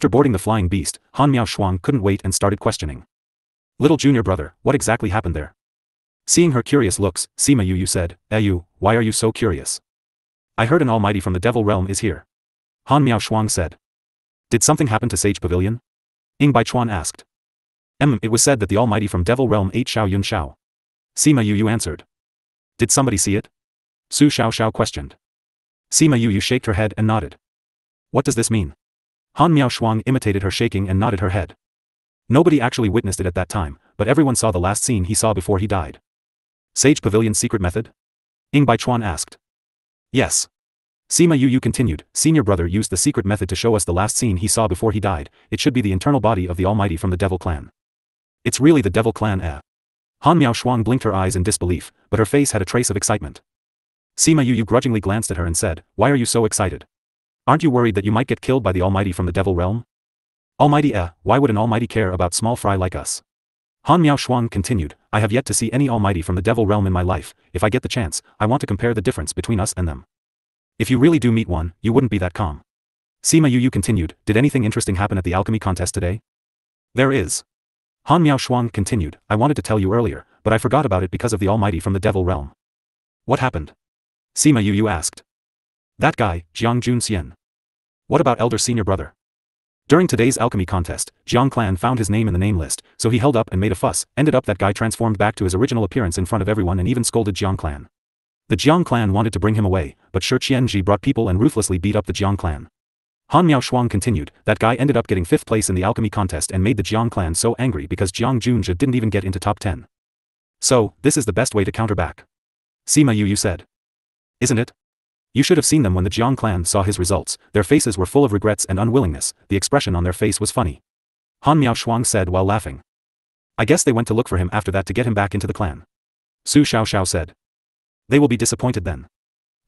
After boarding the flying beast, Han Miao Shuang couldn't wait and started questioning. Little junior brother, what exactly happened there? Seeing her curious looks, Sima Yu said, you, why are you so curious? I heard an almighty from the devil realm is here. Han Miao Shuang said. Did something happen to Sage Pavilion? Ying Baichuan asked. It was said that the almighty from devil realm ate Xiao Yun Xiao. Sima Yu answered. Did somebody see it? Su Xiao questioned. Sima Yu shaked her head and nodded. What does this mean? Han Miao Shuang imitated her shaking and nodded her head. Nobody actually witnessed it at that time, but everyone saw the last scene he saw before he died. Sage Pavilion's secret method? Ying Baichuan asked. Yes. Sima Yu continued, senior brother used the secret method to show us the last scene he saw before he died. It should be the internal body of the almighty from the devil clan. It's really the devil clan Han Miao Shuang blinked her eyes in disbelief, but her face had a trace of excitement. Sima Yu grudgingly glanced at her and said, why are you so excited? Aren't you worried that you might get killed by the almighty from the devil realm? Almighty why would an almighty care about small fry like us? Han Miao Shuang continued, I have yet to see any almighty from the devil realm in my life. If I get the chance, I want to compare the difference between us and them. If you really do meet one, you wouldn't be that calm. Sima Yu continued, did anything interesting happen at the alchemy contest today? There is. Han Miao Shuang continued, I wanted to tell you earlier, but I forgot about it because of the almighty from the devil realm. What happened? Sima Yu asked. That guy, Jiang Junxian. What about elder senior brother? During today's alchemy contest, Jiang clan found his name in the name list, so he held up and made a fuss. Ended up that guy transformed back to his original appearance in front of everyone and even scolded Jiang clan. The Jiang clan wanted to bring him away, but Shi Qianji brought people and ruthlessly beat up the Jiang clan. Han Miao Shuang continued, that guy ended up getting 5th place in the alchemy contest and made the Jiang clan so angry because Jiang Junja didn't even get into top 10. So, this is the best way to counter back. Sima Yu said. Isn't it? You should have seen them when the Jiang clan saw his results. Their faces were full of regrets and unwillingness. The expression on their face was funny. Han Miao Shuang said while laughing. I guess they went to look for him after that to get him back into the clan. Su Xiao said. They will be disappointed then.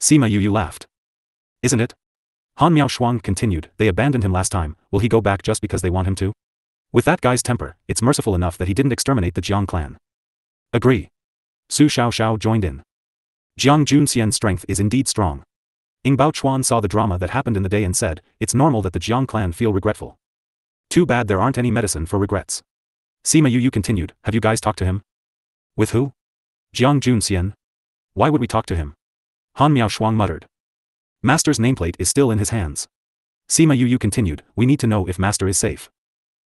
Sima Yu laughed. Isn't it? Han Miao Shuang continued, they abandoned him last time, will he go back just because they want him to? With that guy's temper, it's merciful enough that he didn't exterminate the Jiang clan. Agree. Su Xiao joined in. Jiang Junxian's strength is indeed strong. Ying Baochuan saw the drama that happened in the day and said, it's normal that the Jiang clan feel regretful. Too bad there aren't any medicine for regrets. Sima Yu continued, have you guys talked to him? With who? Jiang Junxian. Why would we talk to him? Han Miao Shuang muttered. Master's nameplate is still in his hands. Sima Yu continued, we need to know if Master is safe.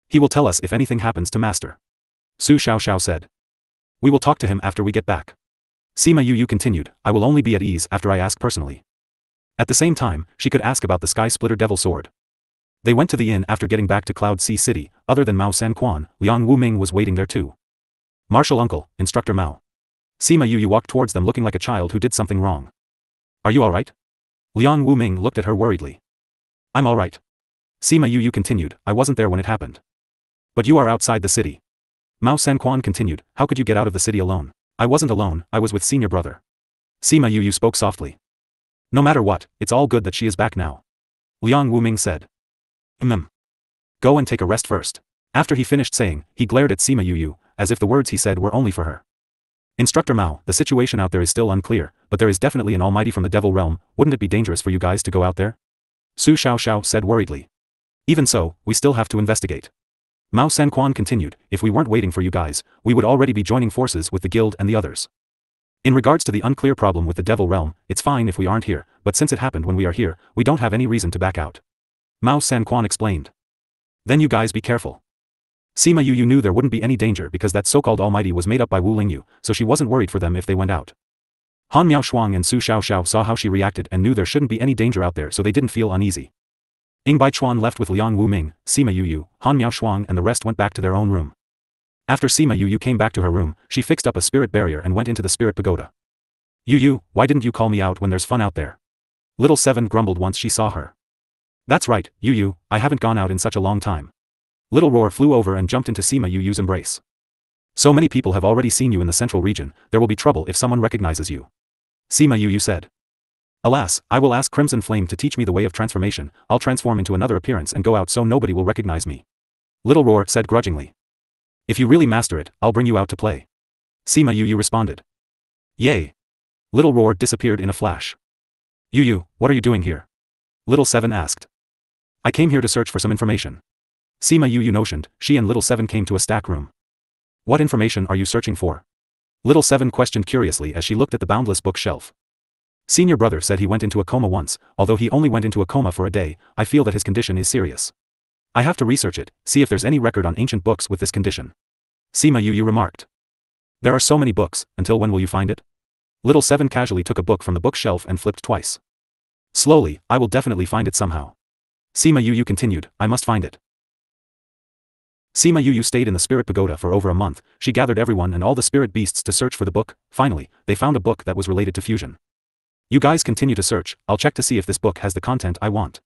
He will tell us if anything happens to Master. Su Xiao said. We will talk to him after we get back. Sima Yu continued, I will only be at ease after I ask personally. At the same time, she could ask about the Sky Splitter Devil Sword. They went to the inn after getting back to Cloud Sea City. Other than Mao Sanquan, Liang Wuming was waiting there too. Martial Uncle, Instructor Mao. Sima Yu walked towards them looking like a child who did something wrong. Are you alright? Liang Wuming looked at her worriedly. I'm alright. Sima Yu continued, I wasn't there when it happened. But you are outside the city. Mao Sanquan continued, how could you get out of the city alone? I wasn't alone, I was with senior brother. Sima Yu spoke softly. No matter what, it's all good that she is back now. Liang Wuming said. Go and take a rest first. After he finished saying, he glared at Sima Yu, as if the words he said were only for her. Instructor Mao, the situation out there is still unclear, but there is definitely an almighty from the devil realm, wouldn't it be dangerous for you guys to go out there? Su Xiao said worriedly. Even so, we still have to investigate. Mao Sanquan continued, if we weren't waiting for you guys, we would already be joining forces with the guild and the others. In regards to the unclear problem with the devil realm, it's fine if we aren't here, but since it happened when we are here, we don't have any reason to back out. Mao Sanquan explained. Then you guys be careful. Sima Yu knew there wouldn't be any danger because that so-called almighty was made up by Wu Lingyu, so she wasn't worried for them if they went out. Han Miao Shuang and Su Xiao saw how she reacted and knew there shouldn't be any danger out there, so they didn't feel uneasy. Ying Baichuan left with Liang Wuming, Sima Yu, Han Miao Shuang and the rest went back to their own room. After Sima Yu came back to her room, she fixed up a spirit barrier and went into the spirit pagoda. Yu, why didn't you call me out when there's fun out there? Little Seven grumbled once she saw her. That's right, Yu, I haven't gone out in such a long time. Little Roar flew over and jumped into Sima Yu's embrace. So many people have already seen you in the central region, there will be trouble if someone recognizes you. Sima Yu said. Alas, I will ask Crimson Flame to teach me the way of transformation, I'll transform into another appearance and go out so nobody will recognize me. Little Roar said grudgingly. If you really master it, I'll bring you out to play. Sima Yu responded. Yay. Little Roar disappeared in a flash. Yu, what are you doing here? Little Seven asked. I came here to search for some information. Sima Yu notioned, she and Little Seven came to a stack room. What information are you searching for? Little Seven questioned curiously as she looked at the boundless bookshelf. Senior brother said he went into a coma once, although he only went into a coma for a day. I feel that his condition is serious. I have to research it, see if there's any record on ancient books with this condition. Sima Yu remarked. There are so many books, until when will you find it? Little Seven casually took a book from the bookshelf and flipped twice. Slowly, I will definitely find it somehow. Sima Yu continued, I must find it. Sima Yu stayed in the spirit pagoda for over a month. She gathered everyone and all the spirit beasts to search for the book. Finally, they found a book that was related to fusion. You guys continue to search, I'll check to see if this book has the content I want.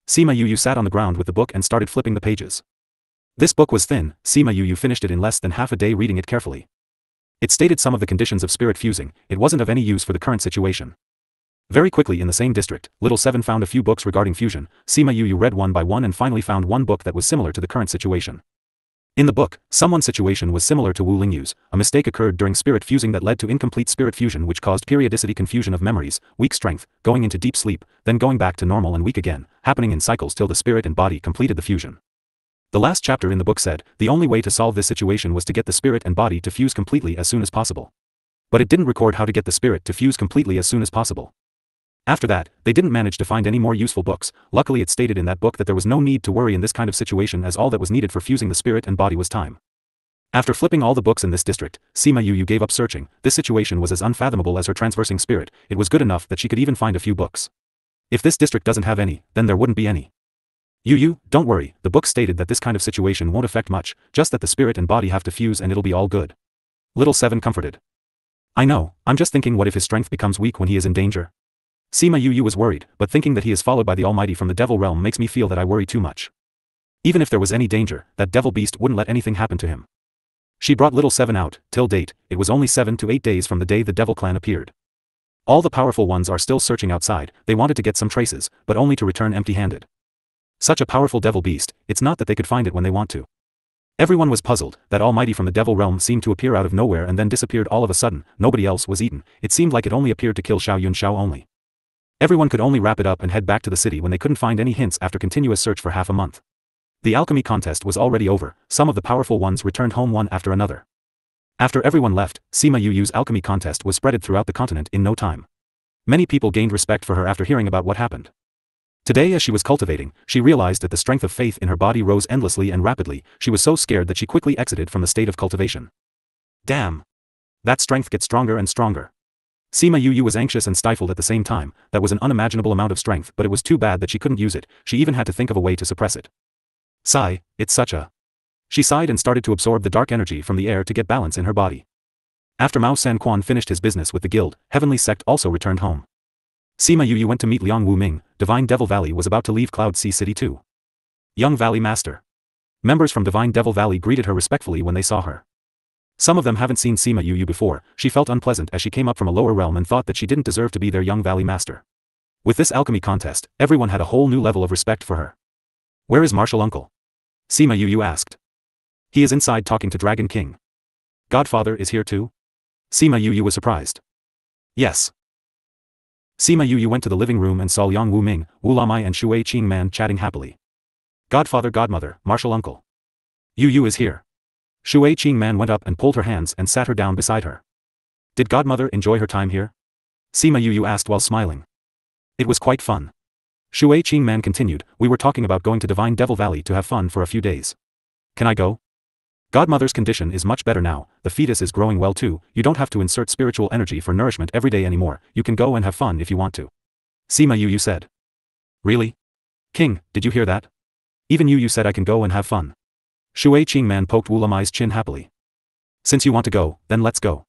Sima Yu sat on the ground with the book and started flipping the pages. This book was thin. Sima Yu finished it in less than half a day reading it carefully. It stated some of the conditions of spirit fusing. It wasn't of any use for the current situation. Very quickly in the same district, Little Seven found a few books regarding fusion. Sima Yu read one by one and finally found one book that was similar to the current situation. In the book, someone's situation was similar to Wu Lingyu's. A mistake occurred during spirit fusing that led to incomplete spirit fusion, which caused periodicity confusion of memories, weak strength, going into deep sleep, then going back to normal and weak again, happening in cycles till the spirit and body completed the fusion. The last chapter in the book said, the only way to solve this situation was to get the spirit and body to fuse completely as soon as possible. But it didn't record how to get the spirit to fuse completely as soon as possible. After that, they didn't manage to find any more useful books. Luckily it stated in that book that there was no need to worry in this kind of situation, as all that was needed for fusing the spirit and body was time. After flipping all the books in this district, Sima Yu gave up searching. This situation was as unfathomable as her transversing spirit. It was good enough that she could even find a few books. If this district doesn't have any, then there wouldn't be any. Yu, don't worry, the book stated that this kind of situation won't affect much, just that the spirit and body have to fuse and it'll be all good. Little Seven comforted. I know, I'm just thinking, what if his strength becomes weak when he is in danger? Sima Yu was worried, but thinking that he is followed by the Almighty from the devil realm makes me feel that I worry too much. Even if there was any danger, that devil beast wouldn't let anything happen to him. She brought Little Seven out. Till date, it was only 7 to 8 days from the day the devil clan appeared. All the powerful ones are still searching outside. They wanted to get some traces, but only to return empty-handed. Such a powerful devil beast, it's not that they could find it when they want to. Everyone was puzzled. That Almighty from the devil realm seemed to appear out of nowhere and then disappeared all of a sudden. Nobody else was eaten. It seemed like it only appeared to kill Xiao Yunxiao only. Everyone could only wrap it up and head back to the city when they couldn't find any hints after continuous search for half a month. The alchemy contest was already over. Some of the powerful ones returned home one after another. After everyone left, Sima Yu's alchemy contest was spreaded throughout the continent in no time. Many people gained respect for her after hearing about what happened. Today, as she was cultivating, she realized that the strength of faith in her body rose endlessly and rapidly. She was so scared that she quickly exited from the state of cultivation. Damn! That strength gets stronger and stronger. Sima Yu was anxious and stifled at the same time. That was an unimaginable amount of strength, but it was too bad that she couldn't use it. She even had to think of a way to suppress it. Sigh, it's such a... She sighed and started to absorb the dark energy from the air to get balance in her body. After Mao San Quan finished his business with the guild, Heavenly Sect also returned home. Sima Yu went to meet Liang Wu Ming. Divine Devil Valley was about to leave Cloud Sea City too. Young Valley Master. Members from Divine Devil Valley greeted her respectfully when they saw her. Some of them haven't seen Sima Yu before. She felt unpleasant as she came up from a lower realm and thought that she didn't deserve to be their Young Valley Master. With this alchemy contest, everyone had a whole new level of respect for her. Where is Martial Uncle? Sima Yu asked. He is inside talking to Dragon King. Godfather is here too? Sima Yu was surprised. Yes. Sima Yu went to the living room and saw Liang Wu Ming, Wu Lamai and Shui Qing Man chatting happily. Godfather, Godmother, Martial Uncle. Yu is here. Shui Qing Man went up and pulled her hands and sat her down beside her. Did Godmother enjoy her time here? Sima Yu asked while smiling. It was quite fun. Shui Qing Man continued, we were talking about going to Divine Devil Valley to have fun for a few days. Can I go? Godmother's condition is much better now, the fetus is growing well too, you don't have to insert spiritual energy for nourishment every day anymore, you can go and have fun if you want to. Sima Yu said. Really? King, did you hear that? Even you said I can go and have fun. Shui Qing Man poked Wu Lamai's chin happily. Since you want to go, then let's go.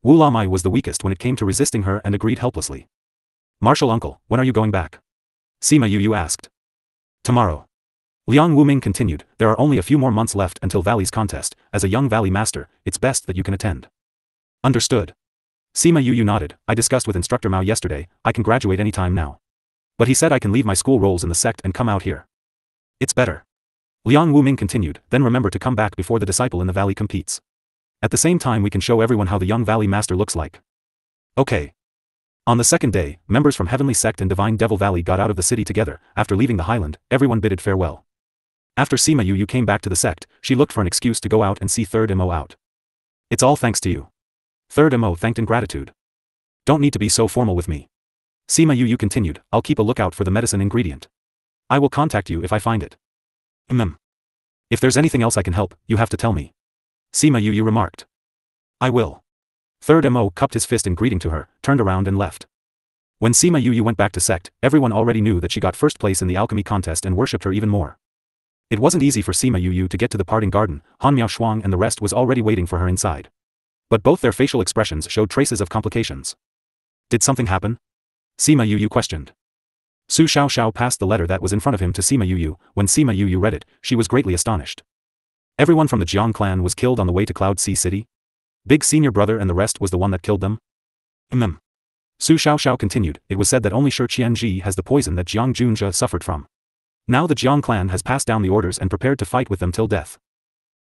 Wu Lamai was the weakest when it came to resisting her and agreed helplessly. Martial Uncle, when are you going back? Sima Yu asked. Tomorrow. Liang Wu Ming continued, there are only a few more months left until Valley's contest. As a young Valley Master, it's best that you can attend. Understood. Sima Yu nodded, I discussed with Instructor Mao yesterday, I can graduate any time now. But he said I can leave my school roles in the sect and come out here. It's better. Liang Wu Ming continued, then remember to come back before the disciple in the valley competes. At the same time we can show everyone how the young Valley Master looks like. Okay. On the second day, members from Heavenly Sect and Divine Devil Valley got out of the city together. After leaving the highland, everyone bidded farewell. After Sima Yu came back to the sect, she looked for an excuse to go out and see Third Mo out. It's all thanks to you. Third Mo thanked in gratitude. Don't need to be so formal with me. Sima Yu continued, I'll keep a lookout for the medicine ingredient. I will contact you if I find it. If there's anything else I can help, you have to tell me. Sima Yu remarked. I will. Third Mo cupped his fist in greeting to her, turned around and left. When Sima Yu went back to sect, everyone already knew that she got first place in the alchemy contest and worshipped her even more. It wasn't easy for Sima Yu to get to the parting garden, Han Miaoshuang and the rest was already waiting for her inside. But both their facial expressions showed traces of complications. Did something happen? Sima Yu questioned. Su Xiaoxiao passed the letter that was in front of him to Sima Yu. When Sima Yu read it, she was greatly astonished. Everyone from the Jiang clan was killed on the way to Cloud Sea City? Big senior brother and the rest was the one that killed them? Su Xiaoxiao continued, it was said that only Shi Qianji has the poison that Jiang Junjia suffered from. Now the Jiang clan has passed down the orders and prepared to fight with them till death.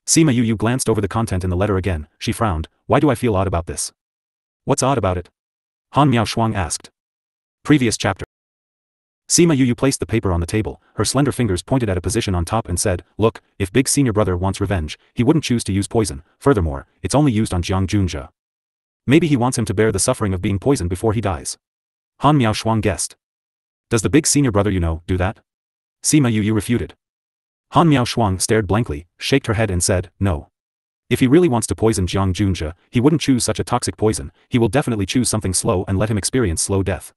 Sima Yu glanced over the content in the letter again, she frowned, why do I feel odd about this? What's odd about it? Han Miaoshuang asked. Previous chapter. Sima Yu placed the paper on the table, her slender fingers pointed at a position on top and said, look, if big senior brother wants revenge, he wouldn't choose to use poison, furthermore, it's only used on Jiang Junjia. Maybe he wants him to bear the suffering of being poisoned before he dies. Han Miaoshuang guessed. Does the big senior brother do that? Sima Yu refuted. Han Miaoshuang stared blankly, shook her head and said, no. If he really wants to poison Jiang Junjia, he wouldn't choose such a toxic poison, he will definitely choose something slow and let him experience slow death.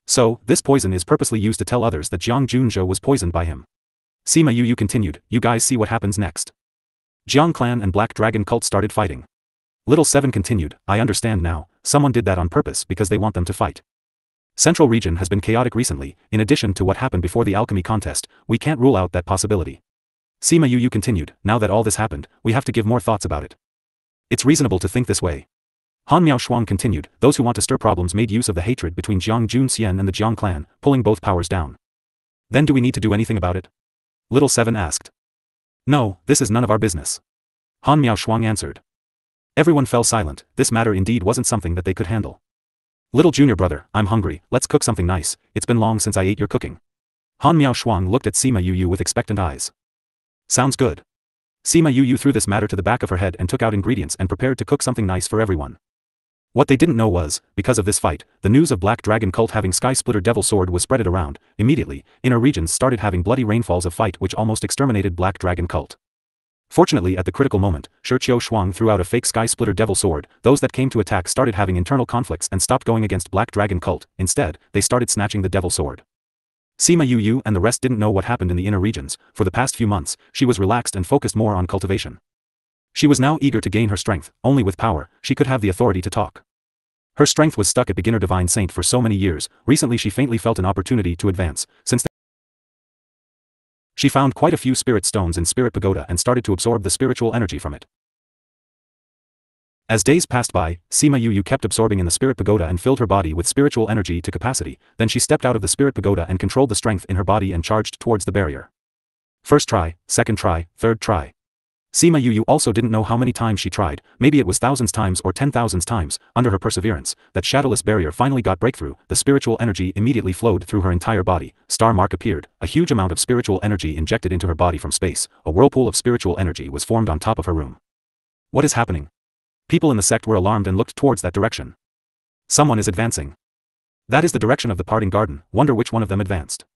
So, this poison is purposely used to tell others that Jiang Junjia was poisoned by him. Sima Yu continued, you guys see what happens next. Jiang clan and Black Dragon cult started fighting. Little Seven continued, I understand now, someone did that on purpose because they want them to fight. Central region has been chaotic recently, in addition to what happened before the alchemy contest, we can't rule out that possibility. Sima Yu continued, now that all this happened, we have to give more thoughts about it. It's reasonable to think this way. Han Miaoshuang continued, those who want to stir problems made use of the hatred between Jiang Junxian and the Jiang clan, pulling both powers down. Then do we need to do anything about it? Little Seven asked. No, this is none of our business. Han Miaoshuang answered. Everyone fell silent, this matter indeed wasn't something that they could handle. Little junior brother, I'm hungry, let's cook something nice, it's been long since I ate your cooking. Han Miaoshuang looked at Sima Yu with expectant eyes. Sounds good. Sima Yu threw this matter to the back of her head and took out ingredients and prepared to cook something nice for everyone. What they didn't know was, because of this fight, the news of Black Dragon cult having Sky Splitter Devil Sword was spreaded around. Immediately, inner regions started having bloody rainfalls of fight which almost exterminated Black Dragon cult. Fortunately at the critical moment, Shi Shuang threw out a fake Sky Splitter Devil Sword, those that came to attack started having internal conflicts and stopped going against Black Dragon cult, instead, they started snatching the Devil Sword. Sima Yu and the rest didn't know what happened in the inner regions. For the past few months, she was relaxed and focused more on cultivation. She was now eager to gain her strength, only with power, she could have the authority to talk. Her strength was stuck at beginner divine saint for so many years, recently she faintly felt an opportunity to advance, since she found quite a few spirit stones in Spirit Pagoda and started to absorb the spiritual energy from it. As days passed by, Sima Yu kept absorbing in the Spirit Pagoda and filled her body with spiritual energy to capacity, then she stepped out of the Spirit Pagoda and controlled the strength in her body and charged towards the barrier. First try, second try, third try. Sima Yu also didn't know how many times she tried, maybe it was thousands times or 10,000 times. Under her perseverance, that shadowless barrier finally got breakthrough, the spiritual energy immediately flowed through her entire body, star mark appeared, a huge amount of spiritual energy injected into her body from space, a whirlpool of spiritual energy was formed on top of her room. What is happening? People in the sect were alarmed and looked towards that direction. Someone is advancing. That is the direction of the parting garden, wonder which one of them advanced.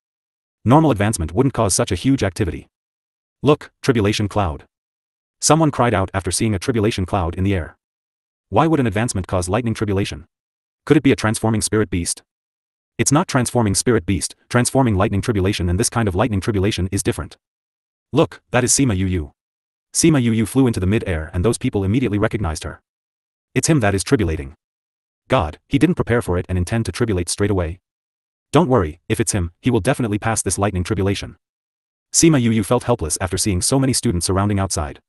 Normal advancement wouldn't cause such a huge activity. Look, tribulation cloud. Someone cried out after seeing a tribulation cloud in the air. Why would an advancement cause lightning tribulation? Could it be a transforming spirit beast? It's not transforming spirit beast, transforming lightning tribulation, and this kind of lightning tribulation is different. Look, that is Sima Yu. Sima Yu flew into the mid-air and those people immediately recognized her. It's him that is tribulating. God, he didn't prepare for it and intend to tribulate straight away. Don't worry, if it's him, he will definitely pass this lightning tribulation. Sima Yu felt helpless after seeing so many students surrounding outside.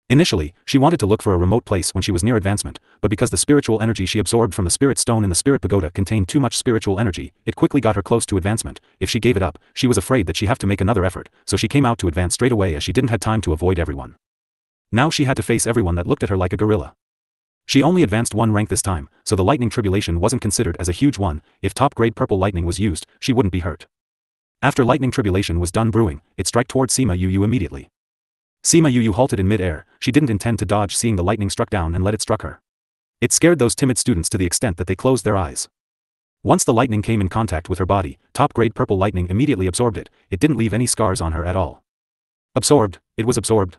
Initially, she wanted to look for a remote place when she was near advancement, but because the spiritual energy she absorbed from the spirit stone in the spirit pagoda contained too much spiritual energy, it quickly got her close to advancement. If she gave it up, she was afraid that she'd have to make another effort, so she came out to advance straight away as she didn't have time to avoid everyone. Now she had to face everyone that looked at her like a gorilla. She only advanced one rank this time, so the lightning tribulation wasn't considered as a huge one. If top grade purple lightning was used, she wouldn't be hurt. After lightning tribulation was done brewing, it struck toward Sima Yu immediately. Sima Yu halted in mid-air. She didn't intend to dodge seeing the lightning struck down and let it struck her. It scared those timid students to the extent that they closed their eyes. Once the lightning came in contact with her body, top-grade purple lightning immediately absorbed it. It didn't leave any scars on her at all. Absorbed, it was absorbed.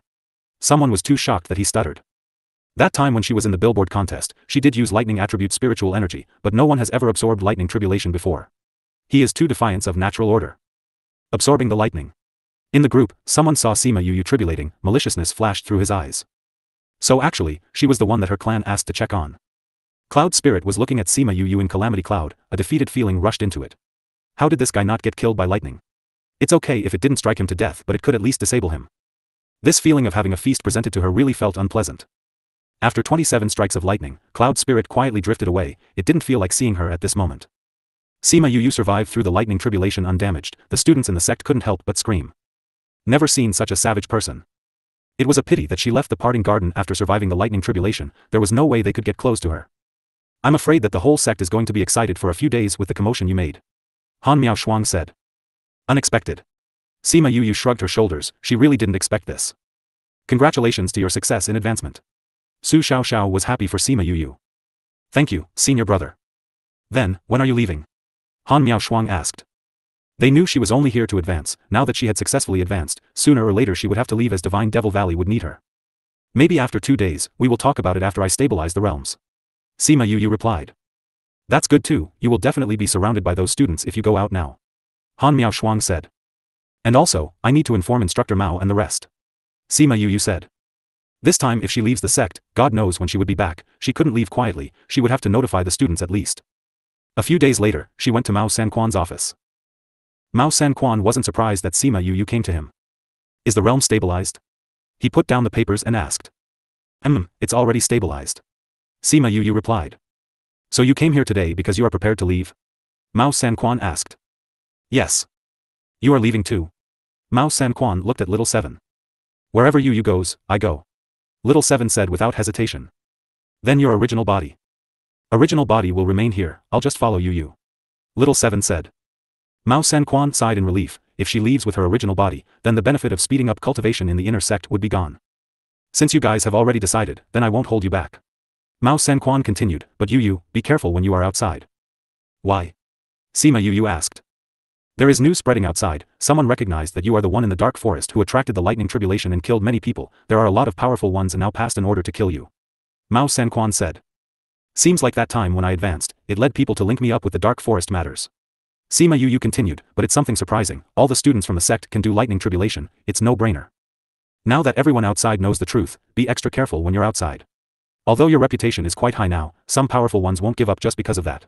Someone was too shocked that he stuttered. That time when she was in the billboard contest, she did use lightning attribute spiritual energy, but no one has ever absorbed lightning tribulation before. He is too defiance of natural order. Absorbing the lightning. In the group, someone saw Sima Yu tribulating, maliciousness flashed through his eyes. So actually, she was the one that her clan asked to check on. Cloud Spirit was looking at Sima Yu in Calamity Cloud, a defeated feeling rushed into it. How did this guy not get killed by lightning? It's okay if it didn't strike him to death, but it could at least disable him. This feeling of having a feast presented to her really felt unpleasant. After 27 strikes of lightning, Cloud Spirit quietly drifted away. It didn't feel like seeing her at this moment. Sima Yu survived through the lightning tribulation undamaged. The students in the sect couldn't help but scream. Never seen such a savage person. It was a pity that she left the parting garden after surviving the lightning tribulation. There was no way they could get close to her. I'm afraid that the whole sect is going to be excited for a few days with the commotion you made. Han Miao Shuang said. Unexpected. Sima Yu shrugged her shoulders. She really didn't expect this. Congratulations to your success in advancement. Su Xiao was happy for Sima Yu. Thank you, senior brother. Then, when are you leaving? Han Miao Shuang asked. They knew she was only here to advance. Now that she had successfully advanced, sooner or later she would have to leave as Divine Devil Valley would need her. Maybe after 2 days, we will talk about it after I stabilize the realms. Sima Yu replied. That's good too, you will definitely be surrounded by those students if you go out now. Han Miao Shuang said. And also, I need to inform Instructor Mao and the rest. Sima Yu said. This time if she leaves the sect, God knows when she would be back. She couldn't leave quietly, she would have to notify the students at least. A few days later, she went to Mao Sanquan's office. Mao Sanquan wasn't surprised that Sima Yu came to him. Is the realm stabilized? He put down the papers and asked. It's already stabilized. Sima Yu replied. So you came here today because you are prepared to leave? Mao Sanquan asked. Yes. You are leaving too? Mao Sanquan looked at Little Seven. Wherever you goes, I go. Little Seven said without hesitation. Then your original body. Original body will remain here, I'll just follow you. Little Seven said. Mao Sanquan sighed in relief. If she leaves with her original body, then the benefit of speeding up cultivation in the inner sect would be gone. Since you guys have already decided, then I won't hold you back. Mao Sanquan continued, but you, be careful when you are outside. Why? Sima Yu asked. There is news spreading outside. Someone recognized that you are the one in the dark forest who attracted the lightning tribulation and killed many people. There are a lot of powerful ones and now passed an order to kill you. Mao Sanquan said. Seems like that time when I advanced, it led people to link me up with the dark forest matters. Sima Yu continued, but it's something surprising. All the students from the sect can do lightning tribulation. It's no-brainer. Now that everyone outside knows the truth, be extra careful when you're outside. Although your reputation is quite high now, some powerful ones won't give up just because of that.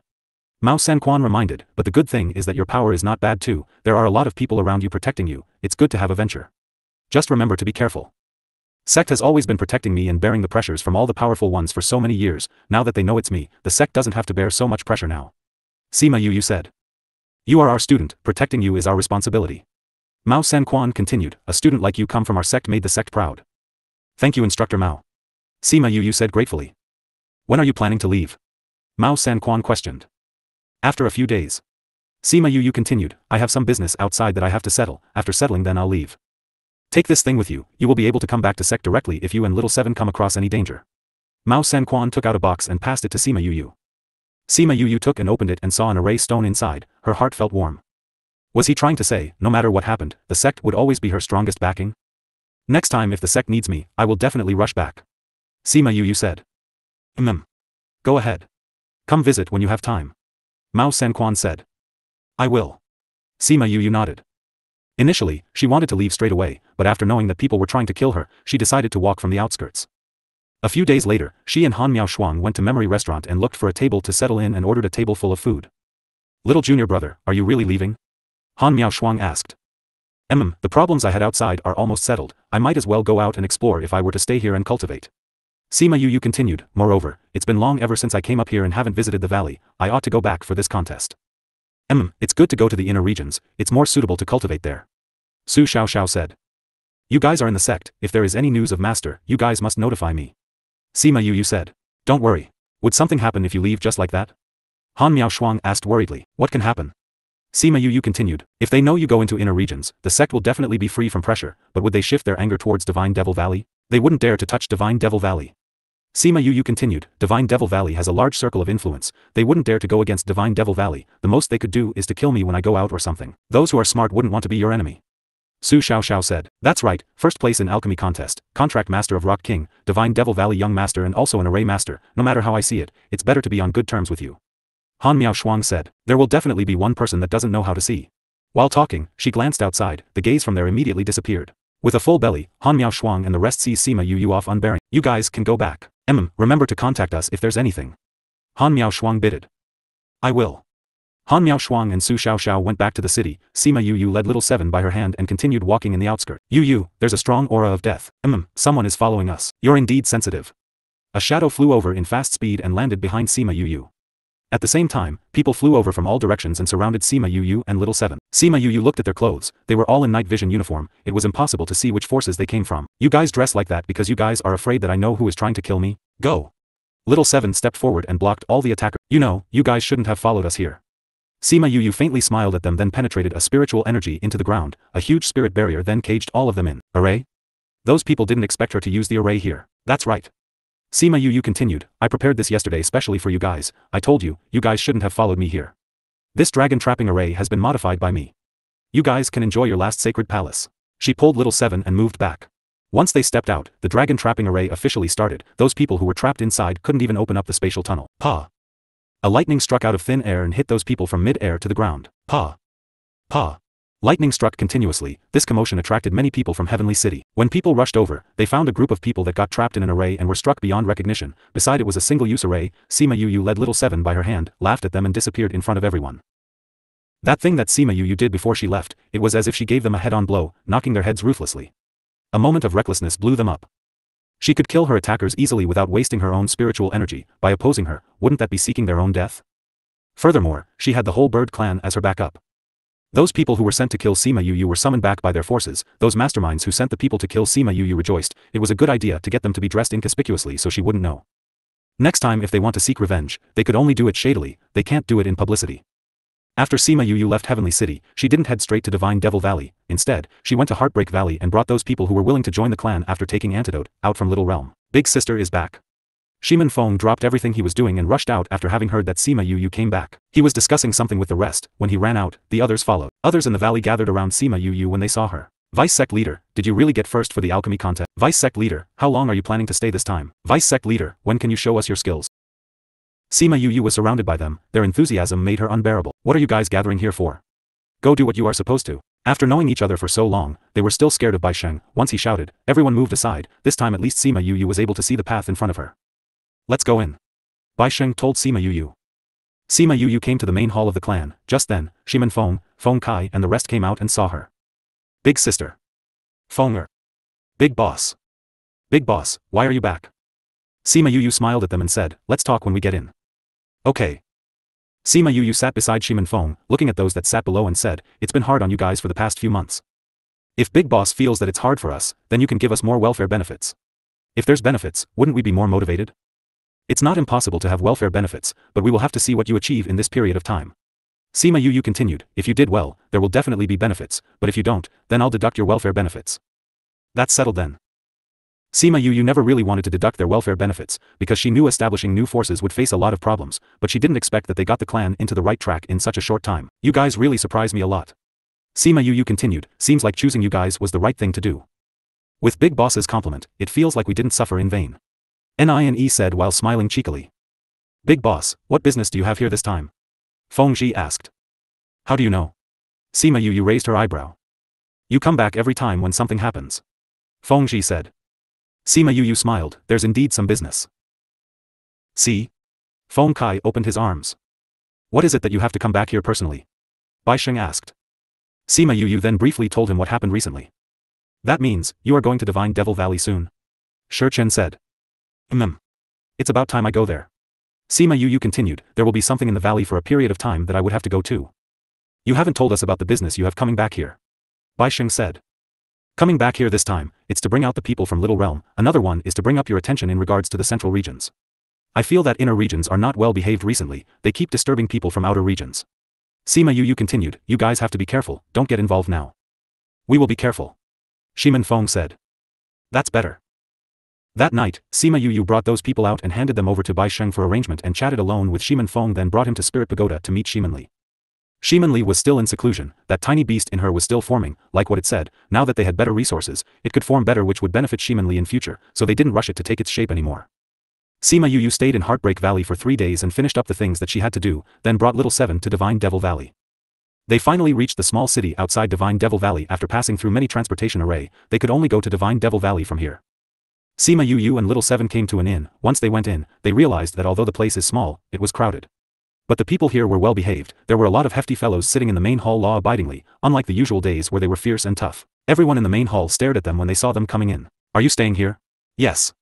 Mao Sanquan reminded, but the good thing is that your power is not bad too. There are a lot of people around you protecting you. It's good to have a venture. Just remember to be careful. Sect has always been protecting me and bearing the pressures from all the powerful ones for so many years. Now that they know it's me, the sect doesn't have to bear so much pressure now. Sima Yu said. You are our student, protecting you is our responsibility. Mao Sanquan continued, a student like you come from our sect made the sect proud. Thank you Instructor Mao. Sima Yu said gratefully. When are you planning to leave? Mao Sanquan questioned. After a few days. Sima Yu continued, I have some business outside that I have to settle. After settling then I'll leave. Take this thing with you, you will be able to come back to sect directly if you and Little Seven come across any danger. Mao Sanquan took out a box and passed it to Sima Yu. Sima Yu took and opened it and saw an array stone inside. Her heart felt warm. Was he trying to say, no matter what happened, the sect would always be her strongest backing? Next time if the sect needs me, I will definitely rush back. Sima Yu said. Go ahead. Come visit when you have time. Mao Sanquan said. I will. Sima Yu nodded. Initially, she wanted to leave straight away, but after knowing that people were trying to kill her, she decided to walk from the outskirts. A few days later, she and Han Miao Shuang went to Memory Restaurant and looked for a table to settle in and ordered a table full of food. Little junior brother, are you really leaving? Han Miao Shuang asked. The problems I had outside are almost settled. I might as well go out and explore if I were to stay here and cultivate. Sima Yu continued, moreover, it's been long ever since I came up here and haven't visited the valley. I ought to go back for this contest. It's good to go to the inner regions, it's more suitable to cultivate there. Su Xiao said. You guys are in the sect, if there is any news of Master, you guys must notify me. Sima Yu said. Don't worry. Would something happen if you leave just like that? Han Miao Shuang asked worriedly. What can happen? Sima Yu continued, if they know you go into inner regions, the sect will definitely be free from pressure, but would they shift their anger towards Divine Devil Valley? They wouldn't dare to touch Divine Devil Valley. Sima Yu continued, Divine Devil Valley has a large circle of influence, they wouldn't dare to go against Divine Devil Valley, the most they could do is to kill me when I go out or something. Those who are smart wouldn't want to be your enemy. Su Xiao said, that's right, first place in alchemy contest, contract master of Rock King, Divine Devil Valley young master and also an array master, no matter how I see it, it's better to be on good terms with you. Han Miao Shuang said, there will definitely be one person that doesn't know how to see. While talking, she glanced outside, the gaze from there immediately disappeared. With a full belly, Han Miao Shuang and the rest sees Sima Yu off unbearing. You guys can go back. Remember to contact us if there's anything. Han Miao Shuang bidded. I will. Han Miao Shuang and Su Xiao went back to the city. Sima Yu led Little Seven by her hand and continued walking in the outskirts. Yu, there's a strong aura of death. Someone is following us. You're indeed sensitive. A shadow flew over in fast speed and landed behind Sima Yu. At the same time, people flew over from all directions and surrounded Sima Yu and Little Seven. Sima Yu looked at their clothes, they were all in night vision uniform, it was impossible to see which forces they came from. You guys dress like that because you guys are afraid that I know who is trying to kill me? Go. Little Seven stepped forward and blocked all the attackers. You guys shouldn't have followed us here. Sima Yu faintly smiled at them then penetrated a spiritual energy into the ground, a huge spirit barrier then caged all of them in. Array? Those people didn't expect her to use the array here. That's right. Sima Yu continued, I prepared this yesterday especially for you guys, I told you, you guys shouldn't have followed me here. This dragon trapping array has been modified by me. You guys can enjoy your last sacred palace. She pulled Little Seven and moved back. Once they stepped out, the dragon trapping array officially started, those people who were trapped inside couldn't even open up the spatial tunnel. Pa! A lightning struck out of thin air and hit those people from mid-air to the ground. Pa! Pa! Lightning struck continuously, this commotion attracted many people from Heavenly City. When people rushed over, they found a group of people that got trapped in an array and were struck beyond recognition. Beside it was a single-use array. Sima Yu led Little Seven by her hand, laughed at them and disappeared in front of everyone. That thing that Sima Yu did before she left, it was as if she gave them a head-on blow, knocking their heads ruthlessly. A moment of recklessness blew them up. She could kill her attackers easily without wasting her own spiritual energy. By opposing her, wouldn't that be seeking their own death? Furthermore, she had the whole bird clan as her backup. Those people who were sent to kill Sima Yu were summoned back by their forces. Those masterminds who sent the people to kill Sima Yu rejoiced. It was a good idea to get them to be dressed inconspicuously so she wouldn't know. Next time if they want to seek revenge, they could only do it shadily, they can't do it in publicity. After Sima Yu left Heavenly City, she didn't head straight to Divine Devil Valley. Instead, she went to Heartbreak Valley and brought those people who were willing to join the clan after taking Antidote out from Little Realm. Big Sister is back. Shiman Feng dropped everything he was doing and rushed out after having heard that Sima Yu came back. He was discussing something with the rest. When he ran out, the others followed. Others in the valley gathered around Sima Yu when they saw her. Vice Sect Leader, did you really get first for the alchemy contest? Vice Sect Leader, how long are you planning to stay this time? Vice Sect Leader, when can you show us your skills? Sima Yu was surrounded by them, their enthusiasm made her unbearable. What are you guys gathering here for? Go do what you are supposed to. After knowing each other for so long, they were still scared of Bai Sheng. Once he shouted, everyone moved aside. This time at least Sima Yu was able to see the path in front of her. Let's go in. Bai Sheng told Sima Yu. Sima Yu came to the main hall of the clan. Just then, Shiman Feng, Feng Kai and the rest came out and saw her. Big Sister. Fenger. Big Boss. Big Boss, why are you back? Sima Yu smiled at them and said, let's talk when we get in. Okay. Sima Yu sat beside Shiman Feng, looking at those that sat below and said, it's been hard on you guys for the past few months. If Big Boss feels that it's hard for us, then you can give us more welfare benefits. If there's benefits, wouldn't we be more motivated? It's not impossible to have welfare benefits, but we will have to see what you achieve in this period of time. Sima Yu continued, if you did well, there will definitely be benefits, but if you don't, then I'll deduct your welfare benefits. That's settled then. Sima Yu never really wanted to deduct their welfare benefits, because she knew establishing new forces would face a lot of problems, but she didn't expect that they got the clan into the right track in such a short time. You guys really surprised me a lot. Sima Yu continued, seems like choosing you guys was the right thing to do. With Big Boss's compliment, it feels like we didn't suffer in vain. Nine said while smiling cheekily. Big Boss, what business do you have here this time? Feng Ji asked. How do you know? Sima Yu raised her eyebrow. You come back every time when something happens. Feng Ji said. Sima Yu smiled, there's indeed some business. See? Feng Kai opened his arms. What is it that you have to come back here personally? Bai Sheng asked. Sima Yu then briefly told him what happened recently. That means, you are going to Divine Devil Valley soon? Shi Chen said. It's about time I go there. Sima Yu continued, there will be something in the valley for a period of time that I would have to go to. You haven't told us about the business you have coming back here. Bai Sheng said. Coming back here this time, it's to bring out the people from Little Realm, another one is to bring up your attention in regards to the central regions. I feel that inner regions are not well behaved recently, they keep disturbing people from outer regions. Sima Yu continued, you guys have to be careful, don't get involved now. We will be careful. Shimin Feng said. That's better. That night, Sima Yu brought those people out and handed them over to Bai Sheng for arrangement and chatted alone with Shimin Feng, then brought him to Spirit Pagoda to meet Shiminli. Shiminli was still in seclusion, that tiny beast in her was still forming, like what it said, now that they had better resources, it could form better, which would benefit Shiminli in future, so they didn't rush it to take its shape anymore. Sima Yu stayed in Heartbreak Valley for 3 days and finished up the things that she had to do, then brought Little Seven to Divine Devil Valley. They finally reached the small city outside Divine Devil Valley. After passing through many transportation array, they could only go to Divine Devil Valley from here. Sima Yu and Little Seven came to an inn. Once they went in, they realized that although the place is small, it was crowded. But the people here were well behaved. There were a lot of hefty fellows sitting in the main hall law-abidingly, unlike the usual days where they were fierce and tough. Everyone in the main hall stared at them when they saw them coming in. Are you staying here? Yes.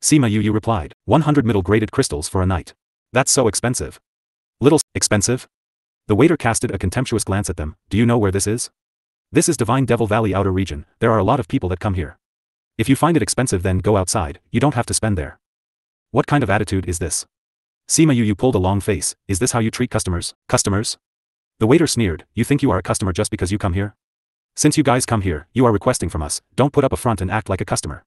Sima Yu replied. 100 middle-graded crystals for a night. That's so expensive. Little expensive? The waiter casted a contemptuous glance at them. Do you know where this is? This is Divine Devil Valley outer region. There are a lot of people that come here. If you find it expensive, then go outside, you don't have to spend there. What kind of attitude is this? Sima Yu pulled a long face. Is this how you treat customers? Customers? The waiter sneered. You think you are a customer just because you come here? Since you guys come here, you are requesting from us, don't put up a front and act like a customer.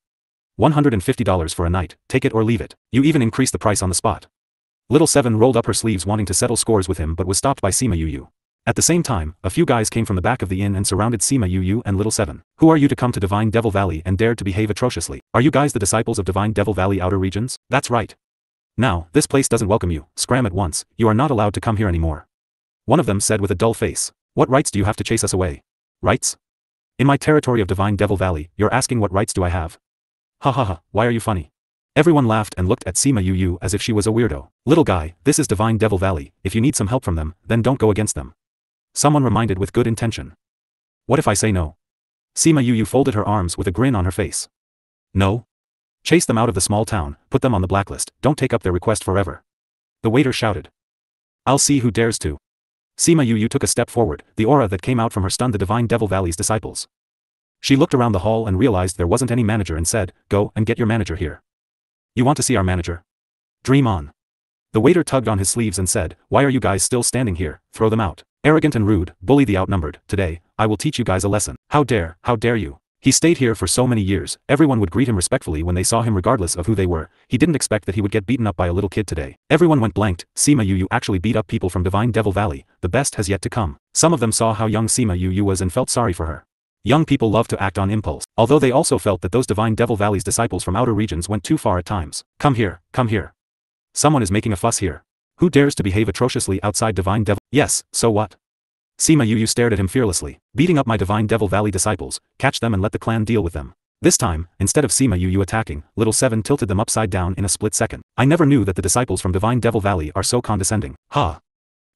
$150 for a night, take it or leave it. You even increased the price on the spot. Little Seven rolled up her sleeves wanting to settle scores with him but was stopped by Sima Yu. At the same time, a few guys came from the back of the inn and surrounded Sima Yu and Little Seven. Who are you to come to Divine Devil Valley and dared to behave atrociously? Are you guys the disciples of Divine Devil Valley outer regions? That's right. Now, this place doesn't welcome you, scram at once, you are not allowed to come here anymore. One of them said with a dull face. What rights do you have to chase us away? Rights? In my territory of Divine Devil Valley, you're asking what rights do I have? Ha ha ha, why are you funny? Everyone laughed and looked at Sima Yu as if she was a weirdo. Little guy, this is Divine Devil Valley, if you need some help from them, then don't go against them. Someone reminded with good intention. What if I say no? Sima Yu folded her arms with a grin on her face. No? Chase them out of the small town, put them on the blacklist, don't take up their request forever. The waiter shouted. I'll see who dares to. Sima Yu took a step forward, the aura that came out from her stunned the Divine Devil Valley's disciples. She looked around the hall and realized there wasn't any manager and said, go and get your manager here. You want to see our manager? Dream on. The waiter tugged on his sleeves and said, why are you guys still standing here, throw them out. Arrogant and rude, bully the outnumbered, today, I will teach you guys a lesson. How dare you. He stayed here for so many years, everyone would greet him respectfully when they saw him regardless of who they were. He didn't expect that he would get beaten up by a little kid today. Everyone went blanked. Sima Yu actually beat up people from Divine Devil Valley, the best has yet to come. Some of them saw how young Sima Yu was and felt sorry for her. Young people love to act on impulse, although they also felt that those Divine Devil Valley's disciples from outer regions went too far at times. Come here, come here. Someone is making a fuss here. Who dares to behave atrociously outside Divine Devil? Yes, so what? Sima Yu stared at him fearlessly. Beating up my Divine Devil Valley disciples, catch them and let the clan deal with them. This time, instead of Sima Yu attacking, Little Seven tilted them upside down in a split second. I never knew that the disciples from Divine Devil Valley are so condescending. Ha!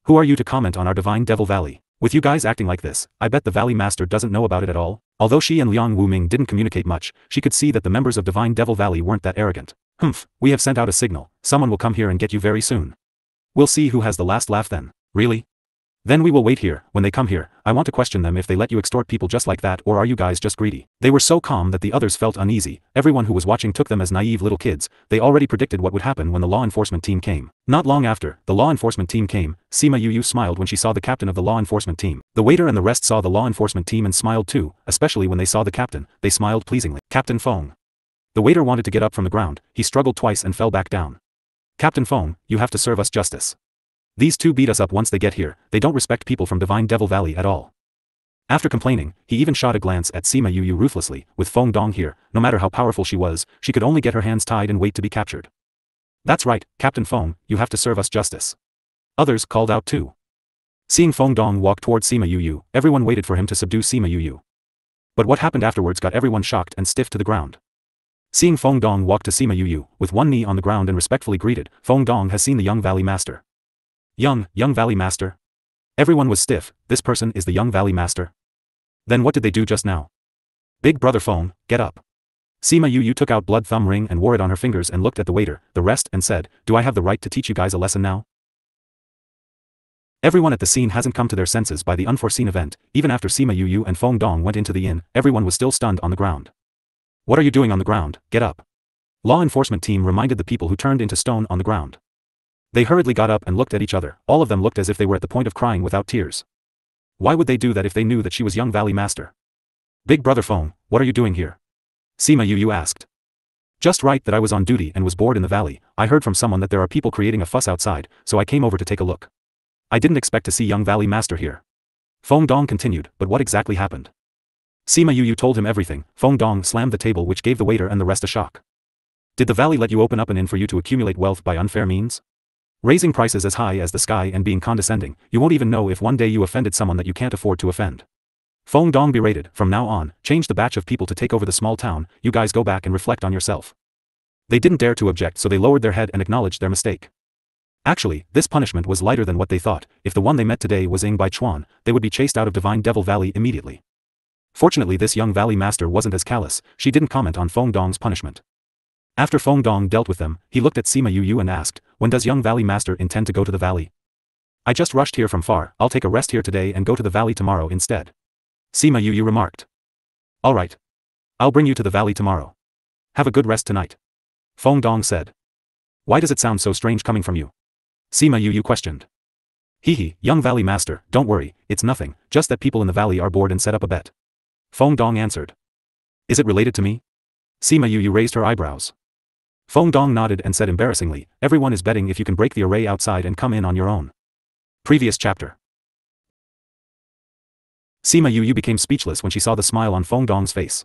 Who are you to comment on our Divine Devil Valley? With you guys acting like this, I bet the Valley Master doesn't know about it at all. Although she and Liang Wuming didn't communicate much, she could see that the members of Divine Devil Valley weren't that arrogant. Humph, we have sent out a signal, someone will come here and get you very soon. We'll see who has the last laugh then. Really? Then we will wait here. When they come here, I want to question them if they let you extort people just like that, or are you guys just greedy? They were so calm that the others felt uneasy. Everyone who was watching took them as naive little kids. They already predicted what would happen when the law enforcement team came. Not long after, the law enforcement team came. Sima Yu smiled when she saw the captain of the law enforcement team. The waiter and the rest saw the law enforcement team and smiled too, especially when they saw the captain. They smiled pleasingly. Captain Feng. The waiter wanted to get up from the ground. He struggled twice and fell back down. Captain Feng, you have to serve us justice. These two beat us up once they get here, they don't respect people from Divine Devil Valley at all. After complaining, he even shot a glance at Sima Yu ruthlessly. With Feng Dong here, no matter how powerful she was, she could only get her hands tied and wait to be captured. That's right, Captain Feng, you have to serve us justice. Others called out too. Seeing Feng Dong walk toward Sima Yu, everyone waited for him to subdue Sima Yu. But what happened afterwards got everyone shocked and stiff to the ground. Seeing Feng Dong walk to Sima Yu, with one knee on the ground and respectfully greeted, Feng Dong has seen the young Valley Master. Young Valley Master? Everyone was stiff. This person is the young Valley Master? Then what did they do just now? Big brother Feng, get up. Sima Yu took out blood thumb ring and wore it on her fingers and looked at the waiter, the rest, and said, do I have the right to teach you guys a lesson now? Everyone at the scene hasn't come to their senses by the unforeseen event. Even after Sima Yu and Feng Dong went into the inn, everyone was still stunned on the ground. What are you doing on the ground? Get up. Law enforcement team reminded the people who turned into stone on the ground. They hurriedly got up and looked at each other. All of them looked as if they were at the point of crying without tears. Why would they do that if they knew that she was young Valley Master? Big brother Feng, what are you doing here? Sima Yu asked. Just right, that I was on duty and was bored in the valley. I heard from someone that there are people creating a fuss outside, so I came over to take a look. I didn't expect to see young Valley Master here. Feng Dong continued, but what exactly happened? Sima Yu told him everything. Feng Dong slammed the table, which gave the waiter and the rest a shock. Did the valley let you open up an inn for you to accumulate wealth by unfair means? Raising prices as high as the sky and being condescending, you won't even know if one day you offended someone that you can't afford to offend. Feng Dong berated, from now on, change the batch of people to take over the small town, you guys go back and reflect on yourself. They didn't dare to object, so they lowered their head and acknowledged their mistake. Actually, this punishment was lighter than what they thought. If the one they met today was Ing Bai Chuan, they would be chased out of Divine Devil Valley immediately. Fortunately, this young Valley Master wasn't as callous. She didn't comment on Feng Dong's punishment. After Feng Dong dealt with them, he looked at Sima Yu and asked, when does young Valley Master intend to go to the valley? I just rushed here from far. I'll take a rest here today and go to the valley tomorrow instead. Sima Yu remarked. Alright. I'll bring you to the valley tomorrow. Have a good rest tonight. Feng Dong said. Why does it sound so strange coming from you? Sima Yu questioned. Hee, young Valley Master, don't worry, it's nothing, just that people in the valley are bored and set up a bet. Feng Dong answered. Is it related to me? Sima Yu raised her eyebrows. Feng Dong nodded and said embarrassingly, everyone is betting if you can break the array outside and come in on your own. Previous chapter. Sima Yu became speechless when she saw the smile on Feng Dong's face.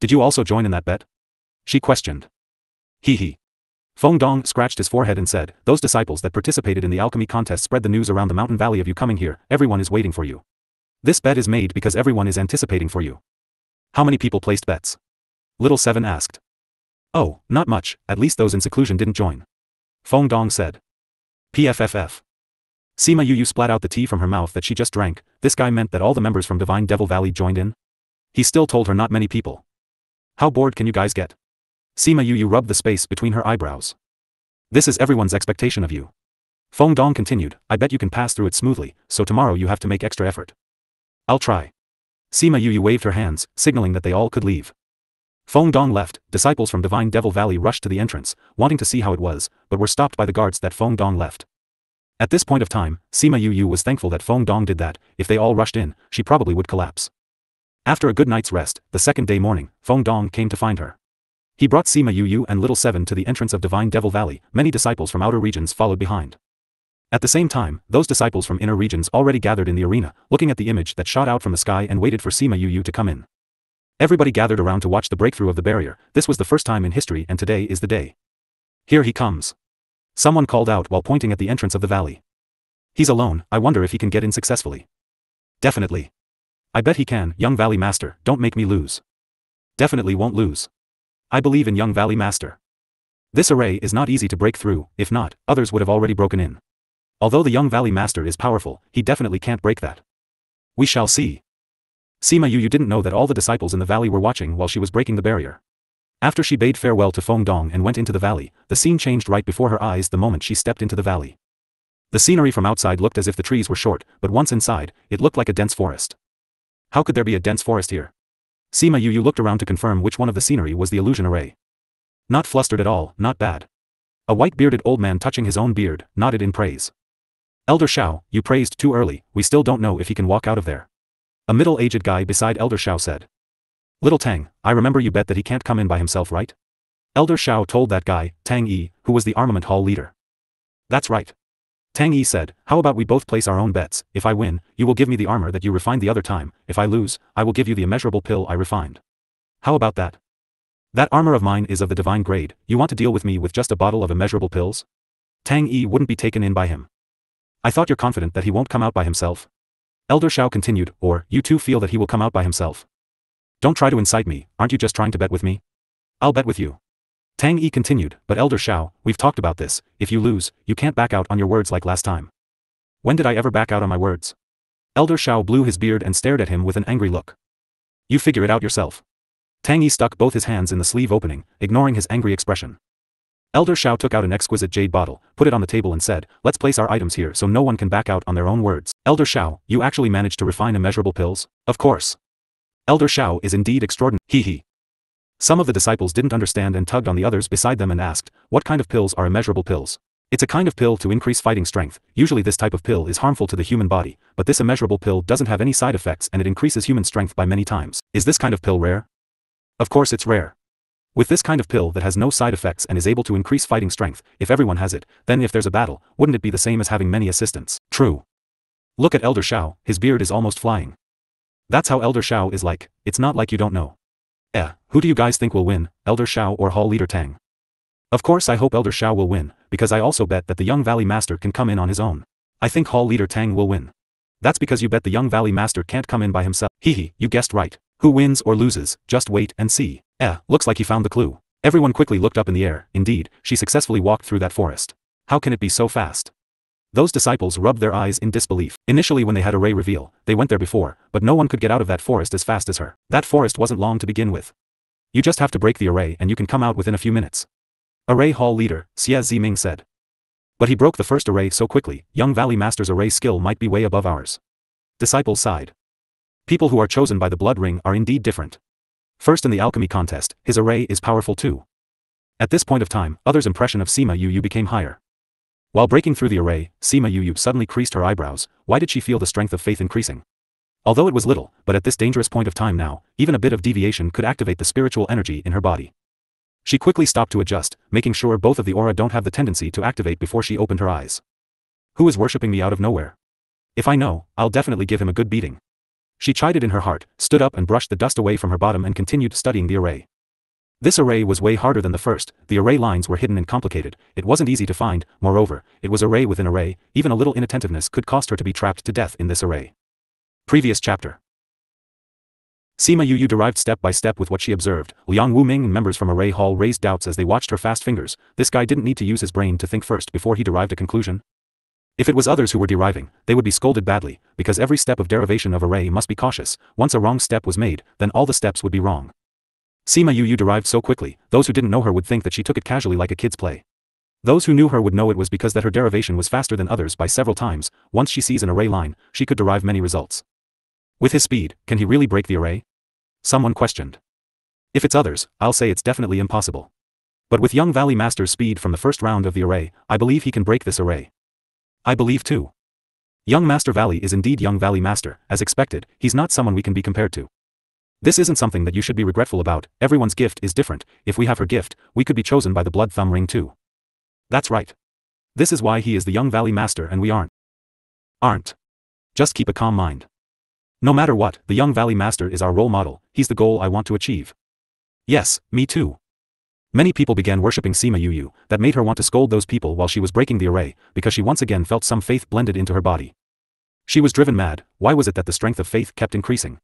Did you also join in that bet? She questioned. Hee. Feng Dong scratched his forehead and said, those disciples that participated in the alchemy contest spread the news around the mountain valley of you coming here. Everyone is waiting for you. This bet is made because everyone is anticipating for you. How many people placed bets? Little Seven asked. Oh, not much, at least those in seclusion didn't join. Feng Dong said. PFFF. Sima Yu splat out the tea from her mouth that she just drank. This guy meant that all the members from Divine Devil Valley joined in? He still told her not many people. How bored can you guys get? Sima Yu rubbed the space between her eyebrows. This is everyone's expectation of you. Feng Dong continued, I bet you can pass through it smoothly, so tomorrow you have to make extra effort. I'll try. Sima Yu waved her hands, signaling that they all could leave. Feng Dong left. Disciples from Divine Devil Valley rushed to the entrance, wanting to see how it was, but were stopped by the guards that Feng Dong left. At this point of time, Sima Yu was thankful that Feng Dong did that. If they all rushed in, she probably would collapse. After a good night's rest, the second day morning, Feng Dong came to find her. He brought Sima Yu and Little Seven to the entrance of Divine Devil Valley. Many disciples from outer regions followed behind. At the same time, those disciples from inner regions already gathered in the arena, looking at the image that shot out from the sky and waited for Sima Yu to come in. Everybody gathered around to watch the breakthrough of the barrier. This was the first time in history, and today is the day. Here he comes. Someone called out while pointing at the entrance of the valley. He's alone, I wonder if he can get in successfully. Definitely. I bet he can. Young Valley Master, don't make me lose. Definitely won't lose. I believe in young Valley Master. This array is not easy to break through, if not, others would have already broken in. Although the young Valley Master is powerful, he definitely can't break that. We shall see. Sima Yu didn't know that all the disciples in the valley were watching while she was breaking the barrier. After she bade farewell to Feng Dong and went into the valley, the scene changed right before her eyes the moment she stepped into the valley. The scenery from outside looked as if the trees were short, but once inside, it looked like a dense forest. How could there be a dense forest here? Sima Yu looked around to confirm which one of the scenery was the illusion array. Not flustered at all, not bad. A white-bearded old man touching his own beard, nodded in praise. Elder Shao, you praised too early, we still don't know if he can walk out of there. A middle-aged guy beside Elder Shao said. Little Tang, I remember you bet that he can't come in by himself, right? Elder Shao told that guy, Tang Yi, who was the armament hall leader. That's right. Tang Yi said, how about we both place our own bets? If I win, you will give me the armor that you refined the other time. If I lose, I will give you the immeasurable pill I refined. How about that? That armor of mine is of the divine grade. You want to deal with me with just a bottle of immeasurable pills? Tang Yi wouldn't be taken in by him. I thought you're confident that he won't come out by himself. Elder Shao continued, or, you too feel that he will come out by himself. Don't try to incite me, aren't you just trying to bet with me? I'll bet with you. Tang Yi continued, but Elder Shao, we've talked about this, if you lose, you can't back out on your words like last time. When did I ever back out on my words? Elder Shao blew his beard and stared at him with an angry look. You figure it out yourself. Tang Yi stuck both his hands in the sleeve opening, ignoring his angry expression. Elder Shao took out an exquisite jade bottle, put it on the table and said, let's place our items here so no one can back out on their own words. Elder Shao, you actually managed to refine immeasurable pills? Of course. Elder Shao is indeed extraordinary. Hee. Some of the disciples didn't understand and tugged on the others beside them and asked, what kind of pills are immeasurable pills? It's a kind of pill to increase fighting strength. Usually this type of pill is harmful to the human body, but this immeasurable pill doesn't have any side effects and it increases human strength by many times. Is this kind of pill rare? Of course it's rare. With this kind of pill that has no side effects and is able to increase fighting strength, if everyone has it, then if there's a battle, wouldn't it be the same as having many assistants? True. Look at Elder Shao, his beard is almost flying. That's how Elder Shao is like, it's not like you don't know. Who do you guys think will win, Elder Shao or Hall Leader Tang? Of course I hope Elder Shao will win, because I also bet that the young Valley Master can come in on his own. I think Hall Leader Tang will win. That's because you bet the young Valley Master can't come in by himself. Hehe, you guessed right. Who wins or loses, just wait and see. Looks like he found the clue. Everyone quickly looked up in the air. Indeed, she successfully walked through that forest. How can it be so fast? Those disciples rubbed their eyes in disbelief. Initially when they had Array reveal, they went there before, but no one could get out of that forest as fast as her. That forest wasn't long to begin with. You just have to break the array and you can come out within a few minutes. Array Hall Leader, Xie Ziming said. But he broke the first array so quickly, young Valley Master's array skill might be way above ours. Disciples sighed. People who are chosen by the blood ring are indeed different. First in the alchemy contest, his array is powerful too. At this point of time, others' impression of Sima Yu became higher. While breaking through the array, Sima Yu suddenly creased her eyebrows. Why did she feel the strength of faith increasing? Although it was little, but at this dangerous point of time now, even a bit of deviation could activate the spiritual energy in her body. She quickly stopped to adjust, making sure both of the aura don't have the tendency to activate before she opened her eyes. Who is worshipping me out of nowhere? If I know, I'll definitely give him a good beating. She chided in her heart, stood up and brushed the dust away from her bottom and continued studying the array. This array was way harder than the first. The array lines were hidden and complicated. It wasn't easy to find. Moreover, it was array within array. Even a little inattentiveness could cost her to be trapped to death in this array. Previous chapter. Sima Yu derived step by step with what she observed. Liang Wuming and members from Array Hall raised doubts as they watched her fast fingers. This guy didn't need to use his brain to think first before he derived a conclusion. If it was others who were deriving, they would be scolded badly, because every step of derivation of array must be cautious. Once a wrong step was made, then all the steps would be wrong. Sima Yu derived so quickly, those who didn't know her would think that she took it casually like a kid's play. Those who knew her would know it was because that her derivation was faster than others by several times. Once she sees an array line, she could derive many results. With his speed, can he really break the array? Someone questioned. If it's others, I'll say it's definitely impossible. But with young Valley Master's speed from the first round of the array, I believe he can break this array. I believe too. Young Master Valley is indeed young Valley Master. As expected, he's not someone we can be compared to. This isn't something that you should be regretful about. Everyone's gift is different. If we have her gift, we could be chosen by the blood thumb ring too. That's right. This is why he is the young Valley Master and we aren't. Just keep a calm mind. No matter what, the young Valley Master is our role model. He's the goal I want to achieve. Yes, me too. Many people began worshipping Sima Yu. That made her want to scold those people while she was breaking the array, because she once again felt some faith blended into her body. She was driven mad. Why was it that the strength of faith kept increasing?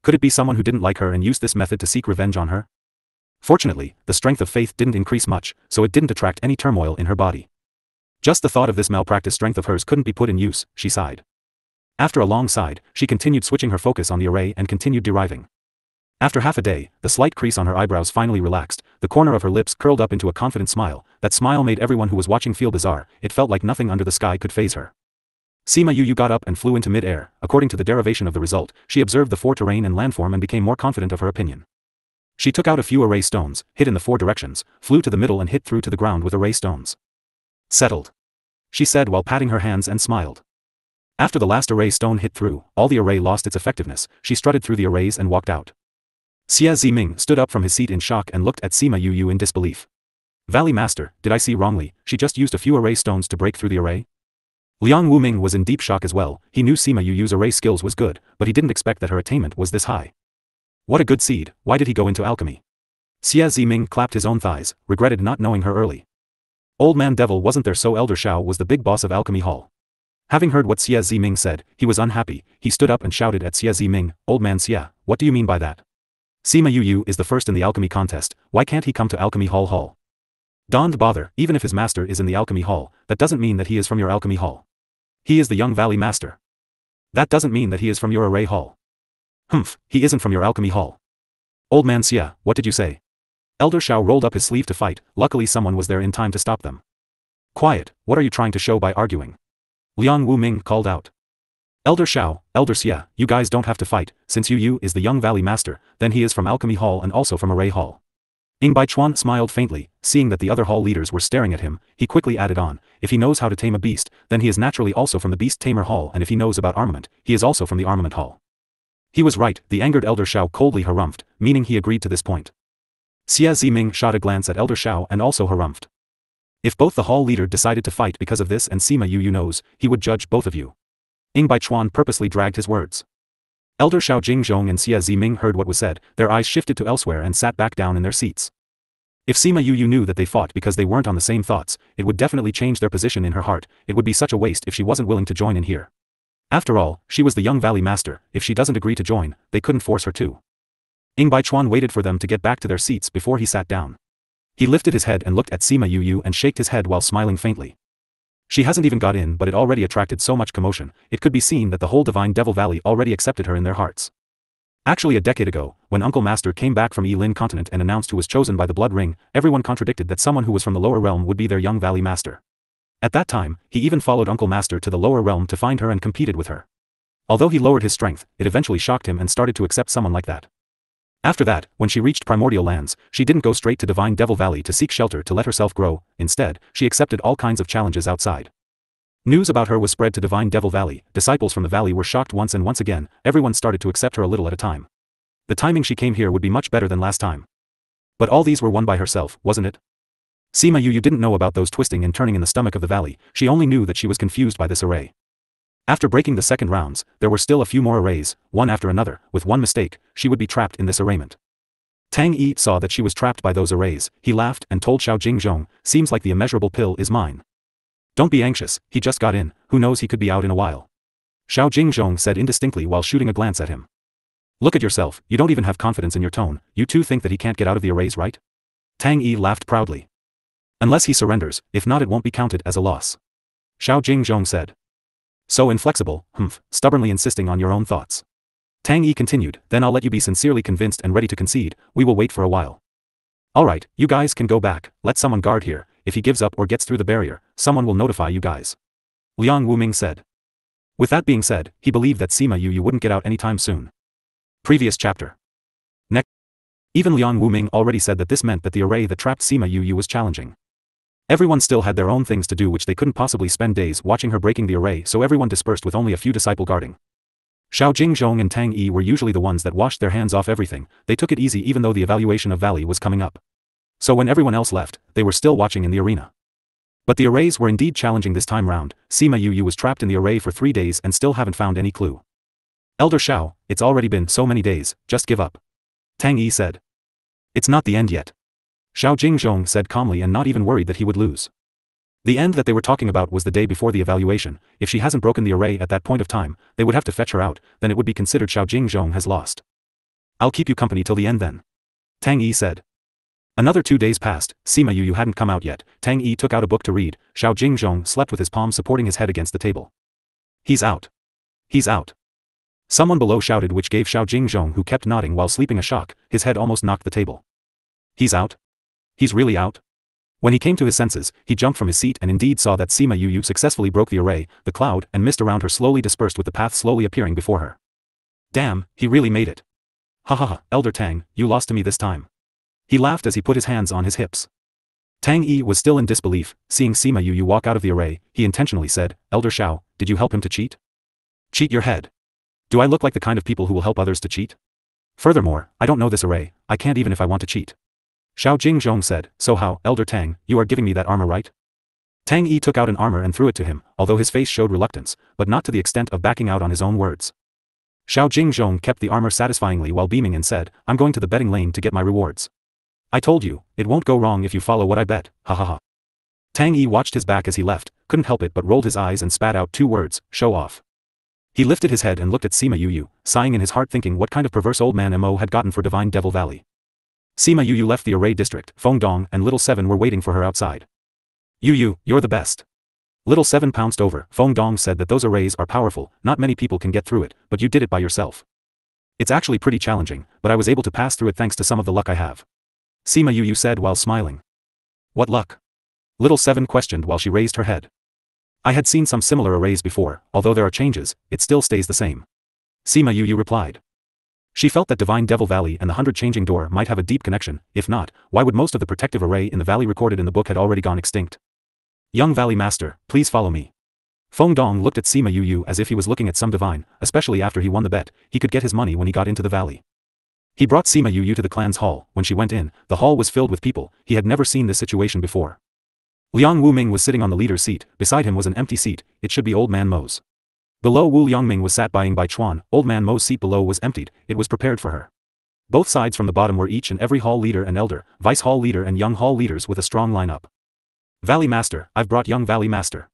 Could it be someone who didn't like her and used this method to seek revenge on her? Fortunately, the strength of faith didn't increase much, so it didn't attract any turmoil in her body. Just the thought of this malpracticed strength of hers couldn't be put in use, she sighed. After a long sigh, she continued switching her focus on the array and continued deriving. After half a day, the slight crease on her eyebrows finally relaxed, the corner of her lips curled up into a confident smile. That smile made everyone who was watching feel bizarre. It felt like nothing under the sky could faze her. Sima Yu got up and flew into mid-air. According to the derivation of the result, she observed the 4 terrain and landform and became more confident of her opinion. She took out a few array stones, hit in the 4 directions, flew to the middle and hit through to the ground with array stones. Settled. She said while patting her hands and smiled. After the last array stone hit through, all the array lost its effectiveness. She strutted through the arrays and walked out. Xie Ziming stood up from his seat in shock and looked at Sima Yu in disbelief. Valley Master, did I see wrongly? She just used a few array stones to break through the array? Liang Wuming was in deep shock as well. He knew Sima Yu's array skills was good, but he didn't expect that her attainment was this high. What a good seed. Why did he go into alchemy? Xie Ziming clapped his own thighs, regretted not knowing her early. Old Man Devil wasn't there, so Elder Shao was the big boss of Alchemy Hall. Having heard what Xie Ziming said, he was unhappy. He stood up and shouted at Xie Ziming, Old Man Xie, what do you mean by that? Sima Yu is the first in the alchemy contest, why can't he come to Alchemy Hall? Don't bother, even if his master is in the Alchemy Hall, that doesn't mean that he is from your Alchemy Hall. He is the young Valley Master. That doesn't mean that he is from your Array Hall. Humph, he isn't from your Alchemy Hall. Old Man Xie, what did you say? Elder Shao rolled up his sleeve to fight. Luckily someone was there in time to stop them. Quiet, what are you trying to show by arguing? Liang Wuming called out. Elder Shao, Elder Xie, you guys don't have to fight. Since Yu is the young Valley Master, then he is from Alchemy Hall and also from Array Hall. Ing Baichuan smiled faintly. seeing that the other hall leaders were staring at him, he quickly added on, if he knows how to tame a beast, then he is naturally also from the Beast Tamer Hall, and if he knows about armament, he is also from the Armament Hall. He was right, the angered Elder Shao coldly harumphed, meaning he agreed to this point. Xia Ziming shot a glance at Elder Shao and also harumphed. If both the hall leader decided to fight because of this and Sima Yu knows, he would judge both of you. Ing Baichuan purposely dragged his words. Elder Shao Jingzhong and Xia Ziming heard what was said, their eyes shifted to elsewhere and sat back down in their seats. If Sima Yu knew that they fought because they weren't on the same thoughts, it would definitely change their position in her heart, it would be such a waste if she wasn't willing to join in here. After all, she was the young valley master, if she doesn't agree to join, they couldn't force her to. Ing Baichuan waited for them to get back to their seats before he sat down. He lifted his head and looked at Sima Yu and shaked his head while smiling faintly. She hasn't even got in but it already attracted so much commotion, it could be seen that the whole Divine Devil Valley already accepted her in their hearts. Actually a decade ago, when Uncle Master came back from Yilin continent and announced who was chosen by the Blood Ring, everyone contradicted that someone who was from the lower realm would be their young valley master. At that time, he even followed Uncle Master to the lower realm to find her and competed with her. Although he lowered his strength, it eventually shocked him and started to accept someone like that. After that, when she reached Primordial Lands, she didn't go straight to Divine Devil Valley to seek shelter to let herself grow, instead, she accepted all kinds of challenges outside. News about her was spread to Divine Devil Valley, disciples from the valley were shocked once and once again, everyone started to accept her a little at a time. The timing she came here would be much better than last time. But all these were won by herself, wasn't it? Sima Yu didn't know about those twisting and turning in the stomach of the valley, she only knew that she was confused by this array. After breaking the second rounds, there were still a few more arrays, one after another, with one mistake, she would be trapped in this arrayment. Tang Yi saw that she was trapped by those arrays, he laughed and told Xiao Jingzhong, seems like the immeasurable pill is mine. Don't be anxious, he just got in, who knows he could be out in a while. Xiao Jingzhong said indistinctly while shooting a glance at him. Look at yourself, you don't even have confidence in your tone, you too think that he can't get out of the arrays, right? Tang Yi laughed proudly. Unless he surrenders, if not it won't be counted as a loss. Xiao Jingzhong said. So inflexible, stubbornly insisting on your own thoughts. Tang Yi continued, then I'll let you be sincerely convinced and ready to concede, we will wait for a while. Alright, you guys can go back, let someone guard here, if he gives up or gets through the barrier, someone will notify you guys. Liang Wuming said. With that being said, he believed that Sima Yu wouldn't get out anytime soon. Previous chapter. Next. Even Liang Wuming already said that this meant that the array that trapped Sima Yu was challenging. Everyone still had their own things to do which they couldn't possibly spend days watching her breaking the array, so everyone dispersed with only a few disciple guarding. Xiao Jingzhong and Tang Yi were usually the ones that washed their hands off everything, they took it easy even though the evaluation of Valley was coming up. So when everyone else left, they were still watching in the arena. But the arrays were indeed challenging this time round, Sima Yu was trapped in the array for 3 days and still haven't found any clue. Elder Shao, it's already been so many days, just give up. Tang Yi said. It's not the end yet. Xiao Jingzhong said calmly and not even worried that he would lose. The end that they were talking about was the day before the evaluation, if she hasn't broken the array at that point of time, they would have to fetch her out, then it would be considered Xiao Jingzhong has lost. I'll keep you company till the end then. Tang Yi said. Another 2 days passed, Sima Yu hadn't come out yet, Tang Yi took out a book to read, Xiao Jingzhong slept with his palm supporting his head against the table. He's out. He's out. Someone below shouted which gave Xiao Jingzhong who kept nodding while sleeping a shock, his head almost knocked the table. He's out? He's really out? When he came to his senses, he jumped from his seat and indeed saw that Sima Yu successfully broke the array, the cloud and mist around her slowly dispersed with the path slowly appearing before her. Damn, he really made it. Ha ha ha, Elder Tang, you lost to me this time. He laughed as he put his hands on his hips. Tang Yi was still in disbelief, seeing Sima Yu walk out of the array, he intentionally said, Elder Shao, did you help him to cheat? Cheat your head. Do I look like the kind of people who will help others to cheat? Furthermore, I don't know this array, I can't even if I want to cheat. Xiao Jingzhong said, so how, Elder Tang, you are giving me that armor right? Tang Yi took out an armor and threw it to him, although his face showed reluctance, but not to the extent of backing out on his own words. Xiao Jingzhong kept the armor satisfyingly while beaming and said, I'm going to the betting lane to get my rewards. I told you, it won't go wrong if you follow what I bet, ha ha ha. Tang Yi watched his back as he left, couldn't help it but rolled his eyes and spat out 2 words, show off. He lifted his head and looked at Sima Yu, sighing in his heart thinking what kind of perverse old man Mo had gotten for Divine Devil Valley. Sima Yu left the array district, Feng Dong and Little Seven were waiting for her outside. Yu, you're the best. Little Seven pounced over, Feng Dong said that those arrays are powerful, not many people can get through it, but you did it by yourself. It's actually pretty challenging, but I was able to pass through it thanks to some of the luck I have. Sima Yu said while smiling. What luck? Little Seven questioned while she raised her head. I had seen some similar arrays before, although there are changes, it still stays the same. Sima Yu replied. She felt that Divine Devil Valley and the 100 Changing Door might have a deep connection. If not, why would most of the protective array in the valley recorded in the book had already gone extinct? Young Valley Master, please follow me. Feng Dong looked at Sima Yu as if he was looking at some divine, especially after he won the bet. He could get his money when he got into the valley. He brought Sima Yu to the clan's hall. When she went in, the hall was filled with people. He had never seen this situation before. Liang Wuming was sitting on the leader's seat. Beside him was an empty seat. It should be Old Man Mo's. Below, Wu Liangming was sat by Ying Bai Chuan. Old Man Mo's seat below was emptied. It was prepared for her. Both sides from the bottom were each and every hall leader and elder, vice hall leader and young hall leaders with a strong lineup. Valley Master, I've brought young Valley Master.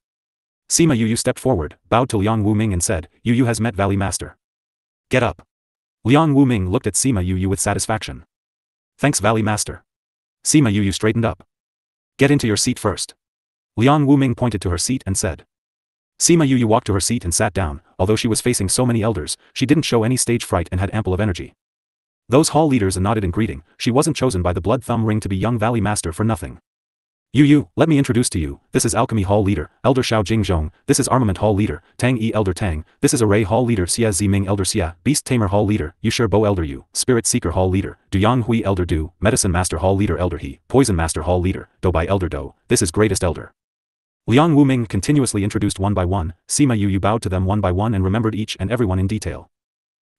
Sima Yu stepped forward, bowed to Liang Wuming and said, Yu has met Valley Master. Get up. Liang Wuming looked at Sima Yu with satisfaction. Thanks Valley Master. Sima Yu straightened up. Get into your seat first. Liang Wuming pointed to her seat and said. Sima Yu walked to her seat and sat down. Although she was facing so many elders, she didn't show any stage fright and had ample of energy. Those hall leaders nodded in greeting. She wasn't chosen by the blood thumb ring to be young Valley Master for nothing. Yu, let me introduce to you, this is Alchemy Hall Leader, Elder Xiao Jingzhong, this is Armament Hall Leader, Tang Yi Elder Tang, this is Array Hall Leader Xia Ziming Elder Xia, Beast Tamer Hall Leader, Yushir Bo Elder Yu, Spirit Seeker Hall Leader, Du Yang Hui Elder Du, Medicine Master Hall Leader Elder He, Poison Master Hall Leader, Do Bai Elder Do, this is Greatest Elder. Liang Wuming continuously introduced one by one. Sima Yu bowed to them one by one and remembered each and everyone in detail.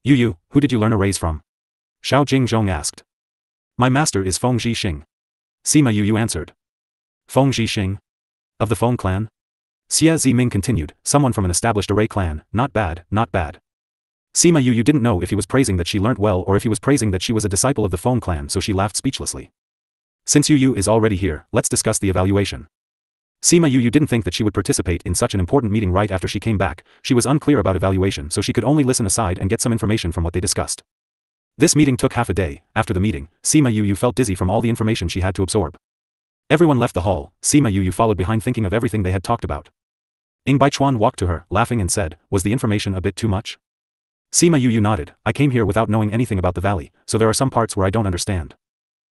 Yu, who did you learn arrays from? Xiao Jingzhong asked. My master is Feng Zhixing. Sima Yu answered. Feng Zhixing? Of the Feng clan? Xia Ziming continued, someone from an established array clan, not bad, not bad. Sima Yu didn't know if he was praising that she learnt well or if he was praising that she was a disciple of the Feng clan, so she laughed speechlessly. Since Yu is already here, let's discuss the evaluation. Sima Yu didn't think that she would participate in such an important meeting right after she came back. She was unclear about evaluation, so she could only listen aside and get some information from what they discussed. This meeting took half a day. After the meeting, Sima Yu felt dizzy from all the information she had to absorb. Everyone left the hall. Sima Yu followed behind thinking of everything they had talked about. Ying Bai Chuan walked to her, laughing and said, was the information a bit too much? Sima Yu nodded. I came here without knowing anything about the valley, so there are some parts where I don't understand.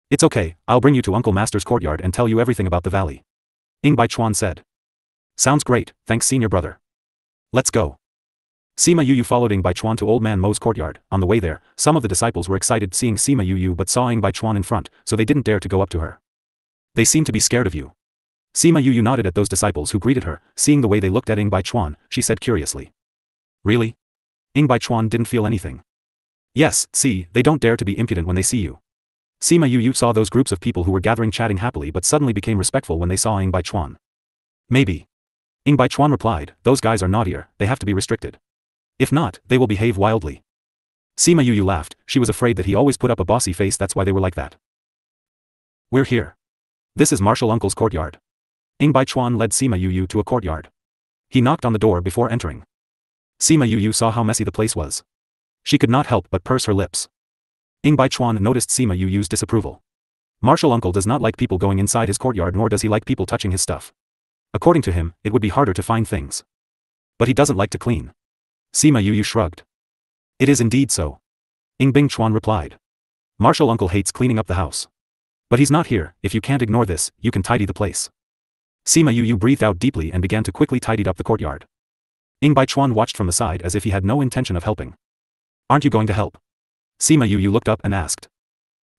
It's okay, I'll bring you to Uncle Master's courtyard and tell you everything about the valley. Ying Bai Chuan said. Sounds great, thanks senior brother. Let's go. Sima Yu followed Ying Bai Chuan to Old Man Mo's courtyard. On the way there, some of the disciples were excited seeing Sima Yu but saw Ying Bai Chuan in front, so they didn't dare to go up to her. They seem to be scared of you. Sima Yu nodded at those disciples who greeted her. Seeing the way they looked at Ying Bai Chuan, she said curiously. Really? Ying Bai Chuan didn't feel anything. Yes, see, they don't dare to be impudent when they see you. Sima Yu saw those groups of people who were gathering chatting happily but suddenly became respectful when they saw Ying Bai Chuan. Maybe. Ying Bai Chuan replied, those guys are naughtier, they have to be restricted. If not, they will behave wildly. Sima Yu laughed. She was afraid that he always put up a bossy face, that's why they were like that. We're here. This is Martial Uncle's courtyard. Ying Bai Chuan led Sima Yu to a courtyard. He knocked on the door before entering. Sima Yu saw how messy the place was. She could not help but purse her lips. Ying Bai Chuan noticed Sima Yu's disapproval. Martial Uncle does not like people going inside his courtyard, nor does he like people touching his stuff. According to him, it would be harder to find things. But he doesn't like to clean. Sima Yu shrugged. It is indeed so. Ying Bing Chuan replied. Martial Uncle hates cleaning up the house. But he's not here, if you can't ignore this, you can tidy the place. Sima Yu breathed out deeply and began to quickly tidy up the courtyard. Ying Bai Chuan watched from the side as if he had no intention of helping. Aren't you going to help? Sima Yu looked up and asked.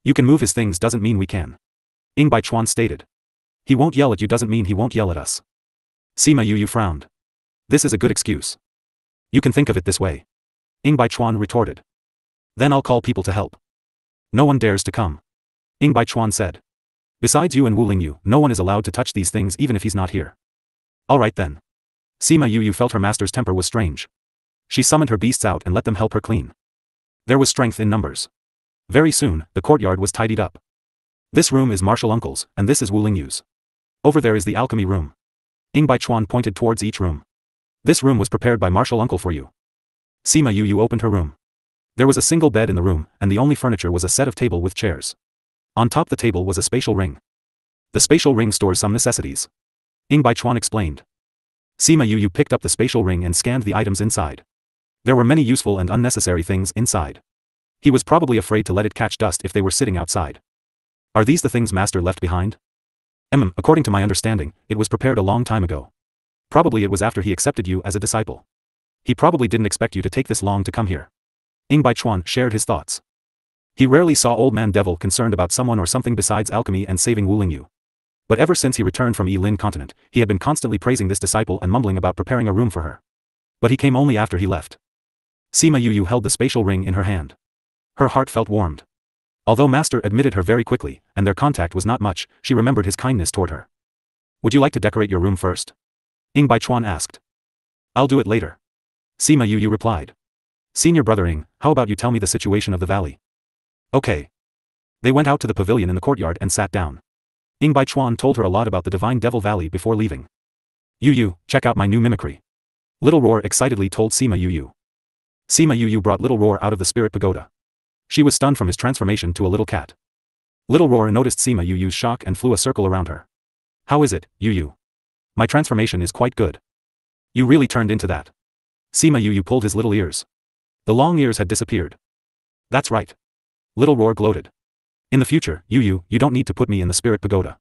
You can move his things doesn't mean we can. Ying Bai Chuan stated. He won't yell at you doesn't mean he won't yell at us. Sima Yu frowned. This is a good excuse. You can think of it this way. Ying Bai Chuan retorted. Then I'll call people to help. No one dares to come. Ying Bai Chuan said. Besides you and Wu Lingyu, no one is allowed to touch these things even if he's not here. Alright then. Sima Yu felt her master's temper was strange. She summoned her beasts out and let them help her clean. There was strength in numbers. Very soon, the courtyard was tidied up. This room is Martial Uncle's, and this is Wu Lingyu's. Over there is the alchemy room. Ying Bai Chuan pointed towards each room. This room was prepared by Martial Uncle for you. Sima Yu opened her room. There was a single bed in the room, and the only furniture was a set of table with chairs. On top the table was a spatial ring. The spatial ring stores some necessities. Ying Bai Chuan explained. Sima Yu picked up the spatial ring and scanned the items inside. There were many useful and unnecessary things inside. He was probably afraid to let it catch dust if they were sitting outside. Are these the things Master left behind? According to my understanding, it was prepared a long time ago. Probably it was after he accepted you as a disciple. He probably didn't expect you to take this long to come here. Ing Baichuan shared his thoughts. He rarely saw Old Man Devil concerned about someone or something besides alchemy and saving Wu Lingyu. But ever since he returned from Yilin continent, he had been constantly praising this disciple and mumbling about preparing a room for her. But he came only after he left. Sima Yu held the spatial ring in her hand. Her heart felt warmed. Although Master admitted her very quickly, and their contact was not much, she remembered his kindness toward her. Would you like to decorate your room first? Ing Baichuan asked. I'll do it later. Sima Yu replied. Senior brother Ing, how about you tell me the situation of the valley? Okay. They went out to the pavilion in the courtyard and sat down. Ing Baichuan told her a lot about the Divine Devil Valley before leaving. Yu, check out my new mimicry. Little Roar excitedly told Sima Yu. Sima Yu brought Little Roar out of the spirit pagoda. She was stunned from his transformation to a little cat. Little Roar noticed Sima Yu's shock and flew a circle around her. How is it, Yu? My transformation is quite good. You really turned into that. Sima Yu pulled his little ears. The long ears had disappeared. That's right. Little Roar gloated. In the future, Yu, you don't need to put me in the spirit pagoda.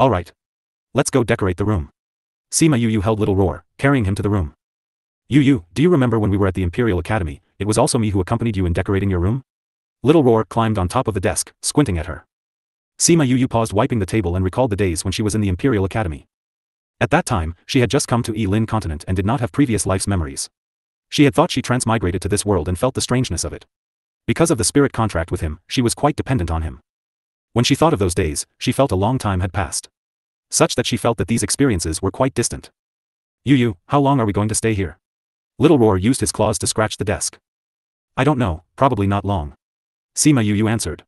Alright. Let's go decorate the room. Sima Yu held Little Roar, carrying him to the room. Yu, do you remember when we were at the Imperial Academy, it was also me who accompanied you in decorating your room? Little Roar climbed on top of the desk, squinting at her. Sima Yu paused wiping the table and recalled the days when she was in the Imperial Academy. At that time, she had just come to Yilin continent and did not have previous life's memories. She had thought she transmigrated to this world and felt the strangeness of it. Because of the spirit contract with him, she was quite dependent on him. When she thought of those days, she felt a long time had passed. Such that she felt that these experiences were quite distant. Yu, how long are we going to stay here? Little Roar used his claws to scratch the desk. I don't know, probably not long. Sima Yu answered.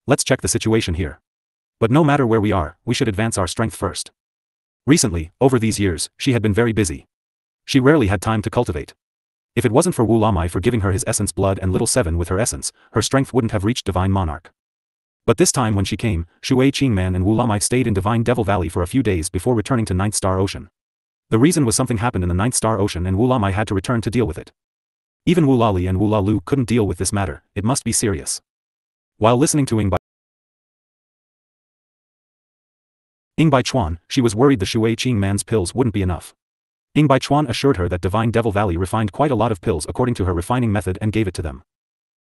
Let's check the situation here. But no matter where we are, we should advance our strength first. Recently, over these years, she had been very busy. She rarely had time to cultivate. If it wasn't for Wu Lamai for giving her his essence blood and Little Seven with her essence, her strength wouldn't have reached Divine Monarch. But this time when she came, Shui Qingman and Wu Lamai stayed in Divine Devil Valley for a few days before returning to Ninth Star Ocean. The reason was something happened in the Ninth Star Ocean and Wu Lamai had to return to deal with it. Even Wu Lali and Wu Lalu couldn't deal with this matter, it must be serious. While listening to Ing Baichuan, she was worried the Shui Qingman's pills wouldn't be enough. Ing Baichuan assured her that Divine Devil Valley refined quite a lot of pills according to her refining method and gave it to them.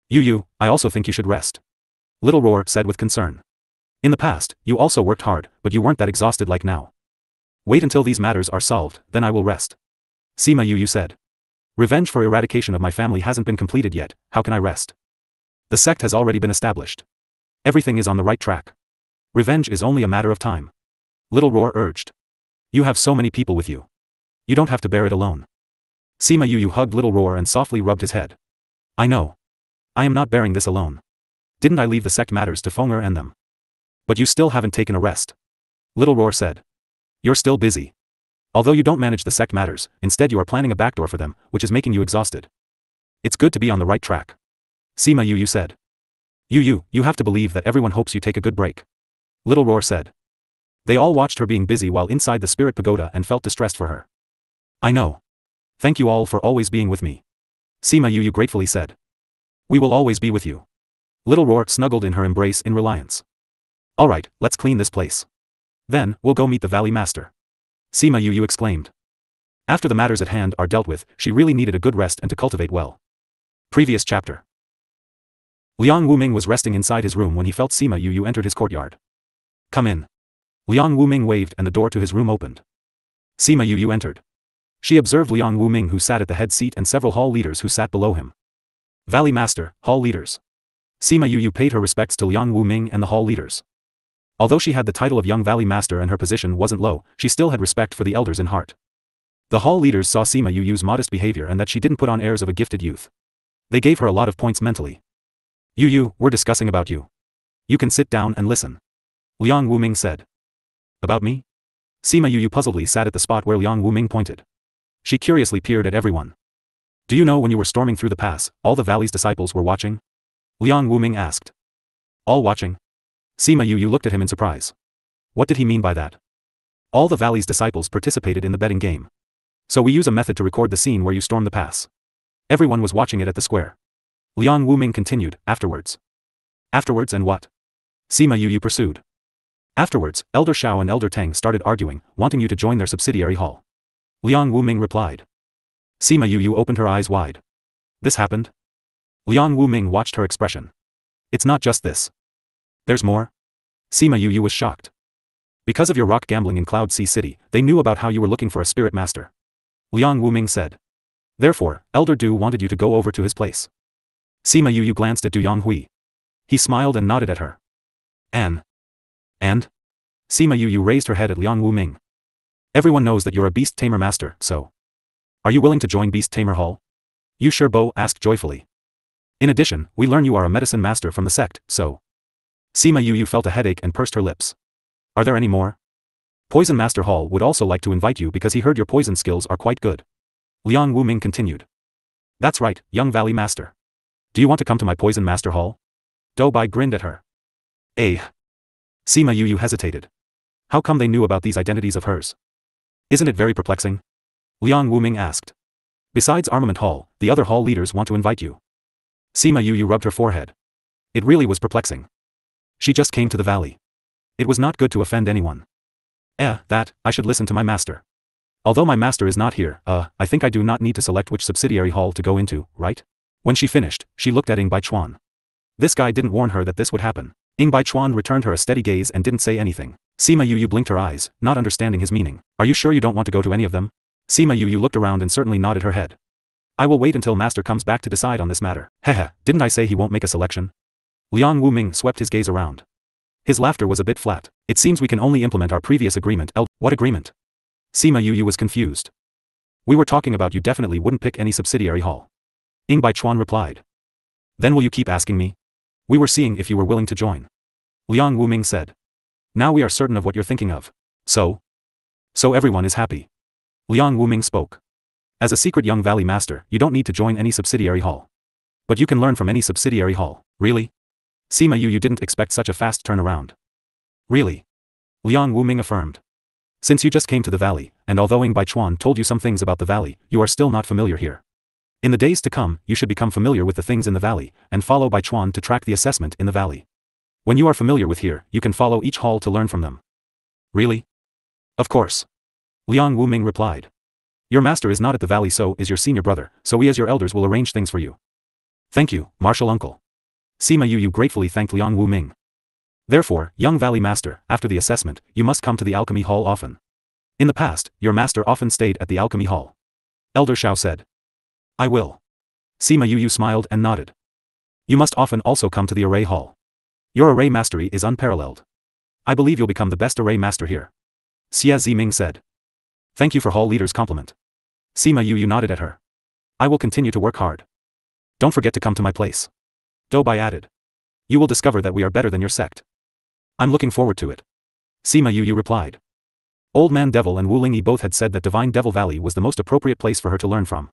Yu, I also think you should rest. Little Roar said with concern. In the past, you also worked hard, but you weren't that exhausted like now. Wait until these matters are solved, then I will rest. Sima Yu said. Revenge for eradication of my family hasn't been completed yet, how can I rest? The sect has already been established. Everything is on the right track. Revenge is only a matter of time. Little Roar urged. You have so many people with you. You don't have to bear it alone. Sima Yu hugged Little Roar and softly rubbed his head. I know. I am not bearing this alone. Didn't I leave the sect matters to Fenger and them? But you still haven't taken a rest. Little Roar said. You're still busy. Although you don't manage the sect matters, instead you are planning a backdoor for them, which is making you exhausted. It's good to be on the right track. Sima Yu said. You have to believe that everyone hopes you take a good break. Little Roar said. They all watched her being busy while inside the spirit pagoda and felt distressed for her. I know. Thank you all for always being with me. Sima Yu gratefully said. We will always be with you. Little Roar snuggled in her embrace in reliance. Alright, let's clean this place. Then, we'll go meet the Valley Master. Sima Yu exclaimed. After the matters at hand are dealt with, she really needed a good rest and to cultivate well. Previous chapter. Liang Wuming was resting inside his room when he felt Sima Yu entered his courtyard. Come in. Liang Wuming waved and the door to his room opened. Sima Yu entered. She observed Liang Wuming who sat at the head seat and several hall leaders who sat below him. Valley Master, hall leaders. Sima Yu paid her respects to Liang Wuming and the hall leaders. Although she had the title of Young Valley Master and her position wasn't low, she still had respect for the elders in heart. The hall leaders saw Sima Yu's modest behavior and that she didn't put on airs of a gifted youth. They gave her a lot of points mentally. Yu, we're discussing about you. You can sit down and listen. Liang Wuming said. About me? Sima Yu puzzledly sat at the spot where Liang Wuming pointed. She curiously peered at everyone. Do you know when you were storming through the pass, all the Valley's disciples were watching? Liang Wuming asked. All watching? Sima Yu looked at him in surprise. What did he mean by that? All the Valley's disciples participated in the betting game. So we use a method to record the scene where you storm the pass. Everyone was watching it at the square. Liang Wuming continued, afterwards. Afterwards and what? Sima Yu pursued. Afterwards, Elder Shao and Elder Tang started arguing, wanting you to join their subsidiary hall. Liang Wuming replied. Sima Yu opened her eyes wide. This happened? Liang Wu-ming watched her expression. It's not just this. There's more? Sima Yu was shocked. Because of your rock gambling in Cloud Sea City, they knew about how you were looking for a spirit master. Liang Wu-ming said. Therefore, Elder Du wanted you to go over to his place. Sima Yu glanced at Du Yonghui. He smiled and nodded at her. And? Sima Yu raised her head at Liang Wu-ming. Everyone knows that you're a Beast Tamer master, so. Are you willing to join Beast Tamer Hall? Yu Shibo asked joyfully. In addition, we learn you are a medicine master from the sect, so. Sima Yu felt a headache and pursed her lips. Are there any more? Poison Master Hall would also like to invite you because he heard your poison skills are quite good. Liang Wu-ming continued. That's right, young Valley Master. Do you want to come to my Poison Master Hall? Do Bai grinned at her. Sima Yu hesitated. How come they knew about these identities of hers? Isn't it very perplexing? Liang Wu-ming asked. Besides Armament Hall, the other hall leaders want to invite you. Sima Yu rubbed her forehead. It really was perplexing. She just came to the valley. It was not good to offend anyone. That, I should listen to my master. Although my master is not here, I think I do not need to select which subsidiary hall to go into, right? When she finished, she looked at Ying Baichuan. This guy didn't warn her that this would happen. Ying Baichuan returned her a steady gaze and didn't say anything. Sima Yu blinked her eyes, not understanding his meaning. Are you sure you don't want to go to any of them? Sima Yu looked around and certainly nodded her head. I will wait until master comes back to decide on this matter. Hehe, didn't I say he won't make a selection? Liang Wu-ming swept his gaze around. His laughter was a bit flat. It seems we can only implement our previous agreement. What agreement? Sima Yu was confused. We were talking about you definitely wouldn't pick any subsidiary hall. Ying Baichuan replied. Then will you keep asking me? We were seeing if you were willing to join. Liang Wu-ming said. Now we are certain of what you're thinking of. So everyone is happy. Liang Wu-ming spoke. As a secret young valley master, you don't need to join any subsidiary hall. But you can learn from any subsidiary hall. Really? Sima Yu didn't expect such a fast turnaround. Really? Liang Wu-ming affirmed. Since you just came to the valley, and although Ying Baichuan told you some things about the valley, you are still not familiar here. In the days to come, you should become familiar with the things in the valley, and follow Baichuan to track the assessment in the valley. When you are familiar with here, you can follow each hall to learn from them. Really? Of course. Liang Wu-ming replied. Your master is not at the valley, so is your senior brother, so we as your elders will arrange things for you. Thank you, martial uncle. Sima Yu gratefully thanked Liang Wu-ming. Therefore, young valley master, after the assessment, you must come to the alchemy hall often. In the past, your master often stayed at the alchemy hall. Elder Shao said. I will. Sima Yu smiled and nodded. You must often also come to the array hall. Your array mastery is unparalleled. I believe you'll become the best array master here. Xia Ziming said. Thank you for hall leader's compliment. Sima Yu nodded at her. I will continue to work hard. Don't forget to come to my place. Do Bai added. You will discover that we are better than your sect. I'm looking forward to it. Sima Yu replied. Old Man Devil and Wu Lingyi both had said that Divine Devil Valley was the most appropriate place for her to learn from.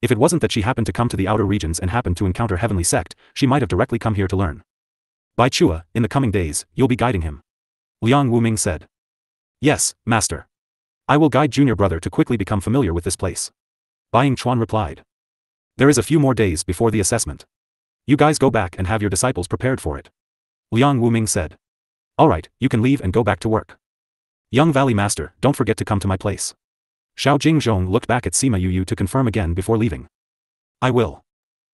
If it wasn't that she happened to come to the outer regions and happened to encounter Heavenly Sect, she might have directly come here to learn. Bai Chua, in the coming days, you'll be guiding him. Liang Wu-ming said. Yes, master. I will guide junior brother to quickly become familiar with this place. Bai Yingchuan replied. There is a few more days before the assessment. You guys go back and have your disciples prepared for it. Liang Wu-ming said. Alright, you can leave and go back to work. Young Valley Master, don't forget to come to my place. Xiao Jingzhong looked back at Sima Yu to confirm again before leaving. I will.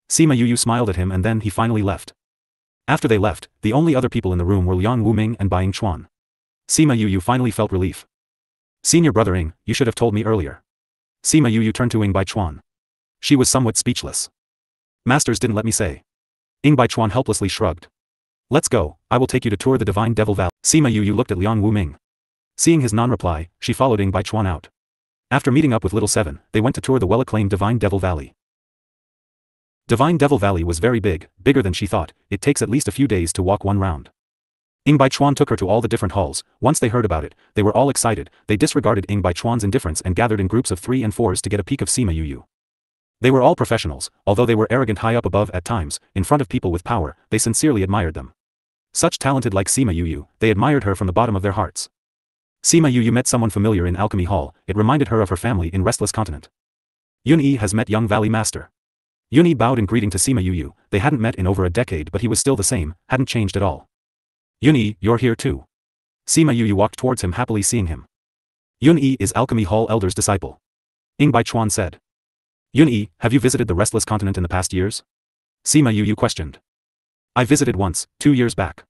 Sima Yu smiled at him and then he finally left. After they left, the only other people in the room were Liang Wu-ming and Bai Yingchuan. Sima Yu finally felt relief. Senior brother Ying, you should have told me earlier. Sima Yu turned to Ying Baichuan. She was somewhat speechless. Masters didn't let me say. Ying Baichuan helplessly shrugged. Let's go, I will take you to tour the Divine Devil Valley. Sima Yu looked at Liang Wu-ming. Seeing his non-reply, she followed Ying Baichuan out. After meeting up with Little Seven, they went to tour the well-acclaimed Divine Devil Valley. Divine Devil Valley was very big, bigger than she thought. It takes at least a few days to walk one round. Ying Baichuan took her to all the different halls. Once they heard about it, they were all excited. They disregarded Ying Baichuan's indifference and gathered in groups of 3 and 4s to get a peek of Sima Yu. They were all professionals, although they were arrogant high up above at times, in front of people with power, they sincerely admired them. Such talented like Sima Yu, they admired her from the bottom of their hearts. Sima Yu met someone familiar in Alchemy Hall. It reminded her of her family in Restless Continent. Yun-Yi has met young Valley Master. Yun-Yi bowed in greeting to Sima Yu. They hadn't met in over a decade but he was still the same, hadn't changed at all. Yun-Yi, you're here too. Sima Yu walked towards him happily seeing him. Yun-Yi is Alchemy Hall Elder's disciple. Ying Baichuan said. Yun-Yi, have you visited the Restless Continent in the past years? Sima Yu questioned. I visited once, 2 years back.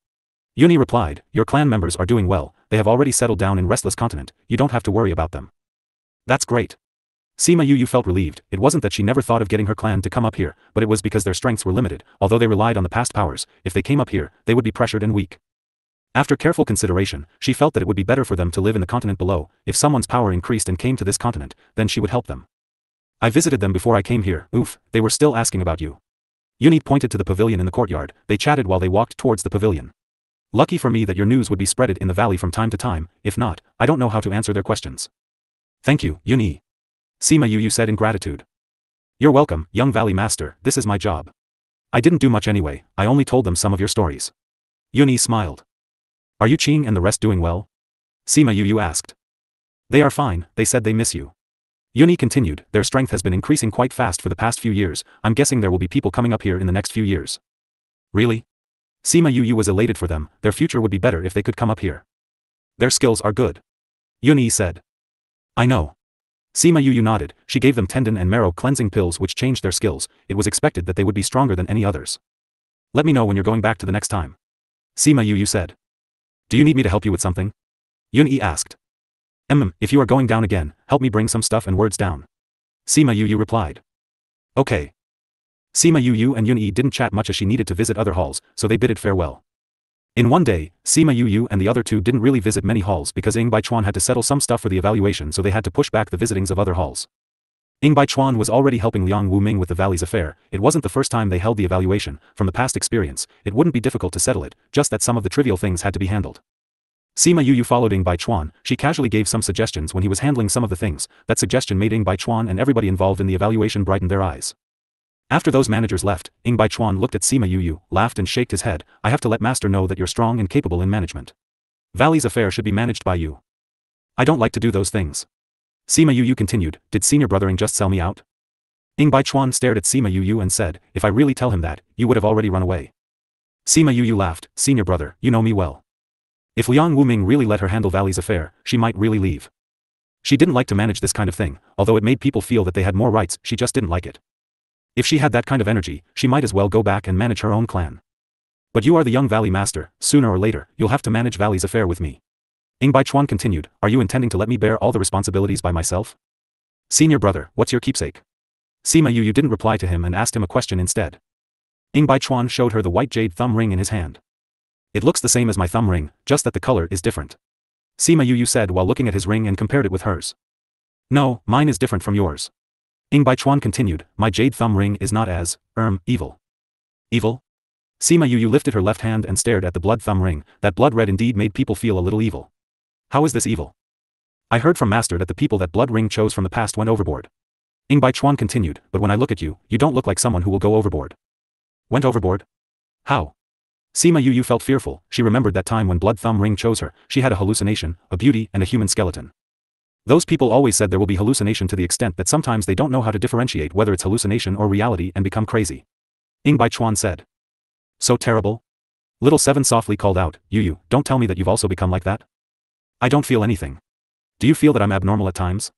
Yuni replied, your clan members are doing well, they have already settled down in Restless Continent, you don't have to worry about them. That's great. Sima Yu felt relieved. It wasn't that she never thought of getting her clan to come up here, but it was because their strengths were limited, although they relied on the past powers. If they came up here, they would be pressured and weak. After careful consideration, she felt that it would be better for them to live in the continent below. If someone's power increased and came to this continent, then she would help them. I visited them before I came here. Oof, they were still asking about you. Yuni pointed to the pavilion in the courtyard. They chatted while they walked towards the pavilion. Lucky for me that your news would be spreaded in the valley from time to time. If not, I don't know how to answer their questions. Thank you, Yuni. Sima Yu said in gratitude. You're welcome, young valley master, this is my job. I didn't do much anyway, I only told them some of your stories. Yuni smiled. Are you Qing and the rest doing well? Sima Yu asked. They are fine, they said they miss you. Yuni continued, their strength has been increasing quite fast for the past few years, I'm guessing there will be people coming up here in the next few years. Really? Sima Yu was elated for them, their future would be better if they could come up here. Their skills are good. Yuni said. I know. Sima Yu nodded, she gave them tendon and marrow cleansing pills which changed their skills, it was expected that they would be stronger than any others. Let me know when you're going back to the next time. Sima Yu said. Do you need me to help you with something? Yuni asked. If you are going down again, help me bring some stuff and words down. Sima Yu replied. Okay. Sima Yu and Yuni didn't chat much as she needed to visit other halls, so they bid it farewell. In one day, Sima Yu and the other two didn't really visit many halls because Ying Baichuan had to settle some stuff for the evaluation, so they had to push back the visitings of other halls. Ying Baichuan was already helping Liang Wuming with the valley's affair. It wasn't the first time they held the evaluation. From the past experience, it wouldn't be difficult to settle it, just that some of the trivial things had to be handled. Sima Yu followed Ying Baichuan. She casually gave some suggestions when he was handling some of the things. That suggestion made Ying Baichuan and everybody involved in the evaluation brighten their eyes. After those managers left, Ying Baichuan looked at Sima Yu, laughed and shook his head. I have to let master know that you're strong and capable in management. Valley's affair should be managed by you. I don't like to do those things. Sima Yu continued, did senior brothering just sell me out? Ying Baichuan stared at Sima Yu and said, if I really tell him that, you would have already run away. Sima Yu laughed, senior brother, you know me well. If Liang Wuming really let her handle Valley's affair, she might really leave. She didn't like to manage this kind of thing, although it made people feel that they had more rights, she just didn't like it. If she had that kind of energy, she might as well go back and manage her own clan. But you are the young Valley master, sooner or later, you'll have to manage Valley's affair with me. Ying Baichuan continued, are you intending to let me bear all the responsibilities by myself? Senior brother, what's your keepsake? Sima Yu didn't reply to him and asked him a question instead. Ying Baichuan showed her the white jade thumb ring in his hand. It looks the same as my thumb ring, just that the color is different. Sima Yu said while looking at his ring and compared it with hers. No, mine is different from yours. Ying Baichuan continued, my jade thumb ring is not as, evil. Evil? Sima Yu lifted her left hand and stared at the blood thumb ring. That blood red indeed made people feel a little evil. How is this evil? I heard from master that the people that blood ring chose from the past went overboard. Ying Baichuan continued, but when I look at you, you don't look like someone who will go overboard. Went overboard? How? Sima Yu felt fearful. She remembered that time when blood thumb ring chose her. She had a hallucination, a beauty and a human skeleton. Those people always said there will be hallucination to the extent that sometimes they don't know how to differentiate whether it's hallucination or reality and become crazy. Ying Baichuan said. So terrible? Little Seven softly called out, Yu, don't tell me that you've also become like that? I don't feel anything. Do you feel that I'm abnormal at times?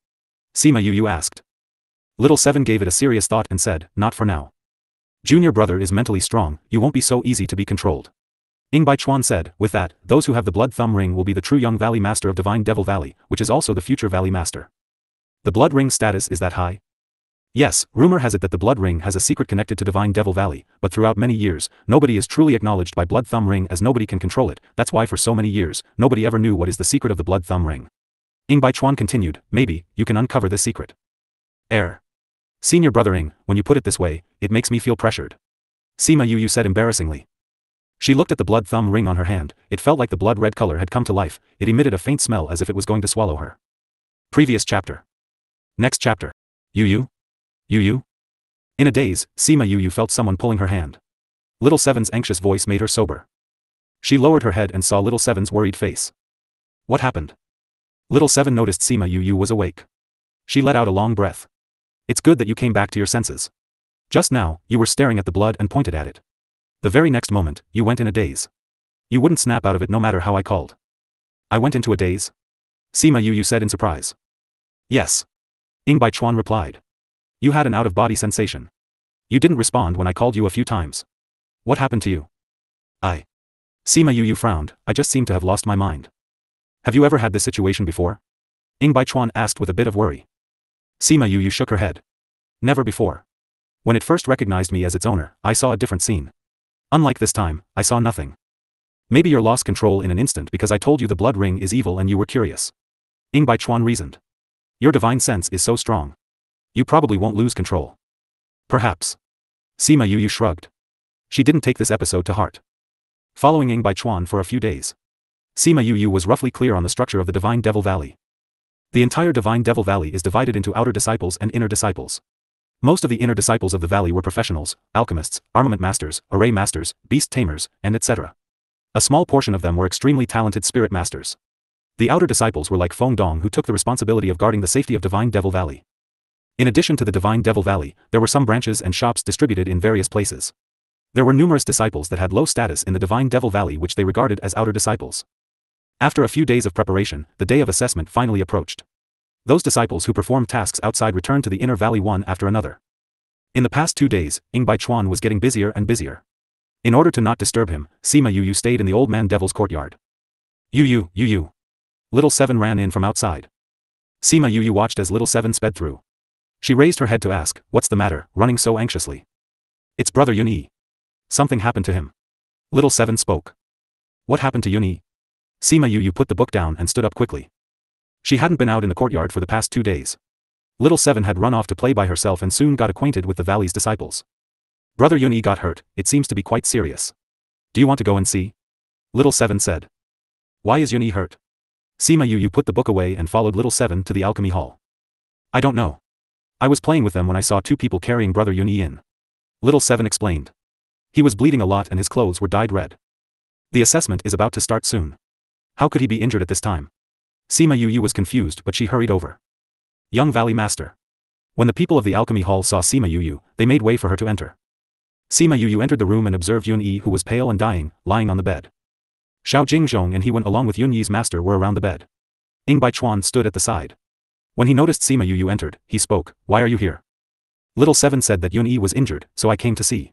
Sima Yu asked. Little Seven gave it a serious thought and said, not for now. Junior brother is mentally strong, you won't be so easy to be controlled. Ying Baichuan said, with that, those who have the blood thumb ring will be the true young Valley Master of Divine Devil Valley, which is also the future Valley Master. The blood ring status is that high? Yes, rumor has it that the blood ring has a secret connected to Divine Devil Valley, but throughout many years, nobody is truly acknowledged by blood thumb ring as nobody can control it, that's why for so many years, nobody ever knew what is the secret of the blood thumb ring. Ying Baichuan continued, maybe, you can uncover this secret. Senior brother Ying, when you put it this way, it makes me feel pressured. Sima Yu said embarrassingly. She looked at the blood thumb ring on her hand, it felt like the blood red color had come to life, it emitted a faint smell as if it was going to swallow her. Previous chapter. Next chapter. Yu? In a daze, Sima Yu felt someone pulling her hand. Little Seven's anxious voice made her sober. She lowered her head and saw Little Seven's worried face. What happened? Little Seven noticed Sima Yu was awake. She let out a long breath. It's good that you came back to your senses. Just now, you were staring at the blood and pointed at it. The very next moment, you went in a daze. You wouldn't snap out of it no matter how I called. I went into a daze? Sima Yu said in surprise. Yes. Ying Baichuan replied. You had an out-of-body sensation. You didn't respond when I called you a few times. What happened to you? Sima Yu frowned, I just seem to have lost my mind. Have you ever had this situation before? Ying Baichuan asked with a bit of worry. Sima Yu shook her head. Never before. When it first recognized me as its owner, I saw a different scene. Unlike this time, I saw nothing. Maybe you lost control in an instant because I told you the blood ring is evil and you were curious. Ying Baichuan reasoned. Your divine sense is so strong. You probably won't lose control. Perhaps. Sima Yu shrugged. She didn't take this episode to heart. Following Ying Baichuan for a few days, Sima Yu was roughly clear on the structure of the Divine Devil Valley. The entire Divine Devil Valley is divided into outer disciples and inner disciples. Most of the inner disciples of the valley were professionals, alchemists, armament masters, array masters, beast tamers, and etc. A small portion of them were extremely talented spirit masters. The outer disciples were like Feng Dong, who took the responsibility of guarding the safety of Divine Devil Valley. In addition to the Divine Devil Valley, there were some branches and shops distributed in various places. There were numerous disciples that had low status in the Divine Devil Valley which they regarded as outer disciples. After a few days of preparation, the day of assessment finally approached. Those disciples who performed tasks outside returned to the inner valley one after another. In the past 2 days, Ying Baichuan was getting busier and busier. In order to not disturb him, Sima Yu stayed in the old man devil's courtyard. Yu. Little Seven ran in from outside. Sima Yu watched as Little Seven sped through. She raised her head to ask, what's the matter, running so anxiously? It's brother Yun. Something happened to him. Little Seven spoke. What happened to Yun? Sima Yu put the book down and stood up quickly. She hadn't been out in the courtyard for the past 2 days. Little Seven had run off to play by herself and soon got acquainted with the valley's disciples. Brother Yun got hurt, it seems to be quite serious. Do you want to go and see? Little Seven said. Why is Yun hurt? Sima Yu put the book away and followed Little Seven to the alchemy hall. I don't know. I was playing with them when I saw 2 people carrying brother Yun in. Little Seven explained. He was bleeding a lot and his clothes were dyed red. The assessment is about to start soon. How could he be injured at this time? Sima Yu was confused but she hurried over. Young Valley Master. When the people of the alchemy hall saw Sima Yu, they made way for her to enter. Sima Yu entered the room and observed Yun who was pale and dying, lying on the bed. Xiao Jingzhong and Hewen along with Yun Yi's master were around the bed. Ying Baichuan stood at the side. When he noticed Sima Yu entered, he spoke, why are you here? Little Seven said that Yun was injured, so I came to see.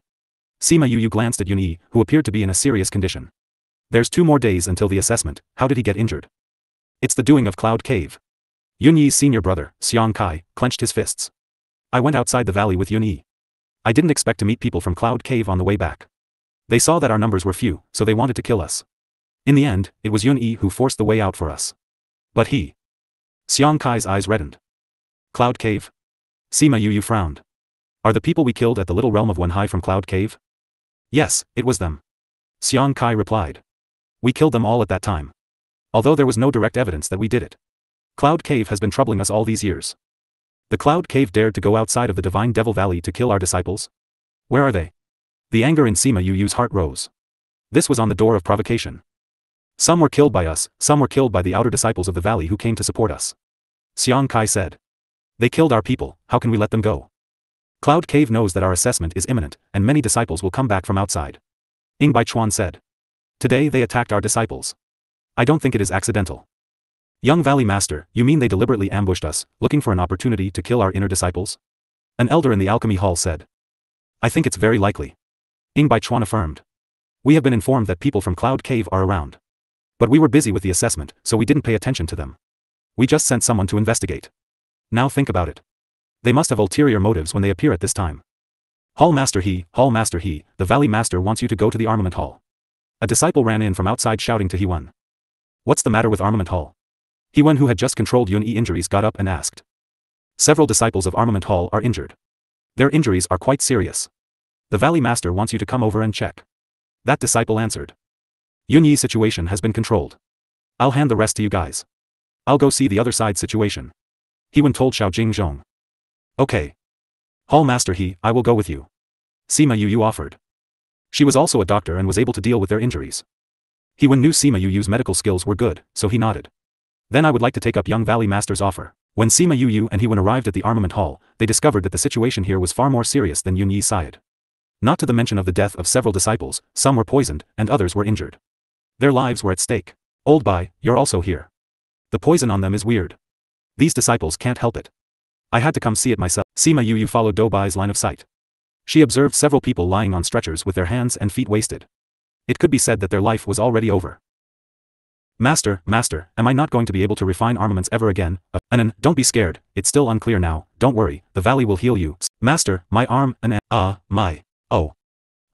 Sima Yu glanced at Yun who appeared to be in a serious condition. There's 2 more days until the assessment, how did he get injured? It's the doing of Cloud Cave. Yun Yi's senior brother, Xiang Kai, clenched his fists. I went outside the valley with Yun Yi. I didn't expect to meet people from Cloud Cave on the way back. They saw that our numbers were few, so they wanted to kill us. In the end, it was Yun Yi who forced the way out for us. But he. Xiang Kai's eyes reddened. Cloud Cave? Sima Yu frowned. Are the people we killed at the little realm of Wenhai from Cloud Cave? Yes, it was them. Xiang Kai replied. We killed them all at that time. Although there was no direct evidence that we did it. Cloud Cave has been troubling us all these years. The Cloud Cave dared to go outside of the Divine Devil Valley to kill our disciples? Where are they? The anger in Sima Yu's heart rose. This was on the door of provocation. Some were killed by us, some were killed by the outer disciples of the valley who came to support us. Xiang Kai said. They killed our people, how can we let them go? Cloud Cave knows that our assessment is imminent, and many disciples will come back from outside. Ying Baichuan said. Today they attacked our disciples. I don't think it is accidental. Young Valley Master, you mean they deliberately ambushed us, looking for an opportunity to kill our inner disciples? An elder in the alchemy hall said. I think it's very likely. Ying Baichuan affirmed. We have been informed that people from Cloud Cave are around. But we were busy with the assessment, so we didn't pay attention to them. We just sent someone to investigate. Now think about it. They must have ulterior motives when they appear at this time. Hall Master he, the Valley Master wants you to go to the armament hall. A disciple ran in from outside shouting to Hewen. What's the matter with armament hall? Hewen, who had just controlled Yun Yi injuries, got up and asked. Several disciples of armament hall are injured. Their injuries are quite serious. The Valley Master wants you to come over and check. That disciple answered. Yun Yi's situation has been controlled. I'll hand the rest to you guys. I'll go see the other side situation. Hewen told Xiao Jingzhong. Okay. Hall Master I will go with you. Sima Yu offered. She was also a doctor and was able to deal with their injuries. Hewen knew Sima Yu's medical skills were good, so he nodded. Then I would like to take up Young Valley Master's offer. When Sima Yu and Hewen arrived at the armament hall, they discovered that the situation here was far more serious than Yun Yi's side. Not to the mention of the death of several disciples, some were poisoned, and others were injured. Their lives were at stake. Old Bai, you're also here. The poison on them is weird. These disciples can't help it. I had to come see it myself. Sima Yu followed Do Bai's line of sight. She observed several people lying on stretchers with their hands and feet wasted. It could be said that their life was already over. Master, am I not going to be able to refine armaments ever again? Anan, don't be scared, it's still unclear now, don't worry, the valley will heal you. Master, my arm, Anan, my. Oh.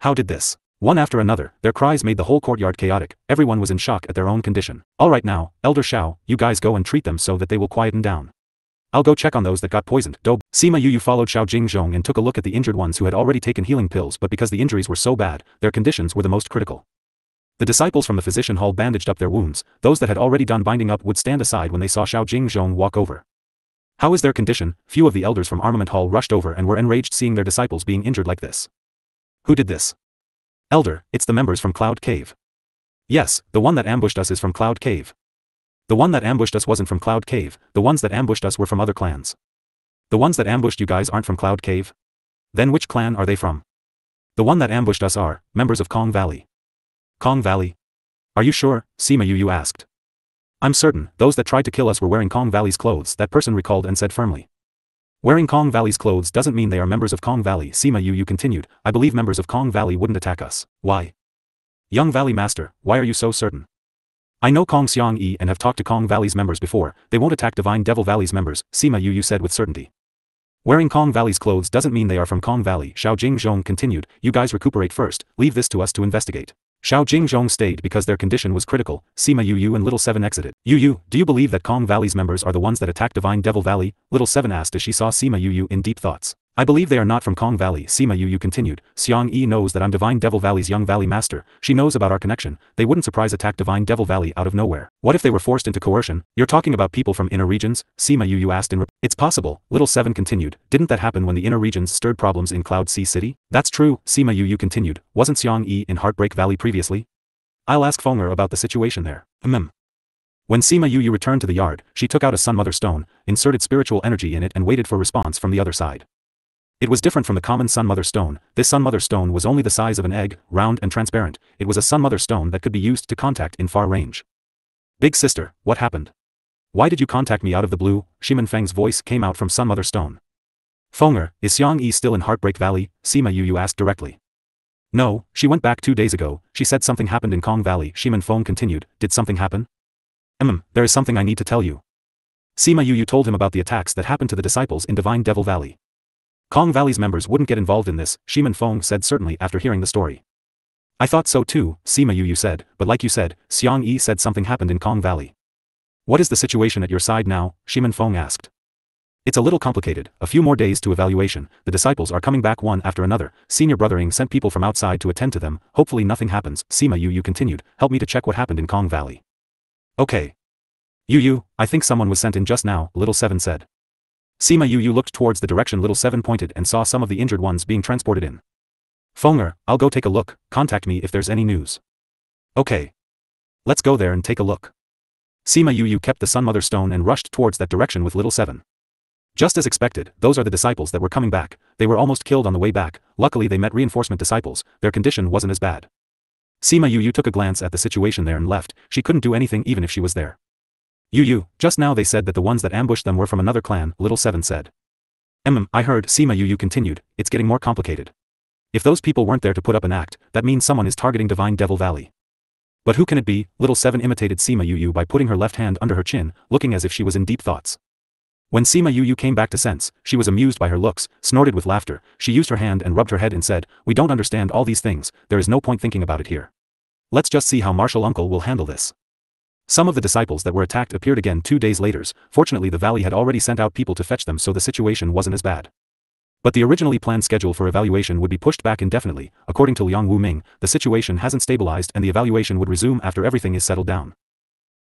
How did this? One after another, their cries made the whole courtyard chaotic, everyone was in shock at their own condition. Alright now, Elder Shao, you guys go and treat them so that they will quieten down. I'll go check on those that got poisoned. Sima Yu followed Xiao Jingzhong and took a look at the injured ones who had already taken healing pills, but because the injuries were so bad, their conditions were the most critical. The disciples from the physician hall bandaged up their wounds, those that had already done binding up would stand aside when they saw Xiao Jingzhong walk over. How is their condition? Few of the elders from Armament Hall rushed over and were enraged seeing their disciples being injured like this. Who did this? Elder, it's the members from Cloud Cave. Yes, the one that ambushed us is from Cloud Cave. The one that ambushed us wasn't from Cloud Cave, the ones that ambushed us were from other clans. The ones that ambushed you guys aren't from Cloud Cave? Then which clan are they from? The one that ambushed us are members of Kong Valley. Kong Valley? Are you sure? Sima Yu asked. I'm certain, those that tried to kill us were wearing Kong Valley's clothes, that person recalled and said firmly. Wearing Kong Valley's clothes doesn't mean they are members of Kong Valley, Sima Yu continued. I believe members of Kong Valley wouldn't attack us. Why? Young Valley Master, why are you so certain? I know Kong Xiang Yi and have talked to Kong Valley's members before, they won't attack Divine Devil Valley's members, Sima Yu said with certainty. Wearing Kong Valley's clothes doesn't mean they are from Kong Valley, Xiao Jingzhong continued. You guys recuperate first, leave this to us to investigate. Xiao Jingzhong stayed because their condition was critical. Sima Yu and Little Seven exited. Yu, do you believe that Kong Valley's members are the ones that attacked Divine Devil Valley? Little Seven asked as she saw Sima Yu in deep thoughts. I believe they are not from Kong Valley, Sima Yu continued. Xiang Yi knows that I'm Divine Devil Valley's young Valley Master, she knows about our connection, they wouldn't surprise attack Divine Devil Valley out of nowhere. What if they were forced into coercion? You're talking about people from inner regions? Sima Yu asked in It's possible, Little Seven continued. Didn't that happen when the inner regions stirred problems in Cloud Sea City? That's true, Sima Yu continued. Wasn't Xiang Yi in Heartbreak Valley previously? I'll ask Fenger about the situation there. When Sima Yu returned to the yard, she took out a Sun Mother Stone, inserted spiritual energy in it and waited for response from the other side. It was different from the common Sun Mother Stone. This Sun Mother Stone was only the size of an egg, round and transparent. It was a Sun Mother Stone that could be used to contact in far range. Big sister, what happened? Why did you contact me out of the blue? Shiman Feng's voice came out from Sun Mother Stone. Fenger, is Xiang Yi still in Heartbreak Valley? Sima Yu asked directly. No, she went back 2 days ago, she said something happened in Kong Valley, Shiman Feng continued. Did something happen? There is something I need to tell you. Sima Yu told him about the attacks that happened to the disciples in Divine Devil Valley. Kong Valley's members wouldn't get involved in this, Shiman Feng said certainly after hearing the story. I thought so too, Sima Yu said, but like you said, Xiang Yi said something happened in Kong Valley. What is the situation at your side now? Shiman Feng asked. It's a little complicated, a few more days to evaluation, the disciples are coming back one after another, Senior Brothering sent people from outside to attend to them, hopefully nothing happens, Sima Yu continued, help me to check what happened in Kong Valley. Okay. Yu, I think someone was sent in just now, Little Seven said. Sima Yu looked towards the direction Little Seven pointed and saw some of the injured ones being transported in. Fenger, I'll go take a look, contact me if there's any news. Okay. Let's go there and take a look. Sima Yu kept the Sun Mother Stone and rushed towards that direction with Little Seven. Just as expected, those are the disciples that were coming back, they were almost killed on the way back, luckily they met reinforcement disciples, their condition wasn't as bad. Sima Yu took a glance at the situation there and left, she couldn't do anything even if she was there. Yu, just now they said that the ones that ambushed them were from another clan, Little Seven said. I heard, Sima Yu continued, it's getting more complicated. If those people weren't there to put up an act, that means someone is targeting Divine Devil Valley. But who can it be? Little Seven imitated Sima Yu by putting her left hand under her chin, looking as if she was in deep thoughts. When Sima Yu came back to sense, she was amused by her looks, snorted with laughter, she used her hand and rubbed her head and said, we don't understand all these things, there is no point thinking about it here. Let's just see how Martial Uncle will handle this. Some of the disciples that were attacked appeared again 2 days later, fortunately the valley had already sent out people to fetch them so the situation wasn't as bad. But the originally planned schedule for evaluation would be pushed back indefinitely, according to Liang Wuming, the situation hasn't stabilized and the evaluation would resume after everything is settled down.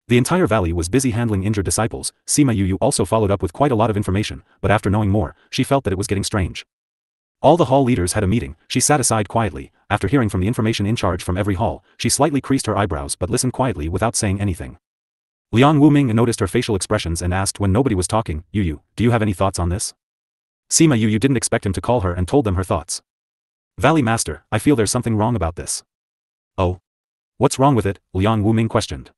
The entire valley was busy handling injured disciples, Sima Yu also followed up with quite a lot of information, but after knowing more, she felt that it was getting strange. All the hall leaders had a meeting, she sat aside quietly, after hearing from the information in charge from every hall, she slightly creased her eyebrows but listened quietly without saying anything. Liang Wuming noticed her facial expressions and asked when nobody was talking, Yu, do you have any thoughts on this? Sima Yu didn't expect him to call her and told them her thoughts. Valley Master, I feel there's something wrong about this. Oh? What's wrong with it? Liang Wuming questioned.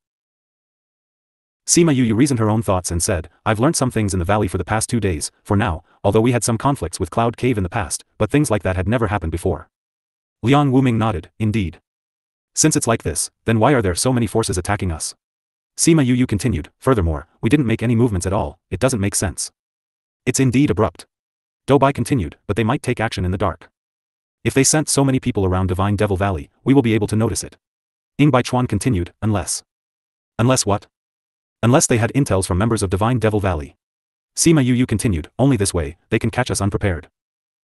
Sima Yu reasoned her own thoughts and said, I've learned some things in the valley for the past 2 days, for now, although we had some conflicts with Cloud Cave in the past, but things like that had never happened before. Liang Wuming nodded, indeed. Since it's like this, then why are there so many forces attacking us? Sima Yu continued, furthermore, we didn't make any movements at all, it doesn't make sense. It's indeed abrupt. Doubai continued, but they might take action in the dark. If they sent so many people around Divine Devil Valley, we will be able to notice it. Ying Baichuan continued, unless. Unless what? Unless they had intels from members of Divine Devil Valley. Sima Yu continued, only this way, they can catch us unprepared.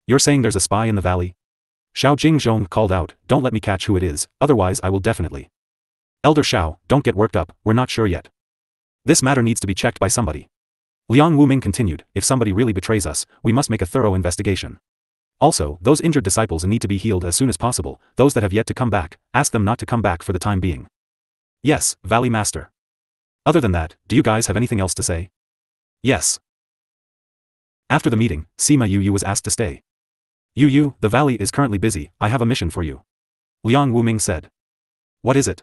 You're saying there's a spy in the valley? Xiao Jingzhong called out, don't let me catch who it is, otherwise I will definitely. Elder Xiao, don't get worked up, we're not sure yet. This matter needs to be checked by somebody. Liang Wuming continued, if somebody really betrays us, we must make a thorough investigation. Also, those injured disciples need to be healed as soon as possible, those that have yet to come back, ask them not to come back for the time being. Yes, Valley Master. Other than that, do you guys have anything else to say? Yes. After the meeting, Sima Yu was asked to stay. Yu, the valley is currently busy, I have a mission for you. Liang Wuming said. What is it?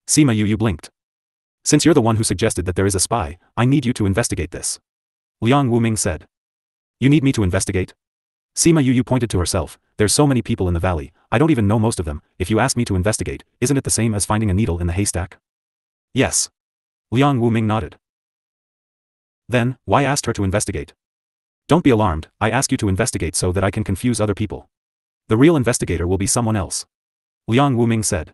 Sima Yu blinked. Since you're the one who suggested that there is a spy, I need you to investigate this. Liang Wuming said. You need me to investigate? Sima Yu pointed to herself, there's so many people in the valley, I don't even know most of them, if you ask me to investigate, isn't it the same as finding a needle in the haystack? Yes. Liang Wuming nodded. Then, why asked her to investigate? Don't be alarmed, I ask you to investigate so that I can confuse other people. The real investigator will be someone else. Liang Wuming said.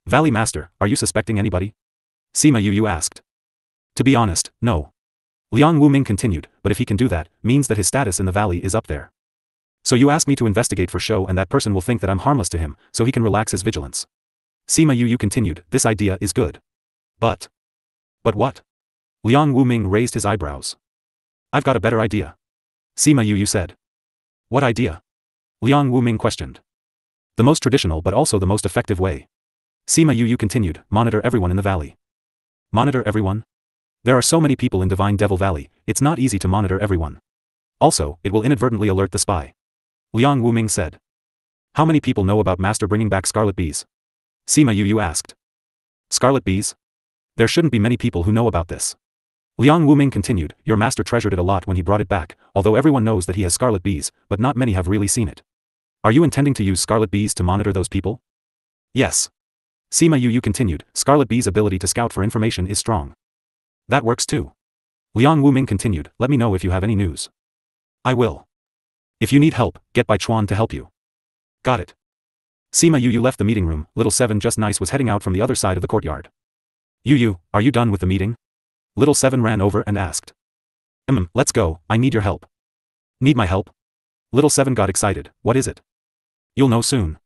Valley Master, are you suspecting anybody? Sima Yu asked. To be honest, no. Liang Wuming continued, but if he can do that, means that his status in the valley is up there. So you ask me to investigate for show and that person will think that I'm harmless to him, so he can relax his vigilance. Sima Yu continued, this idea is good. But what? Liang Wuming raised his eyebrows. I've got a better idea. Sima Yu said. What idea? Liang Wuming questioned. The most traditional but also the most effective way. Sima Yu continued, monitor everyone in the valley. Monitor everyone? There are so many people in Divine Devil Valley, it's not easy to monitor everyone. Also, it will inadvertently alert the spy. Liang Wuming said. How many people know about Master bringing back scarlet bees? Sima Yu asked. Scarlet bees? There shouldn't be many people who know about this. Liang Wuming continued, your master treasured it a lot when he brought it back, although everyone knows that he has scarlet bees, but not many have really seen it. Are you intending to use scarlet bees to monitor those people? Yes. Sima Yu continued, scarlet bees' ability to scout for information is strong. That works too. Liang Wuming continued, let me know if you have any news. I will. If you need help, get Baichuan to help you. Got it. Sima Yu left the meeting room, Little Seven Just Nice was heading out from the other side of the courtyard. Yu, are you done with the meeting? Little Seven ran over and asked. Let's go, I need your help. Need my help? Little Seven got excited, what is it? You'll know soon.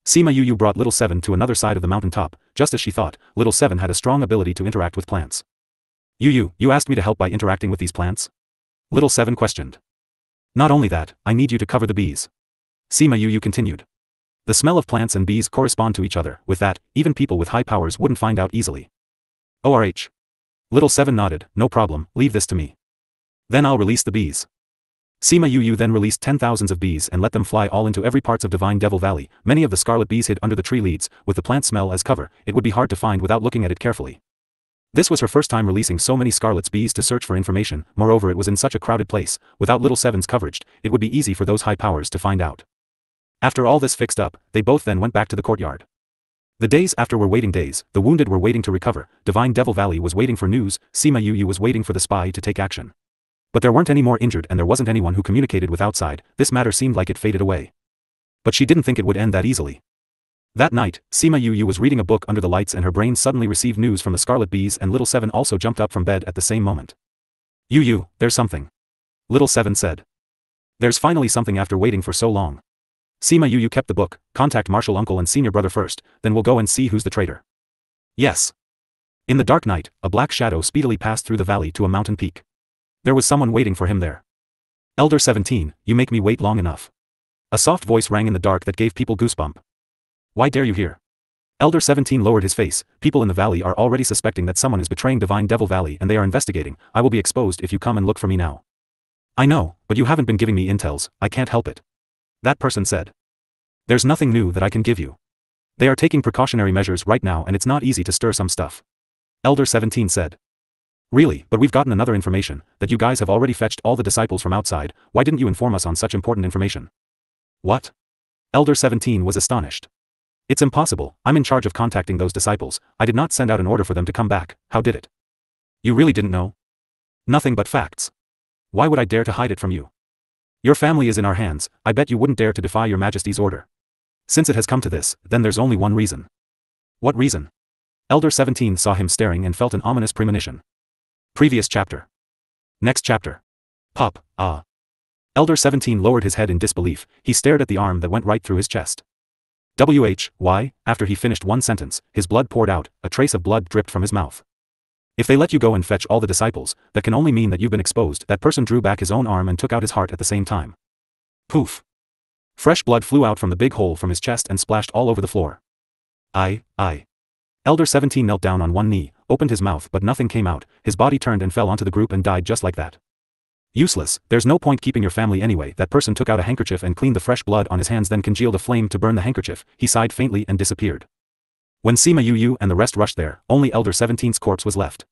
Sima Yu brought Little Seven to another side of the mountain top, just as she thought, Little Seven had a strong ability to interact with plants. You asked me to help by interacting with these plants? Little Seven questioned. Not only that, I need you to cover the bees. Sima Yu continued. The smell of plants and bees correspond to each other, with that, even people with high powers wouldn't find out easily. ORH. Little Seven nodded, no problem, leave this to me. Then I'll release the bees. Sima Yu then released 10,000s of bees and let them fly all into every parts of Divine Devil Valley. Many of the scarlet bees hid under the tree leads, with the plant smell as cover, it would be hard to find without looking at it carefully. This was her first time releasing so many scarlet bees to search for information, moreover it was in such a crowded place, without Little Seven's coverage, it would be easy for those high powers to find out. After all this fixed up, they both then went back to the courtyard. The days after were waiting days, the wounded were waiting to recover, Divine Devil Valley was waiting for news, Sima Yu was waiting for the spy to take action. But there weren't any more injured and there wasn't anyone who communicated with outside, this matter seemed like it faded away. But she didn't think it would end that easily. That night, Sima Yu was reading a book under the lights and her brain suddenly received news from the scarlet bees and Little Seven also jumped up from bed at the same moment. Yu, there's something. Little Seven said. There's finally something after waiting for so long. Sima Yu kept the book, contact Marshal Uncle and Senior Brother first, then we'll go and see who's the traitor. Yes. In the dark night, a black shadow speedily passed through the valley to a mountain peak. There was someone waiting for him there. Elder 17, you make me wait long enough. A soft voice rang in the dark that gave people goosebump. Why dare you here? Elder 17 lowered his face, people in the valley are already suspecting that someone is betraying Divine Devil Valley and they are investigating, I will be exposed if you come and look for me now. I know, but you haven't been giving me intels, I can't help it. That person said. There's nothing new that I can give you. They are taking precautionary measures right now and it's not easy to stir some stuff. Elder 17 said. Really, but we've gotten another information, that you guys have already fetched all the disciples from outside. Why didn't you inform us on such important information? What? Elder 17 was astonished. It's impossible, I'm in charge of contacting those disciples, I did not send out an order for them to come back, how did it? You really didn't know? Nothing but facts. Why would I dare to hide it from you? Your family is in our hands, I bet you wouldn't dare to defy your majesty's order. Since it has come to this, then there's only one reason. What reason? Elder 17 saw him staring and felt an ominous premonition. Previous chapter. Next chapter. Pup, ah. Elder 17 lowered his head in disbelief, he stared at the arm that went right through his chest. Why, after he finished one sentence, his blood poured out, a trace of blood dripped from his mouth. If they let you go and fetch all the disciples, that can only mean that you've been exposed. That person drew back his own arm and took out his heart at the same time. Poof. Fresh blood flew out from the big hole from his chest and splashed all over the floor. I. Elder 17 knelt down on one knee, opened his mouth but nothing came out, his body turned and fell onto the group and died just like that. Useless, there's no point keeping your family anyway. That person took out a handkerchief and cleaned the fresh blood on his hands, then congealed a flame to burn the handkerchief. He sighed faintly and disappeared. When Sima Yu and the rest rushed there, only Elder 17's corpse was left.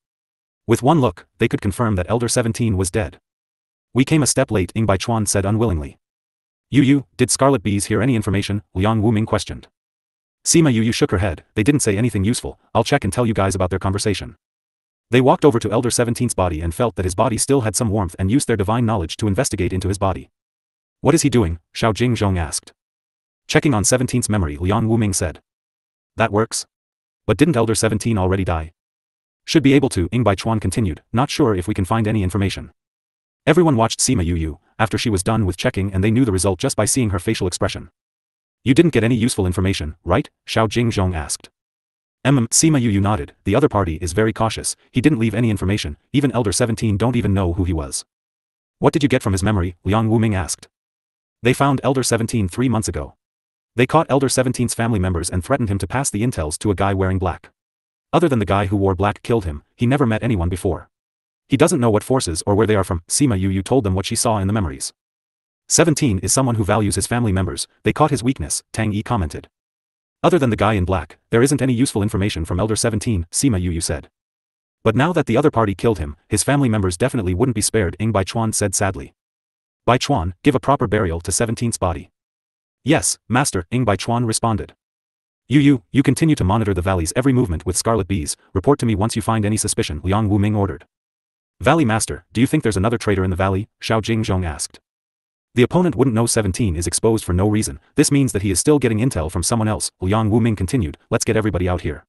With one look, they could confirm that Elder 17 was dead. We came a step late, Ing Baichuan said unwillingly. Yu, did Scarlet Bees hear any information? Liang Wuming questioned. Sima Yu shook her head, they didn't say anything useful, I'll check and tell you guys about their conversation. They walked over to Elder 17's body and felt that his body still had some warmth and used their divine knowledge to investigate into his body. What is he doing? Xiao Jingzhong asked. Checking on 17's memory, Liang Wuming said. That works? But didn't Elder 17 already die? Should be able to, Ing Baichuan continued, not sure if we can find any information. Everyone watched Sima Yu after she was done with checking, and they knew the result just by seeing her facial expression. You didn't get any useful information, right? Xiao Jingzhong asked. Sima Yu nodded, the other party is very cautious, he didn't leave any information, even Elder 17 don't even know who he was. What did you get from his memory? Liang Wuming asked. They found Elder 17 3 months ago. They caught Elder 17's family members and threatened him to pass the intels to a guy wearing black. Other than the guy who wore black killed him, he never met anyone before. He doesn't know what forces or where they are from. Sima Yu told them what she saw in the memories. 17 is someone who values his family members, they caught his weakness, Tang Yi commented. Other than the guy in black, there isn't any useful information from Elder 17, Sima Yu said. But now that the other party killed him, his family members definitely wouldn't be spared, Ing Baichuan said sadly. Baichuan, give a proper burial to 17's body. Yes, master, Ing Baichuan responded. You continue to monitor the valley's every movement with Scarlet Bees, report to me once you find any suspicion, Liang Wuming ordered. Valley master, do you think there's another traitor in the valley? Xiao Jingzhong asked. The opponent wouldn't know 17 is exposed for no reason, this means that he is still getting intel from someone else, Liang Wuming continued, let's get everybody out here.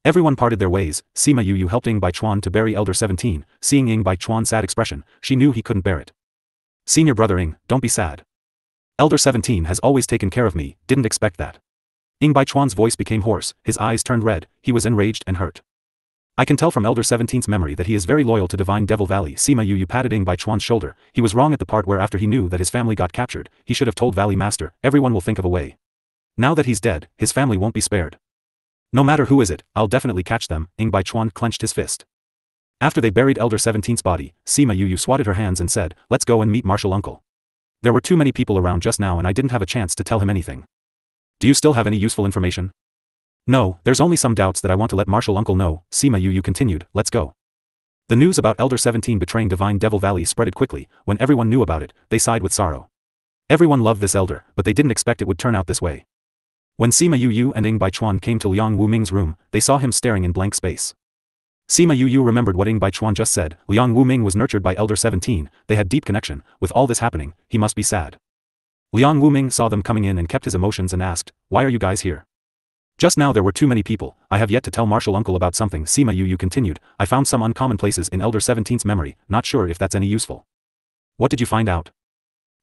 Everyone parted their ways, Sima Yu helped Ing Baichuan to bury Elder 17, seeing Ing Baichuan's sad expression, she knew he couldn't bear it. Senior brother Ing, don't be sad. Elder 17 has always taken care of me, didn't expect that. Ing Baichuan's voice became hoarse, his eyes turned red, he was enraged and hurt. I can tell from Elder 17's memory that he is very loyal to Divine Devil Valley. Sima Yu patted Ing Baichuan's shoulder, he was wrong at the part where after he knew that his family got captured, he should have told Valley Master, everyone will think of a way. Now that he's dead, his family won't be spared. No matter who is it, I'll definitely catch them, Ing Baichuan clenched his fist. After they buried Elder 17's body, Sima Yu swatted her hands and said, let's go and meet Martial Uncle. There were too many people around just now and I didn't have a chance to tell him anything. Do you still have any useful information? No, there's only some doubts that I want to let Martial Uncle know, Sima Yu continued, let's go. The news about Elder 17 betraying Divine Devil Valley spreaded quickly, when everyone knew about it, they sighed with sorrow. Everyone loved this elder, but they didn't expect it would turn out this way. When Sima Yu and Ing Baichuan came to Liang Wuming's room, they saw him staring in blank space. Sima Yu remembered what Ing Baichuan just said, Liang Wuming was nurtured by Elder 17, they had deep connection, with all this happening, he must be sad. Liang Wuming saw them coming in and kept his emotions and asked, why are you guys here? Just now there were too many people, I have yet to tell Martial Uncle about something, Sima Yu continued, I found some uncommon places in Elder 17's memory, not sure if that's any useful. What did you find out?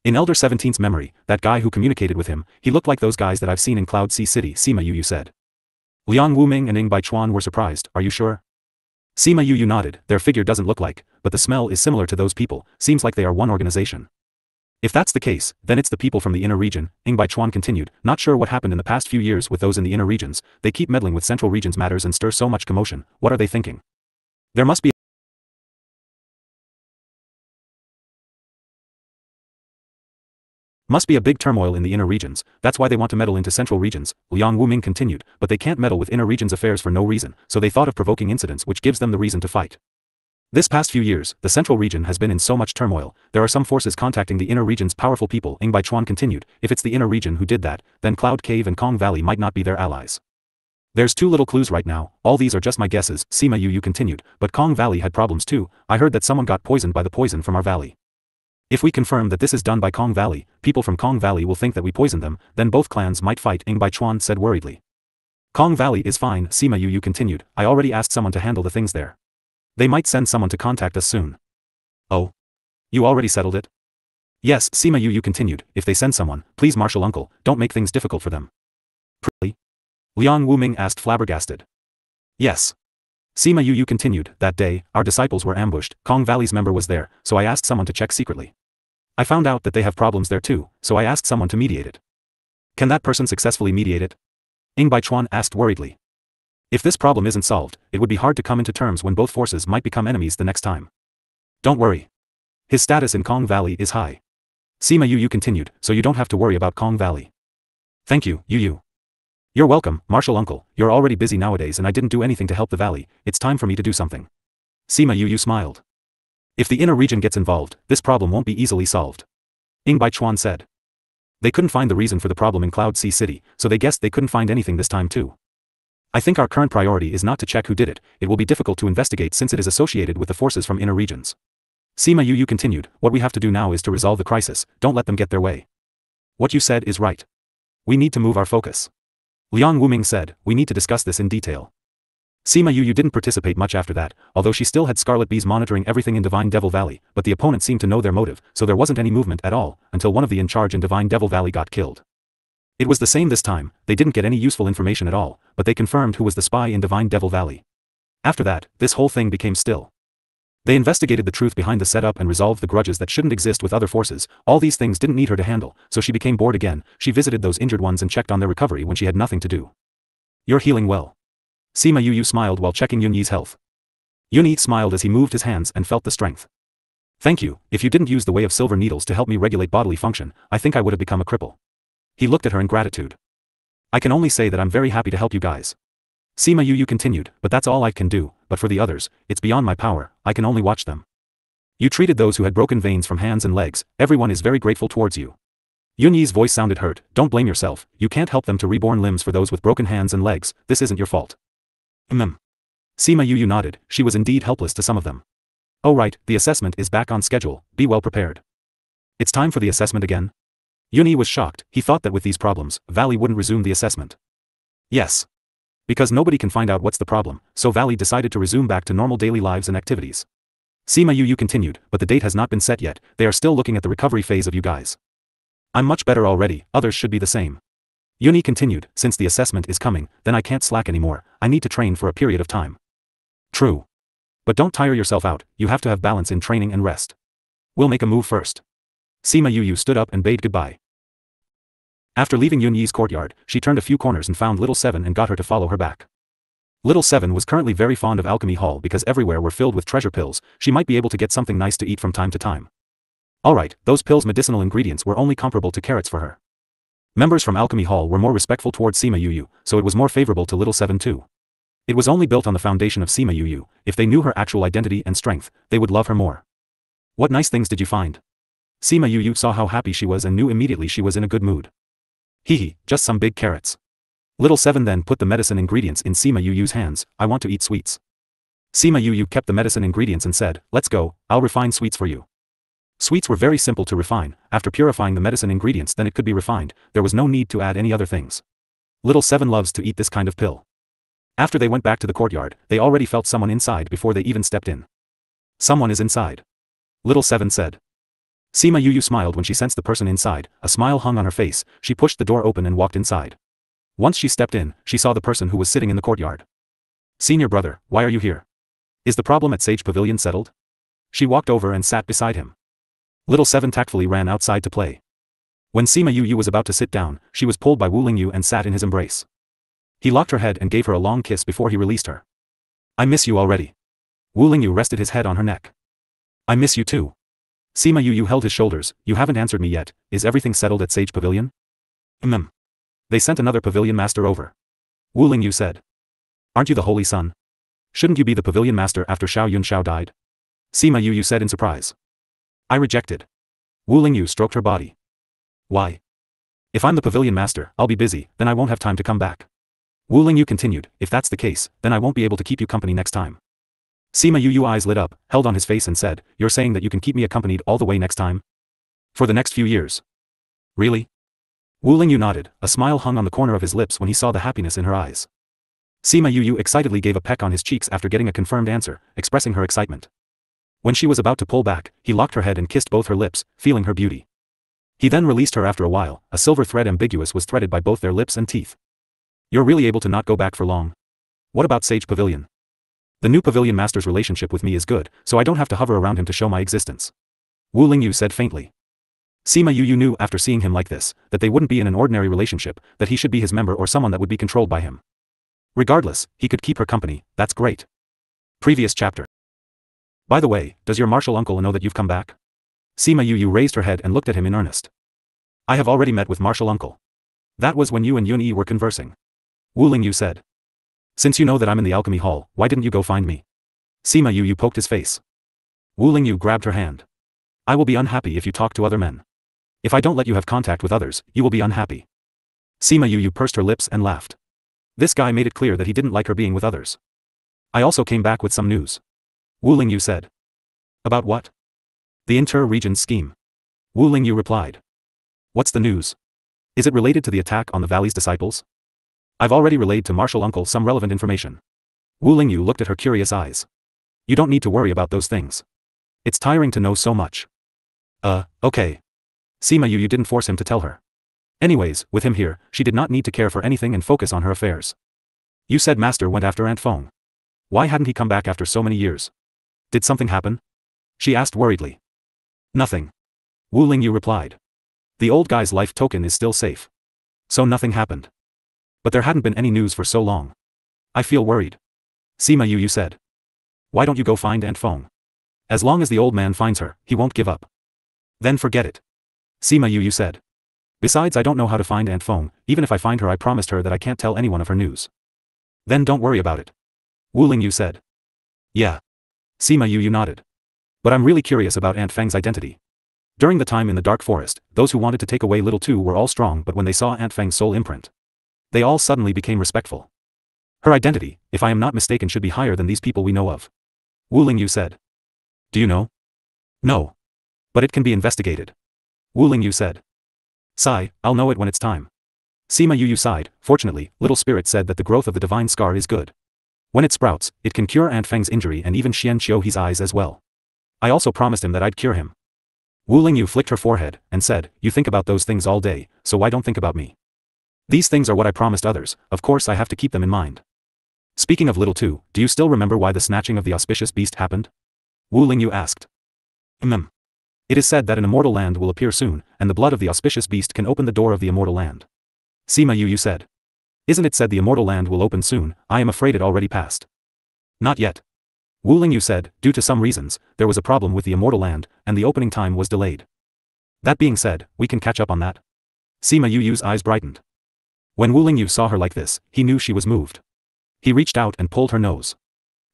In Elder 17's memory, that guy who communicated with him, he looked like those guys that I've seen in Cloud Sea City, Sima Yu said. Liang Wuming and Ing Baichuan were surprised, are you sure? Sima Yu nodded, their figure doesn't look like, but the smell is similar to those people, seems like they are one organization. If that's the case, then it's the people from the inner region, Ing Baichuan continued, not sure what happened in the past few years with those in the inner regions, they keep meddling with central regions matters and stir so much commotion, what are they thinking? There must be a big turmoil in the inner regions, that's why they want to meddle into central regions, Liang Wuming continued, but they can't meddle with inner regions affairs for no reason, so they thought of provoking incidents which gives them the reason to fight. This past few years, the central region has been in so much turmoil. There are some forces contacting the inner region's powerful people. Ing Bai Chuan continued. If it's the inner region who did that, then Cloud Cave and Kong Valley might not be their allies. There's too little clues right now. All these are just my guesses, Sima Yu continued, but Kong Valley had problems too. I heard that someone got poisoned by the poison from our valley. If we confirm that this is done by Kong Valley, people from Kong Valley will think that we poisoned them, then both clans might fight, Ing Bai Chuan said worriedly. Kong Valley is fine, Sima Yu continued. I already asked someone to handle the things there. They might send someone to contact us soon. Oh. You already settled it? Yes, Sima Yu continued. If they send someone, please marshal uncle, don't make things difficult for them. Really? Liang Wuming asked flabbergasted. Yes. Sima Yu continued. That day, our disciples were ambushed. Kong Valley's member was there, so I asked someone to check secretly. I found out that they have problems there too, so I asked someone to mediate it. Can that person successfully mediate it? Ing Bai Chuan asked worriedly. If this problem isn't solved, it would be hard to come into terms when both forces might become enemies the next time. Don't worry. His status in Kong Valley is high. Sima Yu continued, so you don't have to worry about Kong Valley. Thank you, Yu. You're welcome, Marshal Uncle. You're already busy nowadays and I didn't do anything to help the valley. It's time for me to do something. Sima Yu smiled. If the inner region gets involved, this problem won't be easily solved. Ing Bai Chuan said. They couldn't find the reason for the problem in Cloud Sea City, so they guessed they couldn't find anything this time too. I think our current priority is not to check who did it. It will be difficult to investigate since it is associated with the forces from inner regions. Sima Yu continued. What we have to do now is to resolve the crisis. Don't let them get their way. What you said is right. We need to move our focus. Liang Wuming said. We need to discuss this in detail. Sima Yu didn't participate much after that, although she still had Scarlet Bees monitoring everything in Divine Devil Valley, but the opponent seemed to know their motive, so there wasn't any movement at all, until one of the in charge in Divine Devil Valley got killed. It was the same this time. They didn't get any useful information at all, but they confirmed who was the spy in Divine Devil Valley. After that, this whole thing became still. They investigated the truth behind the setup and resolved the grudges that shouldn't exist with other forces. All these things didn't need her to handle, so she became bored again. She visited those injured ones and checked on their recovery when she had nothing to do. You're healing well. Sima Yu smiled while checking Yunyi's health. Yunyi smiled as he moved his hands and felt the strength. Thank you. If you didn't use the way of silver needles to help me regulate bodily function, I think I would have become a cripple. He looked at her in gratitude. I can only say that I'm very happy to help you guys. Sima Yu continued, but that's all I can do, but for the others, it's beyond my power, I can only watch them. You treated those who had broken veins from hands and legs, everyone is very grateful towards you. Yunyi's voice sounded hurt. Don't blame yourself, you can't help them to reborn limbs for those with broken hands and legs, this isn't your fault. Sima Yu nodded, she was indeed helpless to some of them. Oh right, the assessment is back on schedule, be well prepared. It's time for the assessment again? Yunyi was shocked, he thought that with these problems, Valley wouldn't resume the assessment. Yes. Because nobody can find out what's the problem, so Valley decided to resume back to normal daily lives and activities. Sima Yu continued, but the date has not been set yet, they are still looking at the recovery phase of you guys. I'm much better already, others should be the same. Yunyi continued, since the assessment is coming, then I can't slack anymore, I need to train for a period of time. True. But don't tire yourself out, you have to have balance in training and rest. We'll make a move first. Sima Yu stood up and bade goodbye. After leaving Yunyi's courtyard, she turned a few corners and found Little Seven and got her to follow her back. Little Seven was currently very fond of Alchemy Hall because everywhere were filled with treasure pills, she might be able to get something nice to eat from time to time. Alright, those pills' medicinal ingredients were only comparable to carrots for her. Members from Alchemy Hall were more respectful towards Sima Yu, so it was more favorable to Little Seven too. It was only built on the foundation of Sima Yu, if they knew her actual identity and strength, they would love her more. What nice things did you find? Sima Yu saw how happy she was and knew immediately she was in a good mood. Hehe, just some big carrots. Little Seven then put the medicine ingredients in Sima Yu's hands, I want to eat sweets. Sima Yu kept the medicine ingredients and said, let's go, I'll refine sweets for you. Sweets were very simple to refine, after purifying the medicine ingredients then it could be refined, there was no need to add any other things. Little Seven loves to eat this kind of pill. After they went back to the courtyard, they already felt someone inside before they even stepped in. Someone is inside. Little Seven said. Sima Yu smiled when she sensed the person inside, a smile hung on her face, she pushed the door open and walked inside. Once she stepped in, she saw the person who was sitting in the courtyard. Senior brother, why are you here? Is the problem at Sage Pavilion settled? She walked over and sat beside him. Little Seven tactfully ran outside to play. When Sima Yu was about to sit down, she was pulled by Wu Lingyu and sat in his embrace. He locked her head and gave her a long kiss before he released her. I miss you already. Wu Lingyu rested his head on her neck. I miss you too. Sima Yu held his shoulders, you haven't answered me yet, is everything settled at Sage Pavilion? They sent another pavilion master over. Wu Lingyu said. Aren't you the Holy Son? Shouldn't you be the pavilion master after Xiao Yunxiao died? Sima Yu said in surprise. I rejected. Wu Lingyu stroked her body. Why? If I'm the pavilion master, I'll be busy, then I won't have time to come back. Wu Lingyu continued, if that's the case, then I won't be able to keep you company next time. Sima Yu eyes lit up, held on his face and said, you're saying that you can keep me accompanied all the way next time? For the next few years. Really? Wu Lingyu nodded, a smile hung on the corner of his lips when he saw the happiness in her eyes. Sima Yu excitedly gave a peck on his cheeks after getting a confirmed answer, expressing her excitement. When she was about to pull back, he locked her head and kissed both her lips, feeling her beauty. He then released her after a while, a silver thread ambiguous was threaded by both their lips and teeth. You're really able to not go back for long? What about Sage Pavilion? The new pavilion master's relationship with me is good, so I don't have to hover around him to show my existence. Wu Lingyu said faintly. Sima Yu knew after seeing him like this, that they wouldn't be in an ordinary relationship, that he should be his member or someone that would be controlled by him. Regardless, he could keep her company, that's great. Previous chapter. By the way, does your martial uncle know that you've come back? Sima Yu raised her head and looked at him in earnest. I have already met with martial uncle. That was when you and Yun Yi were conversing. Wu Lingyu said. Since you know that I'm in the alchemy hall, why didn't you go find me? Sima Yu poked his face. Wu Lingyu grabbed her hand. I will be unhappy if you talk to other men. If I don't let you have contact with others, you will be unhappy. Sima Yu pursed her lips and laughed. This guy made it clear that he didn't like her being with others. I also came back with some news. Wu Lingyu said. About what? The inter-region scheme. Wu Lingyu replied. What's the news? Is it related to the attack on the valley's disciples? I've already relayed to Martial Uncle some relevant information. Wu Lingyu looked at her curious eyes. You don't need to worry about those things. It's tiring to know so much. Okay. Sima Yu didn't force him to tell her. Anyways, with him here, she did not need to care for anything and focus on her affairs. You said Master went after Aunt Feng. Why hadn't he come back after so many years? Did something happen? She asked worriedly. Nothing. Wu Lingyu replied. The old guy's life token is still safe. So nothing happened. But there hadn't been any news for so long. I feel worried. Sima Yu said. Why don't you go find Aunt Feng? As long as the old man finds her, he won't give up. Then forget it. Sima Yu said. Besides, I don't know how to find Aunt Feng. Even if I find her, I promised her that I can't tell anyone of her news. Then don't worry about it. Wu Lingyu said. Yeah. Sima Yu nodded. But I'm really curious about Aunt Feng's identity. During the time in the dark forest, those who wanted to take away Little Two were all strong, but when they saw Aunt Feng's soul imprint, they all suddenly became respectful. Her identity, if I am not mistaken, should be higher than these people we know of. Wu Lingyu said. Do you know? No. But it can be investigated. Wu Lingyu said. Sigh, I'll know it when it's time. Sima Yu sighed. Fortunately, Little Spirit said that the growth of the divine scar is good. When it sprouts, it can cure Aunt Feng's injury and even Xian Qiuhe's eyes as well. I also promised him that I'd cure him. Wu Lingyu flicked her forehead and said, you think about those things all day, so why don't think about me? These things are what I promised others, of course I have to keep them in mind. Speaking of Little Two, do you still remember why the snatching of the auspicious beast happened? Wu Lingyu asked. It is said that an immortal land will appear soon, and the blood of the auspicious beast can open the door of the immortal land. Sima Yu said. Isn't it said the immortal land will open soon? I am afraid it already passed. Not yet. Wu Lingyu said, due to some reasons, there was a problem with the immortal land, and the opening time was delayed. That being said, we can catch up on that. Sima Yu's eyes brightened. When Wu Lingyu saw her like this, he knew she was moved. He reached out and pulled her nose.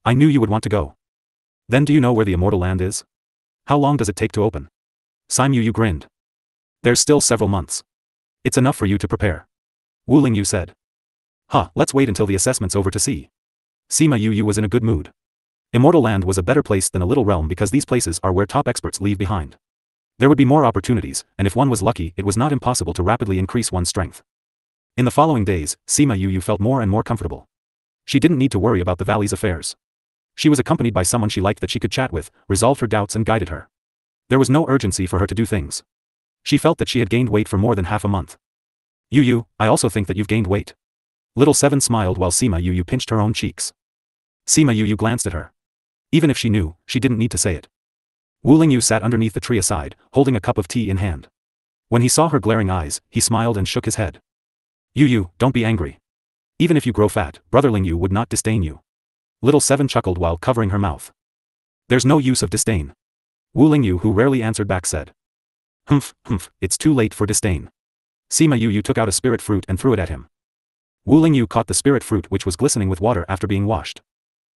I knew you would want to go. Then do you know where the immortal land is? How long does it take to open? Sima Yu grinned. There's still several months. It's enough for you to prepare. Wu Lingyu said. Let's wait until the assessment's over to see. Sima Yu was in a good mood. Immortal Land was a better place than a little realm because these places are where top experts leave behind. There would be more opportunities, and if one was lucky, it was not impossible to rapidly increase one's strength. In the following days, Sima Yu felt more and more comfortable. She didn't need to worry about the valley's affairs. She was accompanied by someone she liked that she could chat with, resolved her doubts and guided her. There was no urgency for her to do things. She felt that she had gained weight for more than half a month. Yu, I also think that you've gained weight. Little Seven smiled while Sima Yu pinched her own cheeks. Sima Yu glanced at her. Even if she knew, she didn't need to say it. Wu Lingyu sat underneath the tree aside, holding a cup of tea in hand. When he saw her glaring eyes, he smiled and shook his head. Yu, don't be angry. Even if you grow fat, Brother Lingyu would not disdain you. Little Seven chuckled while covering her mouth. There's no use of disdain. Wu Lingyu, who rarely answered back, said. Humph, it's too late for disdain. Sima Yu took out a spirit fruit and threw it at him. Wu Lingyu caught the spirit fruit, which was glistening with water after being washed.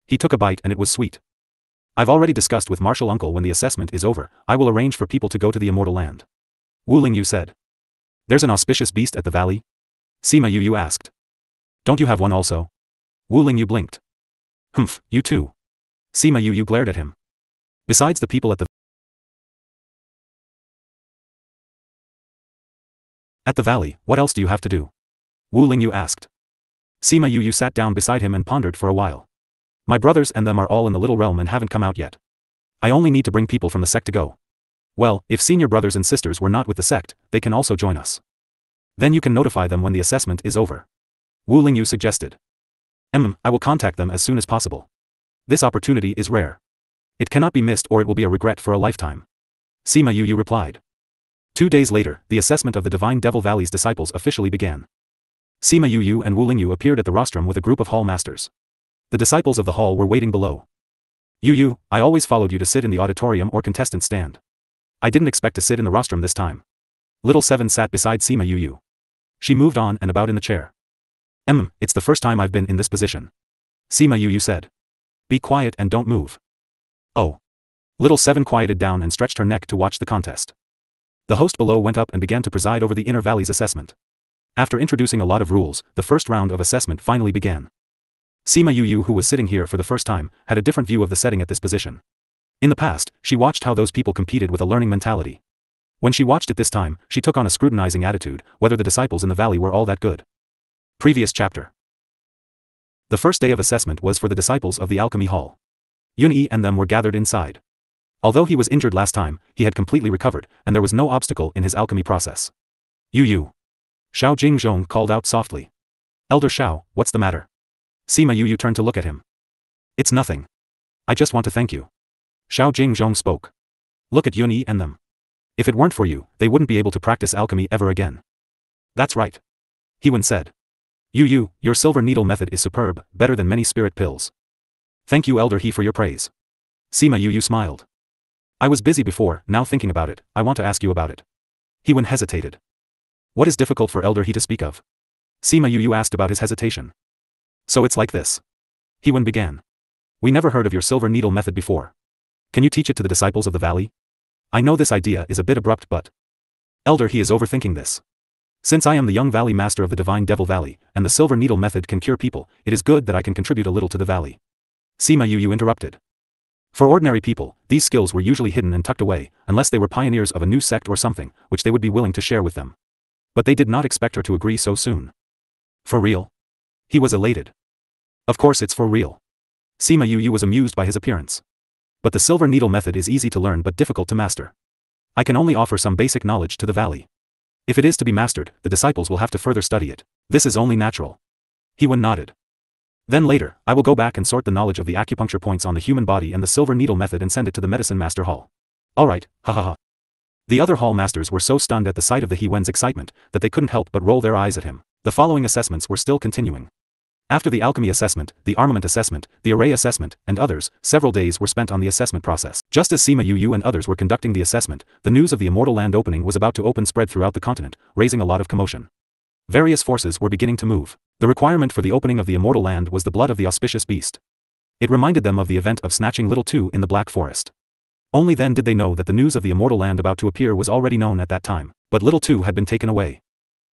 He took a bite and it was sweet. I've already discussed with Martial Uncle when the assessment is over, I will arrange for people to go to the immortal land. Wu Lingyu said. There's an auspicious beast at the valley? Sima Yu asked. Don't you have one also? Wu Lingyu blinked. Humph, you too. Sima Yu glared at him. Besides the people at the valley, what else do you have to do? Wu Lingyu asked. Sima Yu sat down beside him and pondered for a while. My brothers and them are all in the little realm and haven't come out yet. I only need to bring people from the sect to go. Well, if senior brothers and sisters were not with the sect, they can also join us. Then you can notify them when the assessment is over. Wu Lingyu suggested. I will contact them as soon as possible. This opportunity is rare. It cannot be missed or it will be a regret for a lifetime. Sima Yu replied. 2 days later, the assessment of the Divine Devil Valley's disciples officially began. Sima Yu and Wu Lingyu appeared at the rostrum with a group of hall masters. The disciples of the hall were waiting below. Yu, I always followed you to sit in the auditorium or contestant stand. I didn't expect to sit in the rostrum this time. Little Seven sat beside Sima Yu. She moved on and about in the chair. It's the first time I've been in this position. Sima Yu said. Be quiet and don't move. Oh. Little Seven quieted down and stretched her neck to watch the contest. The host below went up and began to preside over the inner valley's assessment. After introducing a lot of rules, the first round of assessment finally began. Sima Yu, who was sitting here for the first time, had a different view of the setting at this position. In the past, she watched how those people competed with a learning mentality. When she watched it this time, she took on a scrutinizing attitude, whether the disciples in the valley were all that good. Previous chapter. The first day of assessment was for the disciples of the alchemy hall. Yunyi and them were gathered inside. Although he was injured last time, he had completely recovered, and there was no obstacle in his alchemy process. Yu. Xiao Jingzhong called out softly. Elder Xiao, what's the matter? Sima Yu turned to look at him. It's nothing. I just want to thank you. Xiao Jingzhong spoke. Look at Yunyi and them. If it weren't for you, they wouldn't be able to practice alchemy ever again. That's right. Hewen said. Yu, your silver needle method is superb, better than many spirit pills. Thank you Elder He for your praise. Sima Yu smiled. I was busy before, now thinking about it, I want to ask you about it. Hewen hesitated. What is difficult for Elder He to speak of? Sima Yu asked about his hesitation. So it's like this. Hewen began. We never heard of your silver needle method before. Can you teach it to the disciples of the valley? I know this idea is a bit abrupt but... Elder He is overthinking this. Since I am the young valley master of the Divine Devil Valley, and the silver needle method can cure people, it is good that I can contribute a little to the valley. Sima Yu interrupted. For ordinary people, these skills were usually hidden and tucked away, unless they were pioneers of a new sect or something, which they would be willing to share with them. But they did not expect her to agree so soon. For real? He was elated. Of course it's for real. Sima Yu was amused by his appearance. But the silver needle method is easy to learn but difficult to master. I can only offer some basic knowledge to the valley. If it is to be mastered, the disciples will have to further study it. This is only natural. Hewen nodded. Then later, I will go back and sort the knowledge of the acupuncture points on the human body and the silver needle method and send it to the medicine master hall. Alright, ha. The other hall masters were so stunned at the sight of the Hewen's excitement, that they couldn't help but roll their eyes at him. The following assessments were still continuing. After the alchemy assessment, the armament assessment, the array assessment, and others, several days were spent on the assessment process. Just as Sima Yu and others were conducting the assessment, the news of the immortal land opening was about to open spread throughout the continent, raising a lot of commotion. Various forces were beginning to move. The requirement for the opening of the immortal land was the blood of the auspicious beast. It reminded them of the event of snatching Little Two in the Black Forest. Only then did they know that the news of the immortal land about to appear was already known at that time, but Little Two had been taken away.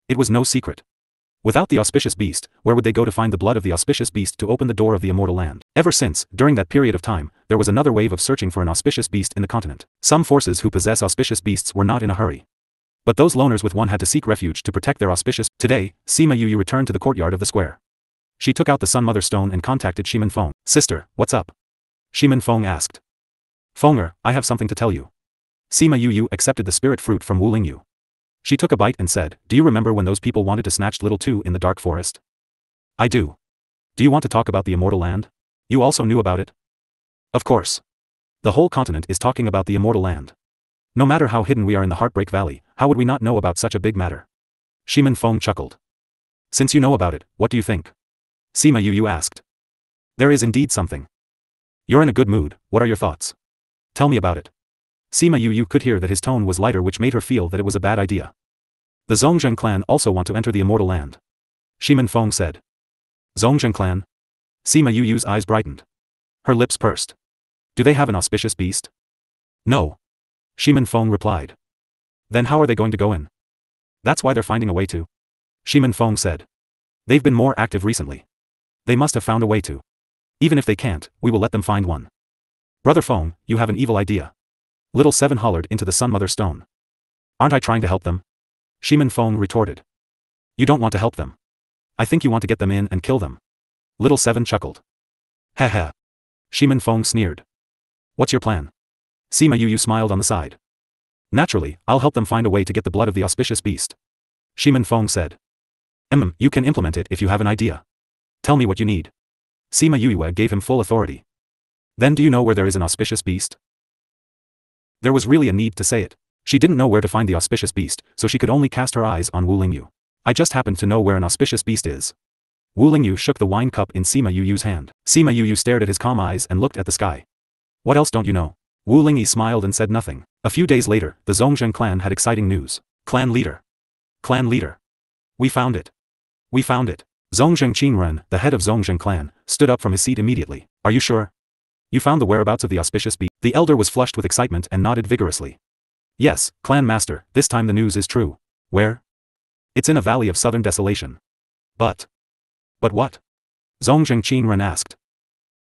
It was no secret. Without the auspicious beast, where would they go to find the blood of the auspicious beast to open the door of the immortal land? Ever since, during that period of time, there was another wave of searching for an auspicious beast in the continent. Some forces who possess auspicious beasts were not in a hurry. But those loners with one had to seek refuge to protect their auspicious. Today, Sima Yu returned to the courtyard of the square. She took out the Sun Mother Stone and contacted Shimen Feng. Sister, what's up? Shimen Feng asked. Fenger, I have something to tell you. Sima Yu accepted the spirit fruit from Wu Lingyu. She took a bite and said, do you remember when those people wanted to snatch Little Two in the dark forest? I do. Do you want to talk about the immortal land? You also knew about it? Of course. The whole continent is talking about the immortal land. No matter how hidden we are in the Heartbreak Valley, how would we not know about such a big matter? Shimen Feng chuckled. Since you know about it, what do you think? Sima Yu asked. There is indeed something. You're in a good mood, what are your thoughts? Tell me about it. Sima Yu could hear that his tone was lighter, which made her feel that it was a bad idea. The Zhongzhen clan also want to enter the immortal land. Shimen Feng said. Zhongzhen clan? Sima Yu's eyes brightened. Her lips pursed. Do they have an auspicious beast? No. Shimin Feng replied. Then how are they going to go in? That's why they're finding a way to. Shimin Feng said. They've been more active recently. They must have found a way to. Even if they can't, we will let them find one. Brother Feng, you have an evil idea. Little Seven hollered into the Sun Mother Stone. Aren't I trying to help them? Shimin Feng retorted. You don't want to help them. I think you want to get them in and kill them. Little Seven chuckled. Ha ha. Shimin Feng sneered. What's your plan? Sima Yu smiled on the side. Naturally, I'll help them find a way to get the blood of the auspicious beast. Shimin Feng said. You can implement it if you have an idea. Tell me what you need. Sima Yue gave him full authority. Then do you know where there is an auspicious beast? There was really a need to say it. She didn't know where to find the auspicious beast, so she could only cast her eyes on Wu Lingyu. I just happened to know where an auspicious beast is. Wu Lingyu shook the wine cup in Sima Yu's hand. Sima Yu stared at his calm eyes and looked at the sky. What else don't you know? Wu Lingyi smiled and said nothing. A few days later, the Zhongzheng clan had exciting news. Clan leader. Clan leader. We found it. We found it. Zhongzheng Qingren, the head of Zhongzheng clan, stood up from his seat immediately. Are you sure? You found the whereabouts of the auspicious beast? The elder was flushed with excitement and nodded vigorously. Yes, clan master, this time the news is true. Where? It's in a valley of southern desolation. But what? Zhongzheng Qingren asked.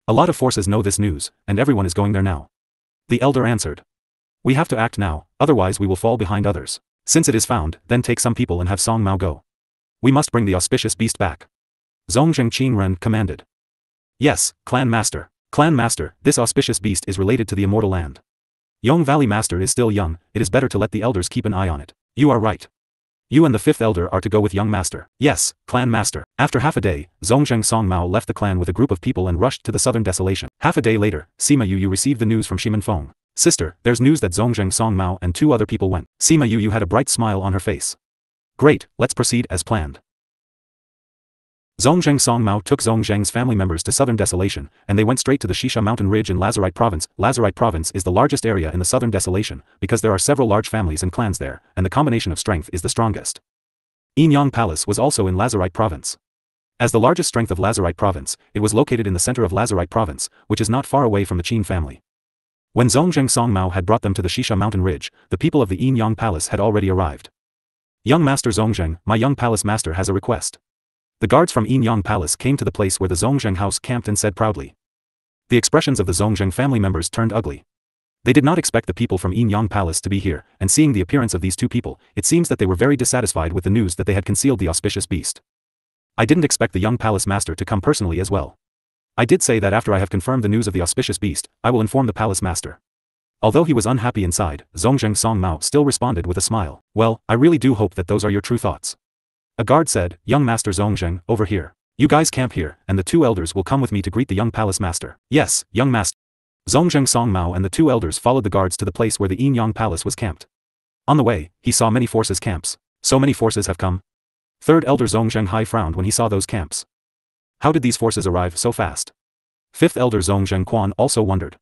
A lot of forces know this news, and everyone is going there now. The elder answered. We have to act now, otherwise we will fall behind others. Since it is found, then take some people and have Song Mao go. We must bring the auspicious beast back. Zhongzheng Qingren commanded. Yes, clan master. Clan master, this auspicious beast is related to the immortal land. Yong Valley master is still young, it is better to let the elders keep an eye on it. You are right. You and the fifth elder are to go with young master. Yes, clan master. After half a day, Zhongzheng Song Mao left the clan with a group of people and rushed to the southern desolation. Half a day later, Sima Yu received the news from Shimin Feng. Sister, there's news that Zhongzheng Song Mao and 2 other people went. Sima Yu had a bright smile on her face. Great, let's proceed as planned. Zhongzheng Song Mao took Zhongzheng's family members to southern desolation, and they went straight to the Shisha mountain ridge in Lazarite province. Lazarite province is the largest area in the southern desolation, because there are several large families and clans there, and the combination of strength is the strongest. Yinyang Palace was also in Lazarite province. As the largest strength of Lazarite province, it was located in the center of Lazarite province, which is not far away from the Qin family. When Zhongzheng Song Mao had brought them to the Shisha mountain ridge, the people of the Yinyang Palace had already arrived. Young Master Zhongzheng, my young palace master has a request. The guards from Yinyang Palace came to the place where the Zhongzheng house camped and said proudly. The expressions of the Zhongzheng family members turned ugly. They did not expect the people from Yinyang Palace to be here, and seeing the appearance of these 2 people, it seems that they were very dissatisfied with the news that they had concealed the auspicious beast. I didn't expect the young palace master to come personally as well. I did say that after I have confirmed the news of the auspicious beast, I will inform the palace master. Although he was unhappy inside, Zhongzheng Song Mao still responded with a smile. Well, I really do hope that those are your true thoughts. A guard said, Young Master Zhongzheng, over here. You guys camp here, and the 2 elders will come with me to greet the young palace master. Yes, young master. Zhongzheng Song Mao and the 2 elders followed the guards to the place where the Yinyang Palace was camped. On the way, he saw many forces camps. So many forces have come. 3rd elder Zhongzheng Hai frowned when he saw those camps. How did these forces arrive so fast? 5th elder Zhongzheng Quan also wondered.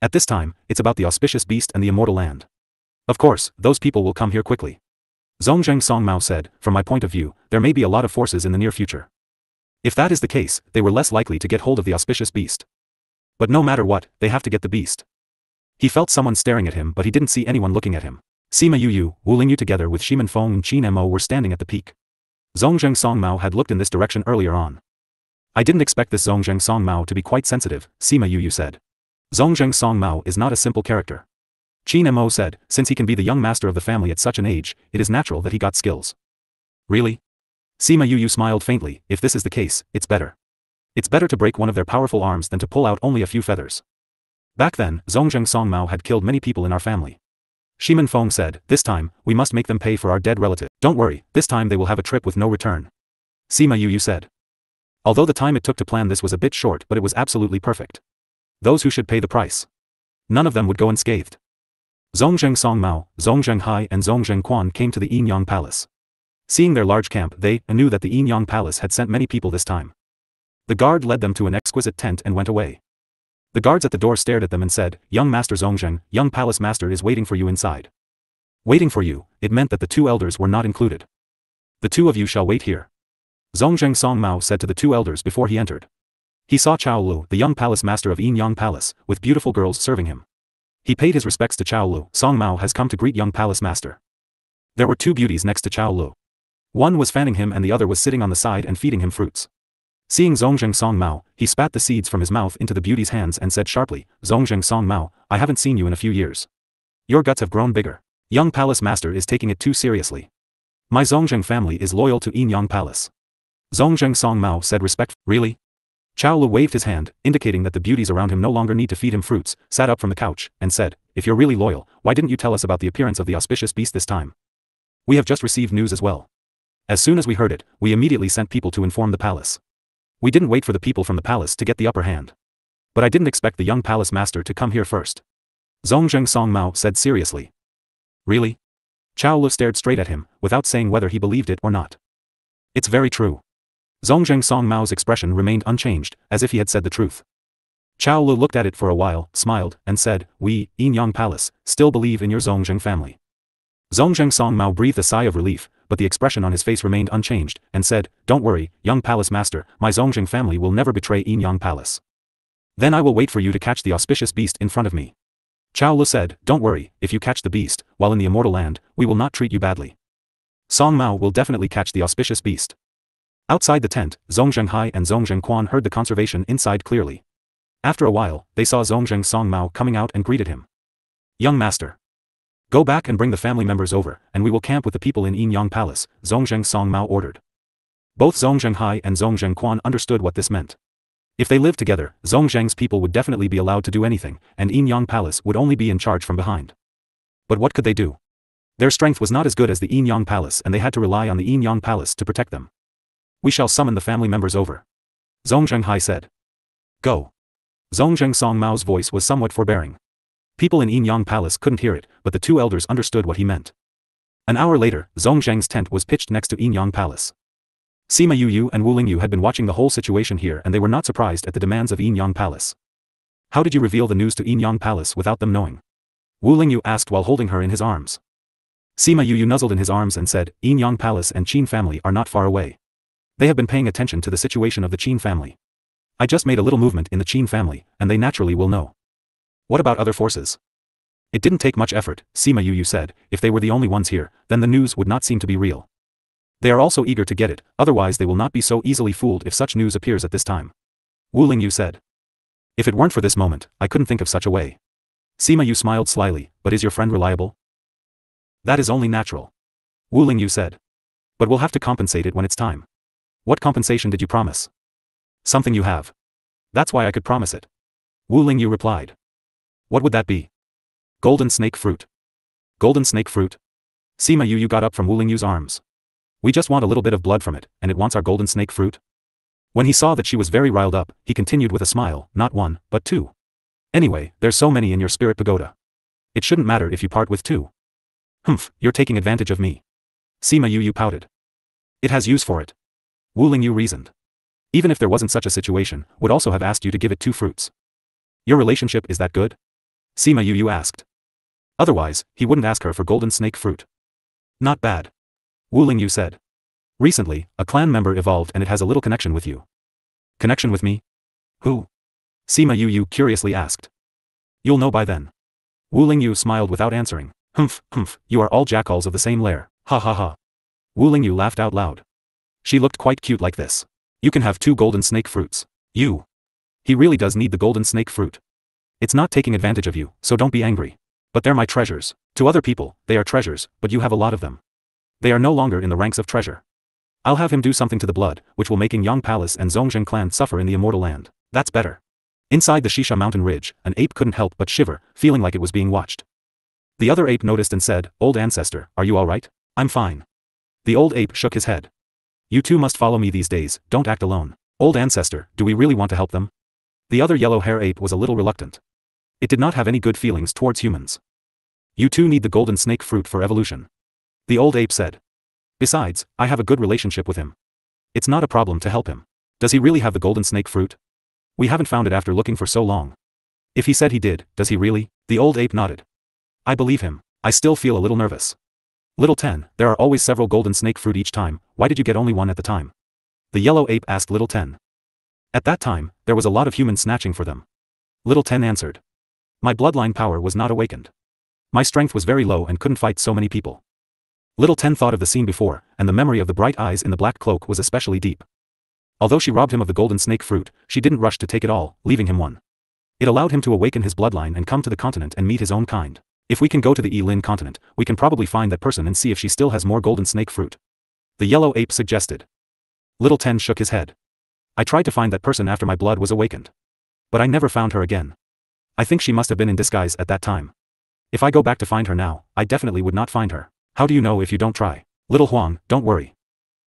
At this time, it's about the auspicious beast and the immortal land. Of course, those people will come here quickly. Zhongzheng Song Mao said, from my point of view, there may be a lot of forces in the near future. If that is the case, they were less likely to get hold of the auspicious beast. But no matter what, they have to get the beast. He felt someone staring at him but he didn't see anyone looking at him. Sima Yu, Wu Lingyu together with Shimin Feng and Qin Mo were standing at the peak. Zhongzheng Song Mao had looked in this direction earlier on. I didn't expect this Zhongzheng Song Mao to be quite sensitive, Sima Yu said. Zhongzheng Song Mao is not a simple character. Qin Mo said, since he can be the young master of the family at such an age, it is natural that he got skills. Really? Sima Yu smiled faintly, if this is the case, it's better. It's better to break one of their powerful arms than to pull out only a few feathers. Back then, Zhongzheng Song Mao had killed many people in our family. Shimin Feng said, this time, we must make them pay for our dead relative. Don't worry, this time they will have a trip with no return. Sima Yu said. Although the time it took to plan this was a bit short but it was absolutely perfect. Those who should pay the price. None of them would go unscathed. Zhongzheng Song Mao, Zhongzheng Hai and Zhongzheng Quan came to the Yinyang Palace. Seeing their large camp they knew that the Yinyang Palace had sent many people this time. The guard led them to an exquisite tent and went away. The guards at the door stared at them and said, Young Master Zhongzheng, young palace master is waiting for you inside. Waiting for you, it meant that the 2 elders were not included. The 2 of you shall wait here. Zhongzheng Song Mao said to the 2 elders before he entered. He saw Chao Lu, the young palace master of Yin Palace, with beautiful girls serving him. He paid his respects to Chao Lu. Song Mao has come to greet young palace master. There were two beauties next to Chao Lu. One was fanning him and the other was sitting on the side and feeding him fruits. Seeing Zhongzheng Song Mao, he spat the seeds from his mouth into the beauty's hands and said sharply, Zhongzheng Song Mao, I haven't seen you in a few years. Your guts have grown bigger. Young palace master is taking it too seriously. My Zhongzheng family is loyal to Yin Palace. Zhongzheng Song Mao said really? Chao Lu waved his hand, indicating that the beauties around him no longer need to feed him fruits, sat up from the couch, and said, if you're really loyal, why didn't you tell us about the appearance of the auspicious beast this time? We have just received news as well. As soon as we heard it, we immediately sent people to inform the palace. We didn't wait for the people from the palace to get the upper hand. But I didn't expect the young palace master to come here first. Zhongzheng Song Mao said seriously. Really? Chao Lu stared straight at him, without saying whether he believed it or not. It's very true. Zhongzheng Song Mao's expression remained unchanged, as if he had said the truth. Chao Lu looked at it for a while, smiled, and said, we, Yin Palace, still believe in your Zhongzheng family. Zhongzheng Song Mao breathed a sigh of relief, but the expression on his face remained unchanged, and said, don't worry, young palace master, my Zhongzheng family will never betray Yin Palace. Then I will wait for you to catch the auspicious beast in front of me. Chao Lu said, don't worry, if you catch the beast, while in the immortal land, we will not treat you badly. Song Mao will definitely catch the auspicious beast. Outside the tent, Zhongzheng Hai and Zhongzheng Quan heard the conversation inside clearly. After a while, they saw Zhongzheng Song Mao coming out and greeted him. Young master. Go back and bring the family members over, and we will camp with the people in Yin Palace, Zhongzheng Song Mao ordered. Both Zhongzheng Hai and Zhongzheng Quan understood what this meant. If they lived together, Zhongzheng's people would definitely be allowed to do anything, and Yin Palace would only be in charge from behind. But what could they do? Their strength was not as good as the Yin Palace and they had to rely on the Yin Palace to protect them. We shall summon the family members over. Zhongzheng Hai said. Go. Zhongzheng Song Mao's voice was somewhat forbearing. People in Yin Palace couldn't hear it, but the two elders understood what he meant. An hour later, Zhongzheng's tent was pitched next to Yin Palace. Sima Yu and Wu Lingyu had been watching the whole situation here and they were not surprised at the demands of Yin Palace. How did you reveal the news to Yin Palace without them knowing? Wu Lingyu asked while holding her in his arms. Sima Yu nuzzled in his arms and said, Yin Palace and Qin family are not far away. They have been paying attention to the situation of the Qin family. I just made a little movement in the Qin family, and they naturally will know. What about other forces? It didn't take much effort, Sima Yu said, if they were the only ones here, then the news would not seem to be real. They are also eager to get it, otherwise they will not be so easily fooled if such news appears at this time. Wu Lingyu said. If it weren't for this moment, I couldn't think of such a way. Sima Yu smiled slyly, but is your friend reliable? That is only natural. Wu Lingyu said. But we'll have to compensate it when it's time. What compensation did you promise? Something you have. That's why I could promise it. Wu Lingyu replied. What would that be? Golden snake fruit. Golden snake fruit? Sima Yu got up from Wu Lingyu's arms. We just want a little bit of blood from it, and it wants our golden snake fruit? When he saw that she was very riled up, he continued with a smile, not one, but two. Anyway, there's so many in your spirit pagoda. It shouldn't matter if you part with two. Humph, you're taking advantage of me. Sima Yu pouted. It has use for it. Wu Lingyu reasoned. Even if there wasn't such a situation, would also have asked you to give it two fruits. Your relationship is that good? Sima Yu asked. Otherwise, he wouldn't ask her for golden snake fruit. Not bad. Wu Lingyu said. Recently, a clan member evolved and it has a little connection with you. Connection with me? Who? Sima Yu curiously asked. You'll know by then. Wu Lingyu smiled without answering. Humph, you are all jackals of the same lair, ha ha ha. Wu Lingyu laughed out loud. She looked quite cute like this. You can have two golden snake fruits. You. He really does need the golden snake fruit. It's not taking advantage of you, so don't be angry. But they're my treasures. To other people, they are treasures, but you have a lot of them. They are no longer in the ranks of treasure. I'll have him do something to the blood, which will make Yang Palace and Zhongzheng clan suffer in the immortal land. That's better. Inside the Shisha mountain ridge, an ape couldn't help but shiver, feeling like it was being watched. The other ape noticed and said, Old ancestor, are you alright? I'm fine. The old ape shook his head. You two must follow me these days, don't act alone. Old ancestor, do we really want to help them? The other yellow hair ape was a little reluctant. It did not have any good feelings towards humans. You two need the golden snake fruit for evolution. The old ape said. Besides, I have a good relationship with him. It's not a problem to help him. Does he really have the golden snake fruit? We haven't found it after looking for so long. If he said he did, does he really? The old ape nodded. I believe him. I still feel a little nervous. Little 10, there are always several golden snake fruit each time, why did you get only one at the time? The yellow ape asked Little 10. At that time, there was a lot of humans snatching for them. Little Ten answered. My bloodline power was not awakened. My strength was very low and couldn't fight so many people. Little Ten thought of the scene before, and the memory of the bright eyes in the black cloak was especially deep. Although she robbed him of the golden snake fruit, she didn't rush to take it all, leaving him one. It allowed him to awaken his bloodline and come to the continent and meet his own kind. If we can go to the Elin continent, we can probably find that person and see if she still has more golden snake fruit. The yellow ape suggested. Little Ten shook his head. I tried to find that person after my blood was awakened. But I never found her again. I think she must have been in disguise at that time. If I go back to find her now, I definitely would not find her. How do you know if you don't try? Little Huang, don't worry.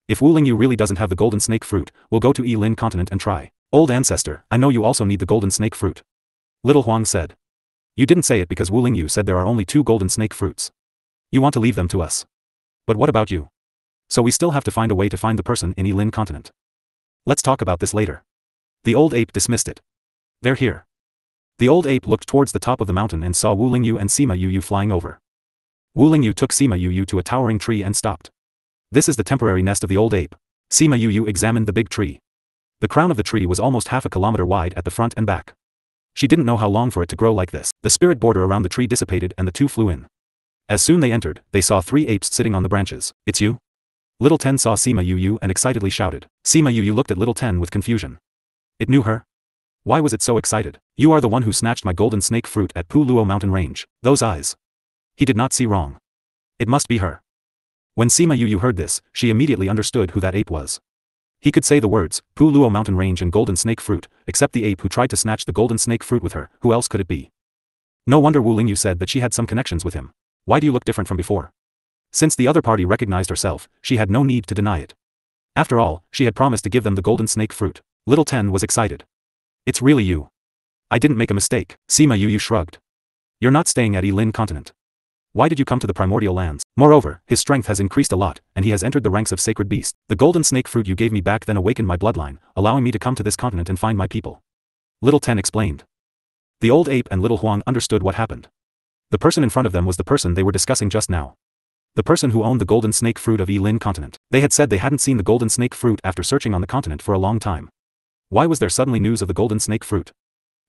If Wu Lingyu really doesn't have the golden snake fruit, we'll go to Elin continent and try. Old ancestor, I know you also need the golden snake fruit. Little Huang said. You didn't say it because Wu Lingyu said there are only 2 golden snake fruits. You want to leave them to us. But what about you? So we still have to find a way to find the person in Elin continent. Let's talk about this later. The old ape dismissed it. They're here. The old ape looked towards the top of the mountain and saw Wu Lingyu and Sima Yuyu flying over. Wu Lingyu took Sima Yuyu to a towering tree and stopped. This is the temporary nest of the old ape. Sima Yuyu examined the big tree. The crown of the tree was almost half a kilometer wide at the front and back. She didn't know how long for it to grow like this. The spirit border around the tree dissipated and the 2 flew in. As soon they entered, they saw 3 apes sitting on the branches. It's you? Little Ten saw Sima Yuyu and excitedly shouted. Sima Yuyu looked at Little Ten with confusion. It knew her? Why was it so excited? You are the one who snatched my golden snake fruit at Pu Luo mountain range. Those eyes. He did not see wrong. It must be her. When Sima Yuyu heard this, she immediately understood who that ape was. He could say the words, Pu Luo mountain range and golden snake fruit, except the ape who tried to snatch the golden snake fruit with her. Who else could it be? No wonder Wu Lingyu said that she had some connections with him. Why do you look different from before? Since the other party recognized herself, she had no need to deny it. After all, she had promised to give them the golden snake fruit. Little Ten was excited. It's really you. I didn't make a mistake. Sima Yuyu shrugged. You're not staying at Elin continent. Why did you come to the primordial lands? Moreover, his strength has increased a lot, and he has entered the ranks of sacred beast. The golden snake fruit you gave me back then awakened my bloodline, allowing me to come to this continent and find my people. Little Ten explained. The old ape and Little Huang understood what happened. The person in front of them was the person they were discussing just now. The person who owned the golden snake fruit of Elin continent. They had said they hadn't seen the golden snake fruit after searching on the continent for a long time. Why was there suddenly news of the golden snake fruit?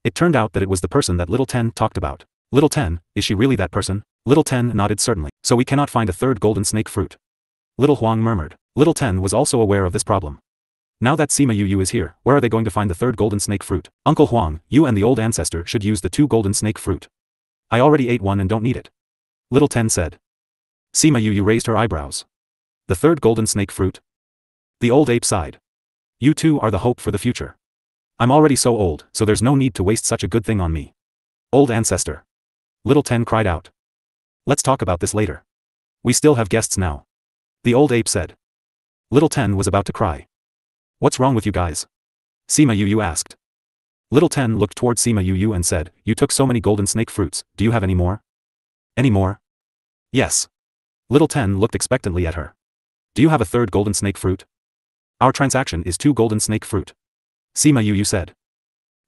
It turned out that it was the person that Little Ten talked about. Little Ten, is she really that person? Little Ten nodded certainly. So we cannot find a third golden snake fruit. Little Huang murmured. Little Ten was also aware of this problem. Now that Sima Yuyu is here, where are they going to find the third golden snake fruit? Uncle Huang, you and the old ancestor should use the 2 golden snake fruit. I already ate one and don't need it. Little Ten said. Sima Yuyu raised her eyebrows. The third golden snake fruit? The old ape sighed. You two are the hope for the future. I'm already so old, so there's no need to waste such a good thing on me. Old ancestor. Little Ten cried out. Let's talk about this later. We still have guests now. The old ape said. Little Ten was about to cry. What's wrong with you guys? Sima Yuyu asked. Little Ten looked toward Sima Yuyu and said, you took so many golden snake fruits, do you have any more? Any more? Yes. Little Ten looked expectantly at her. Do you have a third golden snake fruit? Our transaction is 2 golden snake fruit. Sima Yuyu said.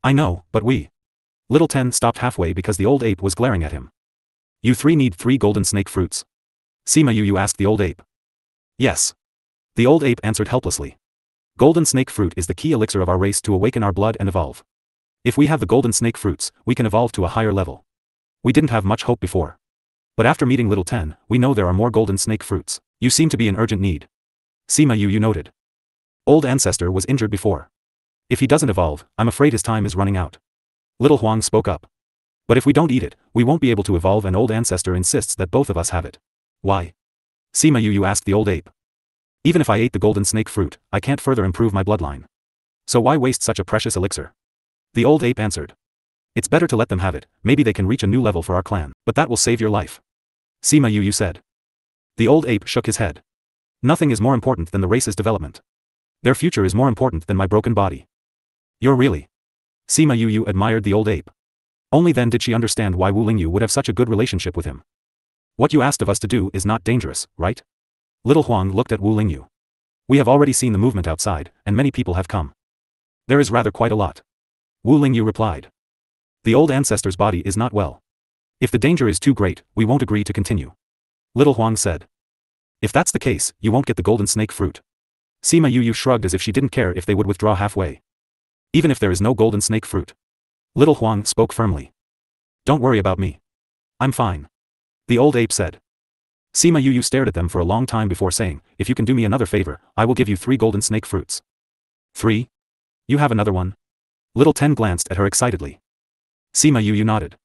I know, but we. Little Ten stopped halfway because the old ape was glaring at him. You 3 need 3 golden snake fruits? Sima Yuyu asked the old ape. Yes. The old ape answered helplessly. Golden snake fruit is the key elixir of our race to awaken our blood and evolve. If we have the golden snake fruits, we can evolve to a higher level. We didn't have much hope before. But after meeting Little Ten, we know there are more golden snake fruits. You seem to be in urgent need. Sima Yuyu noted. Old ancestor was injured before. If he doesn't evolve, I'm afraid his time is running out. Little Huang spoke up. But if we don't eat it, we won't be able to evolve and old ancestor insists that both of us have it. Why? Sima Yuyu asked the old ape. Even if I ate the golden snake fruit, I can't further improve my bloodline. So why waste such a precious elixir? The old ape answered. It's better to let them have it, maybe they can reach a new level for our clan, but that will save your life. Sima Yuyu said. The old ape shook his head. Nothing is more important than the race's development. Their future is more important than my broken body. You're really. Sima Yuyu admired the old ape. Only then did she understand why Wu Lingyu would have such a good relationship with him. What you asked of us to do is not dangerous, right? Little Huang looked at Wu Lingyu. We have already seen the movement outside, and many people have come. There is rather quite a lot. Wu Lingyu replied. The old ancestor's body is not well. If the danger is too great, we won't agree to continue. Little Huang said. If that's the case, you won't get the golden snake fruit. Sima Yuyu shrugged as if she didn't care if they would withdraw halfway. Even if there is no golden snake fruit. Little Huang spoke firmly. Don't worry about me. I'm fine. The old ape said. Sima Yu stared at them for a long time before saying, if you can do me another favor, I will give you 3 golden snake fruits. 3? You have another one? Little Ten glanced at her excitedly. Sima Yu nodded.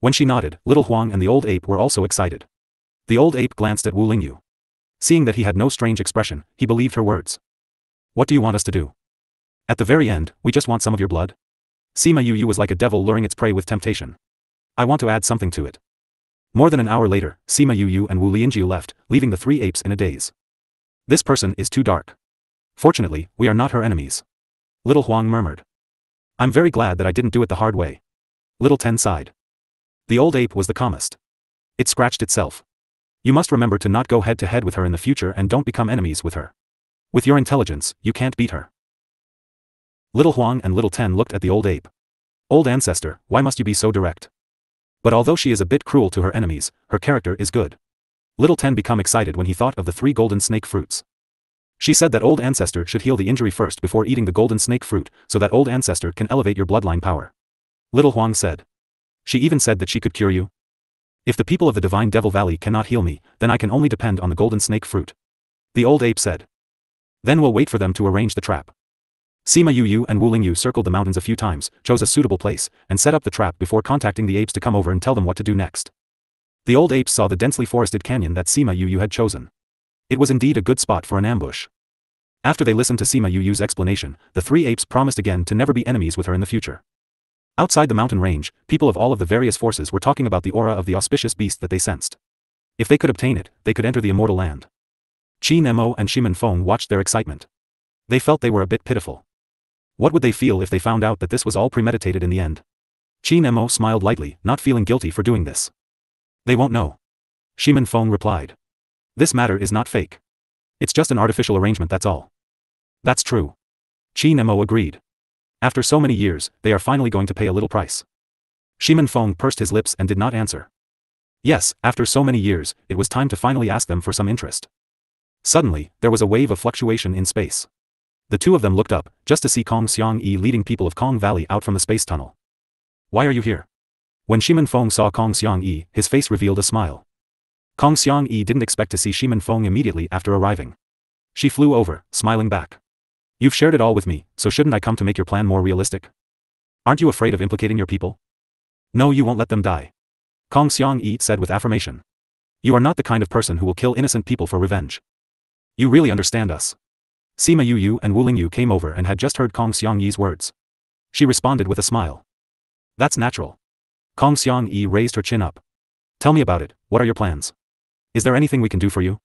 When she nodded, Little Huang and the old ape were also excited. The old ape glanced at Wu Lingyu. Seeing that he had no strange expression, he believed her words. What do you want us to do? At the very end, we just want some of your blood? Sima Yu was like a devil luring its prey with temptation. I want to add something to it. More than an hour later, Sima Yu and Wu Lianjiu left, leaving the 3 apes in a daze. This person is too dark. Fortunately, we are not her enemies. Little Huang murmured. I'm very glad that I didn't do it the hard way. Little Ten sighed. The old ape was the calmest. It scratched itself. You must remember to not go head to head with her in the future and don't become enemies with her. With your intelligence, you can't beat her. Little Huang and Little Ten looked at the old ape. Old ancestor, why must you be so direct? But although she is a bit cruel to her enemies, her character is good. Little Ten became excited when he thought of the 3 golden snake fruits. She said that old ancestor should heal the injury first before eating the golden snake fruit, so that old ancestor can elevate your bloodline power. Little Huang said. She even said that she could cure you. If the people of the Divine Devil Valley cannot heal me, then I can only depend on the golden snake fruit. The old ape said. Then we'll wait for them to arrange the trap. Sima Yu and Wu Lingyu circled the mountains a few times, chose a suitable place, and set up the trap before contacting the apes to come over and tell them what to do next. The old apes saw the densely forested canyon that Sima Yu had chosen. It was indeed a good spot for an ambush. After they listened to Sima Yu's explanation, the 3 apes promised again to never be enemies with her in the future. Outside the mountain range, people of all of the various forces were talking about the aura of the auspicious beast that they sensed. If they could obtain it, they could enter the immortal land. Qi Nemo and Shimin Feng watched their excitement. They felt they were a bit pitiful. What would they feel if they found out that this was all premeditated in the end? Qi Nemo smiled lightly, not feeling guilty for doing this. They won't know. Shimin Feng replied. This matter is not fake. It's just an artificial arrangement, that's all. That's true. Qi Nemo agreed. After so many years, they are finally going to pay a little price. Shimin Feng pursed his lips and did not answer. Yes, after so many years, it was time to finally ask them for some interest. Suddenly, there was a wave of fluctuation in space. The 2 of them looked up, just to see Kong Xiangyi leading people of Kong Valley out from the space tunnel. Why are you here? When Shimin Feng saw Kong Xiangyi, his face revealed a smile. Kong Xiangyi didn't expect to see Shimin Feng immediately after arriving. She flew over, smiling back. You've shared it all with me, so shouldn't I come to make your plan more realistic? Aren't you afraid of implicating your people? No, you won't let them die. Kong Xiangyi said with affirmation. You are not the kind of person who will kill innocent people for revenge. You really understand us. Sima Yu and Wu Lingyu came over and had just heard Kong Xiangyi's words. She responded with a smile. That's natural. Kong Xiangyi raised her chin up. Tell me about it, what are your plans? Is there anything we can do for you?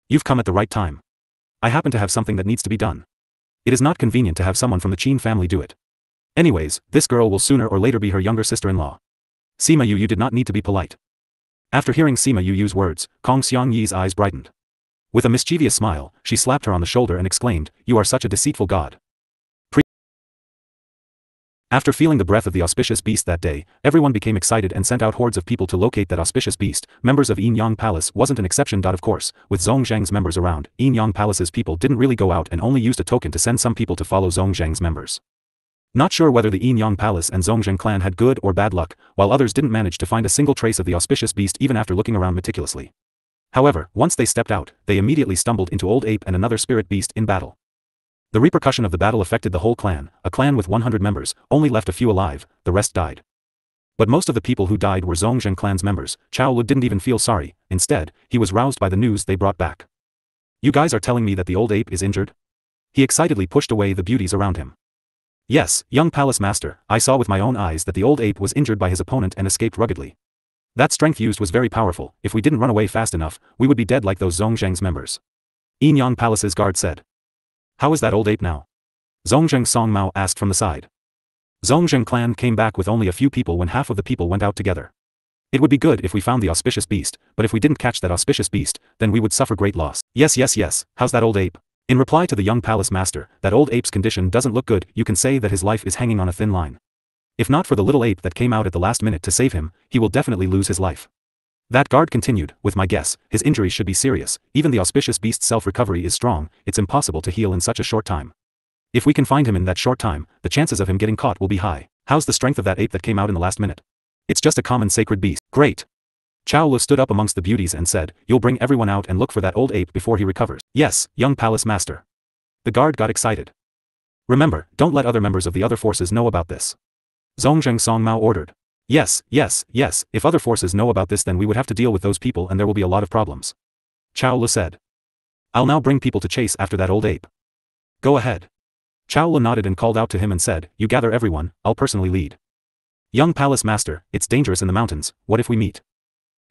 You've come at the right time. I happen to have something that needs to be done. It is not convenient to have someone from the Qin family do it. Anyways, this girl will sooner or later be her younger sister-in-law. Sima Yu did not need to be polite. After hearing Sima Yu's words, Kong Xiangyi's eyes brightened. With a mischievous smile, she slapped her on the shoulder and exclaimed, You are such a deceitful god. After feeling the breath of the auspicious beast that day, everyone became excited and sent out hordes of people to locate that auspicious beast. Members of Yin Yang Palace wasn't an exception. Of course, with Zhongzhang's members around, Yin Yang Palace's people didn't really go out and only used a token to send some people to follow Zhongzhang's members. Not sure whether the Yin Yang Palace and Zhongzhang clan had good or bad luck, while others didn't manage to find a single trace of the auspicious beast even after looking around meticulously. However, once they stepped out, they immediately stumbled into Old Ape and another spirit beast in battle. The repercussion of the battle affected the whole clan. A clan with 100 members, only left a few alive, the rest died. But most of the people who died were Zhongzhang clan's members. Chao Lu didn't even feel sorry, instead, he was roused by the news they brought back. You guys are telling me that the Old Ape is injured? He excitedly pushed away the beauties around him. Yes, young palace master, I saw with my own eyes that the Old Ape was injured by his opponent and escaped ruggedly. That strength used was very powerful. If we didn't run away fast enough, we would be dead like those Zhongzhang's members. Yin Yang Palace's guard said. How is that Old Ape now? Zhongzhang Song Mao asked from the side. Zhongzhang clan came back with only a few people when half of the people went out together. It would be good if we found the auspicious beast, but if we didn't catch that auspicious beast, then we would suffer great loss. Yes, how's that Old Ape? In reply to the young palace master, that Old Ape's condition doesn't look good. You can say that his life is hanging on a thin line. If not for the little ape that came out at the last minute to save him, he will definitely lose his life. That guard continued, with my guess, his injuries should be serious. Even the auspicious beast's self-recovery is strong, it's impossible to heal in such a short time. If we can find him in that short time, the chances of him getting caught will be high. How's the strength of that ape that came out in the last minute? It's just a common sacred beast. Great. Chao Lu stood up amongst the beauties and said, you'll bring everyone out and look for that old ape before he recovers. Yes, young palace master. The guard got excited. Remember, don't let other members of the other forces know about this. Zhongzheng Songmao ordered. Yes, if other forces know about this then we would have to deal with those people and there will be a lot of problems. Chao Lu said. I'll now bring people to chase after that old ape. Go ahead. Chao Lu nodded and called out to him and said, you gather everyone, I'll personally lead. Young palace master, it's dangerous in the mountains, what if we meet?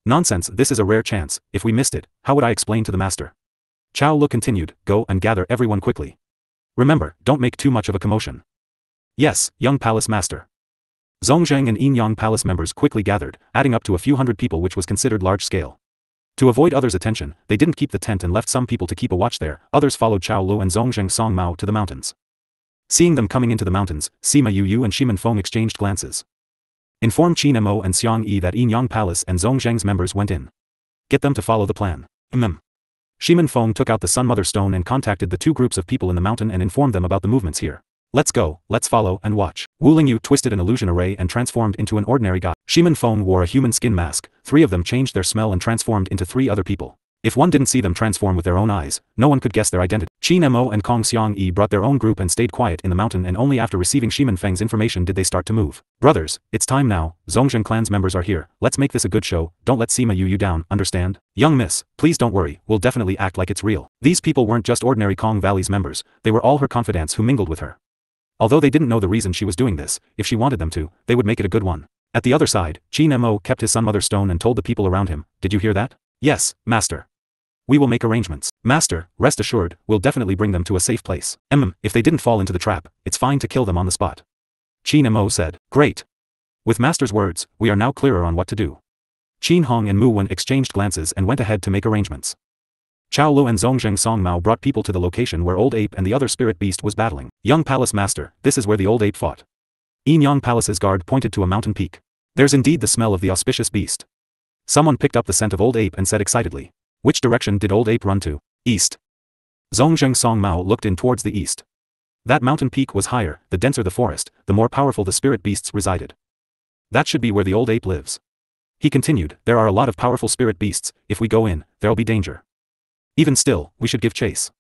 Nonsense, this is a rare chance, if we missed it, how would I explain to the master? Chao Lu continued, go and gather everyone quickly. Remember, don't make too much of a commotion. Yes, young palace master. Zhongzheng and Yinyang palace members quickly gathered, adding up to a few hundred people which was considered large scale. To avoid others' attention, they didn't keep the tent and left some people to keep a watch there, others followed Chao Lu and Zhongzheng Songmao to the mountains. Seeing them coming into the mountains, Sima Yu and Shimin Feng exchanged glances. Inform Qin Mo and Xiang Yi that Yinyang Palace and Zhongzheng's members went in. Get them to follow the plan. Shimin Feng took out the Sun Mother Stone and contacted the two groups of people in the mountain and informed them about the movements here. Let's go, let's follow and watch. Wu Lingyu twisted an illusion array and transformed into an ordinary guy. Shimin Feng wore a human skin mask, 3 of them changed their smell and transformed into 3 other people. If one didn't see them transform with their own eyes, no one could guess their identity. Qin Mo and Kong Xiang Yi brought their own group and stayed quiet in the mountain and only after receiving Shimin Feng's information did they start to move. Brothers, it's time now, Zhongzheng clan's members are here, let's make this a good show, don't let Sima Yu down, understand? Young miss, please don't worry, we'll definitely act like it's real. These people weren't just ordinary Kong Valley's members, they were all her confidants who mingled with her. Although they didn't know the reason she was doing this, if she wanted them to, they would make it a good one. At the other side, Qin Mo kept his Sun Mother Stone and told the people around him, did you hear that? Yes, master. We will make arrangements. Master, rest assured, we'll definitely bring them to a safe place. If they didn't fall into the trap, it's fine to kill them on the spot. Qin Mo said, great. With master's words, we are now clearer on what to do. Qin Hong and Mu Wen exchanged glances and went ahead to make arrangements. Chao Lu and Zhongzheng Songmao brought people to the location where Old Ape and the other spirit beast was battling. Young Palace Master, this is where the Old Ape fought. Yinyang Palace's guard pointed to a mountain peak. There's indeed the smell of the auspicious beast. Someone picked up the scent of Old Ape and said excitedly. Which direction did Old Ape run to? East. Zhongzheng Songmao looked in towards the east. That mountain peak was higher, the denser the forest, the more powerful the spirit beasts resided. That should be where the Old Ape lives. He continued, there are a lot of powerful spirit beasts, if we go in, there'll be danger. Even still, we should give chase.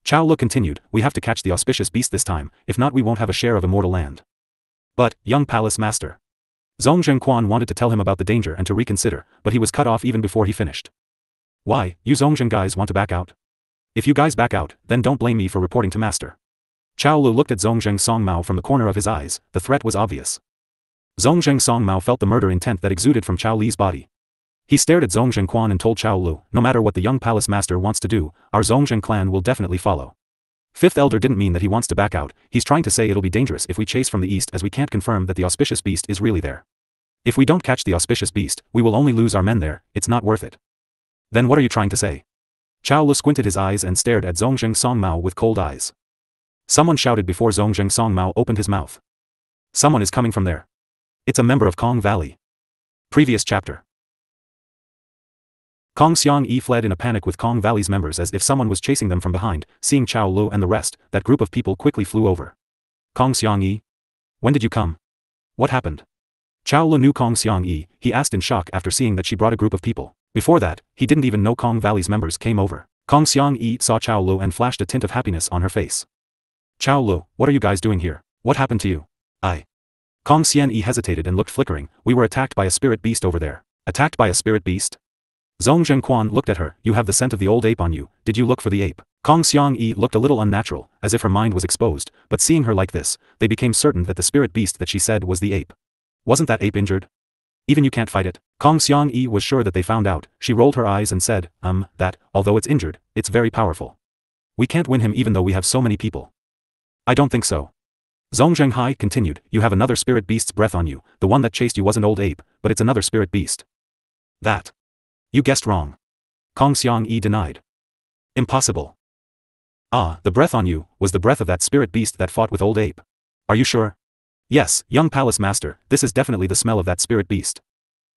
Chao Lu continued, we have to catch the auspicious beast this time, if not we won't have a share of immortal land. But, young palace master. Zhongzheng Quan wanted to tell him about the danger and to reconsider, but he was cut off even before he finished. Why, you Zhongzheng guys want to back out? If you guys back out, then don't blame me for reporting to master. Chao Lu looked at Zhongzheng Songmao from the corner of his eyes, the threat was obvious. Zhongzheng Songmao felt the murder intent that exuded from Chao Li's body. He stared at Zhongzheng Quan and told Chao Lu, no matter what the young palace master wants to do, our Zhongzheng clan will definitely follow. Fifth Elder didn't mean that he wants to back out, he's trying to say it'll be dangerous if we chase from the east as we can't confirm that the auspicious beast is really there. If we don't catch the auspicious beast, we will only lose our men there, it's not worth it. Then what are you trying to say? Chao Lu squinted his eyes and stared at Zhongzheng Songmao with cold eyes. Someone shouted before Zhongzheng Songmao opened his mouth. Someone is coming from there. It's a member of Kong Valley. Previous chapter. Kong Xiang Yi fled in a panic with Kong Valley's members as if someone was chasing them from behind. Seeing Chao Lu and the rest, that group of people quickly flew over. Kong Xiang Yi? When did you come? What happened? Chao Lu knew Kong Xiang Yi, he asked in shock after seeing that she brought a group of people. Before that, he didn't even know Kong Valley's members came over. Kong Xiang Yi saw Chao Lu and flashed a tint of happiness on her face. Chao Lu, what are you guys doing here? What happened to you? Kong Xiang Yi hesitated and looked flickering. We were attacked by a spirit beast over there. Attacked by a spirit beast? Zhongzheng Quan looked at her, you have the scent of the old ape on you, did you look for the ape? Kong Xiang Yi looked a little unnatural, as if her mind was exposed, but seeing her like this, they became certain that the spirit beast that she said was the ape. Wasn't that ape injured? Even you can't fight it? Kong Xiang Yi was sure that they found out, she rolled her eyes and said, that, although it's injured, it's very powerful. We can't win him even though we have so many people. I don't think so. Zhongzheng Hai continued, you have another spirit beast's breath on you, the one that chased you wasn't old ape, but it's another spirit beast. That. You guessed wrong. Kong Xiang Yi denied. Impossible. The breath on you, was the breath of that spirit beast that fought with old ape. Are you sure? Yes, young palace master, this is definitely the smell of that spirit beast.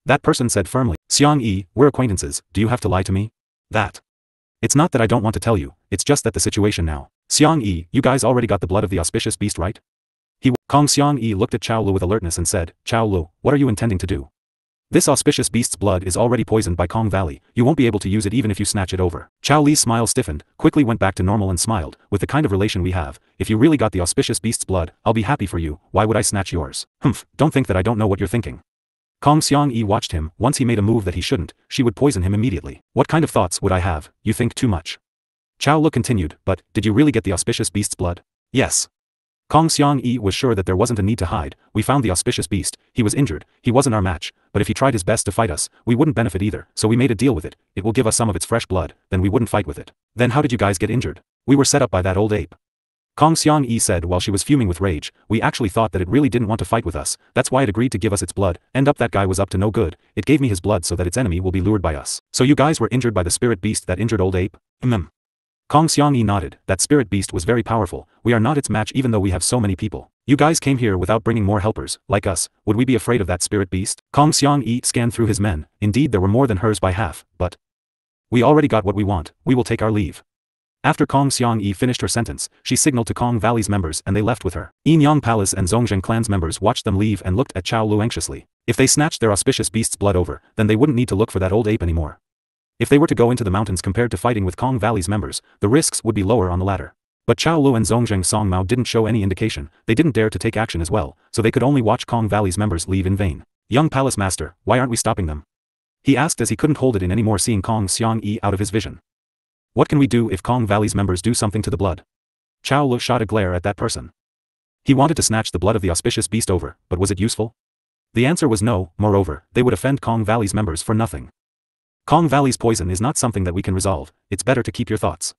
That person said firmly, Xiang Yi, we're acquaintances, do you have to lie to me? That. It's not that I don't want to tell you, it's just that the situation now. Xiang Yi, you guys already got the blood of the auspicious beast right? Kong Xiang Yi looked at Chao Lu with alertness and said, Chao Lu, what are you intending to do? This auspicious beast's blood is already poisoned by Kong Valley, you won't be able to use it even if you snatch it over. Chao Li's smile stiffened, quickly went back to normal and smiled, with the kind of relation we have, if you really got the auspicious beast's blood, I'll be happy for you, why would I snatch yours? Humph, don't think that I don't know what you're thinking. Kong Xiang Yi watched him, once he made a move that he shouldn't, she would poison him immediately. What kind of thoughts would I have? You think too much. Chao Lu continued, but, did you really get the auspicious beast's blood? Yes. Kong Xiang Yi was sure that there wasn't a need to hide, we found the auspicious beast, he was injured, he wasn't our match, but if he tried his best to fight us, we wouldn't benefit either, so we made a deal with it, it will give us some of its fresh blood, then we wouldn't fight with it. Then how did you guys get injured? We were set up by that old ape. Kong Xiang Yi said while she was fuming with rage, we actually thought that it really didn't want to fight with us, that's why it agreed to give us its blood, end up that guy was up to no good, it gave me his blood so that its enemy will be lured by us. So you guys were injured by the spirit beast that injured old ape? Kong Xiang Yi nodded, that spirit beast was very powerful, we are not its match even though we have so many people. You guys came here without bringing more helpers, like us, would we be afraid of that spirit beast? Kong Xiang Yi scanned through his men, indeed there were more than hers by half, but we already got what we want, we will take our leave. After Kong Xiang Yi finished her sentence, she signaled to Kong Valley's members and they left with her. Yin Yang Palace and Zhongzheng clan's members watched them leave and looked at Chao Lu anxiously. If they snatched their auspicious beast's blood over, then they wouldn't need to look for that old ape anymore. If they were to go into the mountains compared to fighting with Kong Valley's members, the risks would be lower on the latter. But Chao Lu and Zhongzheng Songmao didn't show any indication, they didn't dare to take action as well, so they could only watch Kong Valley's members leave in vain. Young Palace Master, why aren't we stopping them? He asked as he couldn't hold it in anymore seeing Kong Xiang Yi out of his vision. What can we do if Kong Valley's members do something to the blood? Chao Lu shot a glare at that person. He wanted to snatch the blood of the auspicious beast over, but was it useful? The answer was no, moreover, they would offend Kong Valley's members for nothing. Kong Valley's poison is not something that we can resolve, it's better to keep your thoughts.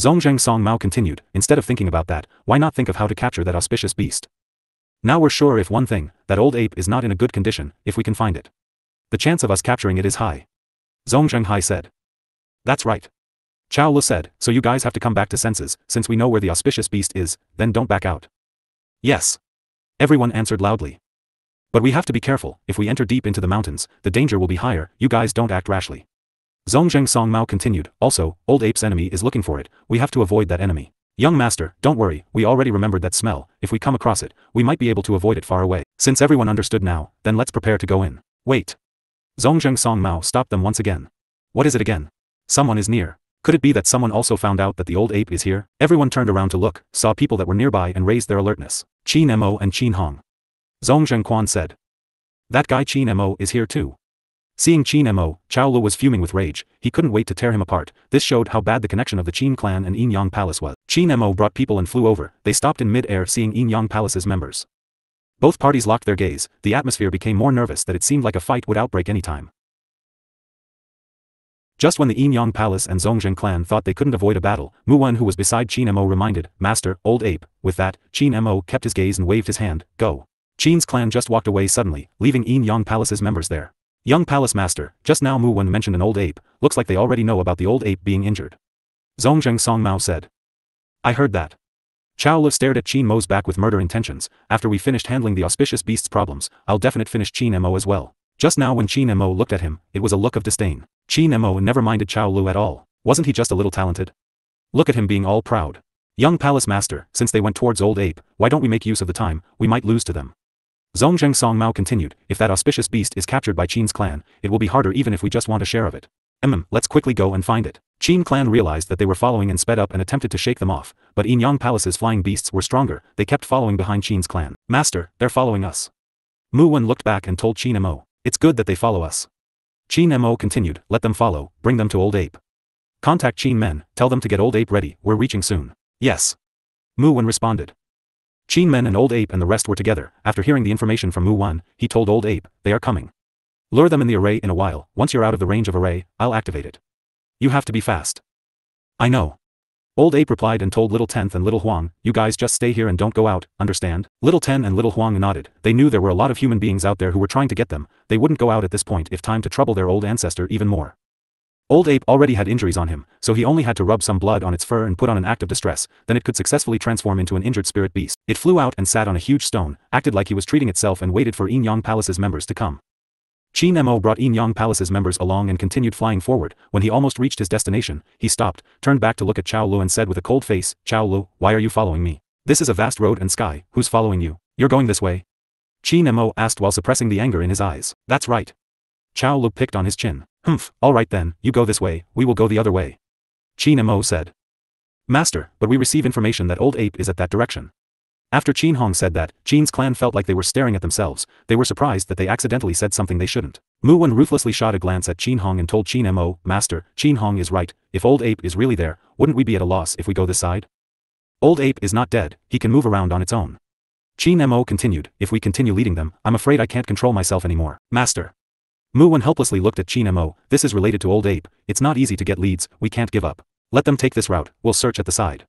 Zhongzheng Songmao continued, instead of thinking about that, why not think of how to capture that auspicious beast? Now we're sure if one thing, that old ape is not in a good condition, if we can find it. The chance of us capturing it is high. Zhongzheng Hai said. That's right. Chao Lu said, so you guys have to come back to senses, since we know where the auspicious beast is, then don't back out. Yes. Everyone answered loudly. But we have to be careful, if we enter deep into the mountains, the danger will be higher, you guys don't act rashly. Zhongzheng Songmao continued, also, old ape's enemy is looking for it, we have to avoid that enemy. Young master, don't worry, we already remembered that smell, if we come across it, we might be able to avoid it far away. Since everyone understood now, then let's prepare to go in. Wait. Zhongzheng Songmao stopped them once again. What is it again? Someone is near. Could it be that someone also found out that the old ape is here? Everyone turned around to look, saw people that were nearby and raised their alertness. Qin Mo and Qin Hong. Zhongzheng Quan said. That guy Qin Mo is here too. Seeing Qin Mo, Chao Lu was fuming with rage, he couldn't wait to tear him apart, this showed how bad the connection of the Qin clan and Yin Yang Palace was. Qin Mo brought people and flew over, they stopped in mid-air seeing Yin Yang Palace's members. Both parties locked their gaze, the atmosphere became more nervous that it seemed like a fight would outbreak any time. Just when the Yin Yang Palace and Zhongzheng clan thought they couldn't avoid a battle, Mu Wen who was beside Qin Mo reminded, Master, old ape, with that, Qin Mo kept his gaze and waved his hand, go. Qin's clan just walked away suddenly, leaving Yin Yang Palace's members there. Young Palace Master, just now Mu Wen mentioned an old ape, looks like they already know about the old ape being injured. Zhongzheng Songmao said. I heard that. Chao Lu stared at Qin Mo's back with murder intentions, after we finished handling the auspicious beast's problems, I'll definitely finish Qin Mo as well. Just now when Qin Mo looked at him, it was a look of disdain. Qin Mo never minded Chao Lu at all, wasn't he just a little talented? Look at him being all proud. Young Palace Master, since they went towards old ape, why don't we make use of the time, we might lose to them. Zhongzheng Songmao continued, if that auspicious beast is captured by Qin's clan, it will be harder even if we just want a share of it. Let's quickly go and find it. Qin clan realized that they were following and sped up and attempted to shake them off, but Yin Yang Palace's flying beasts were stronger, they kept following behind Qin's clan. Master, they're following us. Mu Wen looked back and told Qin Mo, it's good that they follow us. Qin Mo continued, let them follow, bring them to old ape. Contact Qin Men, tell them to get old ape ready, we're reaching soon. Yes. Mu Wen responded. Qin Men and old ape and the rest were together, after hearing the information from Mu Wen, he told old ape, they are coming. Lure them in the array in a while, once you're out of the range of array, I'll activate it. You have to be fast. I know. Old ape replied and told Little Tenth and Little Huang, you guys just stay here and don't go out, understand? Little Ten and Little Huang nodded, they knew there were a lot of human beings out there who were trying to get them, they wouldn't go out at this point if time to trouble their old ancestor even more. Old ape already had injuries on him, so he only had to rub some blood on its fur and put on an act of distress, then it could successfully transform into an injured spirit beast. It flew out and sat on a huge stone, acted like he was treating itself and waited for Yin Yang Palace's members to come. Qin Mo brought Yin Yang Palace's members along and continued flying forward. When he almost reached his destination, he stopped, turned back to look at Chao Lu and said with a cold face, Chao Lu, why are you following me? This is a vast road and sky, who's following you? You're going this way? Qin Mo asked while suppressing the anger in his eyes. That's right. Chao Lu picked on his chin. Humph, alright then, you go this way, we will go the other way. Qin Mo said. Master, but we receive information that Old Ape is at that direction. After Qin Hong said that, Qin's clan felt like they were staring at themselves. They were surprised that they accidentally said something they shouldn't. Mu Wen ruthlessly shot a glance at Qin Hong and told Qin Mo, Master, Qin Hong is right, if Old Ape is really there, wouldn't we be at a loss if we go this side? Old Ape is not dead, he can move around on its own. Qin Mo continued, if we continue leading them, I'm afraid I can't control myself anymore. Master. Mu Wen helplessly looked at Qin Mo, this is related to Old Ape, it's not easy to get leads, we can't give up. Let them take this route, we'll search at the side.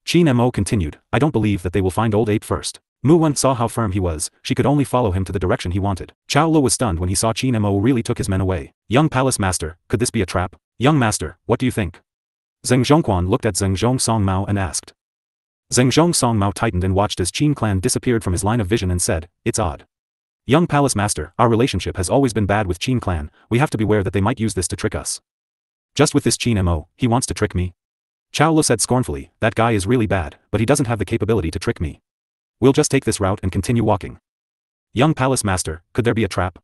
Qin Mo continued, I don't believe that they will find Old Ape first. Mu Wen saw how firm he was, she could only follow him to the direction he wanted. Chao Lu was stunned when he saw Qin Mo really took his men away. Young Palace Master, could this be a trap? Young Master, what do you think? Zheng Zhongquan looked at Zheng Zhong Song Mao and asked. Zheng Zhong Song Mao tightened and watched as Qin clan disappeared from his line of vision and said, it's odd. Young Palace Master, our relationship has always been bad with Qin clan, we have to beware that they might use this to trick us. Just with this Qin Mo, he wants to trick me? Chao Lu said scornfully, that guy is really bad, but he doesn't have the capability to trick me. We'll just take this route and continue walking. Young Palace Master, could there be a trap?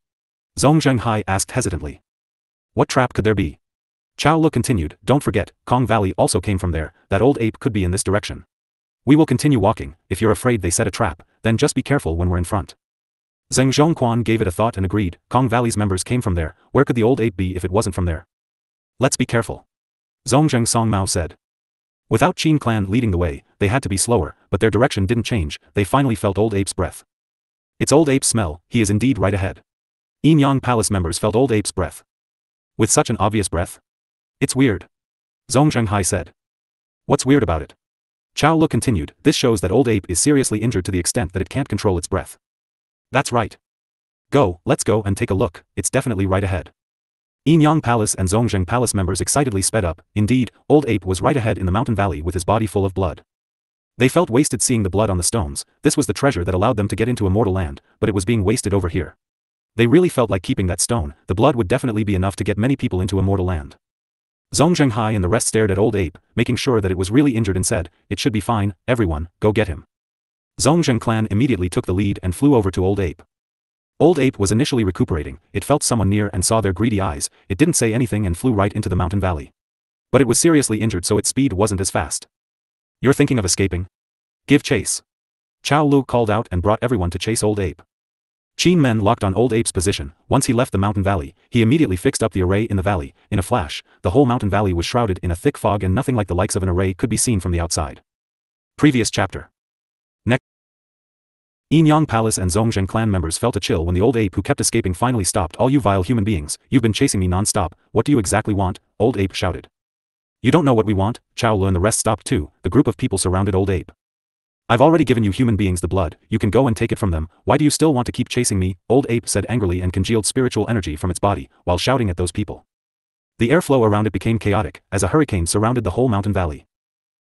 Zhong Zhenghai asked hesitantly. What trap could there be? Chao Lu continued, don't forget, Kong Valley also came from there, that Old Ape could be in this direction. We will continue walking, if you're afraid they set a trap, then just be careful when we're in front. Zheng Zhongquan gave it a thought and agreed, Kong Valley's members came from there, where could the Old Ape be if it wasn't from there? Let's be careful. Zhongzheng Song Mao said. Without Qin clan leading the way, they had to be slower, but their direction didn't change, they finally felt Old Ape's breath. It's Old Ape's smell, he is indeed right ahead. Yin Yang Palace members felt Old Ape's breath. With such an obvious breath? It's weird. Zhong Zhenghai said. What's weird about it? Chao Lu continued, this shows that Old Ape is seriously injured to the extent that it can't control its breath. That's right. Go, let's go and take a look, it's definitely right ahead. Yin Yang Palace and Zhongzheng Palace members excitedly sped up, indeed, Old Ape was right ahead in the mountain valley with his body full of blood. They felt wasted seeing the blood on the stones, this was the treasure that allowed them to get into immortal land, but it was being wasted over here. They really felt like keeping that stone, the blood would definitely be enough to get many people into immortal land. Zhong Zhenghai and the rest stared at Old Ape, making sure that it was really injured and said, it should be fine, everyone, go get him. Zhongzheng clan immediately took the lead and flew over to Old Ape. Old Ape was initially recuperating, it felt someone near and saw their greedy eyes, it didn't say anything and flew right into the mountain valley. But it was seriously injured so its speed wasn't as fast. You're thinking of escaping? Give chase. Chao Lu called out and brought everyone to chase Old Ape. Qin men locked on Old Ape's position, once he left the mountain valley, he immediately fixed up the array in the valley, in a flash, the whole mountain valley was shrouded in a thick fog and nothing like the likes of an array could be seen from the outside. Previous chapter. Next. Yin Yang Palace and Zhongzheng clan members felt a chill when the Old Ape who kept escaping finally stopped. All you vile human beings, you've been chasing me non-stop, what do you exactly want? Old Ape shouted. You don't know what we want? Chao Lu and the rest stopped too, the group of people surrounded Old Ape. I've already given you human beings the blood, you can go and take it from them, why do you still want to keep chasing me? Old Ape said angrily and congealed spiritual energy from its body, while shouting at those people. The airflow around it became chaotic, as a hurricane surrounded the whole mountain valley.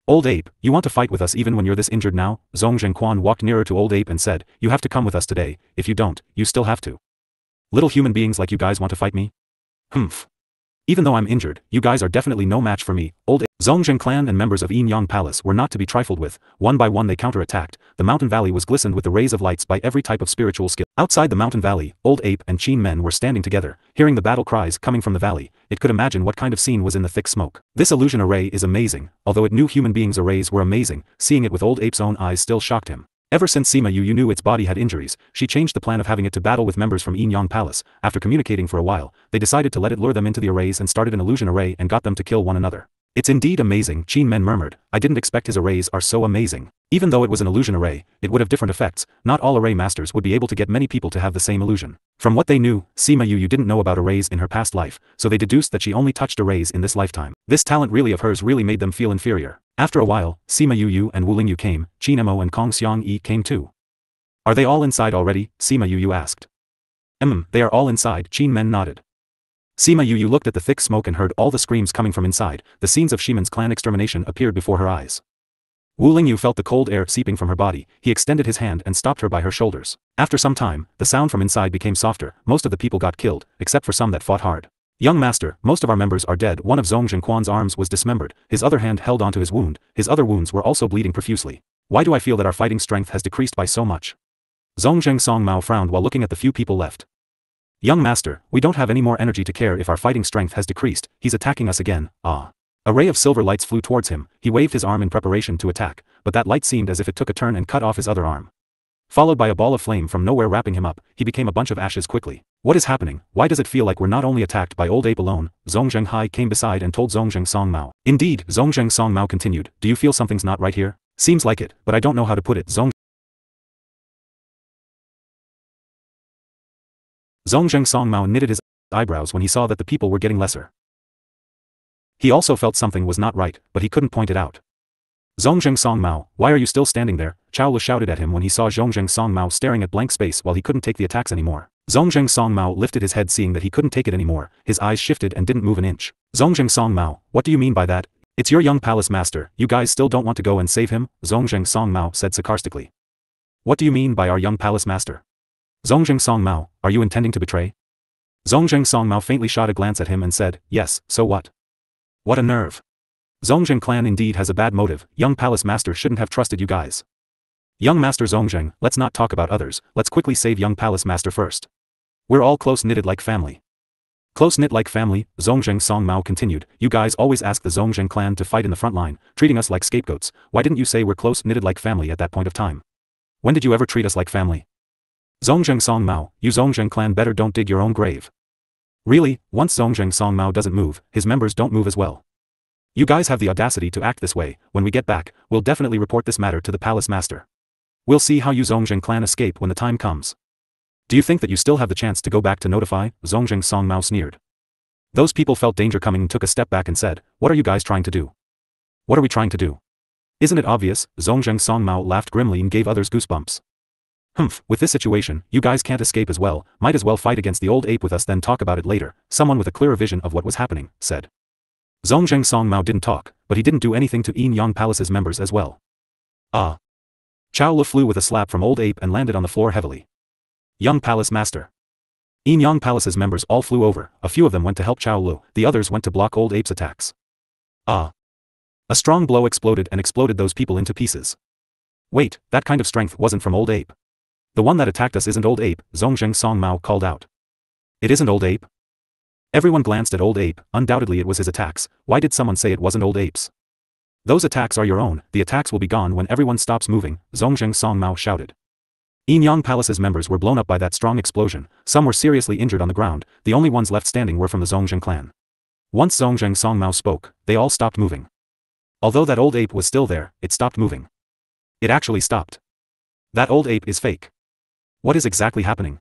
Old Ape, you want to fight with us even when you're this injured now? Zhong Zhenquan walked nearer to Old Ape and said, you have to come with us today, if you don't, you still have to. Little human beings like you guys want to fight me? Humph. Even though I'm injured, you guys are definitely no match for me. Old Ape. Zhongzheng clan and members of Yin Yang Palace were not to be trifled with, one by one they counterattacked, the mountain valley was glistened with the rays of lights by every type of spiritual skill. Outside the mountain valley, Old Ape and Qin men were standing together, hearing the battle cries coming from the valley, it could imagine what kind of scene was in the thick smoke. This illusion array is amazing, although it knew human beings' arrays were amazing, seeing it with Old Ape's own eyes still shocked him. Ever since Sima Yu knew its body had injuries, she changed the plan of having it to battle with members from Yin Yang Palace. After communicating for a while, they decided to let it lure them into the arrays and started an illusion array and got them to kill one another. It's indeed amazing, Qin men murmured, I didn't expect his arrays are so amazing. Even though it was an illusion array, it would have different effects, not all array masters would be able to get many people to have the same illusion. From what they knew, Sima Yu didn't know about arrays in her past life, so they deduced that she only touched arrays in this lifetime. This talent really of hers really made them feel inferior. After a while, Sima Yu and Wu Lingyu came, Qin Mo and Kong Xiang Yi came too. Are they all inside already? Sima Yu asked. They are all inside, Qin men nodded. Sima Yu looked at the thick smoke and heard all the screams coming from inside, the scenes of Shimon's clan extermination appeared before her eyes. Wu Lingyu felt the cold air seeping from her body. He extended his hand and stopped her by her shoulders. After some time, the sound from inside became softer. Most of the people got killed, except for some that fought hard. Young master, most of our members are dead. One of Zhong Zhengquan's arms was dismembered, his other hand held onto his wound, his other wounds were also bleeding profusely. Why do I feel that our fighting strength has decreased by so much? Zhong Zhengsong Mao frowned while looking at the few people left. Young master, we don't have any more energy to care if our fighting strength has decreased. He's attacking us again. Ah. A ray of silver lights flew towards him. He waved his arm in preparation to attack, but that light seemed as if it took a turn and cut off his other arm. Followed by a ball of flame from nowhere wrapping him up, he became a bunch of ashes quickly. What is happening? Why does it feel like we're not only attacked by old ape alone? Zhong Zhenghai came beside and told Zhong Zhengsong Mao. Indeed, Zhong Zhengsong Mao continued. Do you feel something's not right here? Seems like it, but I don't know how to put it. Zhong Zhengsong Mao knitted his eyebrows when he saw that the people were getting lesser. He also felt something was not right, but he couldn't point it out. Zhong Zhengsong Mao, why are you still standing there? Chao Lu shouted at him when he saw Zhong Zhengsong Mao staring at blank space while he couldn't take the attacks anymore. Zhong Zhengsong Mao lifted his head seeing that he couldn't take it anymore, his eyes shifted and didn't move an inch. Zhong Zhengsong Mao, what do you mean by that? It's your young palace master, you guys still don't want to go and save him? Zhong Zhengsong Mao said sarcastically. What do you mean by our young palace master? Zhong Zhengsong Mao, are you intending to betray? Zhong Zhengsong Mao faintly shot a glance at him and said, yes, so what? What a nerve. Zhongzheng clan indeed has a bad motive. Young palace master shouldn't have trusted you guys. Young master Zhongzheng, let's not talk about others, let's quickly save young palace master first. We're all close-knitted like family. Close-knit like family, Zhongzheng Song Mao continued, you guys always ask the Zhongzheng clan to fight in the front line, treating us like scapegoats. Why didn't you say we're close-knitted like family at that point of time? When did you ever treat us like family? Zhongzheng Song Mao, you Zhongzheng clan better don't dig your own grave. Really, once Zhongzheng Song Mao doesn't move, his members don't move as well. You guys have the audacity to act this way. When we get back, we'll definitely report this matter to the palace master. We'll see how you Zhongzheng clan escape when the time comes. Do you think that you still have the chance to go back to notify? Zhongzheng Song Mao sneered. Those people felt danger coming and took a step back and said, what are you guys trying to do? What are we trying to do? Isn't it obvious? Zhongzheng Song Mao laughed grimly and gave others goosebumps. Humph, with this situation, you guys can't escape as well, might as well fight against the old ape with us then talk about it later, someone with a clearer vision of what was happening, said. Zhongzheng Song Mao didn't talk, but he didn't do anything to Yin Yang Palace's members as well. Ah. Chao Lu flew with a slap from old ape and landed on the floor heavily. Young Palace Master. Yin Yang Palace's members all flew over, a few of them went to help Chao Lu, the others went to block old ape's attacks. Ah. A strong blow exploded those people into pieces. Wait, that kind of strength wasn't from old ape. The one that attacked us isn't old ape, Zhongzheng Song Mao called out. It isn't old ape? Everyone glanced at old ape, undoubtedly it was his attacks. Why did someone say it wasn't old ape's? Those attacks are your own, the attacks will be gone when everyone stops moving, Zhongzheng Song Mao shouted. Yin Yang Palace's members were blown up by that strong explosion, some were seriously injured on the ground, the only ones left standing were from the Zhongzheng clan. Once Zhongzheng Song Mao spoke, they all stopped moving. Although that old ape was still there, it stopped moving. It actually stopped. That old ape is fake. What is exactly happening?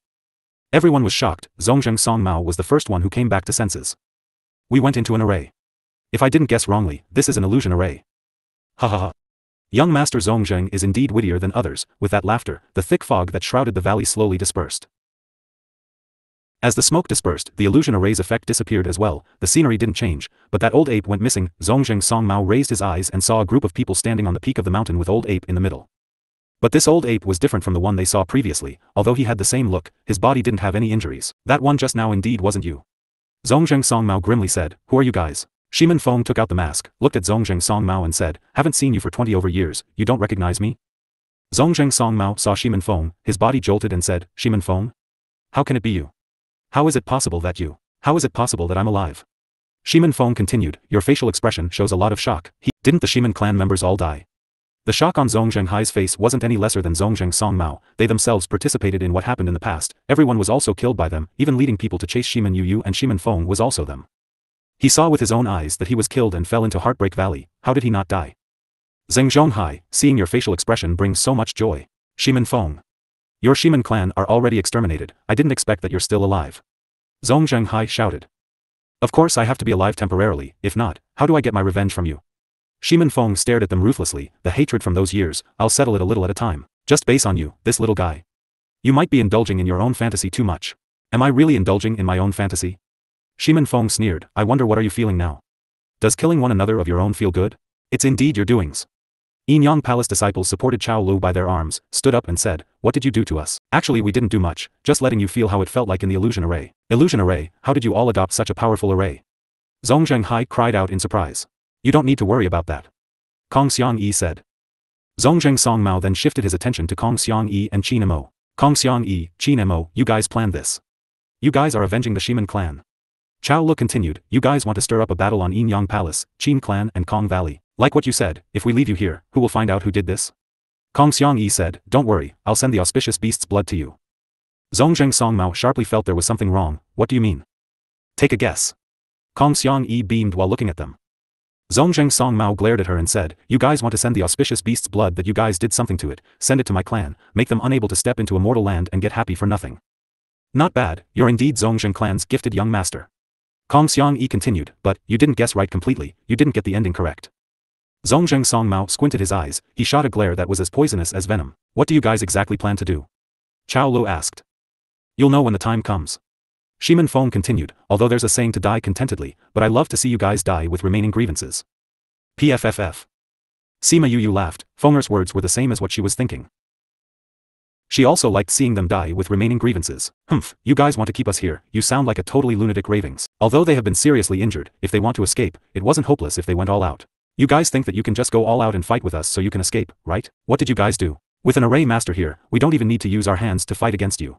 Everyone was shocked. Zhongzheng Song Mao was the first one who came back to senses. We went into an array. If I didn't guess wrongly, this is an illusion array. Ha ha ha. Young Master Zhongzheng is indeed wittier than others. With that laughter, the thick fog that shrouded the valley slowly dispersed. As the smoke dispersed, the illusion array's effect disappeared as well. The scenery didn't change, but that old ape went missing. Zhongzheng Song Mao raised his eyes and saw a group of people standing on the peak of the mountain with old ape in the middle. But this old ape was different from the one they saw previously, although he had the same look, his body didn't have any injuries. That one just now indeed wasn't you. Zhongzheng Song Mao grimly said, who are you guys? Shimin Feng took out the mask, looked at Zhongzheng Song Mao and said, haven't seen you for 20 over years, you don't recognize me? Zhongzheng Song Mao saw Shimin Feng, his body jolted and said, Shimin Feng? How can it be you? How is it possible that I'm alive? Shimin Feng continued, your facial expression shows a lot of shock. Didn't the Shimin clan members all die? The shock on Zhongzheng Hai's face wasn't any lesser than Zhongzheng Song Mao. They themselves participated in what happened in the past. Everyone was also killed by them, even leading people to chase Shimin Yu and Shimin Feng was also them. He saw with his own eyes that he was killed and fell into Heartbreak Valley. How did he not die? Zheng Zhonghai, seeing your facial expression brings so much joy. Shimin Feng. Your Shimin clan are already exterminated. I didn't expect that you're still alive. Zhongzheng Hai shouted. Of course I have to be alive temporarily, if not, how do I get my revenge from you? Shimin Feng stared at them ruthlessly, the hatred from those years, I'll settle it a little at a time. Just base on you, this little guy. You might be indulging in your own fantasy too much. Am I really indulging in my own fantasy? Shimin Feng sneered, I wonder what are you feeling now? Does killing one another of your own feel good? It's indeed your doings. Yin Yang Palace disciples supported Chao Lu by their arms, stood up and said, "What did you do to us?" "Actually we didn't do much, just letting you feel how it felt like in the illusion array." "Illusion array? How did you all adopt such a powerful array?" Zhong Zhenghai cried out in surprise. "You don't need to worry about that," Kong Xiangyi said. Zhong Zheng Song Mao then shifted his attention to Kong Xiangyi and Qin Mo. "Kong Xiangyi, Qin Mo, you guys planned this. You guys are avenging the Shiman clan." Chao Lu continued, "You guys want to stir up a battle on Yin Yang Palace, Qin clan and Kong Valley. Like what you said, if we leave you here, who will find out who did this?" Kong Xiangyi said, "Don't worry, I'll send the auspicious beast's blood to you." Zhong Zheng Song Mao sharply felt there was something wrong. "What do you mean?" "Take a guess." Kong Xiangyi beamed while looking at them. Zhong Zheng Song Mao glared at her and said, "You guys want to send the auspicious beast's blood that you guys did something to it, send it to my clan, make them unable to step into a mortal land and get happy for nothing. Not bad, you're indeed Zhong Zheng clan's gifted young master." Kong Xiangyi continued, "But, you didn't guess right completely, you didn't get the ending correct." Zhong Zheng Song Mao squinted his eyes, he shot a glare that was as poisonous as venom. "What do you guys exactly plan to do?" Chao Lu asked. "You'll know when the time comes." Shiman Feng continued, "Although there's a saying to die contentedly, but I love to see you guys die with remaining grievances." PFFF. Sima Yu laughed, Fenger's words were the same as what she was thinking. She also liked seeing them die with remaining grievances. "Humph, you guys want to keep us here, you sound like a totally lunatic ravings. Although they have been seriously injured, if they want to escape, it wasn't hopeless if they went all out. You guys think that you can just go all out and fight with us so you can escape, right? What did you guys do? With an array master here, we don't even need to use our hands to fight against you."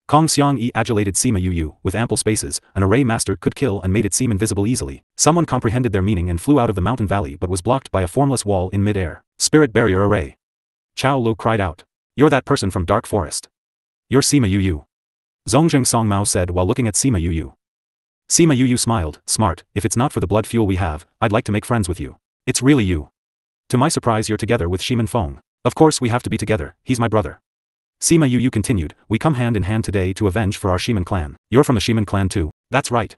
Kong Xiangyi adulated Sima Yu, with ample spaces, an array master could kill and made it seem invisible easily. Someone comprehended their meaning and flew out of the mountain valley but was blocked by a formless wall in mid-air. "Spirit barrier array." Chao Lu cried out. "You're that person from Dark Forest. You're Sima Yu. Zhong Zheng Song Mao said while looking at Sima Yu. Sima Yu smiled, "Smart, if it's not for the blood fuel we have, I'd like to make friends with you. It's really you. To my surprise you're together with Shiman Feng. Of course we have to be together, he's my brother." Sima Yu continued, "We come hand in hand today to avenge for our Shiman clan. You're from the Shiman clan too." "That's right."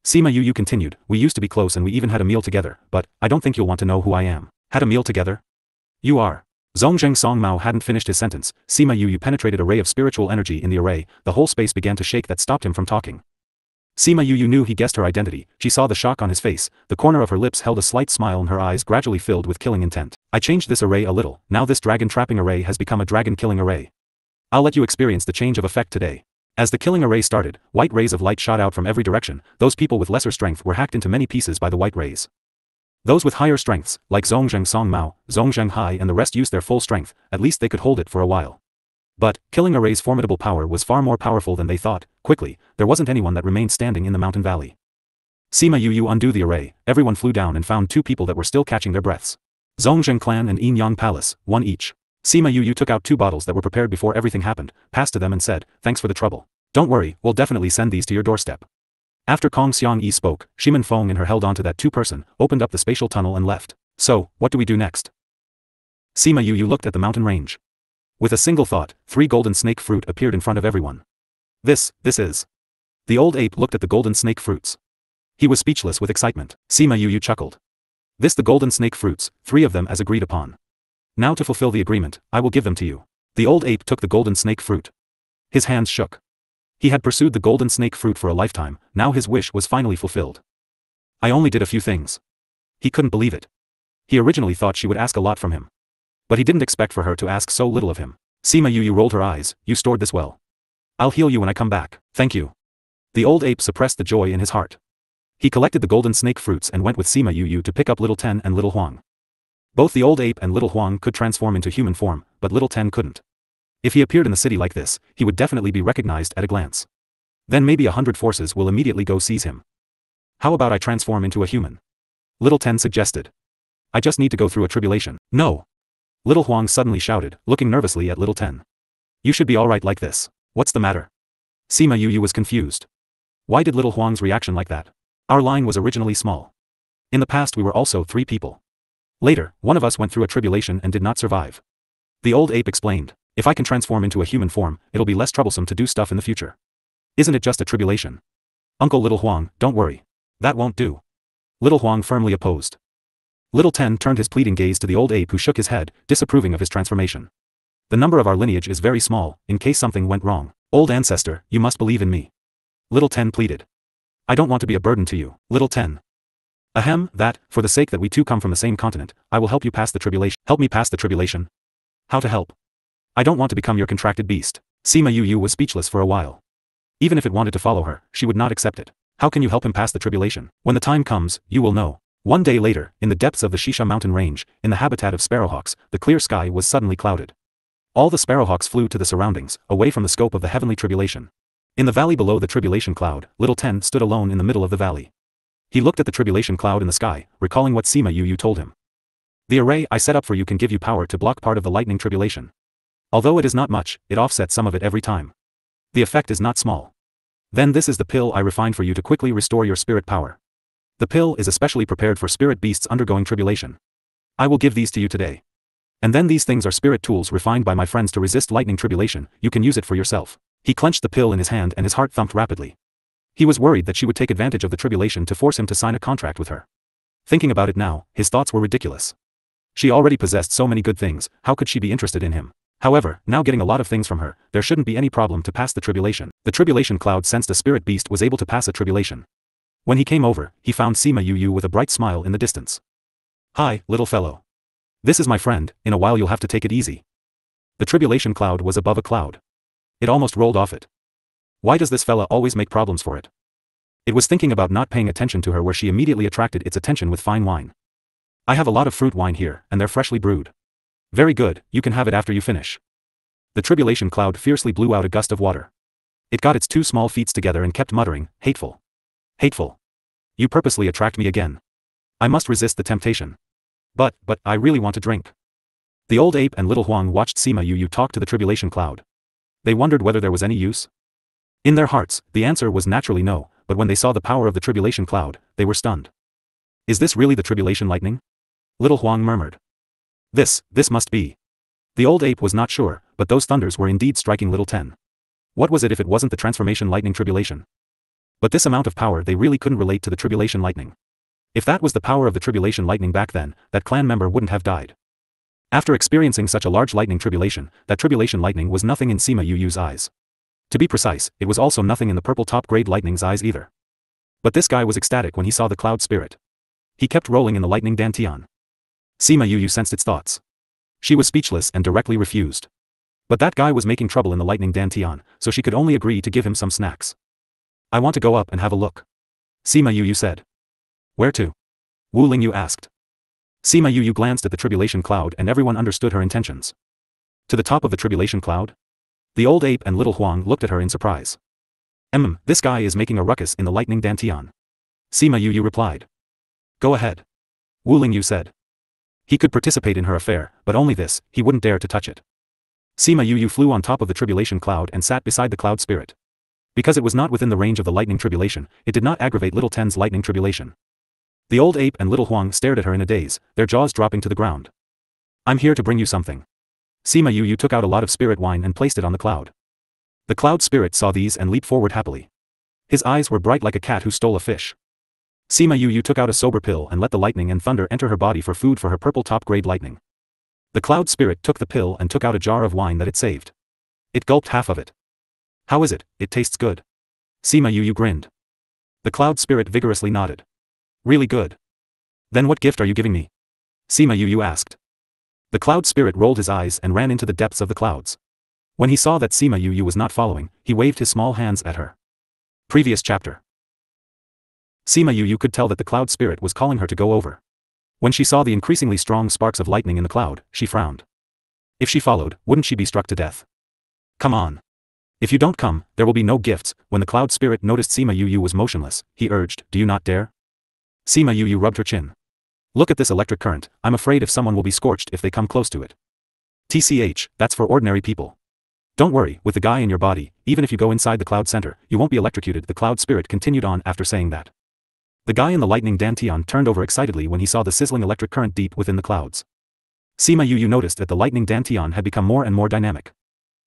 Sima Yu continued, "We used to be close and we even had a meal together, but, I don't think you'll want to know who I am." "Had a meal together? You are." Zhong Zheng Song Mao hadn't finished his sentence, Sima Yu penetrated a ray of spiritual energy in the array, the whole space began to shake that stopped him from talking. Sima Yu knew he guessed her identity, she saw the shock on his face, the corner of her lips held a slight smile and her eyes gradually filled with killing intent. "I changed this array a little, now this dragon trapping array has become a dragon killing array. I'll let you experience the change of effect today." As the killing array started, white rays of light shot out from every direction, those people with lesser strength were hacked into many pieces by the white rays. Those with higher strengths, like Zhong Zheng Song Mao, Zhong Zhenghai and the rest used their full strength, at least they could hold it for a while. But, killing array's formidable power was far more powerful than they thought. Quickly, there wasn't anyone that remained standing in the mountain valley. Sima Yu undo the array, everyone flew down and found two people that were still catching their breaths. Zhong Zheng clan and Yin Yang Palace, one each. Sima Yu took out two bottles that were prepared before everything happened, passed to them and said, "Thanks for the trouble. Don't worry, we'll definitely send these to your doorstep." After Kong Xiangyi spoke, Shiman Feng and her held onto that two-person, opened up the spatial tunnel and left. "So, what do we do next?" Sima Yu looked at the mountain range. With a single thought, 3 golden snake fruit appeared in front of everyone. This is. The old ape looked at the golden snake fruits. He was speechless with excitement. Sima Yu chuckled. "This the golden snake fruits, 3 of them as agreed upon. Now to fulfill the agreement, I will give them to you." The old ape took the golden snake fruit. His hands shook. He had pursued the golden snake fruit for a lifetime, now his wish was finally fulfilled. "I only did a few things." He couldn't believe it. He originally thought she would ask a lot from him. But he didn't expect for her to ask so little of him. Sima Yu rolled her eyes, "You stored this well. I'll heal you when I come back, thank you." The old ape suppressed the joy in his heart. He collected the golden snake fruits and went with Sima Yu to pick up Little Ten and Little Huang. Both the old ape and Little Huang could transform into human form, but Little Ten couldn't. If he appeared in the city like this, he would definitely be recognized at a glance. Then maybe 100 forces will immediately go seize him. "How about I transform into a human?" Little Ten suggested. "I just need to go through a tribulation." "No!" Little Huang suddenly shouted, looking nervously at Little Ten. "You should be alright like this. What's the matter?" Sima Yu was confused. Why did Little Huang's reaction like that? Our line was originally small. In the past we were also 3 people. Later, one of us went through a tribulation and did not survive. The old ape explained, "If I can transform into a human form, it'll be less troublesome to do stuff in the future. Isn't it just a tribulation?" "Uncle Little Huang, don't worry. That won't do." Little Huang firmly opposed. Little Ten turned his pleading gaze to the old ape who shook his head, disapproving of his transformation. "The number of our lineage is very small, in case something went wrong. Old ancestor, you must believe in me." Little Ten pleaded. "I don't want to be a burden to you, Little Ten." Ahem, that, for the sake that we two come from the same continent, I will help you pass the tribulation. Help me pass the tribulation? How to help? I don't want to become your contracted beast. Sima Yu was speechless for a while. Even if it wanted to follow her, she would not accept it. How can you help him pass the tribulation? When the time comes, you will know. One day later, in the depths of the Shisha mountain range, in the habitat of sparrowhawks, the clear sky was suddenly clouded. All the sparrowhawks flew to the surroundings, away from the scope of the heavenly tribulation. In the valley below the tribulation cloud, little Ten stood alone in the middle of the valley. He looked at the tribulation cloud in the sky, recalling what Sima Yu told him. The array I set up for you can give you power to block part of the lightning tribulation. Although it is not much, it offsets some of it every time. The effect is not small. Then this is the pill I refined for you to quickly restore your spirit power. The pill is especially prepared for spirit beasts undergoing tribulation. I will give these to you today. And then these things are spirit tools refined by my friends to resist lightning tribulation, you can use it for yourself. He clenched the pill in his hand and his heart thumped rapidly. He was worried that she would take advantage of the tribulation to force him to sign a contract with her. Thinking about it now, his thoughts were ridiculous. She already possessed so many good things, how could she be interested in him? However, now getting a lot of things from her, there shouldn't be any problem to pass the tribulation. The tribulation cloud sensed a spirit beast was able to pass a tribulation. When he came over, he found Sima Yu with a bright smile in the distance. Hi, little fellow. This is my friend, in a while you'll have to take it easy. The tribulation cloud was above a cloud. It almost rolled off it. Why does this fella always make problems for it? It was thinking about not paying attention to her where she immediately attracted its attention with fine wine. I have a lot of fruit wine here, and they're freshly brewed. Very good, you can have it after you finish. The tribulation cloud fiercely blew out a gust of water. It got its two small feet together and kept muttering, hateful. Hateful. You purposely attract me again. I must resist the temptation. But, I really want to drink. The old ape and little Huang watched Sima Yu talk to the tribulation cloud. They wondered whether there was any use. In their hearts, the answer was naturally no, but when they saw the power of the tribulation cloud, they were stunned. Is this really the tribulation lightning? Little Huang murmured. This must be. The old ape was not sure, but those thunders were indeed striking little Ten. What was it if it wasn't the transformation lightning tribulation? But this amount of power they really couldn't relate to the tribulation lightning. If that was the power of the tribulation lightning back then, that clan member wouldn't have died. After experiencing such a large lightning tribulation, that tribulation lightning was nothing in Sima Yu's eyes. To be precise, it was also nothing in the purple top-grade lightning's eyes either. But this guy was ecstatic when he saw the cloud spirit. He kept rolling in the lightning dantian. Sima Yu sensed its thoughts. She was speechless and directly refused. But that guy was making trouble in the lightning dantian, so she could only agree to give him some snacks. I want to go up and have a look. Sima Yu said. Where to? Wu Lingyu asked. Sima Yu glanced at the tribulation cloud and everyone understood her intentions. To the top of the tribulation cloud? The old ape and little Huang looked at her in surprise. This guy is making a ruckus in the lightning dantian. Sima Yu replied. Go ahead. Wu Lingyu said. He could participate in her affair, but only this, he wouldn't dare to touch it. Sima Yu flew on top of the tribulation cloud and sat beside the cloud spirit. Because it was not within the range of the lightning tribulation, it did not aggravate little Ten's lightning tribulation. The old ape and little Huang stared at her in a daze, their jaws dropping to the ground. I'm here to bring you something. Sima Yu took out a lot of spirit wine and placed it on the cloud. The cloud spirit saw these and leaped forward happily. His eyes were bright like a cat who stole a fish. Sima Yu took out a sober pill and let the lightning and thunder enter her body for food for her purple top-grade lightning. The cloud spirit took the pill and took out a jar of wine that it saved. It gulped half of it. How is it? It tastes good. Sima Yu grinned. The cloud spirit vigorously nodded. Really good. Then what gift are you giving me? Sima Yu asked. The cloud spirit rolled his eyes and ran into the depths of the clouds. When he saw that Sima Yu was not following, he waved his small hands at her. Previous chapter. Sima Yu could tell that the cloud spirit was calling her to go over. When she saw the increasingly strong sparks of lightning in the cloud, she frowned. If she followed, wouldn't she be struck to death? Come on. If you don't come, there will be no gifts. When the cloud spirit noticed Sima Yu was motionless, he urged, do you not dare? Sima Yu rubbed her chin. Look at this electric current, I'm afraid if someone will be scorched if they come close to it. TCH, that's for ordinary people. Don't worry, with the guy in your body, even if you go inside the cloud center, you won't be electrocuted. The cloud spirit continued on after saying that. The guy in the lightning dantian turned over excitedly when he saw the sizzling electric current deep within the clouds. Sima Yu noticed that the lightning dantian had become more and more dynamic.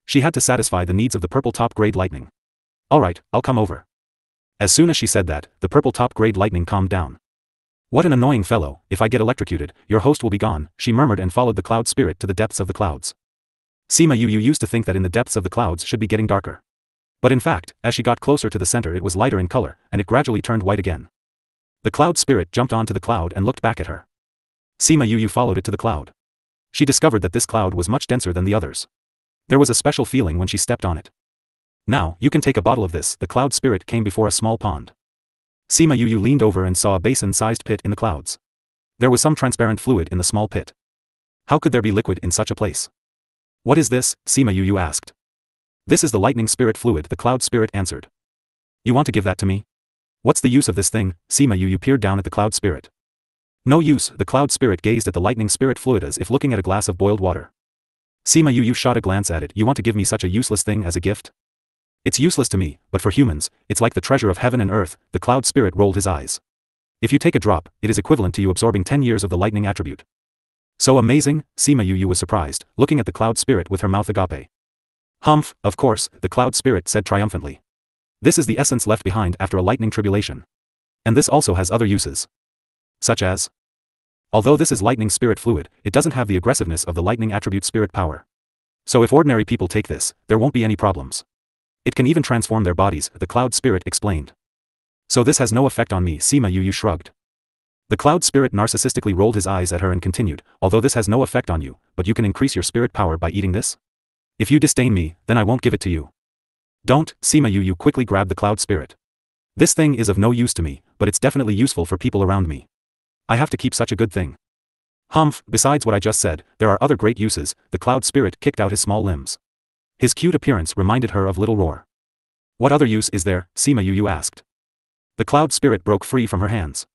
She had to satisfy the needs of the purple top-grade lightning. Alright, I'll come over. As soon as she said that, the purple top-grade lightning calmed down. What an annoying fellow, if I get electrocuted, your host will be gone, she murmured and followed the cloud spirit to the depths of the clouds. Sima Yu used to think that in the depths of the clouds should be getting darker. But in fact, as she got closer to the center it was lighter in color, and it gradually turned white again. The cloud spirit jumped onto the cloud and looked back at her. Sima Yu followed it to the cloud. She discovered that this cloud was much denser than the others. There was a special feeling when she stepped on it. Now, you can take a bottle of this. The cloud spirit came before a small pond. Sima Yu leaned over and saw a basin-sized pit in the clouds. There was some transparent fluid in the small pit. How could there be liquid in such a place? What is this? Sima Yu asked. This is the lightning spirit fluid, the cloud spirit answered. You want to give that to me? What's the use of this thing? Sima Yu peered down at the cloud spirit. No use. The cloud spirit gazed at the lightning spirit fluid as if looking at a glass of boiled water. Sima Yu shot a glance at it. You want to give me such a useless thing as a gift? It's useless to me, but for humans, it's like the treasure of heaven and earth. The cloud spirit rolled his eyes. If you take a drop, it is equivalent to you absorbing 10 years of the lightning attribute. So amazing? Sima Yu was surprised, looking at the cloud spirit with her mouth agape. Humph, of course, the cloud spirit said triumphantly. This is the essence left behind after a lightning tribulation. And this also has other uses. Such as? Although this is lightning spirit fluid, it doesn't have the aggressiveness of the lightning attribute spirit power. So if ordinary people take this, there won't be any problems. It can even transform their bodies, the cloud spirit explained. So this has no effect on me. Sima Yu shrugged. The cloud spirit narcissistically rolled his eyes at her and continued, although this has no effect on you, but you can increase your spirit power by eating this? If you disdain me, then I won't give it to you. Don't. Sima Yu quickly grabbed the cloud spirit. This thing is of no use to me, but it's definitely useful for people around me. I have to keep such a good thing. Humph, besides what I just said, there are other great uses. The cloud spirit kicked out his small limbs. His cute appearance reminded her of Little Roar. What other use is there? Sima Yu asked. The cloud spirit broke free from her hands.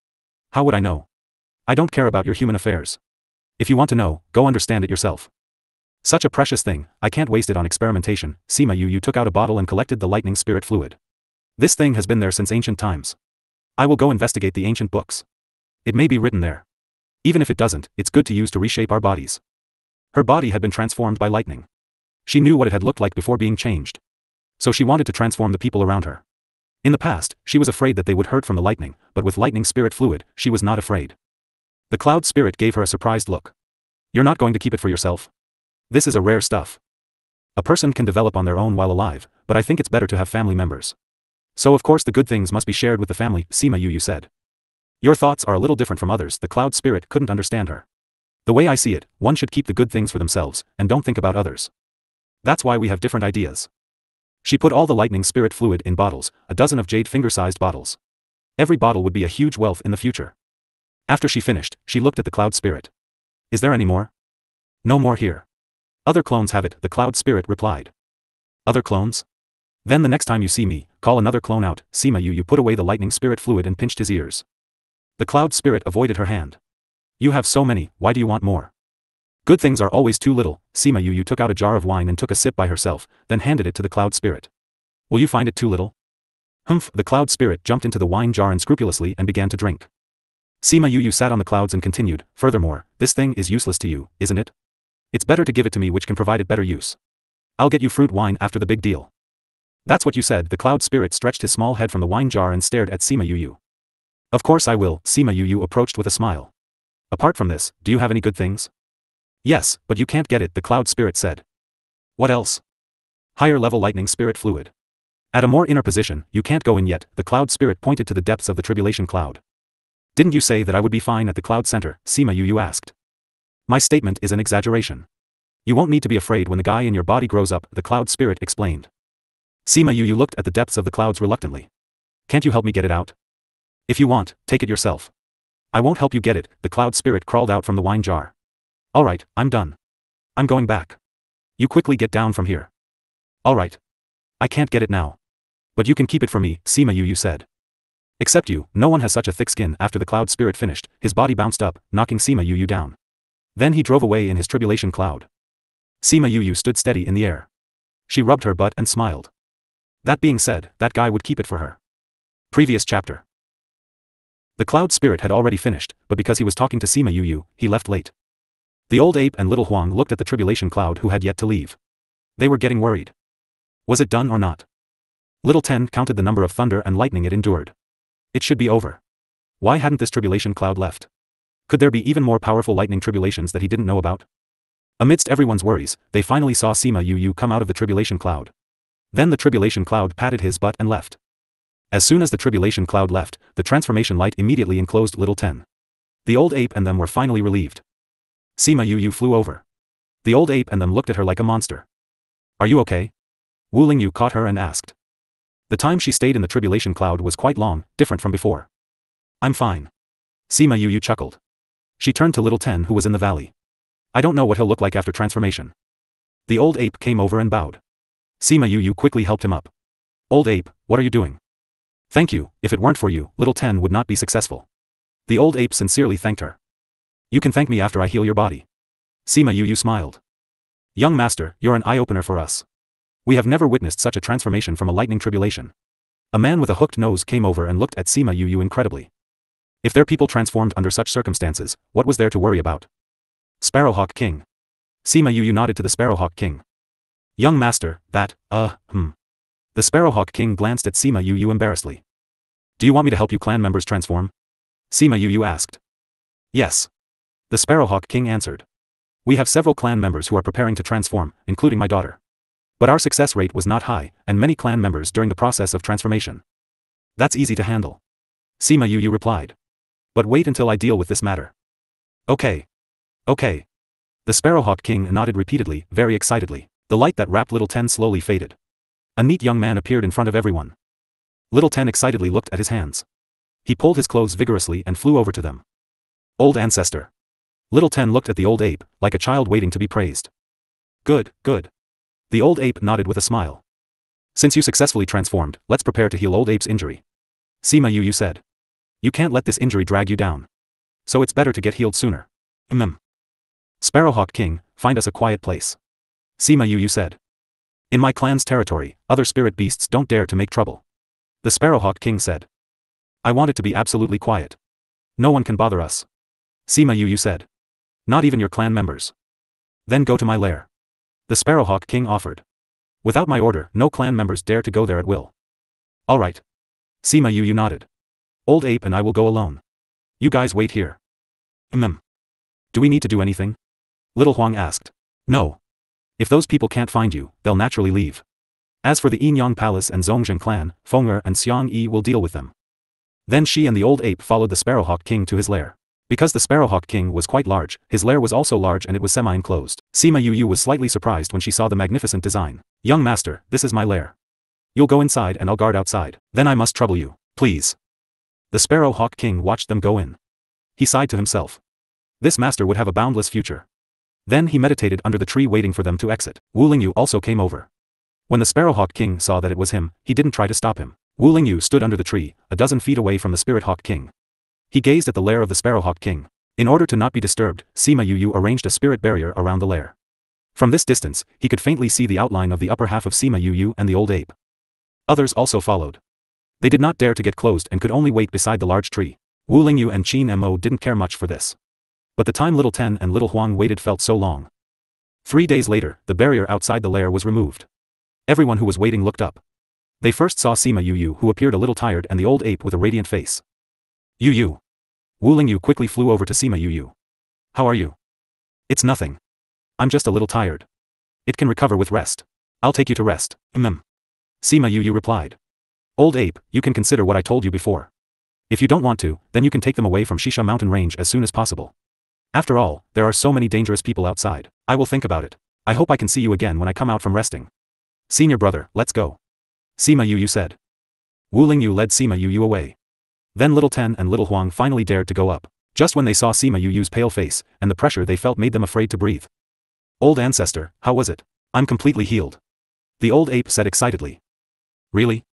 How would I know? I don't care about your human affairs. If you want to know, go understand it yourself. Such a precious thing, I can't waste it on experimentation. Sima Yu took out a bottle and collected the lightning spirit fluid. This thing has been there since ancient times. I will go investigate the ancient books. It may be written there. Even if it doesn't, it's good to use to reshape our bodies. Her body had been transformed by lightning. She knew what it had looked like before being changed. So she wanted to transform the people around her. In the past, she was afraid that they would hurt from the lightning, but with lightning spirit fluid, she was not afraid. The cloud spirit gave her a surprised look. You're not going to keep it for yourself? This is a rare stuff. A person can develop on their own while alive, but I think it's better to have family members. So of course the good things must be shared with the family, Sima Yu said. Your thoughts are a little different from others. The cloud spirit couldn't understand her. The way I see it, one should keep the good things for themselves, and don't think about others. That's why we have different ideas. She put all the lightning spirit fluid in bottles, a dozen of jade finger-sized bottles. Every bottle would be a huge wealth in the future. After she finished, she looked at the cloud spirit. Is there any more? No more here. Other clones have it, the cloud spirit replied. Other clones? Then the next time you see me, call another clone out. Sima Yu put away the lightning spirit fluid and pinched his ears. The cloud spirit avoided her hand. You have so many, why do you want more? Good things are always too little. Sima Yu took out a jar of wine and took a sip by herself, then handed it to the cloud spirit. Will you find it too little? Humph, the cloud spirit jumped into the wine jar unscrupulously and began to drink. Sima Yu sat on the clouds and continued, furthermore, this thing is useless to you, isn't it? It's better to give it to me which can provide it better use. I'll get you fruit wine after the big deal. That's what you said. The cloud spirit stretched his small head from the wine jar and stared at Sima Yu. Of course I will. Sima Yu approached with a smile. Apart from this, do you have any good things? Yes, but you can't get it, the cloud spirit said. What else? Higher level lightning spirit fluid. At a more inner position, you can't go in yet. The cloud spirit pointed to the depths of the tribulation cloud. Didn't you say that I would be fine at the cloud center? Sima Yu asked. My statement is an exaggeration. You won't need to be afraid when the guy in your body grows up, the cloud spirit explained. Sima Yu looked at the depths of the clouds reluctantly. Can't you help me get it out? If you want, take it yourself. I won't help you get it. The cloud spirit crawled out from the wine jar. Alright, I'm done. I'm going back. You quickly get down from here. Alright. I can't get it now. But you can keep it for me, Sima Yu said. Except you, no one has such a thick skin. After the cloud spirit finished, his body bounced up, knocking Sima Yu down. Then he drove away in his tribulation cloud. Sima Yu stood steady in the air. She rubbed her butt and smiled. That being said, that guy would keep it for her. Previous chapter. The cloud spirit had already finished, but because he was talking to Sima Yu, he left late. The old ape and little Huang looked at the tribulation cloud who had yet to leave. They were getting worried. Was it done or not? Little Ten counted the number of thunder and lightning it endured. It should be over. Why hadn't this tribulation cloud left? Could there be even more powerful lightning tribulations that he didn't know about? Amidst everyone's worries, they finally saw Sima Yu come out of the tribulation cloud. Then the tribulation cloud patted his butt and left. As soon as the tribulation cloud left, the transformation light immediately enclosed little 10. The old ape and them were finally relieved. Sima Yu flew over. The old ape and them looked at her like a monster. Are you okay? Wu Lingyu caught her and asked. The time she stayed in the tribulation cloud was quite long, different from before. I'm fine. Sima Yu chuckled. She turned to little 10 who was in the valley. I don't know what he'll look like after transformation. The old ape came over and bowed. Sima Yu quickly helped him up. Old ape, what are you doing? Thank you, if it weren't for you, little 10 would not be successful. The old ape sincerely thanked her. You can thank me after I heal your body. Sima Yu smiled. Young master, you're an eye-opener for us. We have never witnessed such a transformation from a lightning tribulation. A man with a hooked nose came over and looked at Sima Yu incredibly. If their people transformed under such circumstances, what was there to worry about? Sparrowhawk King. Sima Yu nodded to the Sparrowhawk King. Young master, that, The Sparrowhawk King glanced at Sima Yu embarrassedly. Do you want me to help you clan members transform? Sima Yu asked. Yes. The Sparrowhawk King answered. We have several clan members who are preparing to transform, including my daughter. But our success rate was not high, and many clan members during the process of transformation. That's easy to handle. Sima Yu replied. But wait until I deal with this matter. Okay. Okay. The Sparrowhawk King nodded repeatedly, very excitedly. The light that wrapped little 10 slowly faded. A neat young man appeared in front of everyone. Little 10 excitedly looked at his hands. He pulled his clothes vigorously and flew over to them. Old ancestor. Little 10 looked at the old ape, like a child waiting to be praised. Good, good. The old ape nodded with a smile. Since you successfully transformed, let's prepare to heal old ape's injury. Sima Yu said. You can't let this injury drag you down. So it's better to get healed sooner. Sparrowhawk King, find us a quiet place. Sima Yu said. In my clan's territory, other spirit beasts don't dare to make trouble. The Sparrowhawk King said. I want it to be absolutely quiet. No one can bother us. Sima Yu said. Not even your clan members. Then go to my lair. The Sparrowhawk King offered. Without my order, no clan members dare to go there at will. All right. Sima Yu nodded. Old ape and I will go alone. You guys wait here. Do we need to do anything? Little Huang asked. No. If those people can't find you, they'll naturally leave. As for the Yinyang Palace and Zhongzhen clan, Feng'er and Xiang Yi will deal with them. Then she and the old ape followed the Sparrowhawk King to his lair. Because the Sparrowhawk King was quite large, his lair was also large and it was semi-enclosed. Sima Yu was slightly surprised when she saw the magnificent design. Young master, this is my lair. You'll go inside and I'll guard outside. Then I must trouble you, please. The Sparrowhawk King watched them go in. He sighed to himself. This master would have a boundless future. Then he meditated under the tree waiting for them to exit. Wu Lingyu also came over. When the Sparrowhawk King saw that it was him, he didn't try to stop him. Wu Lingyu stood under the tree, a dozen feet away from the Spirit Hawk King. He gazed at the lair of the Sparrowhawk King. In order to not be disturbed, Sima Yu arranged a spirit barrier around the lair. From this distance, he could faintly see the outline of the upper half of Sima Yu and the old ape. Others also followed. They did not dare to get close and could only wait beside the large tree. Wu Lingyu and Qin Mo didn't care much for this. But the time little 10 and little Huang waited felt so long. 3 days later, the barrier outside the lair was removed. Everyone who was waiting looked up. They first saw Sima Yu who appeared a little tired and the old ape with a radiant face. Yu. Wu Lingyu quickly flew over to Sima Yu. How are you? It's nothing. I'm just a little tired. It can recover with rest. I'll take you to rest. Sima Yu replied. Old ape, you can consider what I told you before. If you don't want to, then you can take them away from Shisha Mountain Range as soon as possible. After all, there are so many dangerous people outside. I will think about it. I hope I can see you again when I come out from resting. Senior brother, let's go. Sima Yu said. Wu Lingyu led Sima Yu away. Then little 10 and little Huang finally dared to go up. Just when they saw Sima Yu's pale face, and the pressure they felt made them afraid to breathe. Old ancestor, how was it? I'm completely healed. The old ape said excitedly. Really?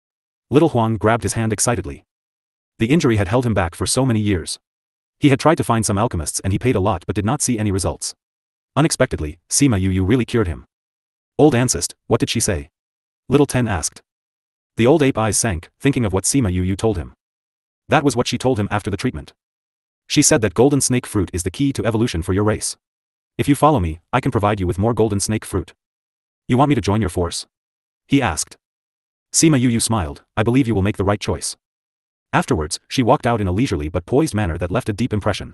Little Huang grabbed his hand excitedly. The injury had held him back for so many years. He had tried to find some alchemists and he paid a lot but did not see any results. Unexpectedly, Sima Yu really cured him. Old ancestor, what did she say? Little 10 asked. The old ape eyes sank, thinking of what Sima Yu told him. That was what she told him after the treatment. She said that golden snake fruit is the key to evolution for your race. If you follow me, I can provide you with more golden snake fruit. You want me to join your force? He asked. Sima Yu smiled, I believe you will make the right choice. Afterwards, she walked out in a leisurely but poised manner that left a deep impression.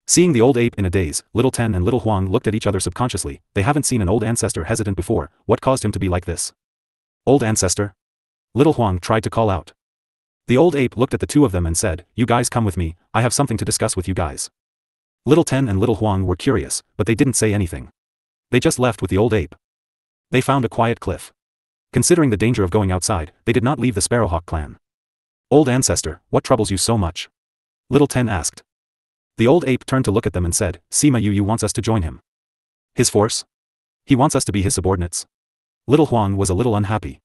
Seeing the old ape in a daze, little 10 and little Huang looked at each other subconsciously. They haven't seen an old ancestor hesitant before. What caused him to be like this? Old ancestor? Little Huang tried to call out. The old ape looked at the two of them and said, "You guys come with me, I have something to discuss with you guys." Little Ten and Little Huang were curious, but they didn't say anything. They just left with the old ape. They found a quiet cliff. Considering the danger of going outside, they did not leave the Sparrowhawk clan. "Old ancestor, what troubles you so much?" Little Ten asked. The old ape turned to look at them and said, "Sima Yu wants us to join him." "His force? He wants us to be his subordinates?" Little Huang was a little unhappy.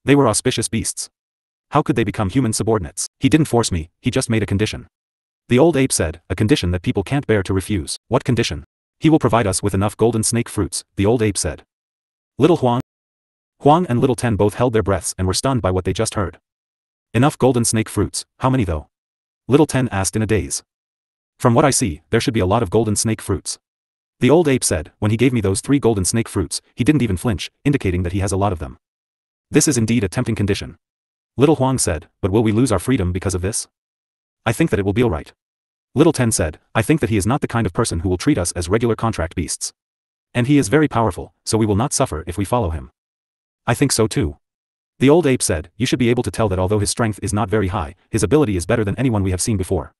They were auspicious beasts. How could they become human subordinates? "He didn't force me, he just made a condition." The old ape said, "A condition that people can't bear to refuse." "What condition?" "He will provide us with enough golden snake fruits," the old ape said. Little Huang and Little Ten both held their breaths and were stunned by what they just heard. "Enough golden snake fruits, how many though?" Little Ten asked in a daze. "From what I see, there should be a lot of golden snake fruits." The old ape said, "When he gave me those 3 golden snake fruits, he didn't even flinch, indicating that he has a lot of them. This is indeed a tempting condition." Little Huang said, "But will we lose our freedom because of this?" "I think that it will be alright." Little Ten said, "I think that he is not the kind of person who will treat us as regular contract beasts. And he is very powerful, so we will not suffer if we follow him." "I think so too." The old ape said, "You should be able to tell that although his strength is not very high, his ability is better than anyone we have seen before.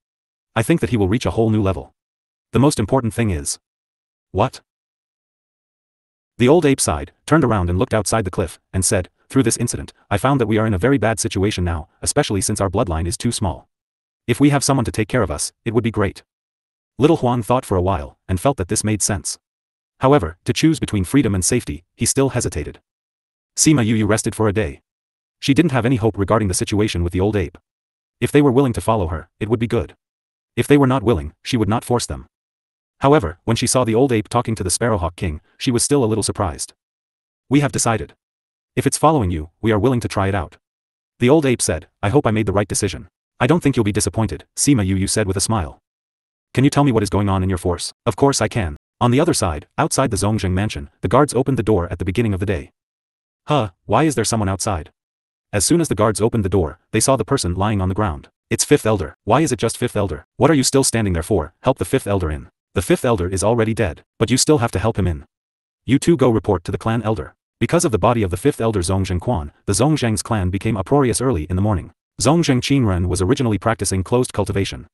I think that he will reach a whole new level. The most important thing is..." "What?" The old ape sighed, turned around and looked outside the cliff, and said, "Through this incident, I found that we are in a very bad situation now, especially since our bloodline is too small. If we have someone to take care of us, it would be great." Little Huang thought for a while, and felt that this made sense. However, to choose between freedom and safety, he still hesitated. Sima Yu rested for a day. She didn't have any hope regarding the situation with the old ape. If they were willing to follow her, it would be good. If they were not willing, she would not force them. However, when she saw the old ape talking to the Sparrowhawk King, she was still a little surprised. "We have decided. If it's following you, we are willing to try it out." The old ape said, "I hope I made the right decision." "I don't think you'll be disappointed," Sima Yu said with a smile. "Can you tell me what is going on in your force?" "Of course I can." On the other side, outside the Zongjing mansion, the guards opened the door at the beginning of the day. "Huh, why is there someone outside?" As soon as the guards opened the door, they saw the person lying on the ground. "It's Fifth Elder." "Why is it just Fifth Elder? What are you still standing there for? Help the Fifth Elder in." "The Fifth Elder is already dead, but you still have to help him in. You two go report to the clan elder." Because of the body of the Fifth Elder Zongjing Quan, the Zongjang's clan became uproarious early in the morning. Zongjing Qinren was originally practicing closed cultivation.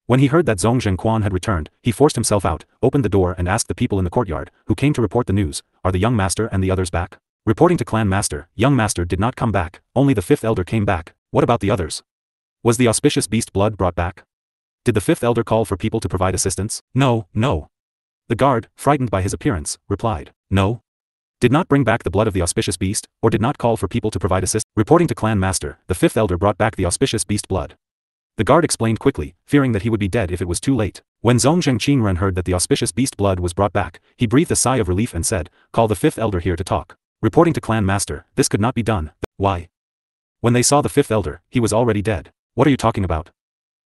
When he heard that Zongjing Quan had returned, he forced himself out, opened the door and asked the people in the courtyard, who came to report the news, "Are the young master and the others back?" Reporting to clan master, young master did not come back, only the Fifth Elder came back. "What about the others? Was the auspicious beast blood brought back? Did the Fifth Elder call for people to provide assistance?" "No. The guard, frightened by his appearance, replied, "No. Did not bring back the blood of the auspicious beast, or did not call for people to provide assistance." Reporting to clan master, the Fifth Elder brought back the auspicious beast blood. The guard explained quickly, fearing that he would be dead if it was too late. When Zongjing Qinren heard that the auspicious beast blood was brought back, he breathed a sigh of relief and said, "Call the Fifth Elder here to talk." Reporting to clan master, this could not be done. "Why?" When they saw the Fifth Elder, he was already dead. "What are you talking about?"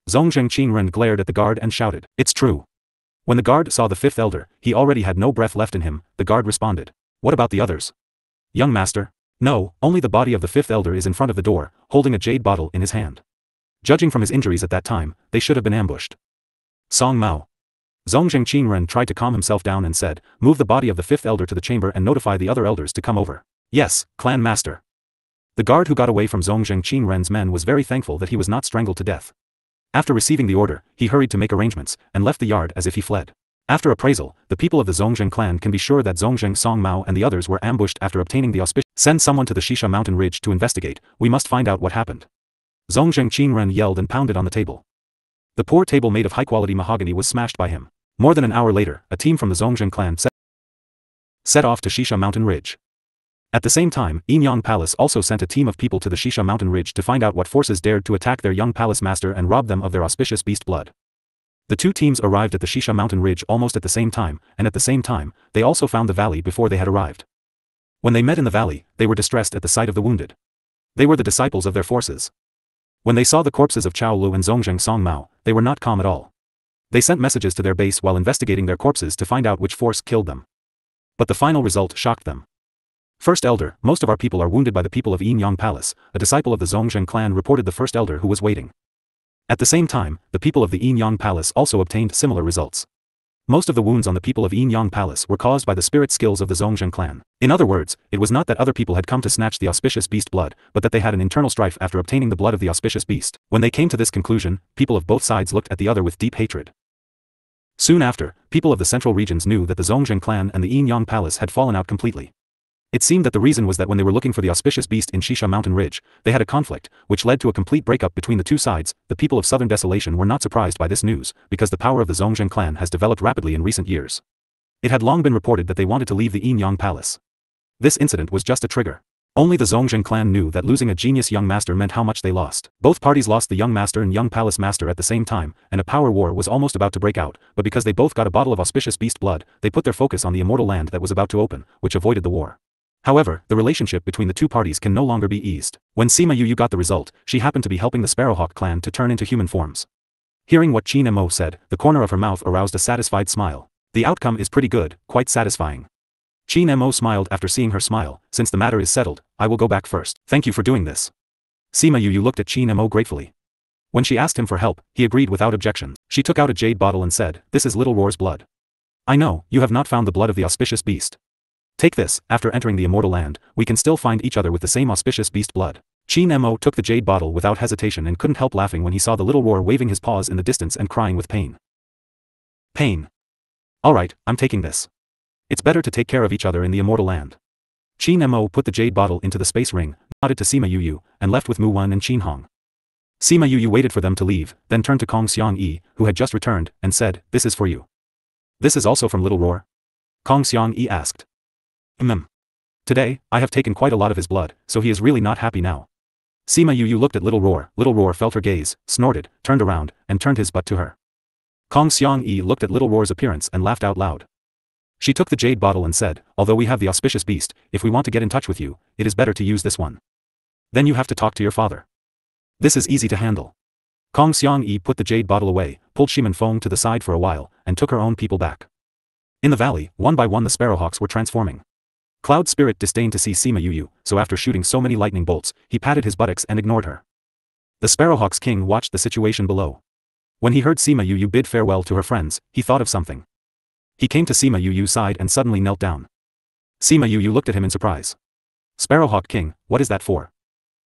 Zongjing Qinren glared at the guard and shouted, "It's true." When the guard saw the Fifth Elder, he already had no breath left in him. The guard responded, "What about the others?" "Young master?" "No, only the body of the Fifth Elder is in front of the door, holding a jade bottle in his hand. Judging from his injuries at that time, they should have been ambushed." Song Mao. Zongjing Qinren tried to calm himself down and said, "Move the body of the Fifth Elder to the chamber and notify the other elders to come over." "Yes, clan master." The guard who got away from Zongjing Qinren's men was very thankful that he was not strangled to death. After receiving the order, he hurried to make arrangements, and left the yard as if he fled. After appraisal, the people of the Zongjing clan can be sure that Zongjing Song Mao and the others were ambushed after obtaining the auspicious. "Send someone to the Shisha mountain ridge to investigate, we must find out what happened." Zongjing Qinren yelled and pounded on the table. The poor table made of high-quality mahogany was smashed by him. More than an hour later, a team from the Zongjing clan set off to Shisha mountain ridge. At the same time, Yinyang Palace also sent a team of people to the Shisha mountain ridge to find out what forces dared to attack their young palace master and rob them of their auspicious beast blood. The two teams arrived at the Shisha mountain ridge almost at the same time, and at the same time, they also found the valley before they had arrived. When they met in the valley, they were distressed at the sight of the wounded. They were the disciples of their forces. When they saw the corpses of Chao Lu and Zongjing Song Mao, they were not calm at all. They sent messages to their base while investigating their corpses to find out which force killed them. But the final result shocked them. "First Elder, most of our people are wounded by the people of Yinyang Palace," a disciple of the Zongjing clan reported the First Elder who was waiting. At the same time, the people of the Yinyang Palace also obtained similar results. Most of the wounds on the people of Yin Yang Palace were caused by the spirit skills of the Zhongzhen clan. In other words, it was not that other people had come to snatch the auspicious beast blood, but that they had an internal strife after obtaining the blood of the auspicious beast. When they came to this conclusion, people of both sides looked at the other with deep hatred. Soon after, people of the central regions knew that the Zhongzhen clan and the Yin Yang Palace had fallen out completely. It seemed that the reason was that when they were looking for the auspicious beast in Shisha Mountain Ridge, they had a conflict, which led to a complete breakup between the two sides. The people of Southern Desolation were not surprised by this news, because the power of the Zhongzhen clan has developed rapidly in recent years. It had long been reported that they wanted to leave the Yin Yang Palace. This incident was just a trigger. Only the Zhongzhen clan knew that losing a genius young master meant how much they lost. Both parties lost the young master and young palace master at the same time, and a power war was almost about to break out, but because they both got a bottle of auspicious beast blood, they put their focus on the immortal land that was about to open, which avoided the war. However, the relationship between the two parties can no longer be eased. When Sima Yu got the result, she happened to be helping the Sparrowhawk clan to turn into human forms. Hearing what Qin Mo said, the corner of her mouth aroused a satisfied smile. The outcome is pretty good, quite satisfying. Qin Mo smiled after seeing her smile. Since the matter is settled, I will go back first. Thank you for doing this. Sima Yu looked at Qin Mo gratefully. When she asked him for help, he agreed without objections. She took out a jade bottle and said, "This is Little Roar's blood. I know, you have not found the blood of the auspicious beast. Take this, after entering the immortal land, we can still find each other with the same auspicious beast blood." Qin Mo took the jade bottle without hesitation and couldn't help laughing when he saw the Little Roar waving his paws in the distance and crying with pain. Pain. Alright, I'm taking this. It's better to take care of each other in the immortal land. Qin Mo put the jade bottle into the space ring, nodded to Sima Yu, and left with Mu Wen and Qin Hong. Sima Yu waited for them to leave, then turned to Kong Xiangyi, who had just returned, and said, "This is for you." "This is also from Little Roar?" Kong Xiangyi asked. Today, I have taken quite a lot of his blood, so he is really not happy now." Sima Yu looked at Little Roar. Little Roar felt her gaze, snorted, turned around, and turned his butt to her. Kong Xiangyi looked at Little Roar's appearance and laughed out loud. She took the jade bottle and said, "Although we have the auspicious beast, if we want to get in touch with you, it is better to use this one. Then you have to talk to your father. This is easy to handle." Kong Xiangyi put the jade bottle away, pulled Shimen Feng to the side for a while, and took her own people back. In the valley, one by one the Sparrowhawks were transforming. Cloud Spirit disdained to see Sima Yu, so after shooting so many lightning bolts, he patted his buttocks and ignored her. The Sparrowhawks king watched the situation below. When he heard Sima Yu bid farewell to her friends, he thought of something. He came to Sima Yu's side and suddenly knelt down. Sima Yu looked at him in surprise. "Sparrowhawk king, what is that for?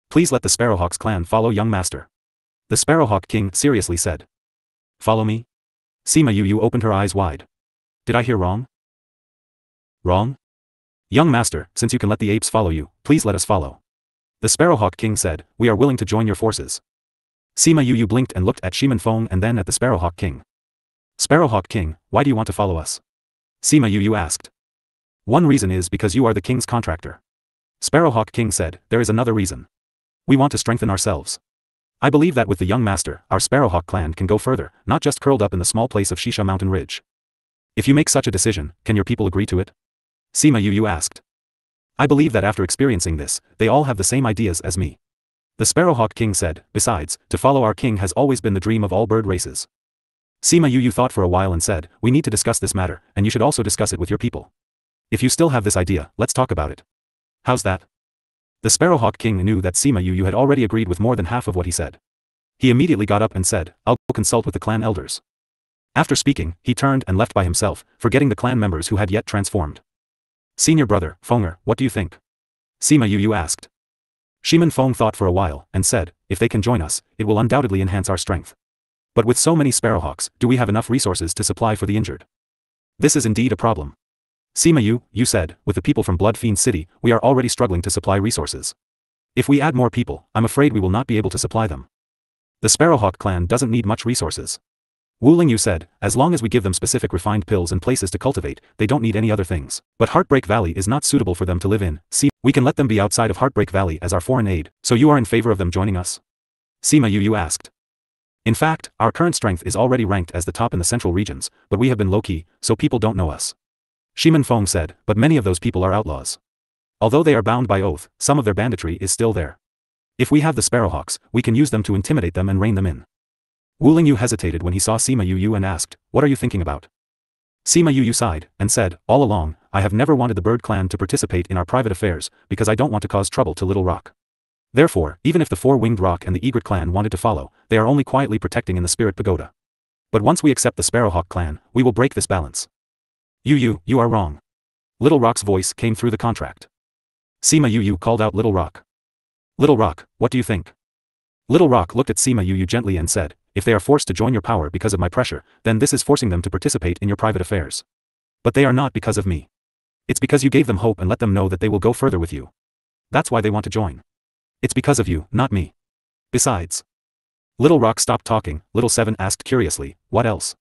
Please let the Sparrowhawks clan follow young master." The Sparrowhawk king seriously said. "Follow me?" Sima Yu opened her eyes wide. "Did I hear wrong?" "Wrong? Young master, since you can let the apes follow you, please let us follow." The Sparrowhawk king said, "We are willing to join your forces." Sima Yu blinked and looked at Shimen Feng and then at the Sparrowhawk king. "Sparrowhawk king, why do you want to follow us?" Sima Yu asked. "One reason is because you are the king's contractor." Sparrowhawk king said, "There is another reason. We want to strengthen ourselves. I believe that with the young master, our Sparrowhawk clan can go further, not just curled up in the small place of Shisha Mountain Ridge. If you make such a decision, can your people agree to it?" Sima Yu asked. "I believe that after experiencing this, they all have the same ideas as me." The Sparrowhawk king said, "Besides, to follow our king has always been the dream of all bird races." Sima Yu thought for a while and said, "We need to discuss this matter, and you should also discuss it with your people. If you still have this idea, let's talk about it. How's that?" The Sparrowhawk king knew that Sima Yu had already agreed with more than half of what he said. He immediately got up and said, "I'll go consult with the clan elders." After speaking, he turned and left by himself, forgetting the clan members who had yet transformed. "Senior brother, Fenger, what do you think?" Sima Yu asked. Shimen Feng thought for a while, and said, "If they can join us, it will undoubtedly enhance our strength. But with so many Sparrowhawks, do we have enough resources to supply for the injured? This is indeed a problem." Sima Yu said, "With the people from Blood Fiend City, we are already struggling to supply resources. If we add more people, I'm afraid we will not be able to supply them. The Sparrowhawk clan doesn't need much resources." Wu Lingyu said, "As long as we give them specific refined pills and places to cultivate, they don't need any other things. But Heartbreak Valley is not suitable for them to live in. See, we can let them be outside of Heartbreak Valley as our foreign aid, so you are in favor of them joining us?" Sima Yu asked. "In fact, our current strength is already ranked as the top in the central regions, but we have been low-key, so people don't know us." Shimen Feng said, "But many of those people are outlaws. Although they are bound by oath, some of their banditry is still there. If we have the Sparrowhawks, we can use them to intimidate them and rein them in." Wu Lingyu hesitated when he saw Sima Yu and asked, "What are you thinking about?" Sima Yu sighed, and said, "All along, I have never wanted the Bird clan to participate in our private affairs, because I don't want to cause trouble to Little Rock. Therefore, even if the Four-Winged Rock and the Egret clan wanted to follow, they are only quietly protecting in the Spirit Pagoda. But once we accept the Sparrowhawk clan, we will break this balance. You are wrong. Little Rock's voice came through the contract. Sima Yu called out Little Rock. Little Rock, what do you think? Little Rock looked at Sima Yu gently and said, if they are forced to join your power because of my pressure, then this is forcing them to participate in your private affairs. But they are not because of me. It's because you gave them hope and let them know that they will go further with you. That's why they want to join. It's because of you, not me. Besides. Little Rock stopped talking. Little Seven asked curiously, what else?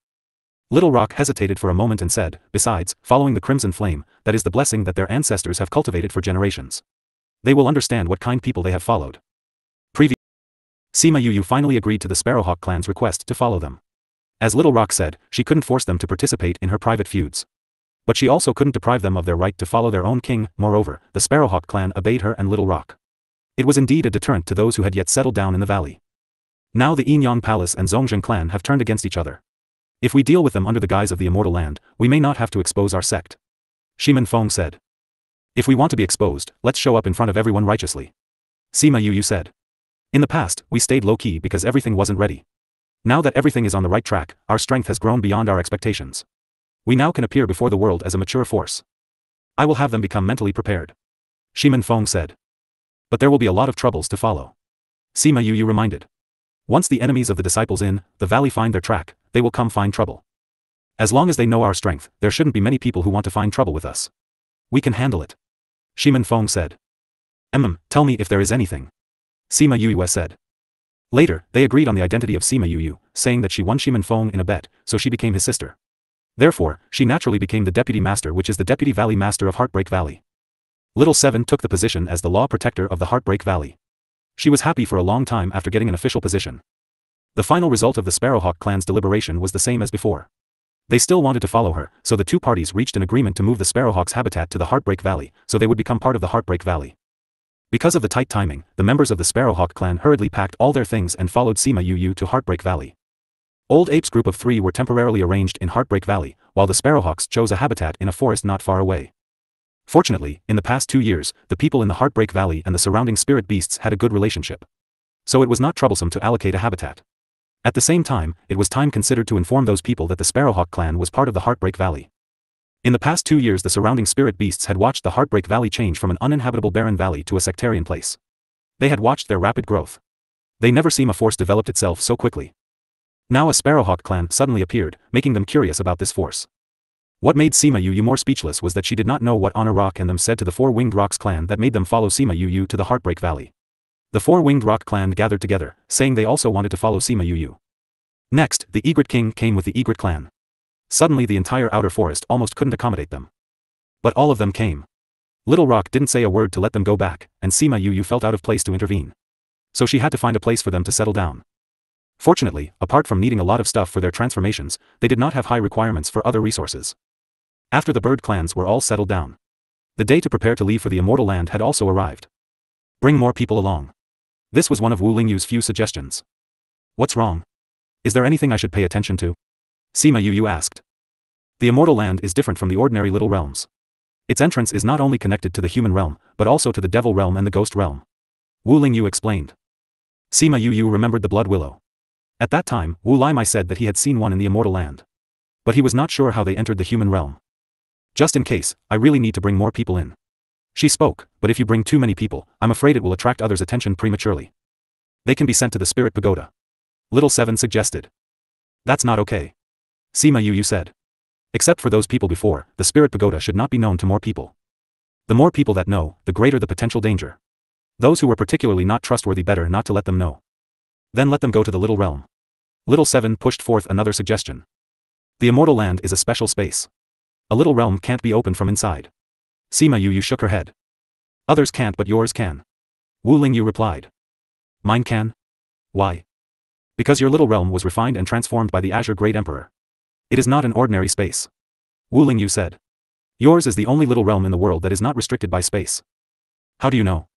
Little Rock hesitated for a moment and said, besides, following the Crimson Flame, that is the blessing that their ancestors have cultivated for generations. They will understand what kind people they have followed. Sima Yu finally agreed to the Sparrowhawk clan's request to follow them. As Little Rock said, she couldn't force them to participate in her private feuds. But she also couldn't deprive them of their right to follow their own king. Moreover, the Sparrowhawk clan obeyed her and Little Rock. It was indeed a deterrent to those who had yet settled down in the valley. Now the Yinyang Palace and Zhongzheng clan have turned against each other. If we deal with them under the guise of the Immortal Land, we may not have to expose our sect. Shimin Feng said. If we want to be exposed, let's show up in front of everyone righteously. Sima Yu said. In the past, we stayed low-key because everything wasn't ready. Now that everything is on the right track, our strength has grown beyond our expectations. We now can appear before the world as a mature force. I will have them become mentally prepared. Shimin Feng said. But there will be a lot of troubles to follow. Sima Yu reminded. Once the enemies of the disciples in the valley find their track, they will come find trouble. As long as they know our strength, there shouldn't be many people who want to find trouble with us. We can handle it. Shimin Feng said. Tell me if there is anything. Sima Yu said. Later, they agreed on the identity of Sima Yu, saying that she won Shimin Feng in a bet, so she became his sister. Therefore, she naturally became the Deputy Master, which is the Deputy Valley Master of Heartbreak Valley. Little Seven took the position as the Law Protector of the Heartbreak Valley. She was happy for a long time after getting an official position. The final result of the Sparrowhawk clan's deliberation was the same as before. They still wanted to follow her, so the two parties reached an agreement to move the Sparrowhawk's habitat to the Heartbreak Valley, so they would become part of the Heartbreak Valley. Because of the tight timing, the members of the Sparrowhawk clan hurriedly packed all their things and followed Sima Yu to Heartbreak Valley. Old Apes group of 3 were temporarily arranged in Heartbreak Valley, while the Sparrowhawks chose a habitat in a forest not far away. Fortunately, in the past 2 years, the people in the Heartbreak Valley and the surrounding spirit beasts had a good relationship. So it was not troublesome to allocate a habitat. At the same time, it was time considered to inform those people that the Sparrowhawk clan was part of the Heartbreak Valley. In the past 2 years, the surrounding spirit beasts had watched the Heartbreak Valley change from an uninhabitable barren valley to a sectarian place. They had watched their rapid growth. They never seen a force developed itself so quickly. Now a Sparrowhawk clan suddenly appeared, making them curious about this force. What made Sima Yu more speechless was that she did not know what Honor Rock and them said to the Four-Winged Rocks clan that made them follow Sima Yu to the Heartbreak Valley. The Four-Winged Rock clan gathered together, saying they also wanted to follow Sima Yu. Next, the Egret King came with the Egret clan. Suddenly the entire outer forest almost couldn't accommodate them. But all of them came. Little Rock didn't say a word to let them go back, and Sima Yu felt out of place to intervene. So she had to find a place for them to settle down. Fortunately, apart from needing a lot of stuff for their transformations, they did not have high requirements for other resources. After the bird clans were all settled down, the day to prepare to leave for the Immortal Land had also arrived. Bring more people along. This was one of Wu Lingyu's few suggestions. What's wrong? Is there anything I should pay attention to? Sima Yu asked. The Immortal Land is different from the ordinary little realms. Its entrance is not only connected to the human realm, but also to the devil realm and the ghost realm. Wu Lingyu explained. Sima Yu remembered the Blood Willow. At that time, Wu Laimai said that he had seen one in the Immortal Land. But he was not sure how they entered the human realm. Just in case, I really need to bring more people in. She spoke, but if you bring too many people, I'm afraid it will attract others' attention prematurely. They can be sent to the Spirit Pagoda. Little Seven suggested. That's not okay. Sima Yu said. Except for those people before, the Spirit Pagoda should not be known to more people. The more people that know, the greater the potential danger. Those who were particularly not trustworthy, better not to let them know. Then let them go to the Little Realm. Little Seven pushed forth another suggestion. The Immortal Land is a special space. A little realm can't be opened from inside. Sima Yu shook her head. Others can't, but yours can. Wu Lingyu replied. Mine can? Why? Because your little realm was refined and transformed by the Azure Great Emperor. It is not an ordinary space. Wu Lingyu said. Yours is the only little realm in the world that is not restricted by space. How do you know?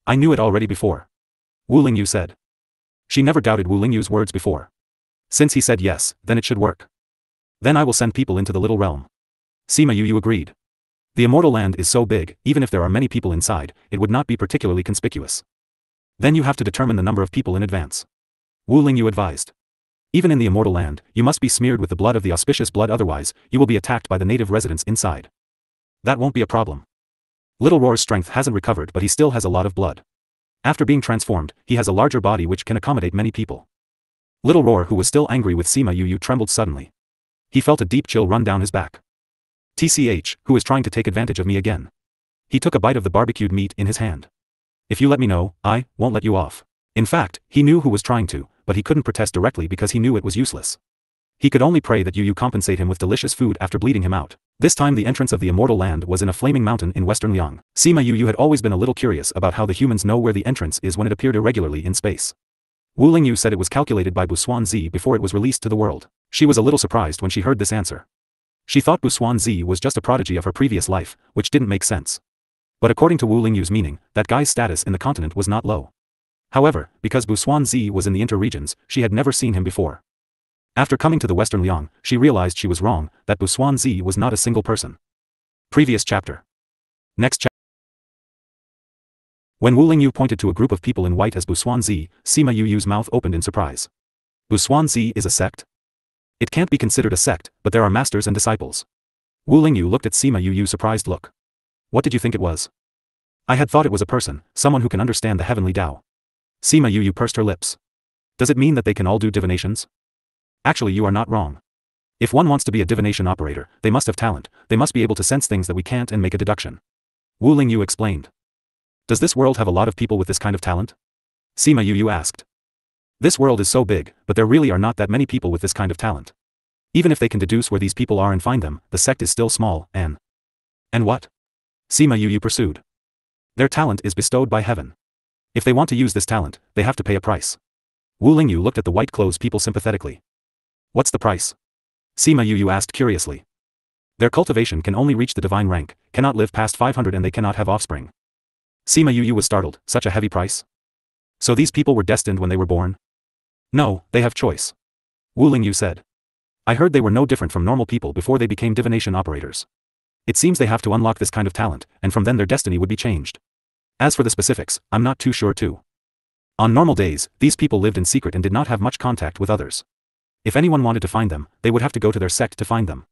I knew it already before. Wu Lingyu said. She never doubted Wu Lingyu's words before. Since he said yes, then it should work. Then I will send people into the little realm. Sima Yu agreed. The Immortal Land is so big, even if there are many people inside, it would not be particularly conspicuous. Then you have to determine the number of people in advance. Wu Lingyu advised. Even in the immortal land, you must be smeared with the blood of the auspicious blood, otherwise, you will be attacked by the native residents inside. That won't be a problem. Little Roar's strength hasn't recovered, but he still has a lot of blood. After being transformed, he has a larger body which can accommodate many people. Little Roar, who was still angry with Sima Yu, trembled suddenly. He felt a deep chill run down his back. TCH, who is trying to take advantage of me again? He took a bite of the barbecued meat in his hand. If you let me know, I won't let you off. In fact, he knew who was trying to, but he couldn't protest directly because he knew it was useless. He could only pray that Yu compensate him with delicious food after bleeding him out. This time the entrance of the immortal land was in a flaming mountain in western Liang. Sima Yu had always been a little curious about how the humans know where the entrance is when it appeared irregularly in space. Wu Lingyu said it was calculated by Busuan Zi before it was released to the world. She was a little surprised when she heard this answer. She thought Busuan Zi was just a prodigy of her previous life, which didn't make sense. But according to Wu Lingyu's meaning, that guy's status in the continent was not low. However, because Busuan Zi was in the inter-regions, she had never seen him before. After coming to the western Liang, she realized she was wrong, that Busuan Zi was not a single person. Previous chapter. Next chapter. When Wu Lingyu pointed to a group of people in white as Busuan Zi, Sima Yu's mouth opened in surprise. Busuan Zi is a sect? It can't be considered a sect, but there are masters and disciples. Wu Lingyu looked at Sima Yu's surprised look. What did you think it was? I had thought it was a person, someone who can understand the heavenly Tao. Sima Yu pursed her lips. Does it mean that they can all do divinations? Actually, you are not wrong. If one wants to be a divination operator, they must have talent, they must be able to sense things that we can't and make a deduction. Wu Lingyu explained. Does this world have a lot of people with this kind of talent? Sima Yu asked. This world is so big, but there really are not that many people with this kind of talent. Even if they can deduce where these people are and find them, the sect is still small, and what? Sima Yu pursued. Their talent is bestowed by heaven. If they want to use this talent, they have to pay a price. Wu Lingyu looked at the white clothes people sympathetically. What's the price? Sima Yu asked curiously. Their cultivation can only reach the divine rank, cannot live past 500, and they cannot have offspring. Sima Yu was startled. Such a heavy price? So these people were destined when they were born? No, they have choice. Wu Lingyu said. I heard they were no different from normal people before they became divination operators. It seems they have to unlock this kind of talent, and from then their destiny would be changed. As for the specifics, I'm not too sure too. On normal days, these people lived in secret and did not have much contact with others. If anyone wanted to find them, they would have to go to their sect to find them.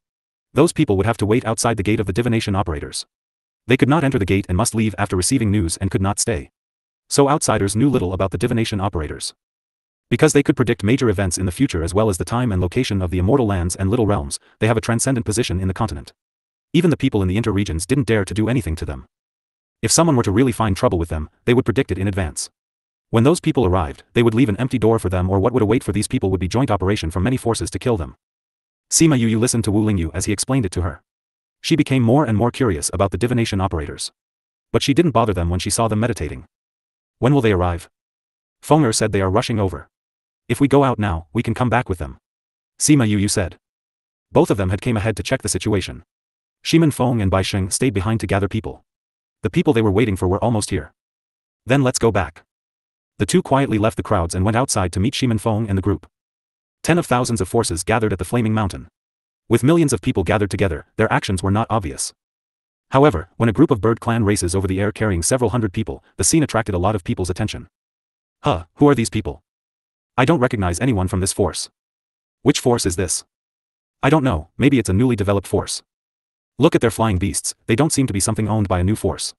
Those people would have to wait outside the gate of the divination operators. They could not enter the gate and must leave after receiving news and could not stay. So outsiders knew little about the divination operators. Because they could predict major events in the future as well as the time and location of the immortal lands and little realms, they have a transcendent position in the continent. Even the people in the inter-regions didn't dare to do anything to them. If someone were to really find trouble with them, they would predict it in advance. When those people arrived, they would leave an empty door for them, or what would await for these people would be joint operation from many forces to kill them. Sima Yu listened to Wu Lingyu as he explained it to her. She became more and more curious about the divination operators. But she didn't bother them when she saw them meditating. When will they arrive? Fenger said they are rushing over. If we go out now, we can come back with them. Sima Yu said. Both of them had came ahead to check the situation. Shimin Feng and Bai Sheng stayed behind to gather people. The people they were waiting for were almost here. Then let's go back. The two quietly left the crowds and went outside to meet Shimin Feng and the group. 10 of thousands of forces gathered at the flaming mountain. With millions of people gathered together, their actions were not obvious. However, when a group of bird clan races over the air carrying several hundred people, the scene attracted a lot of people's attention. Who are these people? I don't recognize anyone from this force. Which force is this? I don't know, maybe it's a newly developed force. Look at their flying beasts, they don't seem to be something owned by a new force.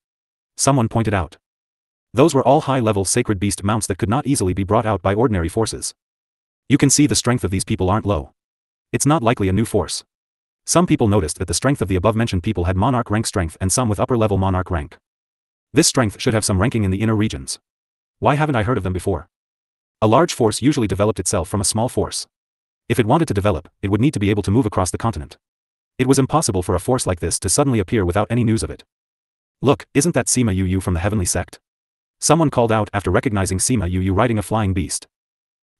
Someone pointed out. Those were all high-level sacred beast mounts that could not easily be brought out by ordinary forces. You can see the strength of these people aren't low. It's not likely a new force. Some people noticed that the strength of the above-mentioned people had monarch rank strength and some with upper-level monarch rank. This strength should have some ranking in the inner regions. Why haven't I heard of them before? A large force usually developed itself from a small force. If it wanted to develop, it would need to be able to move across the continent. It was impossible for a force like this to suddenly appear without any news of it. Look, isn't that Sima Yu from the heavenly sect? Someone called out after recognizing Sima Yu riding a flying beast.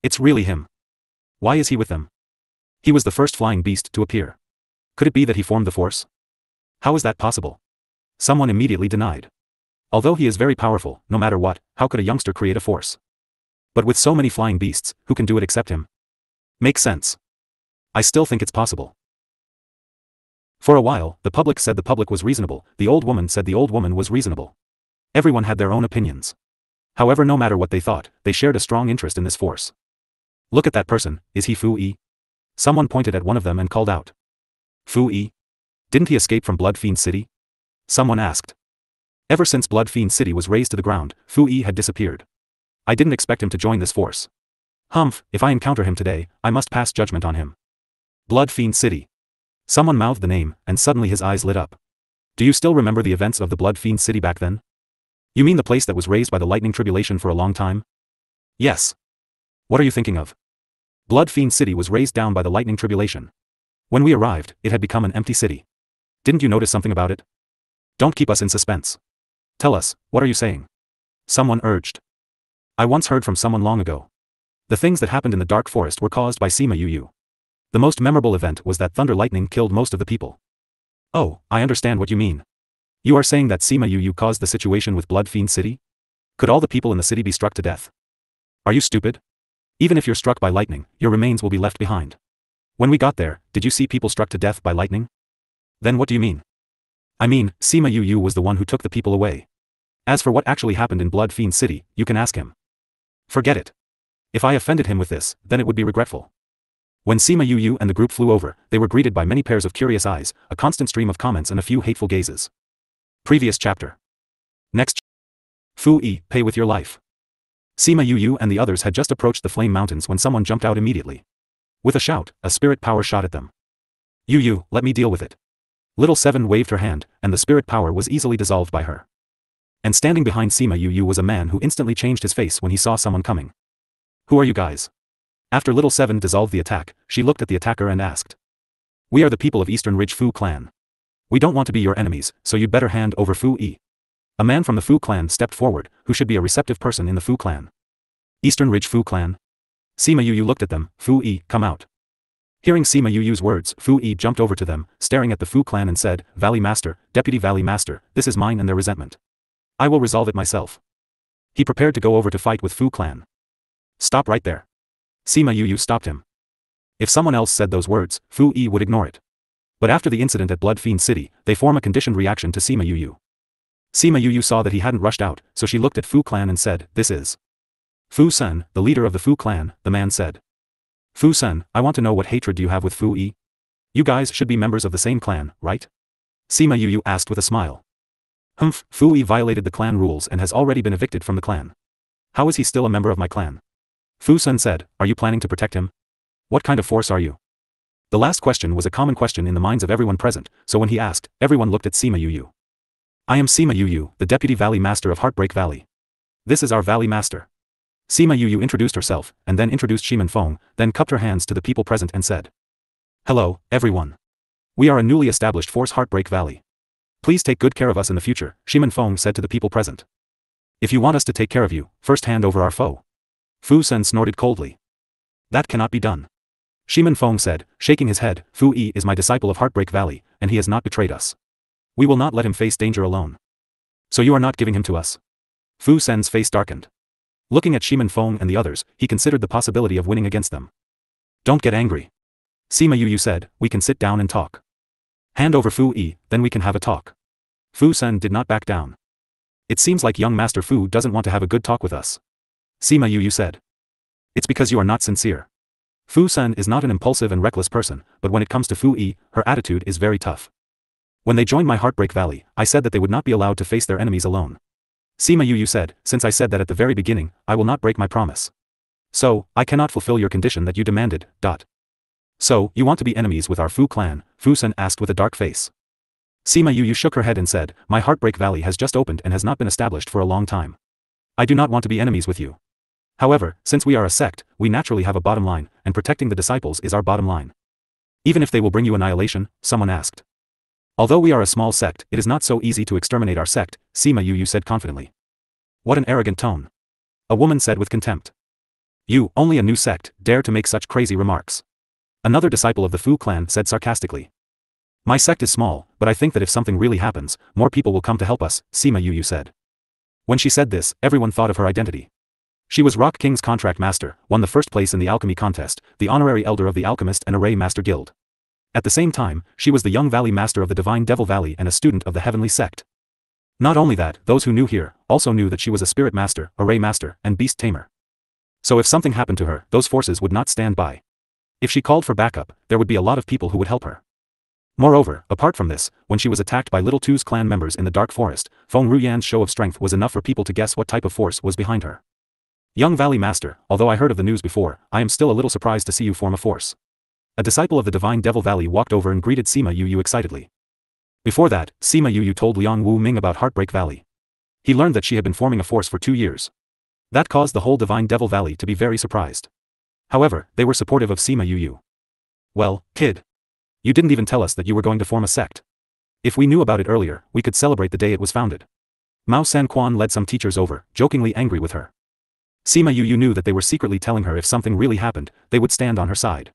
It's really him. Why is he with them? He was the first flying beast to appear. Could it be that he formed the force? How is that possible? Someone immediately denied. Although he is very powerful, no matter what, how could a youngster create a force? But with so many flying beasts, who can do it except him? Makes sense. I still think it's possible. For a while, the public said the public was reasonable, the old woman said the old woman was reasonable. Everyone had their own opinions. However, no matter what they thought, they shared a strong interest in this force. Look at that person, is he Fu Yi? Someone pointed at one of them and called out. Fu Yi? Didn't he escape from Blood Fiend City? Someone asked. Ever since Blood Fiend City was razed to the ground, Fu Yi had disappeared. I didn't expect him to join this force. Humph, if I encounter him today, I must pass judgment on him. Blood Fiend City. Someone mouthed the name, and suddenly his eyes lit up. Do you still remember the events of the Blood Fiend City back then? You mean the place that was razed by the lightning tribulation for a long time? Yes. What are you thinking of? Blood Fiend City was razed down by the lightning tribulation. When we arrived, it had become an empty city. Didn't you notice something about it? Don't keep us in suspense. Tell us, what are you saying? Someone urged. I once heard from someone long ago. The things that happened in the dark forest were caused by Sima Yu. The most memorable event was that thunder lightning killed most of the people. Oh, I understand what you mean. You are saying that Sima Yu caused the situation with Blood Fiend City? Could all the people in the city be struck to death? Are you stupid? Even if you're struck by lightning, your remains will be left behind. When we got there, did you see people struck to death by lightning? Then what do you mean? I mean, Sima Yu was the one who took the people away. As for what actually happened in Blood Fiend City, you can ask him. Forget it. If I offended him with this, then it would be regretful. When Sima Yu and the group flew over, they were greeted by many pairs of curious eyes, a constant stream of comments and a few hateful gazes. Previous chapter. Next. Fu Yi, pay with your life. Sima Yu and the others had just approached the Flame Mountains when someone jumped out immediately. With a shout, a spirit power shot at them. Yu, let me deal with it. Little Seven waved her hand, and the spirit power was easily dissolved by her. And standing behind Sima Yu was a man who instantly changed his face when he saw someone coming. Who are you guys? After Little Seven dissolved the attack, she looked at the attacker and asked. We are the people of Eastern Ridge Fu clan. We don't want to be your enemies, so you'd better hand over Fu Yi. A man from the Fu clan stepped forward, who should be a receptive person in the Fu clan. Eastern Ridge Fu clan? Sima Yu looked at them. Fu Yi, come out. Hearing Sima Yu's words, Fu Yi jumped over to them, staring at the Fu clan and said, Valley Master, Deputy Valley Master, this is mine and their resentment. I will resolve it myself. He prepared to go over to fight with Fu clan. Stop right there. Sima Yu stopped him. If someone else said those words, Fu Yi would ignore it. But after the incident at Blood Fiend City, they form a conditioned reaction to Sima Yu. Sima Yu saw that he hadn't rushed out, so she looked at Fu clan and said, this is Fu Sen, the leader of the Fu clan, the man said. Fu Sen, I want to know what hatred do you have with Fu Yi? You guys should be members of the same clan, right? Sima Yu asked with a smile. Humph, Fu Yi violated the clan rules and has already been evicted from the clan. How is he still a member of my clan? Fu Sen said, are you planning to protect him? What kind of force are you? The last question was a common question in the minds of everyone present, so when he asked, everyone looked at Sima Yu. I am Sima Yu, the Deputy Valley Master of Heartbreak Valley. This is our Valley Master. Sima Yu introduced herself, and then introduced Shiman Feng, then cupped her hands to the people present and said. Hello, everyone. We are a newly established force Heartbreak Valley. Please take good care of us in the future, Shiman Feng said to the people present. If you want us to take care of you, first hand over our foe. Fu Sen snorted coldly. That cannot be done. Shiman Feng said, shaking his head, Fu Yi is my disciple of Heartbreak Valley, and he has not betrayed us. We will not let him face danger alone. So you are not giving him to us? Fu Sen's face darkened. Looking at Shiman Feng and the others, he considered the possibility of winning against them. Don't get angry. Sima Yu said, we can sit down and talk. Hand over Fu Yi, then we can have a talk. Fu Sen did not back down. It seems like young Master Fu doesn't want to have a good talk with us. Sima Yu said. It's because you are not sincere. Fu Sen is not an impulsive and reckless person, but when it comes to Fu Yi, her attitude is very tough. When they joined my Heartbreak Valley, I said that they would not be allowed to face their enemies alone. Sima Yu said, since I said that at the very beginning, I will not break my promise. So, I cannot fulfill your condition that you demanded. So, you want to be enemies with our Fu clan? Fu Sen asked with a dark face. Sima Yu shook her head and said, my Heartbreak Valley has just opened and has not been established for a long time. I do not want to be enemies with you. However, since we are a sect, we naturally have a bottom line, and protecting the disciples is our bottom line. Even if they will bring you annihilation, someone asked. Although we are a small sect, it is not so easy to exterminate our sect, Sima Yu said confidently. What an arrogant tone. A woman said with contempt. You, only a new sect, dare to make such crazy remarks. Another disciple of the Fu clan said sarcastically. My sect is small, but I think that if something really happens, more people will come to help us, Sima Yu said. When she said this, everyone thought of her identity. She was Rock King's contract master, won the first place in the alchemy contest, the honorary elder of the Alchemist and Array Master Guild. At the same time, she was the young Valley Master of the Divine Devil Valley and a student of the Heavenly Sect. Not only that, those who knew here, also knew that she was a Spirit Master, Array Master, and Beast Tamer. So if something happened to her, those forces would not stand by. If she called for backup, there would be a lot of people who would help her. Moreover, apart from this, when she was attacked by Little Two's clan members in the dark forest, Feng Ruyan's show of strength was enough for people to guess what type of force was behind her. Young Valley Master, although I heard of the news before, I am still a little surprised to see you form a force. A disciple of the Divine Devil Valley walked over and greeted Sima Yu excitedly. Before that, Sima Yu told Liang Wu Ming about Heartbreak Valley. He learned that she had been forming a force for 2 years. That caused the whole Divine Devil Valley to be very surprised. However, they were supportive of Sima Yu. Well, kid. You didn't even tell us that you were going to form a sect. If we knew about it earlier, we could celebrate the day it was founded. Mao San Quan led some teachers over, jokingly angry with her. Sima Yu knew that they were secretly telling her if something really happened, they would stand on her side.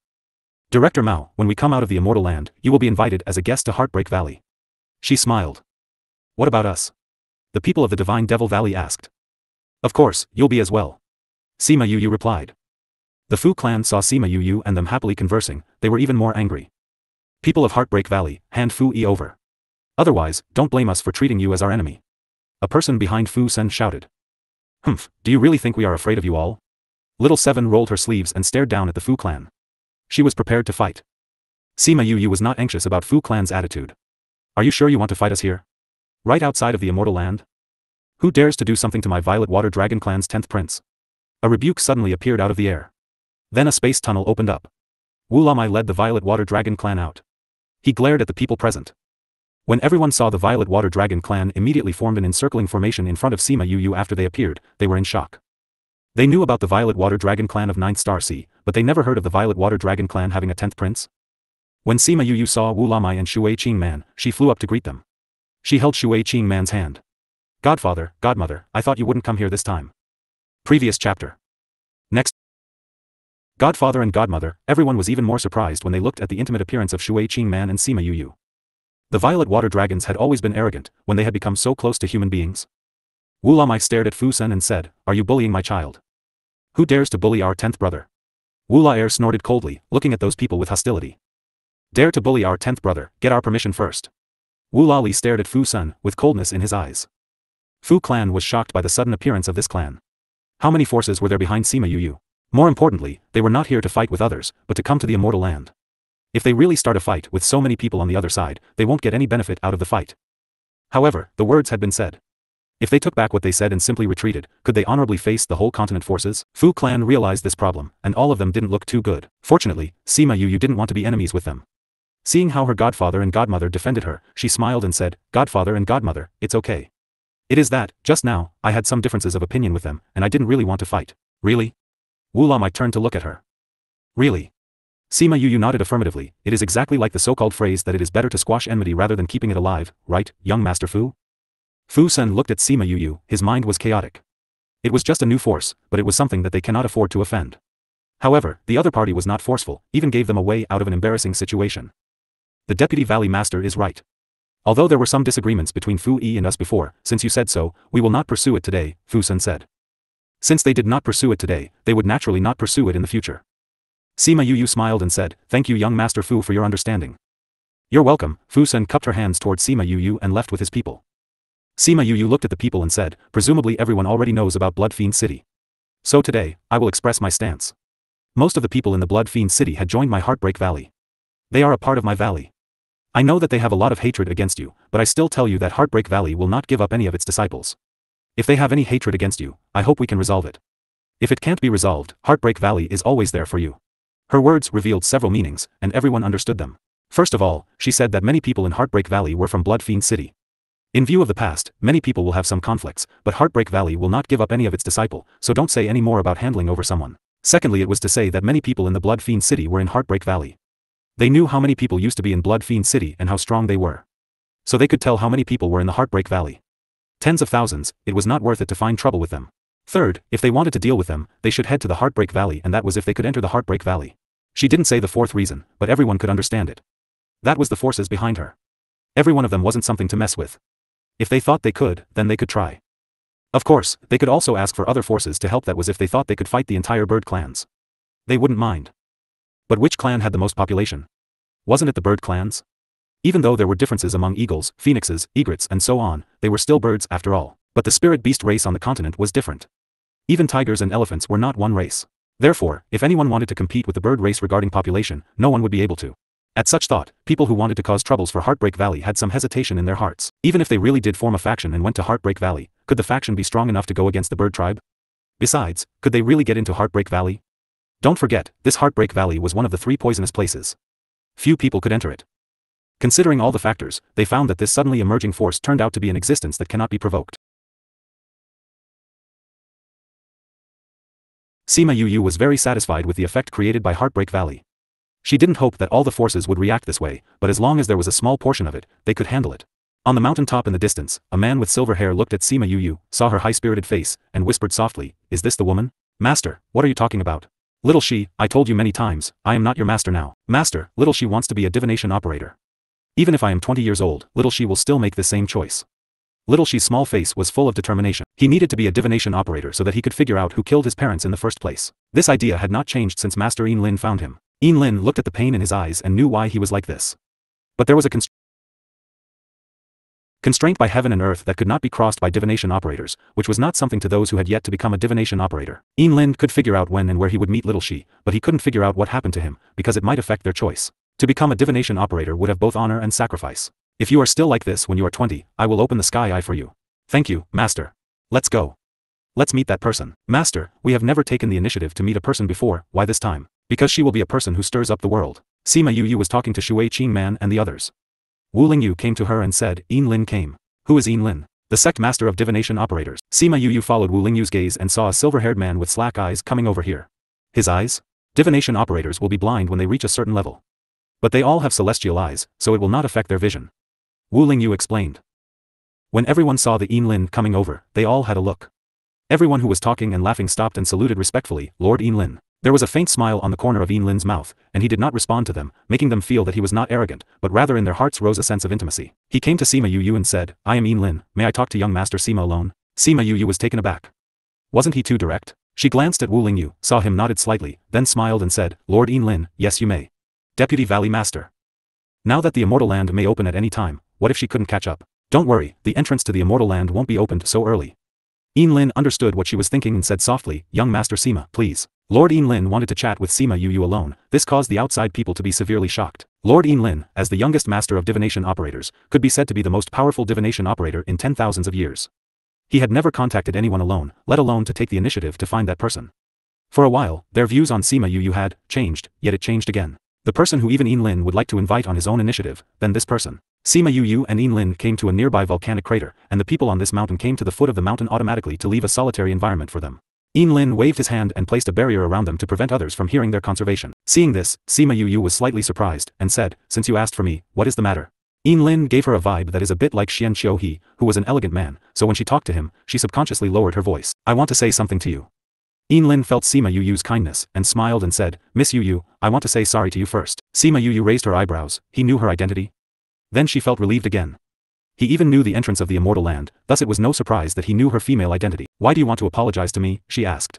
Director Mao, when we come out of the Immortal Land, you will be invited as a guest to Heartbreak Valley. She smiled. What about us? The people of the Divine Devil Valley asked. Of course, you'll be as well. Sima Yu replied. The Fu clan saw Sima Yu and them happily conversing, they were even more angry. People of Heartbreak Valley, hand Fu Yi over. Otherwise, don't blame us for treating you as our enemy. A person behind Fu Sen shouted. Humph, do you really think we are afraid of you all? Little Seven rolled her sleeves and stared down at the Fu clan. She was prepared to fight. Sima Yu was not anxious about Fu clan's attitude. Are you sure you want to fight us here? Right outside of the Immortal Land? Who dares to do something to my Violet Water Dragon clan's 10th prince? A rebuke suddenly appeared out of the air. Then a space tunnel opened up. Wu Lamai led the Violet Water Dragon clan out. He glared at the people present. When everyone saw the Violet Water Dragon clan immediately formed an encircling formation in front of Sima Yu after they appeared, they were in shock. They knew about the Violet Water Dragon clan of 9th Star Sea, but they never heard of the Violet Water Dragon clan having a 10th prince. When Sima Yu saw Wu Lamai and Shui Qing Man, she flew up to greet them. She held Shui Qing Man's hand. Godfather, Godmother, I thought you wouldn't come here this time. Previous chapter. Next. Godfather and Godmother, everyone was even more surprised when they looked at the intimate appearance of Shui Qing Man and Sima Yu. The Violet Water Dragons had always been arrogant, when they had become so close to human beings. Wu Lamai stared at Fu Sen and said, Are you bullying my child? Who dares to bully our 10th brother? Wu La snorted coldly, looking at those people with hostility. Dare to bully our 10th brother, get our permission first. Wu Lali stared at Fu Sen, with coldness in his eyes. Fu clan was shocked by the sudden appearance of this clan. How many forces were there behind Sima Yu? More importantly, they were not here to fight with others, but to come to the Immortal Land. If they really start a fight with so many people on the other side, they won't get any benefit out of the fight. However, the words had been said. If they took back what they said and simply retreated, could they honorably face the whole continent forces? Fu clan realized this problem, and all of them didn't look too good. Fortunately, Sima Yu didn't want to be enemies with them. Seeing how her godfather and godmother defended her, she smiled and said, Godfather and godmother, it's okay. It is that, just now, I had some differences of opinion with them, and I didn't really want to fight. Really? Wu Lamai turned to look at her. Really? Sima Yu nodded affirmatively. It is exactly like the so-called phrase that it is better to squash enmity rather than keeping it alive, right, young Master Fu? Fu Sen looked at Sima Yu, his mind was chaotic. It was just a new force, but it was something that they cannot afford to offend. However, the other party was not forceful, even gave them a way out of an embarrassing situation. The Deputy Valley Master is right. Although there were some disagreements between Fu Yi and us before, since you said so, we will not pursue it today, Fu Sen said. Since they did not pursue it today, they would naturally not pursue it in the future. Sima Yu smiled and said, Thank you young Master Fu for your understanding. You're welcome. Fu Sen cupped her hands toward Sima Yu and left with his people. Sima Yu looked at the people and said, Presumably everyone already knows about Blood Fiend City. So today, I will express my stance. Most of the people in the Blood Fiend City had joined my Heartbreak Valley. They are a part of my valley. I know that they have a lot of hatred against you, but I still tell you that Heartbreak Valley will not give up any of its disciples. If they have any hatred against you, I hope we can resolve it. If it can't be resolved, Heartbreak Valley is always there for you. Her words revealed several meanings, and everyone understood them. First of all, she said that many people in Heartbreak Valley were from Blood Fiend City. In view of the past, many people will have some conflicts, but Heartbreak Valley will not give up any of its disciple, so don't say any more about handling over someone. Secondly, it was to say that many people in the Blood Fiend City were in Heartbreak Valley. They knew how many people used to be in Blood Fiend City and how strong they were. So they could tell how many people were in the Heartbreak Valley. Tens of thousands, it was not worth it to find trouble with them. Third, if they wanted to deal with them, they should head to the Heartbreak Valley, and that was if they could enter the Heartbreak Valley. She didn't say the fourth reason, but everyone could understand it. That was the forces behind her. Every one of them wasn't something to mess with. If they thought they could, then they could try. Of course, they could also ask for other forces to help. That was if they thought they could fight the entire bird clans. They wouldn't mind. But which clan had the most population? Wasn't it the bird clans? Even though there were differences among eagles, phoenixes, egrets and so on, they were still birds after all. But the spirit beast race on the continent was different. Even tigers and elephants were not one race. Therefore, if anyone wanted to compete with the bird race regarding population, no one would be able to. At such thought, people who wanted to cause troubles for Heartbreak Valley had some hesitation in their hearts. Even if they really did form a faction and went to Heartbreak Valley, could the faction be strong enough to go against the bird tribe? Besides, could they really get into Heartbreak Valley? Don't forget, this Heartbreak Valley was one of the 3 poisonous places. Few people could enter it. Considering all the factors, they found that this suddenly emerging force turned out to be an existence that cannot be provoked. Sima Yu was very satisfied with the effect created by Heartbreak Valley. She didn't hope that all the forces would react this way, but as long as there was a small portion of it, they could handle it. On the mountaintop in the distance, a man with silver hair looked at Sima Yu, saw her high-spirited face, and whispered softly, "Is this the woman?" "Master, what are you talking about?" "Little she, I told you many times, I am not your master now." "Master, little she wants to be a divination operator. Even if I am 20 years old, little she will still make the same choice." Little she's small face was full of determination. He needed to be a divination operator so that he could figure out who killed his parents in the first place. This idea had not changed since Master Lin found him. Lin looked at the pain in his eyes and knew why he was like this. But there was a constraint by heaven and earth that could not be crossed by divination operators, which was not something to those who had yet to become a divination operator. Lin could figure out when and where he would meet Little She, but he couldn't figure out what happened to him, because it might affect their choice. To become a divination operator would have both honor and sacrifice. "If you are still like this when you are 20, I will open the sky eye for you." "Thank you, Master. Let's go. Let's meet that person." "Master, we have never taken the initiative to meet a person before, why this time?" "Because she will be a person who stirs up the world." Sima Yu was talking to Shui Qing Man and the others. Wu Lingyu came to her and said, Lin came." "Who is Lin?" "The sect master of divination operators." Sima Yu followed Wu Lingyu's gaze and saw a silver-haired man with slack eyes coming over here. His eyes? Divination operators will be blind when they reach a certain level. But they all have celestial eyes, so it will not affect their vision. Wu Lingyu explained. When everyone saw the Lin coming over, they all had a look. Everyone who was talking and laughing stopped and saluted respectfully, "Lord Lin." There was a faint smile on the corner of Lin's mouth, and he did not respond to them, making them feel that he was not arrogant, but rather in their hearts rose a sense of intimacy. He came to Sima Yu and said, "I am Lin, may I talk to young Master Sima alone?" Sima Yu was taken aback. Wasn't he too direct? She glanced at Wu Lingyu, saw him nodded slightly, then smiled and said, "Lord Lin, yes you may. Deputy Valley Master. Now that the Immortal Land may open at any time, what if she couldn't catch up? Don't worry, the entrance to the Immortal Land won't be opened so early." Lin understood what she was thinking and said softly, "Young Master Sima, please." Lord Lin wanted to chat with Sima Yu alone. This caused the outside people to be severely shocked. Lord Lin, as the youngest master of divination operators, could be said to be the most powerful divination operator in 10,000s of years. He had never contacted anyone alone, let alone to take the initiative to find that person. For a while, their views on Sima Yu had changed, yet it changed again. The person who even Lin would like to invite on his own initiative, then this person. Sima Yu and Lin came to a nearby volcanic crater, and the people on this mountain came to the foot of the mountain automatically to leave a solitary environment for them. Lin waved his hand and placed a barrier around them to prevent others from hearing their conservation. Seeing this, Sima Yu was slightly surprised, and said, "Since you asked for me, what is the matter?" Lin gave her a vibe that is a bit like Xian Qiuhe, who was an elegant man, so when she talked to him, she subconsciously lowered her voice. "I want to say something to you." Lin felt Sima Yu's kindness, and smiled and said, "Miss Yu, I want to say sorry to you first." Sima Yu raised her eyebrows. He knew her identity? Then she felt relieved again. He even knew the entrance of the Immortal Land, thus it was no surprise that he knew her female identity. "Why do you want to apologize to me?" she asked.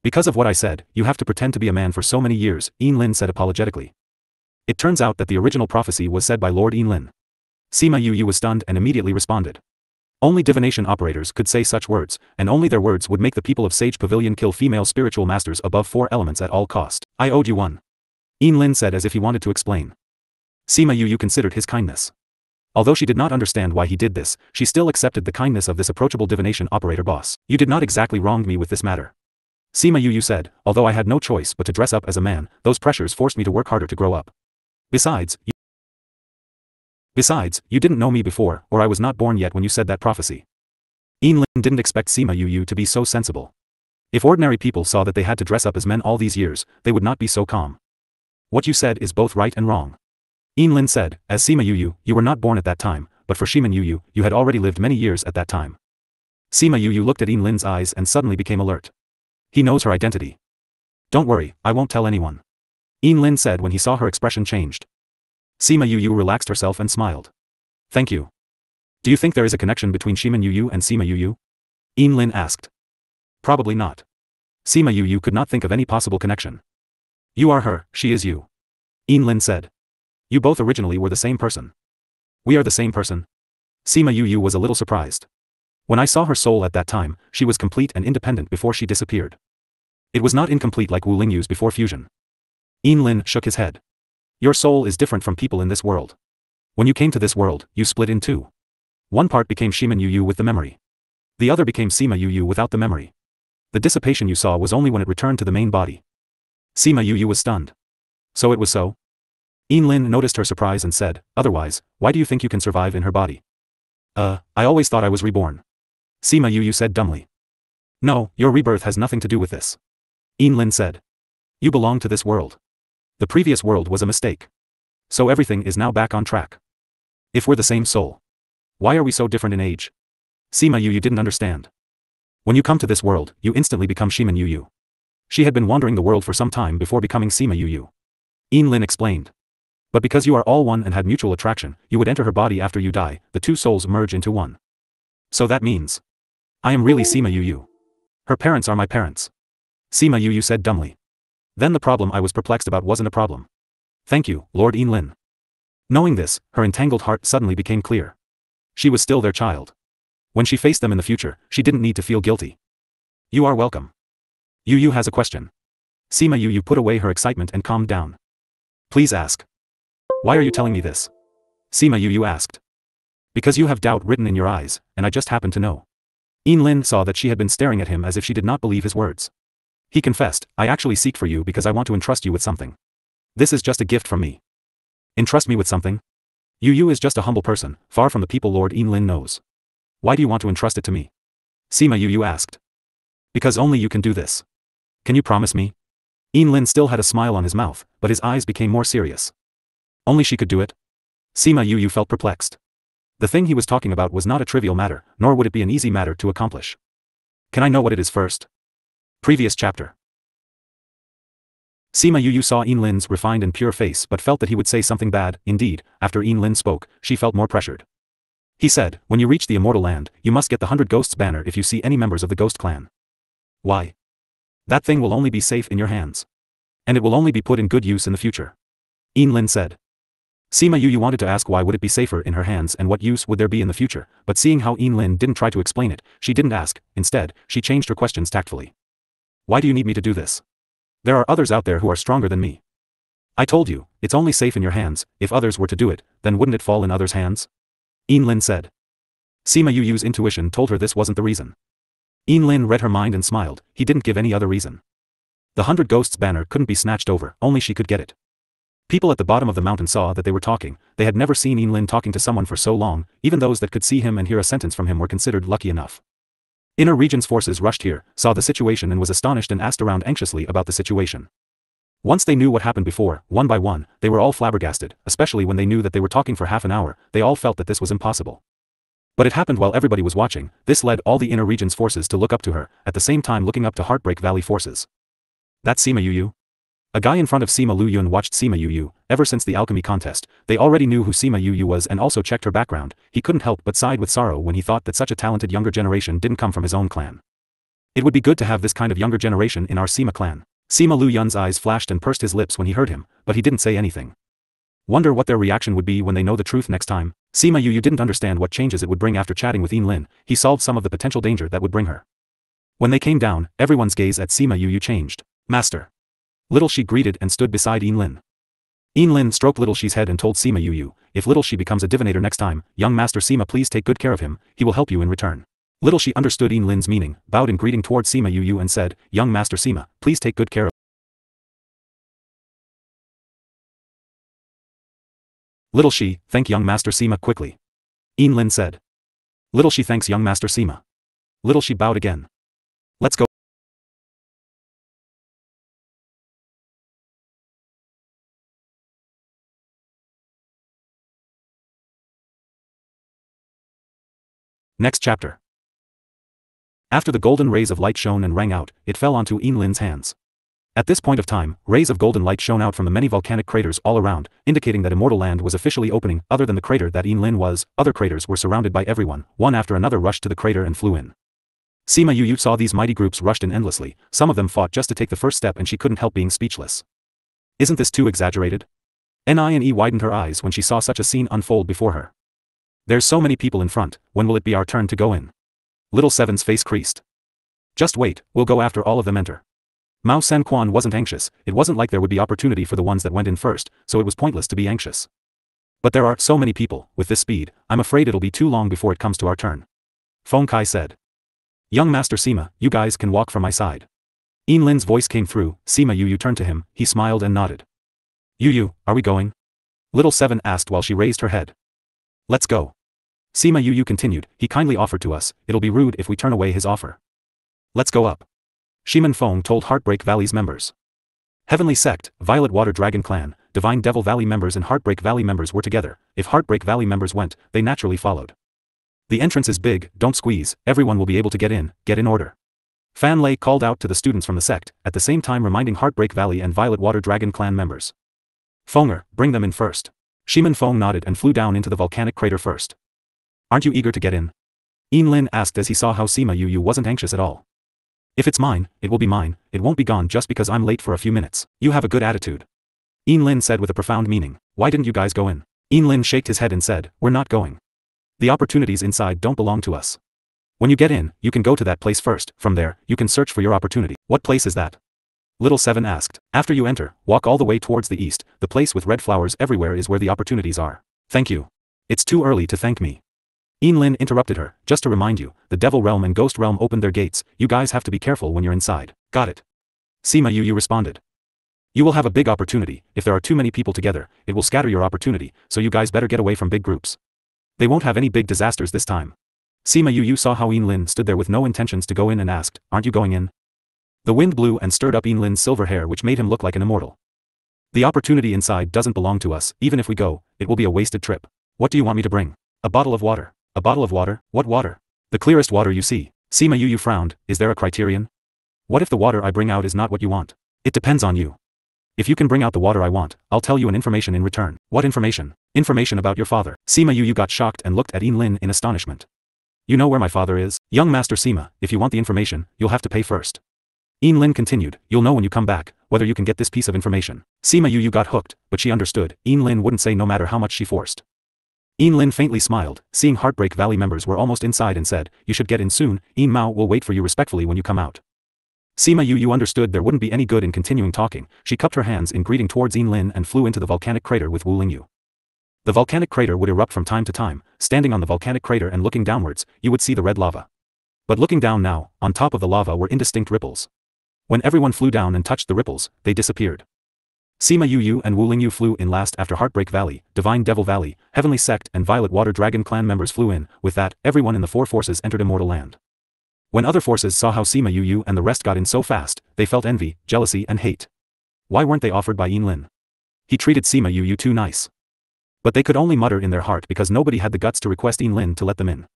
"Because of what I said, you have to pretend to be a man for so many years," Lin said apologetically. It turns out that the original prophecy was said by Lord Lin. Sima Yu was stunned and immediately responded. Only divination operators could say such words, and only their words would make the people of Sage Pavilion kill female spiritual masters above 4 elements at all cost. "I owed you one," Lin said as if he wanted to explain. Sima Yu considered his kindness. Although she did not understand why he did this, she still accepted the kindness of this approachable divination operator boss. "You did not exactly wrong me with this matter," Sima Yu said, "although I had no choice but to dress up as a man, those pressures forced me to work harder to grow up. Besides, you didn't know me before, or I was not born yet when you said that prophecy." Lin didn't expect Sima Yu to be so sensible. If ordinary people saw that they had to dress up as men all these years, they would not be so calm. "What you said is both right and wrong," Lin said, "as Sima Yu, you were not born at that time, but for Shiman Yu, you had already lived many years at that time." Sima Yu looked at Lin's eyes and suddenly became alert. He knows her identity. "Don't worry, I won't tell anyone," Lin said when he saw her expression changed. Sima Yu relaxed herself and smiled. "Thank you. Do you think there is a connection between Shiman Yu and Sima Yu?" Lin asked. "Probably not." Sima Yu could not think of any possible connection. "You are her, she is you," Lin said. "You both originally were the same person." "We are the same person?" Sima Yu was a little surprised. When I saw her soul at that time, she was complete and independent before she disappeared. It was not incomplete like Wu Lingyu's before fusion. Lin shook his head. Your soul is different from people in this world. When you came to this world, you split in two. One part became Shima Yu with the memory. The other became Sima Yu without the memory. The dissipation you saw was only when it returned to the main body. Sima Yu was stunned. So it was so? Lin noticed her surprise and said, otherwise, why do you think you can survive in her body? I always thought I was reborn. Sima Yu said dumbly. No, your rebirth has nothing to do with this. Lin said. You belong to this world. The previous world was a mistake. So everything is now back on track. If we're the same soul, why are we so different in age? Sima Yu didn't understand. When you come to this world, you instantly become Shiman Yu. She had been wandering the world for some time before becoming Sima Yu. Lin explained. But because you are all one and had mutual attraction, you would enter her body after you die, the two souls merge into one. So that means I am really Sima Yu. Her parents are my parents. Sima Yu said dumbly. Then the problem I was perplexed about wasn't a problem. Thank you, Lord Lin. Knowing this, her entangled heart suddenly became clear. She was still their child. When she faced them in the future, she didn't need to feel guilty. You are welcome. Yu has a question. Sima Yu put away her excitement and calmed down. Please ask. Why are you telling me this? Sima Yu asked. Because you have doubt written in your eyes, and I just happened to know. Lin saw that she had been staring at him as if she did not believe his words. He confessed, I actually seek for you because I want to entrust you with something. This is just a gift from me. Entrust me with something? Yu is just a humble person, far from the people Lord Lin knows. Why do you want to entrust it to me? Sima Yu asked. Because only you can do this. Can you promise me? Lin still had a smile on his mouth, but his eyes became more serious. Only she could do it? Sima Yu felt perplexed. The thing he was talking about was not a trivial matter, nor would it be an easy matter to accomplish. Can I know what it is first? Previous chapter. Sima Yu saw Lin's refined and pure face but felt that he would say something bad. Indeed, after Lin spoke, she felt more pressured. He said, when you reach the immortal land, you must get the 100 Ghosts banner if you see any members of the Ghost clan. Why? That thing will only be safe in your hands. And it will only be put in good use in the future. Lin said. Sima Yu wanted to ask why would it be safer in her hands and what use would there be in the future, but seeing how Lin didn't try to explain it, she didn't ask. Instead, she changed her questions tactfully. Why do you need me to do this? There are others out there who are stronger than me. I told you, it's only safe in your hands. If others were to do it, then wouldn't it fall in others' hands? Lin said. Sima Yu's intuition told her this wasn't the reason. Lin read her mind and smiled. He didn't give any other reason. The 100 Ghosts banner couldn't be snatched over, only she could get it. People at the bottom of the mountain saw that they were talking. They had never seen Lin talking to someone for so long. Even those that could see him and hear a sentence from him were considered lucky enough. Inner Region's forces rushed here, saw the situation and was astonished and asked around anxiously about the situation. Once they knew what happened before, one by one, they were all flabbergasted, especially when they knew that they were talking for half an hour. They all felt that this was impossible. But it happened while everybody was watching. This led all the Inner Region's forces to look up to her, at the same time looking up to Heartbreak Valley forces. That's Sima Yu. A guy in front of Sima Lu Yun watched Sima Yu. Ever since the alchemy contest, they already knew who Sima Yu was and also checked her background. He couldn't help but sighed with sorrow when he thought that such a talented younger generation didn't come from his own clan. It would be good to have this kind of younger generation in our Sima clan. Sima Lu Yun's eyes flashed and pursed his lips when he heard him, but he didn't say anything. Wonder what their reaction would be when they know the truth next time. Sima Yu didn't understand what changes it would bring after chatting with Lin. He solved some of the potential danger that would bring her. When they came down, everyone's gaze at Sima Yu changed. Master. Little She greeted and stood beside Lin. Lin stroked Little She's head and told Sima Yu, if Little She becomes a divinator next time, young Master Sima please take good care of him, he will help you in return. Little She understood Lin's meaning, bowed in greeting toward Sima Yu and said, young Master Sima, please take good care of Little She, thank young Master Sima quickly. Lin said. Little She thanks young Master Sima. Little She bowed again. Let's go. Next chapter. After the golden rays of light shone and rang out, it fell onto Lin's hands. At this point of time, rays of golden light shone out from the many volcanic craters all around, indicating that immortal land was officially opening. Other than the crater that Lin was, other craters were surrounded by everyone. One after another rushed to the crater and flew in. Sima Yu saw these mighty groups rushed in endlessly. Some of them fought just to take the first step and she couldn't help being speechless. Isn't this too exaggerated? Nine widened her eyes when she saw such a scene unfold before her. There's so many people in front, when will it be our turn to go in? Little Seven's face creased. Just wait, we'll go after all of them enter. Mao Sen Quan wasn't anxious, it wasn't like there would be opportunity for the ones that went in first, so it was pointless to be anxious. But there are so many people, with this speed, I'm afraid it'll be too long before it comes to our turn. Feng Kai said. Young Master Sima, you guys can walk from my side. Yin Lin's voice came through. Sima Yu turned to him, he smiled and nodded. Yu, are we going? Little Seven asked while she raised her head. Let's go. Sima Yu continued, he kindly offered to us, it'll be rude if we turn away his offer. Let's go up. Shiman Feng told Heartbreak Valley's members. Heavenly Sect, Violet Water Dragon Clan, Divine Devil Valley members and Heartbreak Valley members were together. If Heartbreak Valley members went, they naturally followed. The entrance is big, don't squeeze, everyone will be able to get in order. Fan Lei called out to the students from the sect, at the same time reminding Heartbreak Valley and Violet Water Dragon Clan members. Fenger, bring them in first. Shiman Feng nodded and flew down into the volcanic crater first. Aren't you eager to get in? Yin Lin asked as he saw how Sima Yu wasn't anxious at all. If it's mine, it will be mine, it won't be gone just because I'm late for a few minutes. You have a good attitude. Yin Lin said with a profound meaning, why didn't you guys go in? Yin Lin shook his head and said, we're not going. The opportunities inside don't belong to us. When you get in, you can go to that place first, from there, you can search for your opportunity. What place is that? Little Seven asked. After you enter, walk all the way towards the east, the place with red flowers everywhere is where the opportunities are. Thank you. It's too early to thank me. Yin Lin interrupted her, just to remind you, the Devil Realm and Ghost Realm opened their gates, you guys have to be careful when you're inside. Got it. Sima Yu responded. You will have a big opportunity, if there are too many people together, it will scatter your opportunity, so you guys better get away from big groups. They won't have any big disasters this time. Sima Yu saw how Yin Lin stood there with no intentions to go in and asked, aren't you going in? The wind blew and stirred up Yin Lin's silver hair which made him look like an immortal. The opportunity inside doesn't belong to us, even if we go, it will be a wasted trip. What do you want me to bring? A bottle of water. A bottle of water? What water? The clearest water you see. Sima Yu frowned, is there a criterion? What if the water I bring out is not what you want? It depends on you. If you can bring out the water I want, I'll tell you an information in return. What information? Information about your father. Sima Yu got shocked and looked at Yin Lin in astonishment. You know where my father is? Young Master Sima, if you want the information, you'll have to pay first. Yin Lin continued, you'll know when you come back, whether you can get this piece of information. Sima Yu got hooked, but she understood, Yin Lin wouldn't say no matter how much she forced. Yin Lin faintly smiled, seeing Heartbreak Valley members were almost inside and said, you should get in soon, Yin Mao will wait for you respectfully when you come out. Sima Yu understood there wouldn't be any good in continuing talking, she cupped her hands in greeting towards Yin Lin and flew into the volcanic crater with Wu Lingyu. The volcanic crater would erupt from time to time, standing on the volcanic crater and looking downwards, you would see the red lava. But looking down now, on top of the lava were indistinct ripples. When everyone flew down and touched the ripples, they disappeared. Sima Yu and Wu Lingyu flew in last after Heartbreak Valley, Divine Devil Valley, Heavenly Sect and Violet Water Dragon Clan members flew in, with that, everyone in the four forces entered Immortal Land. When other forces saw how Sima Yu and the rest got in so fast, they felt envy, jealousy and hate. Why weren't they offered by Yin Lin? He treated Sima Yu too nice. But they could only mutter in their heart because nobody had the guts to request Yin Lin to let them in.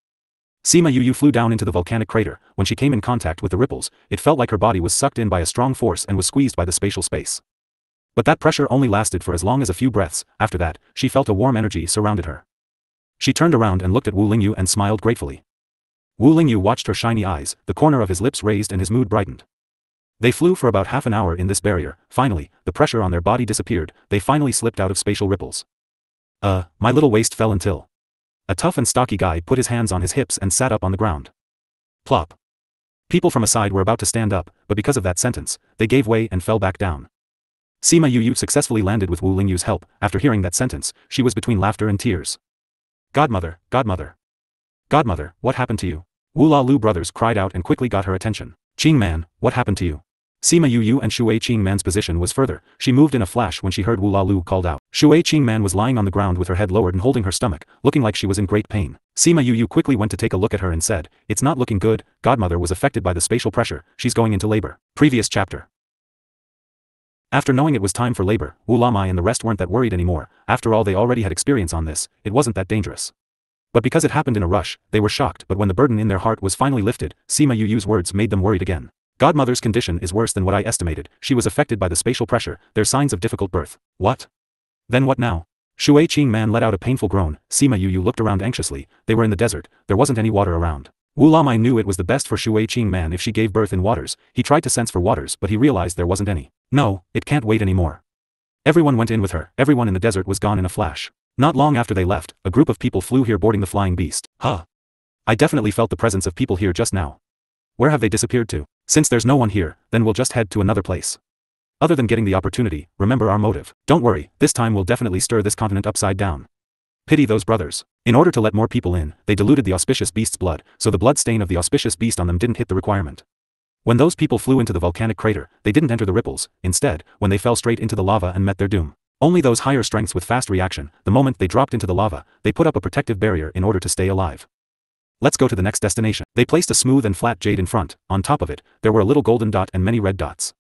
Sima Yu flew down into the volcanic crater. When she came in contact with the ripples, it felt like her body was sucked in by a strong force and was squeezed by the spatial space. But that pressure only lasted for as long as a few breaths. After that, she felt a warm energy surrounded her. She turned around and looked at Wu Lingyu and smiled gratefully. Wu Lingyu watched her shiny eyes, the corner of his lips raised and his mood brightened. They flew for about half an hour in this barrier. Finally, the pressure on their body disappeared, they finally slipped out of spatial ripples. My little waist fell until. A tough and stocky guy put his hands on his hips and sat up on the ground. Plop. People from aside were about to stand up, but because of that sentence, they gave way and fell back down. Sima Yu successfully landed with Wu Lingyu's help. After hearing that sentence, she was between laughter and tears. Godmother, godmother. Godmother, what happened to you? Wu La Lu brothers cried out and quickly got her attention. Qing Man, what happened to you? Sima Yu and Shui Qing Man's position was further. She moved in a flash when she heard Wu La Lu called out. Shui Qing Man was lying on the ground with her head lowered and holding her stomach, looking like she was in great pain. Sima Yu quickly went to take a look at her and said, it's not looking good, Godmother was affected by the spatial pressure, she's going into labor. Previous chapter. After knowing it was time for labor, Wu Lamai and the rest weren't that worried anymore. After all, they already had experience on this, it wasn't that dangerous. But because it happened in a rush, they were shocked. But when the burden in their heart was finally lifted, Sima Yu's words made them worried again. Godmother's condition is worse than what I estimated, she was affected by the spatial pressure, there's signs of difficult birth. What? Then what now? Shui Qing Man let out a painful groan. Sima Yu looked around anxiously, they were in the desert, there wasn't any water around. Wu Lamai knew it was the best for Shui Qing Man if she gave birth in waters, he tried to sense for waters but he realized there wasn't any. No, it can't wait anymore. Everyone went in with her, everyone in the desert was gone in a flash. Not long after they left, a group of people flew here boarding the flying beast. Huh. I definitely felt the presence of people here just now. Where have they disappeared to? Since there's no one here, then we'll just head to another place. Other than getting the opportunity, remember our motive. Don't worry, this time we'll definitely stir this continent upside down. Pity those brothers. In order to let more people in, they diluted the auspicious beast's blood, so the blood stain of the auspicious beast on them didn't hit the requirement. When those people flew into the volcanic crater, they didn't enter the ripples. Instead, when they fell straight into the lava and met their doom. Only those higher strengths with fast reaction, the moment they dropped into the lava, they put up a protective barrier in order to stay alive. Let's go to the next destination. They placed a smooth and flat jade in front. On top of it, there were a little golden dot and many red dots.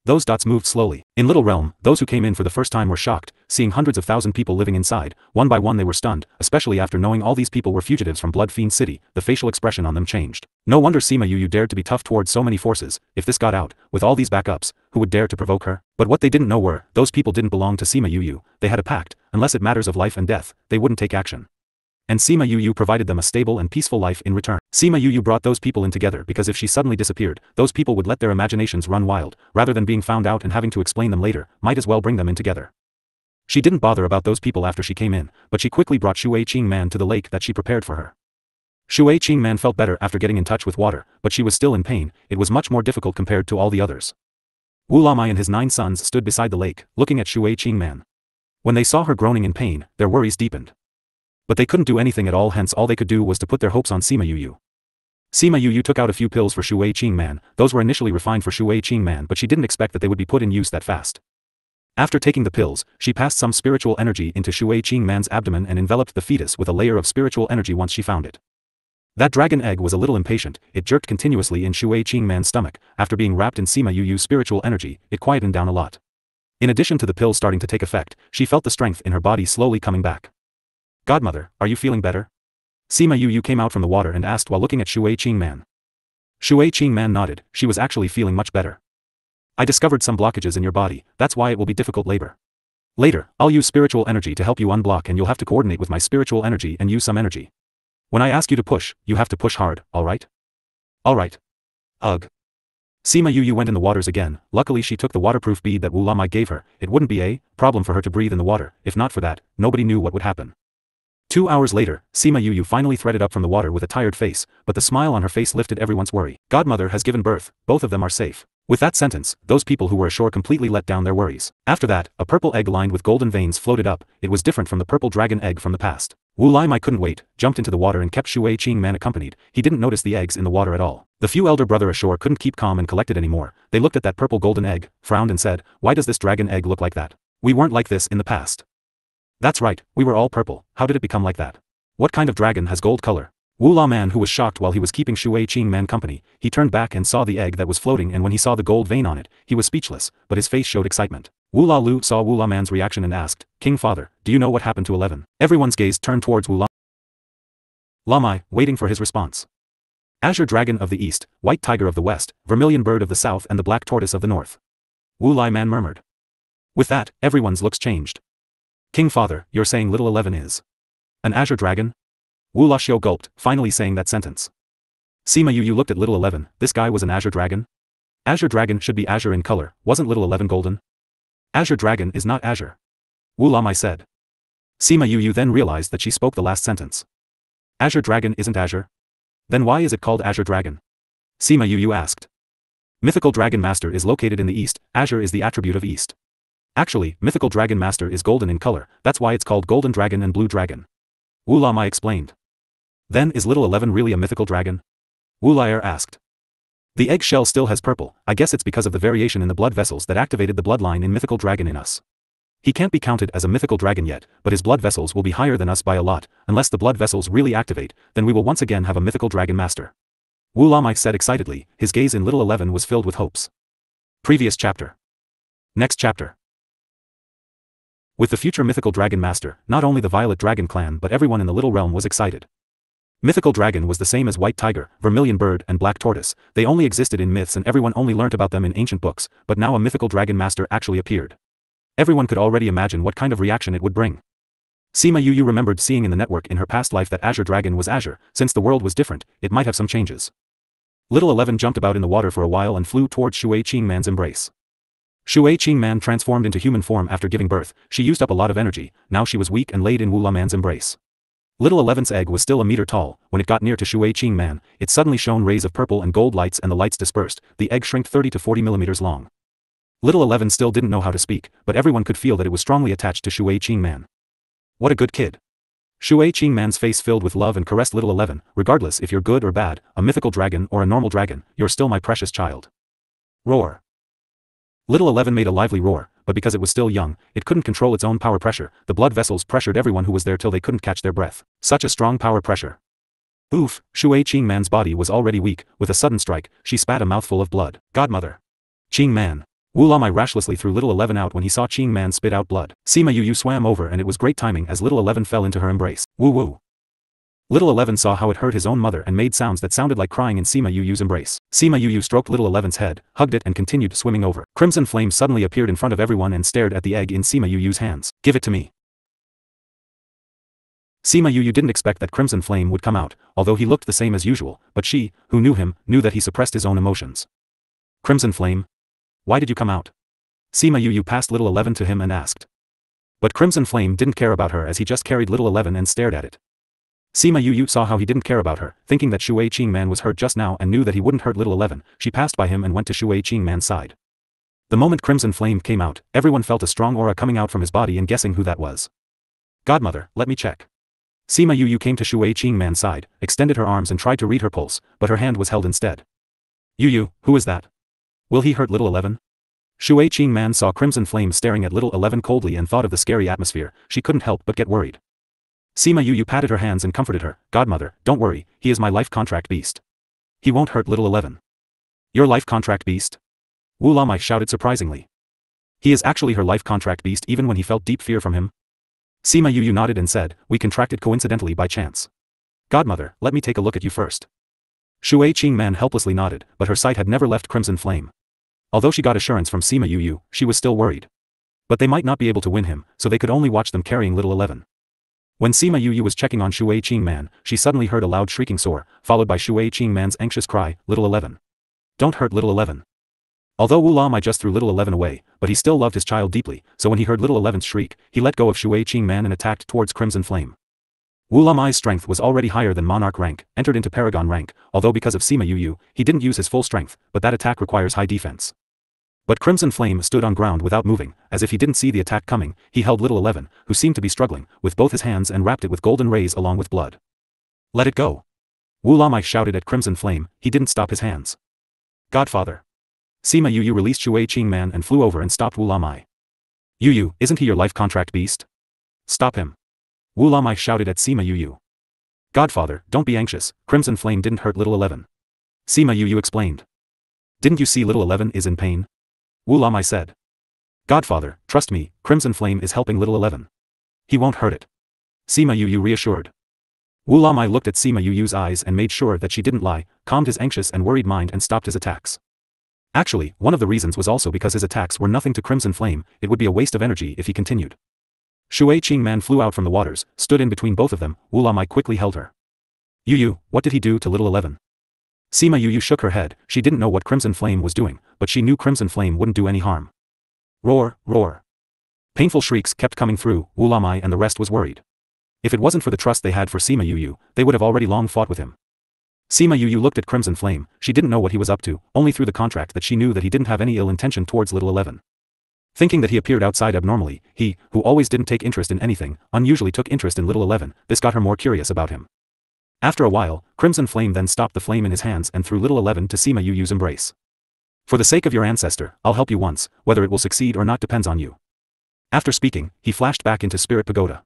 Those dots moved slowly. In Little Realm, those who came in for the first time were shocked, seeing hundreds of thousand people living inside. One by one they were stunned, especially after knowing all these people were fugitives from Blood Fiend City. The facial expression on them changed. No wonder Sima Yu dared to be tough towards so many forces. If this got out, with all these backups, who would dare to provoke her? But what they didn't know were, those people didn't belong to Sima Yu. They had a pact. Unless it matters of life and death, they wouldn't take action. And Sima Yu provided them a stable and peaceful life in return. Sima Yu brought those people in together because if she suddenly disappeared, those people would let their imaginations run wild, rather than being found out and having to explain them later, might as well bring them in together. She didn't bother about those people after she came in, but she quickly brought Shui Qing Man to the lake that she prepared for her. Shui Qing Man felt better after getting in touch with water, but she was still in pain. It was much more difficult compared to all the others. Wu Lamai and his 9 sons stood beside the lake, looking at Shui Qing Man. When they saw her groaning in pain, their worries deepened. But they couldn't do anything at all, hence all they could do was to put their hopes on Sima Yu. Sima Yu took out a few pills for Shui Qing Man. Those were initially refined for Shui Qing Man, but she didn't expect that they would be put in use that fast. After taking the pills, she passed some spiritual energy into Shui Qing Man's abdomen and enveloped the fetus with a layer of spiritual energy once she found it. That dragon egg was a little impatient. It jerked continuously in Shui Qing Man's stomach. After being wrapped in Sima Yu's spiritual energy, it quietened down a lot. In addition to the pills starting to take effect, she felt the strength in her body slowly coming back. Godmother, are you feeling better? Sima Yu came out from the water and asked while looking at Shui Qing Man. Shui Qing Man nodded. She was actually feeling much better. I discovered some blockages in your body, that's why it will be difficult labor. Later, I'll use spiritual energy to help you unblock and you'll have to coordinate with my spiritual energy and use some energy. When I ask you to push, you have to push hard, alright? Alright. Ugh. Sima Yu went in the waters again. Luckily she took the waterproof bead that Wu Lamai gave her. It wouldn't be a problem for her to breathe in the water. If not for that, nobody knew what would happen. 2 hours later, Sima Yu finally threaded up from the water with a tired face, but the smile on her face lifted everyone's worry. Godmother has given birth, both of them are safe. With that sentence, those people who were ashore completely let down their worries. After that, a purple egg lined with golden veins floated up. It was different from the purple dragon egg from the past. Wu Lamai couldn't wait, jumped into the water and kept Shui Qing Man accompanied. He didn't notice the eggs in the water at all. The few elder brother ashore couldn't keep calm and collected anymore. They looked at that purple golden egg, frowned and said, why does this dragon egg look like that? We weren't like this in the past. That's right, we were all purple. How did it become like that? What kind of dragon has gold color? Wu La Man, who was shocked while he was keeping Shui Qing Man company, he turned back and saw the egg that was floating, and when he saw the gold vein on it, he was speechless, but his face showed excitement. Wu La Lu saw Wu La Man's reaction and asked, King Father, do you know what happened to 11? Everyone's gaze turned towards Wu Lamai, waiting for his response. Azure Dragon of the East, White Tiger of the West, Vermilion Bird of the South and the Black Tortoise of the North. Wu Lai Man murmured. With that, everyone's looks changed. King Father, you're saying little 11 is an Azure Dragon? Wu La Xiu gulped, finally saying that sentence. Sima Yu looked at little 11, this guy was an Azure Dragon? Azure Dragon should be azure in color, wasn't little 11 golden? Azure Dragon is not azure. Wu Lamai said. Sima Yu then realized that she spoke the last sentence. Azure Dragon isn't azure? Then why is it called Azure Dragon? Sima Yu asked. Mythical Dragon Master is located in the east, azure is the attribute of east. Actually, Mythical Dragon Master is golden in color, that's why it's called Golden Dragon and Blue Dragon. Wu Lamai explained. Then is little 11 really a mythical dragon? Wu Laier asked. The egg shell still has purple, I guess it's because of the variation in the blood vessels that activated the bloodline in Mythical Dragon in us. He can't be counted as a mythical dragon yet, but his blood vessels will be higher than us by a lot. Unless the blood vessels really activate, then we will once again have a mythical dragon master. Wu Lamai said excitedly, his gaze in little 11 was filled with hopes. Previous chapter. Next chapter. With the future mythical dragon master, not only the Violet Dragon clan but everyone in the Little Realm was excited. Mythical dragon was the same as White Tiger, Vermilion Bird and Black Tortoise. They only existed in myths and everyone only learnt about them in ancient books, but now a mythical dragon master actually appeared. Everyone could already imagine what kind of reaction it would bring. Sima Yu remembered seeing in the network in her past life that Azure Dragon was azure. Since the world was different, it might have some changes. Little 11 jumped about in the water for a while and flew towards Shui Qing Man's embrace. Shui Qing Man transformed into human form after giving birth. She used up a lot of energy, now she was weak and laid in Wu La Man's embrace. Little Eleven's egg was still a meter tall. When it got near to Shui Qing Man, it suddenly shone rays of purple and gold lights, and the lights dispersed. The egg shrank 30 to 40 millimeters long. Little 11 still didn't know how to speak, but everyone could feel that it was strongly attached to Shui Qing Man. What a good kid. Shui Qing Man's face filled with love and caressed Little 11. Regardless if you're good or bad, a mythical dragon or a normal dragon, you're still my precious child. Roar. Little 11 made a lively roar, but because it was still young, it couldn't control its own power pressure. The blood vessels pressured everyone who was there till they couldn't catch their breath. Such a strong power pressure. Oof, Shui Qing Man's body was already weak. With a sudden strike, she spat a mouthful of blood. Godmother. Qing Man. Wu Lamai rashlessly threw Little 11 out when he saw Qing Man spit out blood. Sima Yu swam over, and it was great timing as Little 11 fell into her embrace. Woo woo. Little 11 saw how it hurt his own mother and made sounds that sounded like crying in Sima Yu's embrace. Sima Yu stroked Little 11's head, hugged it, and continued swimming over. Crimson flame suddenly appeared in front of everyone and stared at the egg in Sima Yu's hands. Give it to me. Sima Yu didn't expect that Crimson Flame would come out, although he looked the same as usual, but she, who knew him, knew that he suppressed his own emotions. Crimson Flame? Why did you come out? Sima Yu passed Little 11 to him and asked. But Crimson Flame didn't care about her as he just carried Little 11 and stared at it. Sima Yu saw how he didn't care about her, thinking that Shui Qing Man was hurt just now and knew that he wouldn't hurt Little 11. She passed by him and went to Shui Qing Man's side. The moment Crimson Flame came out, everyone felt a strong aura coming out from his body and guessing who that was. Godmother, let me check. Sima Yu came to Shui Qing Man's side, extended her arms and tried to read her pulse, but her hand was held instead. Yu, who is that? Will he hurt Little 11? Shui Qing Man saw Crimson Flame staring at Little 11 coldly and thought of the scary atmosphere. She couldn't help but get worried. Sima Yu patted her hands and comforted her. Godmother, don't worry, he is my life contract beast. He won't hurt Little 11. Your life contract beast? Wu Lamai shouted surprisingly. He is actually her life contract beast even when he felt deep fear from him. Sima Yu nodded and said, we contracted coincidentally by chance. Godmother, let me take a look at you first. Shui Qing Man helplessly nodded, but her sight had never left Crimson Flame. Although she got assurance from Sima Yu, she was still worried. But they might not be able to win him, so they could only watch them carrying Little 11. When Sima Yu was checking on Shui Qing Man, she suddenly heard a loud shrieking soar, followed by Shui Qing Man's anxious cry, Little 11. Don't hurt Little 11. Although Wu Lamai just threw Little 11 away, but he still loved his child deeply, so when he heard Little 11's shriek, he let go of Shui Qing Man and attacked towards Crimson Flame. Wu Lamai's strength was already higher than Monarch rank, entered into Paragon rank, although because of Sima Yu, he didn't use his full strength, but that attack requires high defense. But Crimson Flame stood on ground without moving, as if he didn't see the attack coming. He held Little 11, who seemed to be struggling, with both his hands and wrapped it with golden rays along with blood. Let it go. Wu Lamai shouted at Crimson Flame. He didn't stop his hands. Godfather. Sima Yu released Shui Qing Man and flew over and stopped Wu Lamai. Yu, isn't he your life contract beast? Stop him. Wu Lamai shouted at Sima Yu. Godfather, don't be anxious, Crimson Flame didn't hurt Little 11. Sima Yu explained. Didn't you see Little 11 is in pain? Wu Lamai said. Godfather, trust me, Crimson Flame is helping Little 11. He won't hurt it. Sima Yu reassured. Wu Lamai looked at Sima Yu's eyes and made sure that she didn't lie, calmed his anxious and worried mind and stopped his attacks. Actually, one of the reasons was also because his attacks were nothing to Crimson Flame. It would be a waste of energy if he continued. Shui Qing Man flew out from the waters, stood in between both of them. Wu Lamai quickly held her. Yu, what did he do to Little 11? Sima Yu shook her head. She didn't know what Crimson Flame was doing, but she knew Crimson Flame wouldn't do any harm. Roar, roar. Painful shrieks kept coming through. Wu Lamai and the rest was worried. If it wasn't for the trust they had for Sima Yu, they would have already long fought with him. Sima Yu looked at Crimson Flame. She didn't know what he was up to, only through the contract that she knew that he didn't have any ill intention towards Little 11. Thinking that he appeared outside abnormally, he, who always didn't take interest in anything, unusually took interest in Little 11. This got her more curious about him. After a while, Crimson Flame then stopped the flame in his hands and threw Little 11 to Sima Yu's embrace. For the sake of your ancestor, I'll help you once, whether it will succeed or not depends on you. After speaking, he flashed back into Spirit Pagoda.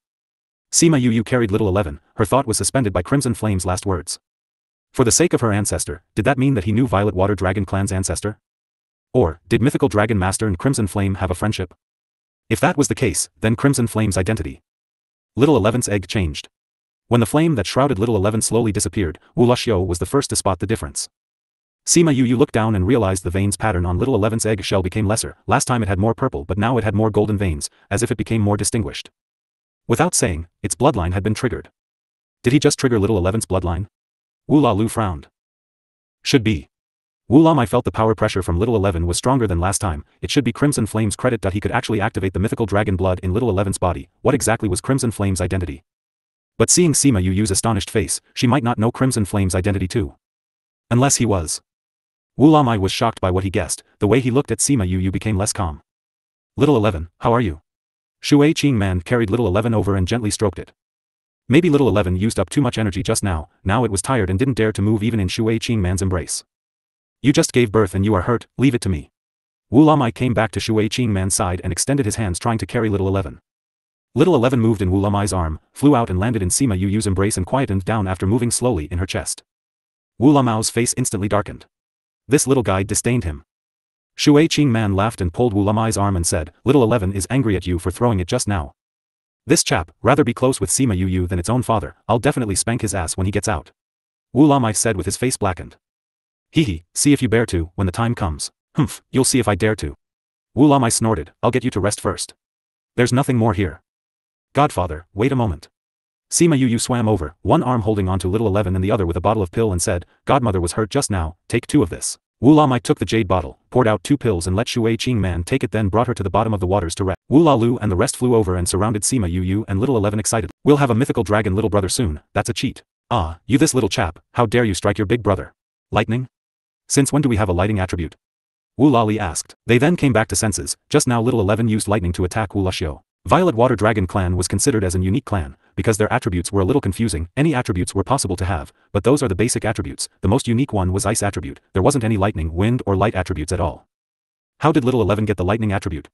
Sima Yu carried Little 11, her thought was suspended by Crimson Flame's last words. For the sake of her ancestor, did that mean that he knew Violet Water Dragon Clan's ancestor? Or, did Mythical Dragon Master and Crimson Flame have a friendship? If that was the case, then Crimson Flame's identity. Little 11's egg changed. When the flame that shrouded Little 11 slowly disappeared, Wu Luxiu was the first to spot the difference. Sima Yu looked down and realized the veins pattern on Little 11's egg shell became lesser. Last time it had more purple, but now it had more golden veins, as if it became more distinguished. Without saying, its bloodline had been triggered. Did he just trigger Little 11's bloodline? Wu La Lu frowned. Should be. Wu Lamai felt the power pressure from Little 11 was stronger than last time. It should be Crimson Flame's credit that he could actually activate the mythical dragon blood in Little 11's body. What exactly was Crimson Flame's identity? But seeing Sima Yuyu's astonished face, she might not know Crimson Flame's identity too. Unless he was. Wu Lamai was shocked by what he guessed. The way he looked at Sima Yuyu became less calm. Little 11, how are you? Shui Qing Man carried little 11 over and gently stroked it. Maybe little 11 used up too much energy just now it was tired and didn't dare to move even in Shui Qing Man's embrace. You just gave birth and you are hurt, leave it to me. Wu Lamai came back to Shui Qing Man's side and extended his hands trying to carry little 11. Little 11 moved in Wu Lamai's arm, flew out and landed in Sima Yuyu's embrace and quietened down after moving slowly in her chest. Wu Lamai's face instantly darkened. This little guy disdained him. Shui Qing Man laughed and pulled Wu Lamai's arm and said, Little 11 is angry at you for throwing it just now. This chap, rather be close with Sima Yuyu than its own father, I'll definitely spank his ass when he gets out. Wu Lamai said with his face blackened. Hee, see if you bear to, when the time comes. Humph, you'll see if I dare to. Wu Lamai snorted, I'll get you to rest first. There's nothing more here. Godfather, wait a moment. Sima Yuyu swam over, one arm holding onto little 11 and the other with a bottle of pill and said, Godmother was hurt just now, take 2 of this. Wu Lamai took the jade bottle, poured out 2 pills and let Shui Qing Man take it, then brought her to the bottom of the waters to rest. Wu Lalu and the rest flew over and surrounded Sima Yuyu and little 11 excited. We'll have a mythical dragon little brother soon, that's a cheat. Ah, you this little chap, how dare you strike your big brother? Lightning? Since when do we have a lighting attribute? Wu Lali asked. They then came back to senses. Just now little 11 used lightning to attack Wu Luxiu. Violet Water Dragon clan was considered as an unique clan, because their attributes were a little confusing. Any attributes were possible to have, but those are the basic attributes. The most unique one was ice attribute. There wasn't any lightning, wind or light attributes at all. How did little 11 get the lightning attribute?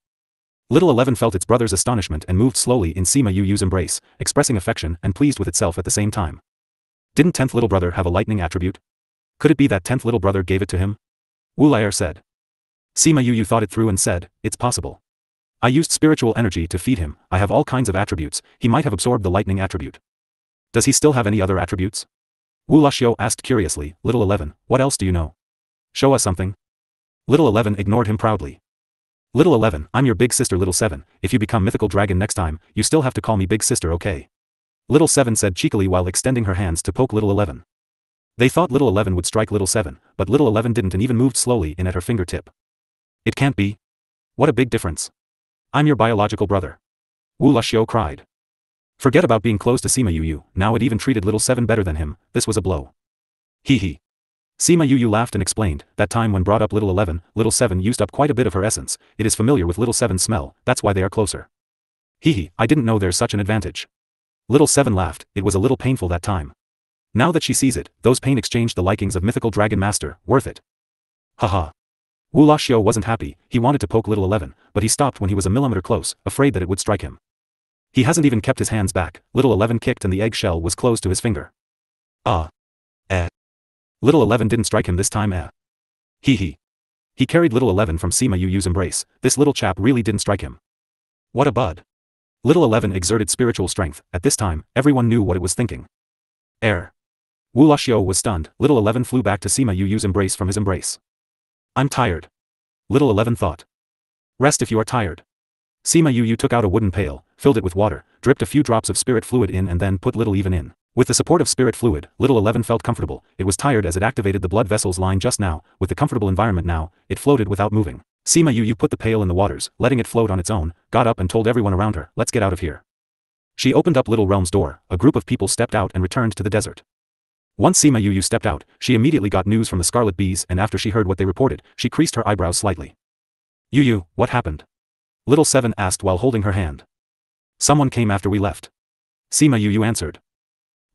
Little 11 felt its brother's astonishment and moved slowly in Sima Yuyu's embrace, expressing affection and pleased with itself at the same time. Didn't 10th little brother have a lightning attribute? Could it be that 10th little brother gave it to him? Wu Laer said. Sima Yuyu thought it through and said, it's possible. I used spiritual energy to feed him, I have all kinds of attributes, he might have absorbed the lightning attribute. Does he still have any other attributes? Wu Luxiu asked curiously, Little 11, what else do you know? Show us something. Little 11 ignored him proudly. Little 11, I'm your big sister Little 7, if you become mythical dragon next time, you still have to call me big sister, okay? Little 7 said cheekily while extending her hands to poke Little 11. They thought Little 11 would strike Little 7, but Little 11 didn't and even moved slowly in at her fingertip. It can't be. What a big difference. I'm your biological brother. Wu Luxiu cried. Forget about being close to Sima Yuyu, now it even treated Little 7 better than him, this was a blow. Hee hee. Sima Yuyu laughed and explained, that time when brought up Little 11, Little 7 used up quite a bit of her essence, it is familiar with Little 7's smell, that's why they are closer. Hee hee, I didn't know there's such an advantage. Little 7 laughed, it was a little painful that time. Now that she sees it, those pain exchanged the likings of mythical dragon master, worth it. Haha. Wu Luxiu wasn't happy, he wanted to poke Little 11, but he stopped when he was a millimeter close, afraid that it would strike him. He hasn't even kept his hands back, Little 11 kicked and the eggshell was closed to his finger. Ah. Little 11 didn't strike him this time Hee hee. He carried Little 11 from Sima Yuyu's embrace, this little chap really didn't strike him. What a bud. Little 11 exerted spiritual strength, at this time, everyone knew what it was thinking. Wu Luxiu was stunned, Little 11 flew back to Sima Yuyu's embrace from his embrace. I'm tired. Little 11 thought. Rest if you are tired. Sima Yuyu took out a wooden pail, filled it with water, dripped a few drops of spirit fluid in and then put Little 11 in. With the support of spirit fluid, Little 11 felt comfortable, it was tired as it activated the blood vessels line just now, with the comfortable environment now, it floated without moving. Sima Yuyu put the pail in the waters, letting it float on its own, got up and told everyone around her, let's get out of here. She opened up Little Realm's door, a group of people stepped out and returned to the desert. Once Sima Yuyu stepped out, she immediately got news from the Scarlet Bees and after she heard what they reported, she creased her eyebrows slightly. Yuyu, what happened? Little 7 asked while holding her hand. Someone came after we left. Sima Yuyu answered.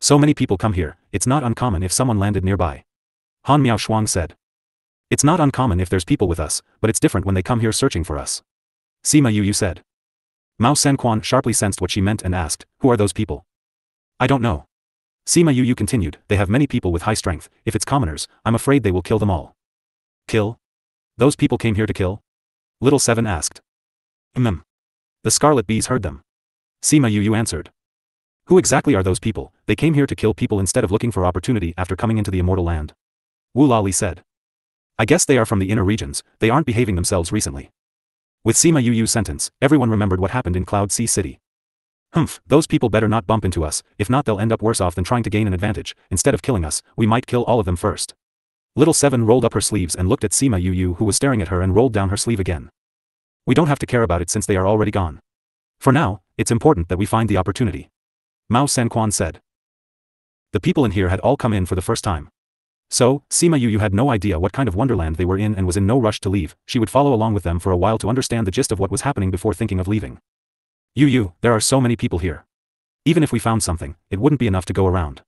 So many people come here, it's not uncommon if someone landed nearby. Han Miao Shuang said. It's not uncommon if there's people with us, but it's different when they come here searching for us. Sima Yuyu said. Mao Sanquan sharply sensed what she meant and asked, who are those people? I don't know. Sima Yuyu continued, they have many people with high strength, if it's commoners, I'm afraid they will kill them all. Kill? Those people came here to kill? Little 7 asked. The Scarlet Bees heard them. Sima Yuyu answered. Who exactly are those people? They came here to kill people instead of looking for opportunity after coming into the immortal land. Wu Lali said. I guess they are from the inner regions, they aren't behaving themselves recently. With Sima Yuyu's sentence, everyone remembered what happened in Cloud Sea City. Humph, those people better not bump into us, if not they'll end up worse off than trying to gain an advantage, instead of killing us, we might kill all of them first. Little 7 rolled up her sleeves and looked at Sima Yuyu who was staring at her and rolled down her sleeve again. We don't have to care about it since they are already gone. For now, it's important that we find the opportunity. Mao Sanquan said. The people in here had all come in for the first time. So, Sima Yu had no idea what kind of wonderland they were in and was in no rush to leave. She would follow along with them for a while to understand the gist of what was happening before thinking of leaving. Yu, there are so many people here. Even if we found something, it wouldn't be enough to go around.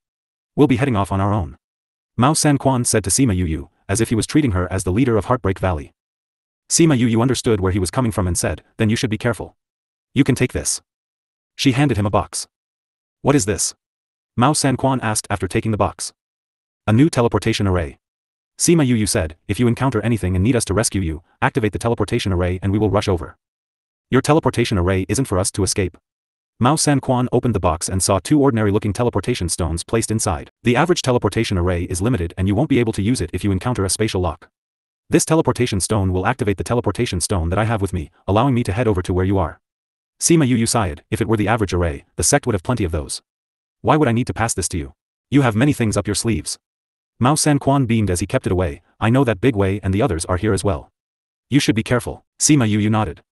We'll be heading off on our own. Mao Sanquan said to Sima Yu, as if he was treating her as the leader of Heartbreak Valley. Sima Yu understood where he was coming from and said, then you should be careful. You can take this. She handed him a box. What is this? Mao Sanquan asked after taking the box. A new teleportation array. Sima Yu said, if you encounter anything and need us to rescue you, activate the teleportation array and we will rush over. Your teleportation array isn't for us to escape. Mao Sanquan opened the box and saw 2 ordinary-looking teleportation stones placed inside. The average teleportation array is limited and you won't be able to use it if you encounter a spatial lock. This teleportation stone will activate the teleportation stone that I have with me, allowing me to head over to where you are. Sima Yu sighed, if it were the average array, the sect would have plenty of those. Why would I need to pass this to you? You have many things up your sleeves. Mao Sanquan beamed as he kept it away, I know that Big Wei and the others are here as well. You should be careful. Sima Yu nodded.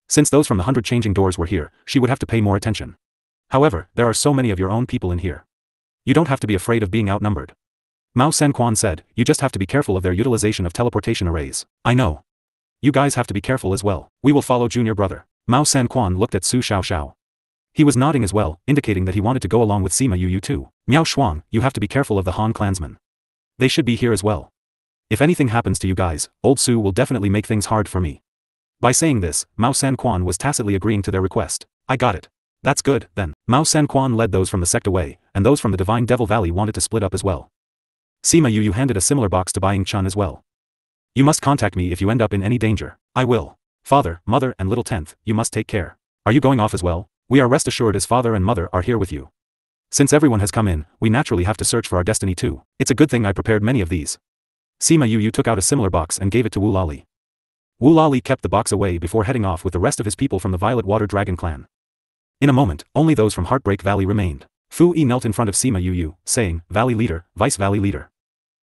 Since those from the 100 changing doors were here, she would have to pay more attention. However, there are so many of your own people in here. You don't have to be afraid of being outnumbered. Mao Sanquan said, you just have to be careful of their utilization of teleportation arrays. I know. You guys have to be careful as well. We will follow junior brother. Mao Sanquan looked at Su Xiaoxiao. He was nodding as well, indicating that he wanted to go along with Sima Yu too. Miao Shuang, you have to be careful of the Han clansmen. They should be here as well. If anything happens to you guys, old Su will definitely make things hard for me. By saying this, Mao Sanquan was tacitly agreeing to their request. I got it. That's good, then. Mao Sanquan led those from the sect away, and those from the Divine Devil Valley wanted to split up as well. Sima Yu handed a similar box to Bai Chun as well. You must contact me if you end up in any danger. I will. Father, mother and little 10th, you must take care. Are you going off as well? We are rest assured as father and mother are here with you. Since everyone has come in, we naturally have to search for our destiny too. It's a good thing I prepared many of these. Sima Yu took out a similar box and gave it to Wu Lali. Wu Lali kept the box away before heading off with the rest of his people from the Violet Water Dragon clan. In a moment, only those from Heartbreak Valley remained. Fu Yi knelt in front of Sima Yu, saying, Valley Leader, Vice Valley Leader.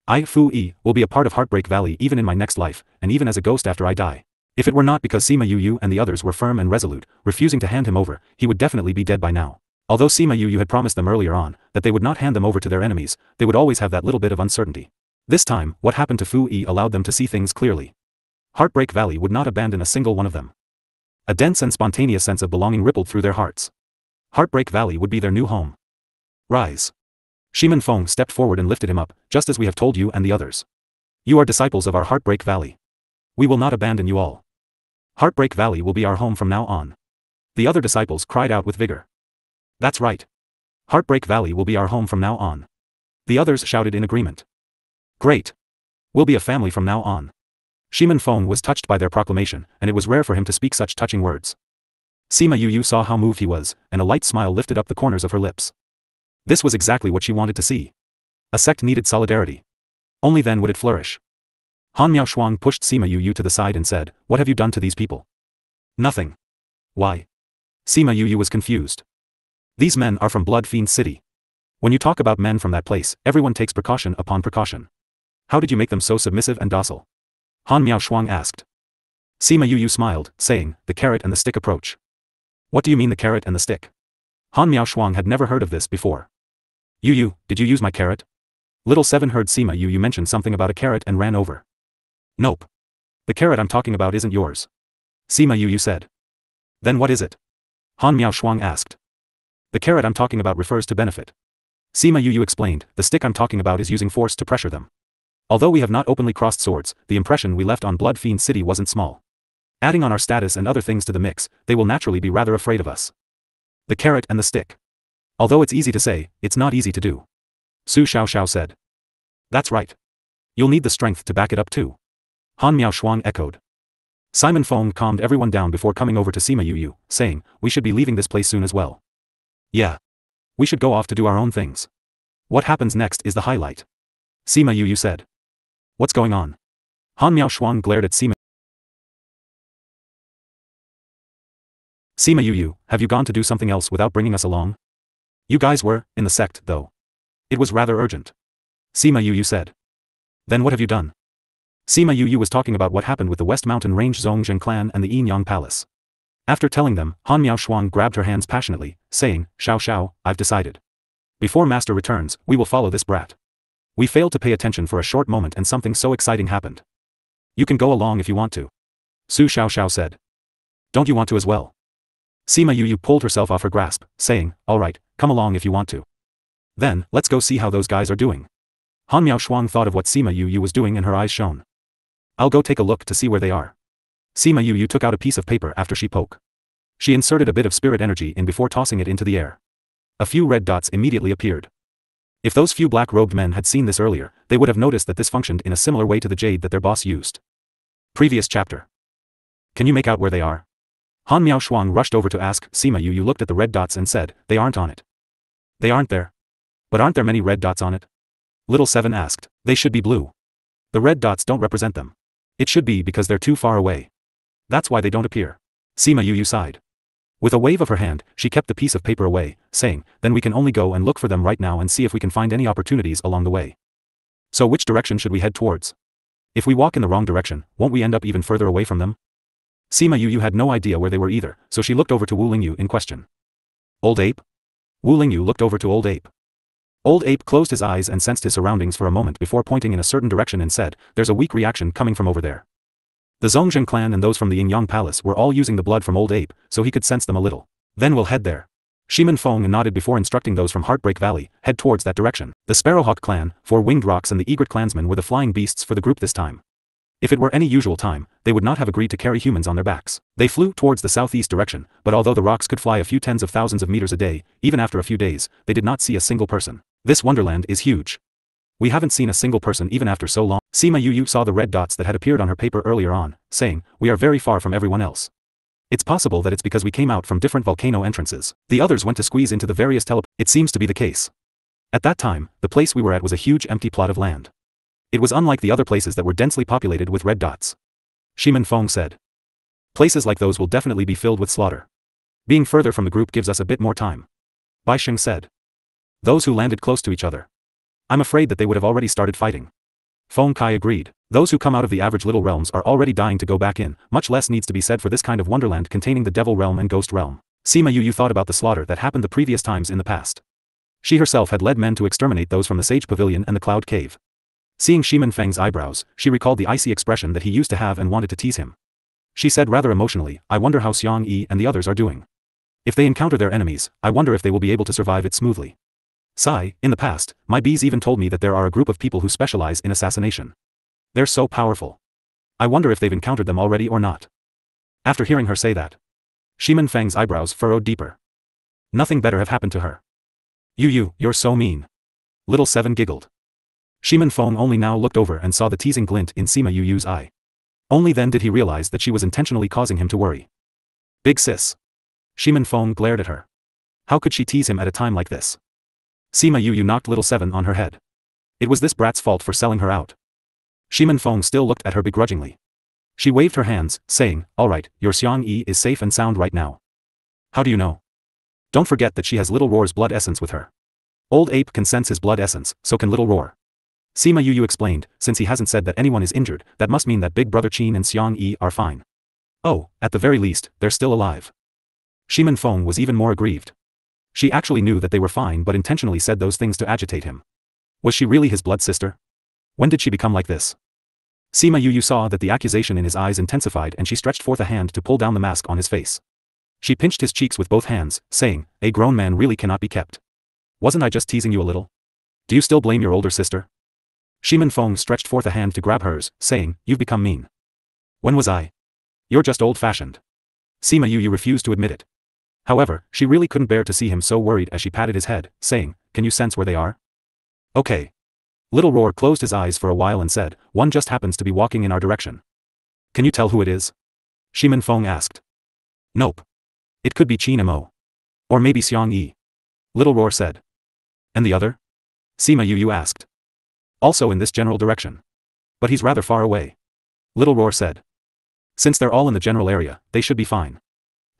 I, Fu Yi, will be a part of Heartbreak Valley even in my next life, and even as a ghost after I die. If it were not because Sima Yu and the others were firm and resolute, refusing to hand him over, he would definitely be dead by now. Although Sima Yu had promised them earlier on, that they would not hand them over to their enemies, they would always have that little bit of uncertainty. This time, what happened to Fu Yi allowed them to see things clearly. Heartbreak Valley would not abandon a single one of them. A dense and spontaneous sense of belonging rippled through their hearts. Heartbreak Valley would be their new home. Rise. Shiman Feng stepped forward and lifted him up, just as we have told you and the others. You are disciples of our Heartbreak Valley. We will not abandon you all. Heartbreak Valley will be our home from now on. The other disciples cried out with vigor. That's right. Heartbreak Valley will be our home from now on. The others shouted in agreement. Great. We'll be a family from now on. Shiman Feng was touched by their proclamation, and it was rare for him to speak such touching words. Sima Yu saw how moved he was, and a light smile lifted up the corners of her lips. This was exactly what she wanted to see. A sect needed solidarity. Only then would it flourish. Han Miaoshuang pushed Sima Yu to the side and said, What have you done to these people? Nothing. Why? Sima Yu was confused. These men are from Blood Fiend City. When you talk about men from that place, everyone takes precaution upon precaution. How did you make them so submissive and docile? Han Miaoshuang asked. Sima Yu smiled, saying, the carrot and the stick approach. What do you mean the carrot and the stick? Han Miaoshuang had never heard of this before. Yu, did you use my carrot? Little Seven heard Sima Yu mention something about a carrot and ran over. Nope. The carrot I'm talking about isn't yours. Sima Yu said. Then what is it? Han Miaoshuang asked. The carrot I'm talking about refers to benefit. Sima Yu explained, the stick I'm talking about is using force to pressure them. Although we have not openly crossed swords, the impression we left on Blood Fiend City wasn't small. Adding on our status and other things to the mix, they will naturally be rather afraid of us. The carrot and the stick. Although it's easy to say, it's not easy to do. Su Xiaoxiao said. That's right. You'll need the strength to back it up too. Han Miaoshuang echoed. Simon Feng calmed everyone down before coming over to Sima Yu, saying, we should be leaving this place soon as well. Yeah. We should go off to do our own things. What happens next is the highlight. Sima Yu said. What's going on? Han Miaoshuang glared at Sima. Sima Yu, have you gone to do something else without bringing us along? You guys were, in the sect, though. It was rather urgent. Sima Yu said. Then what have you done? Sima Yu was talking about what happened with the West Mountain Range Zhongzheng clan and the Yin Yang Palace. After telling them, Han Miao Shuang grabbed her hands passionately, saying, Xiao Xiao, I've decided. Before master returns, we will follow this brat. We failed to pay attention for a short moment and something so exciting happened. You can go along if you want to. Su Xiao Xiao said. Don't you want to as well? Sima Yu pulled herself off her grasp, saying, alright, come along if you want to. Then, let's go see how those guys are doing. Han Miao Shuang thought of what Sima Yu was doing and her eyes shone. I'll go take a look to see where they are. Sima Yu took out a piece of paper after she spoke. She inserted a bit of spirit energy in before tossing it into the air. A few red dots immediately appeared. If those few black-robed men had seen this earlier, they would have noticed that this functioned in a similar way to the jade that their boss used. Previous chapter. Can you make out where they are? Han Miao Shuang rushed over to ask. Sima Yu looked at the red dots and said, they aren't on it. They aren't there. But aren't there many red dots on it? Little Seven asked. They should be blue. The red dots don't represent them. It should be because they're too far away. That's why they don't appear. Sima Yu sighed. With a wave of her hand, she kept the piece of paper away, saying, then we can only go and look for them right now and see if we can find any opportunities along the way. So which direction should we head towards? If we walk in the wrong direction, won't we end up even further away from them? Sima Yu had no idea where they were either, so she looked over to Wu Lingyu in question. Old Ape? Wu Lingyu looked over to Old Ape. Old Ape closed his eyes and sensed his surroundings for a moment before pointing in a certain direction and said, there's a weak reaction coming from over there. The Zhongzhen clan and those from the Yin-Yang Palace were all using the blood from Old Ape, so he could sense them a little. Then we'll head there. Shimin Feng nodded before instructing those from Heartbreak Valley, head towards that direction. The Sparrowhawk clan, 4 Winged Rocks and the Egret clansmen were the flying beasts for the group this time. If it were any usual time, they would not have agreed to carry humans on their backs. They flew towards the southeast direction, but although the rocks could fly a few tens of thousands of meters a day, even after a few days, they did not see a single person. This wonderland is huge. We haven't seen a single person even after so long. Sima Yu saw the red dots that had appeared on her paper earlier on, saying, we are very far from everyone else. It's possible that it's because we came out from different volcano entrances. The others went to squeeze into the various It seems to be the case. At that time, the place we were at was a huge empty plot of land. It was unlike the other places that were densely populated with red dots. Shimin Feng said. Places like those will definitely be filled with slaughter. Being further from the group gives us a bit more time. Bai Xing said. Those who landed close to each other. I'm afraid that they would have already started fighting. Feng Kai agreed. Those who come out of the average little realms are already dying to go back in, much less needs to be said for this kind of wonderland containing the devil realm and ghost realm. Sima Yu thought about the slaughter that happened the previous times in the past. She herself had led men to exterminate those from the Sage Pavilion and the Cloud Cave. Seeing Shimin Feng's eyebrows, she recalled the icy expression that he used to have and wanted to tease him. She said rather emotionally, I wonder how Xiang Yi and the others are doing. If they encounter their enemies, I wonder if they will be able to survive it smoothly. Sigh, in the past, my bees even told me that there are a group of people who specialize in assassination. They're so powerful. I wonder if they've encountered them already or not. After hearing her say that, Shimin Feng's eyebrows furrowed deeper. Nothing better have happened to her. You're so mean. Little Seven giggled. Shimin Feng only now looked over and saw the teasing glint in Sima Yu's eye. Only then did he realize that she was intentionally causing him to worry. Big sis. Shimin Feng glared at her. How could she tease him at a time like this? Sima Yu knocked Little Seven on her head. It was this brat's fault for selling her out. Shimin Feng still looked at her begrudgingly. She waved her hands, saying, alright, your Xiang Yi is safe and sound right now. How do you know? Don't forget that she has Little Roar's blood essence with her. Old Ape can sense his blood essence, so can Little Roar. Sima Yu explained, since he hasn't said that anyone is injured, that must mean that Big Brother Qin and Xiang Yi are fine. Oh, at the very least, they're still alive. Shimin Feng was even more aggrieved. She actually knew that they were fine but intentionally said those things to agitate him. Was she really his blood sister? When did she become like this? Sima Yu saw that the accusation in his eyes intensified and she stretched forth a hand to pull down the mask on his face. She pinched his cheeks with both hands, saying, a grown man really cannot be kept. Wasn't I just teasing you a little? Do you still blame your older sister? Shimin Feng stretched forth a hand to grab hers, saying, you've become mean. When was I? You're just old-fashioned. Sima Yu refused to admit it. However, she really couldn't bear to see him so worried as she patted his head, saying, can you sense where they are? Okay. Little Roar closed his eyes for a while and said, one just happens to be walking in our direction. Can you tell who it is? Shimin Feng asked. Nope. It could be Qin Mo. Or maybe Xiang Yi. Little Roar said. And the other? Sima Yu asked. Also in this general direction. But he's rather far away. Little Roar said. Since they're all in the general area, they should be fine.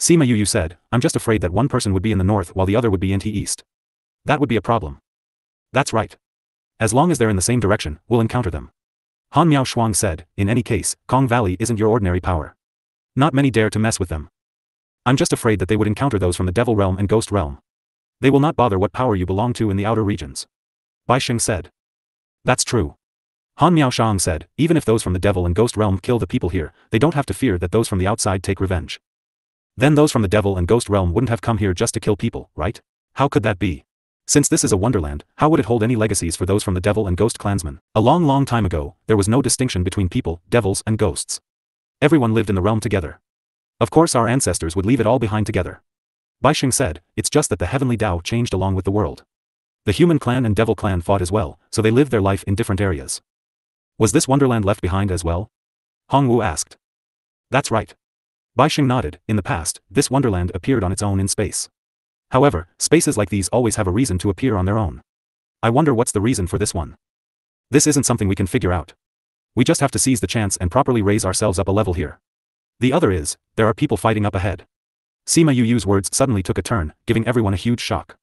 Sima Yu said, I'm just afraid that one person would be in the north while the other would be in the east. That would be a problem. That's right. As long as they're in the same direction, we'll encounter them. Han Miao Shuang said, in any case, Kong Valley isn't your ordinary power. Not many dare to mess with them. I'm just afraid that they would encounter those from the devil realm and ghost realm. They will not bother what power you belong to in the outer regions. Bai Xing said. That's true. Han Miaoshang said, even if those from the devil and ghost realm kill the people here, they don't have to fear that those from the outside take revenge. Then those from the devil and ghost realm wouldn't have come here just to kill people, right? How could that be? Since this is a wonderland, how would it hold any legacies for those from the devil and ghost clansmen? A long time ago, there was no distinction between people, devils and ghosts. Everyone lived in the realm together. Of course our ancestors would leave it all behind together. Bai Xing said, it's just that the heavenly Tao changed along with the world. The human clan and devil clan fought as well, so they lived their life in different areas. Was this wonderland left behind as well? Hongwu asked. That's right. Bai Xing nodded. In the past, this wonderland appeared on its own in space. However, spaces like these always have a reason to appear on their own. I wonder what's the reason for this one. This isn't something we can figure out. We just have to seize the chance and properly raise ourselves up a level here. The other is, there are people fighting up ahead. Sima Yu's words suddenly took a turn, giving everyone a huge shock.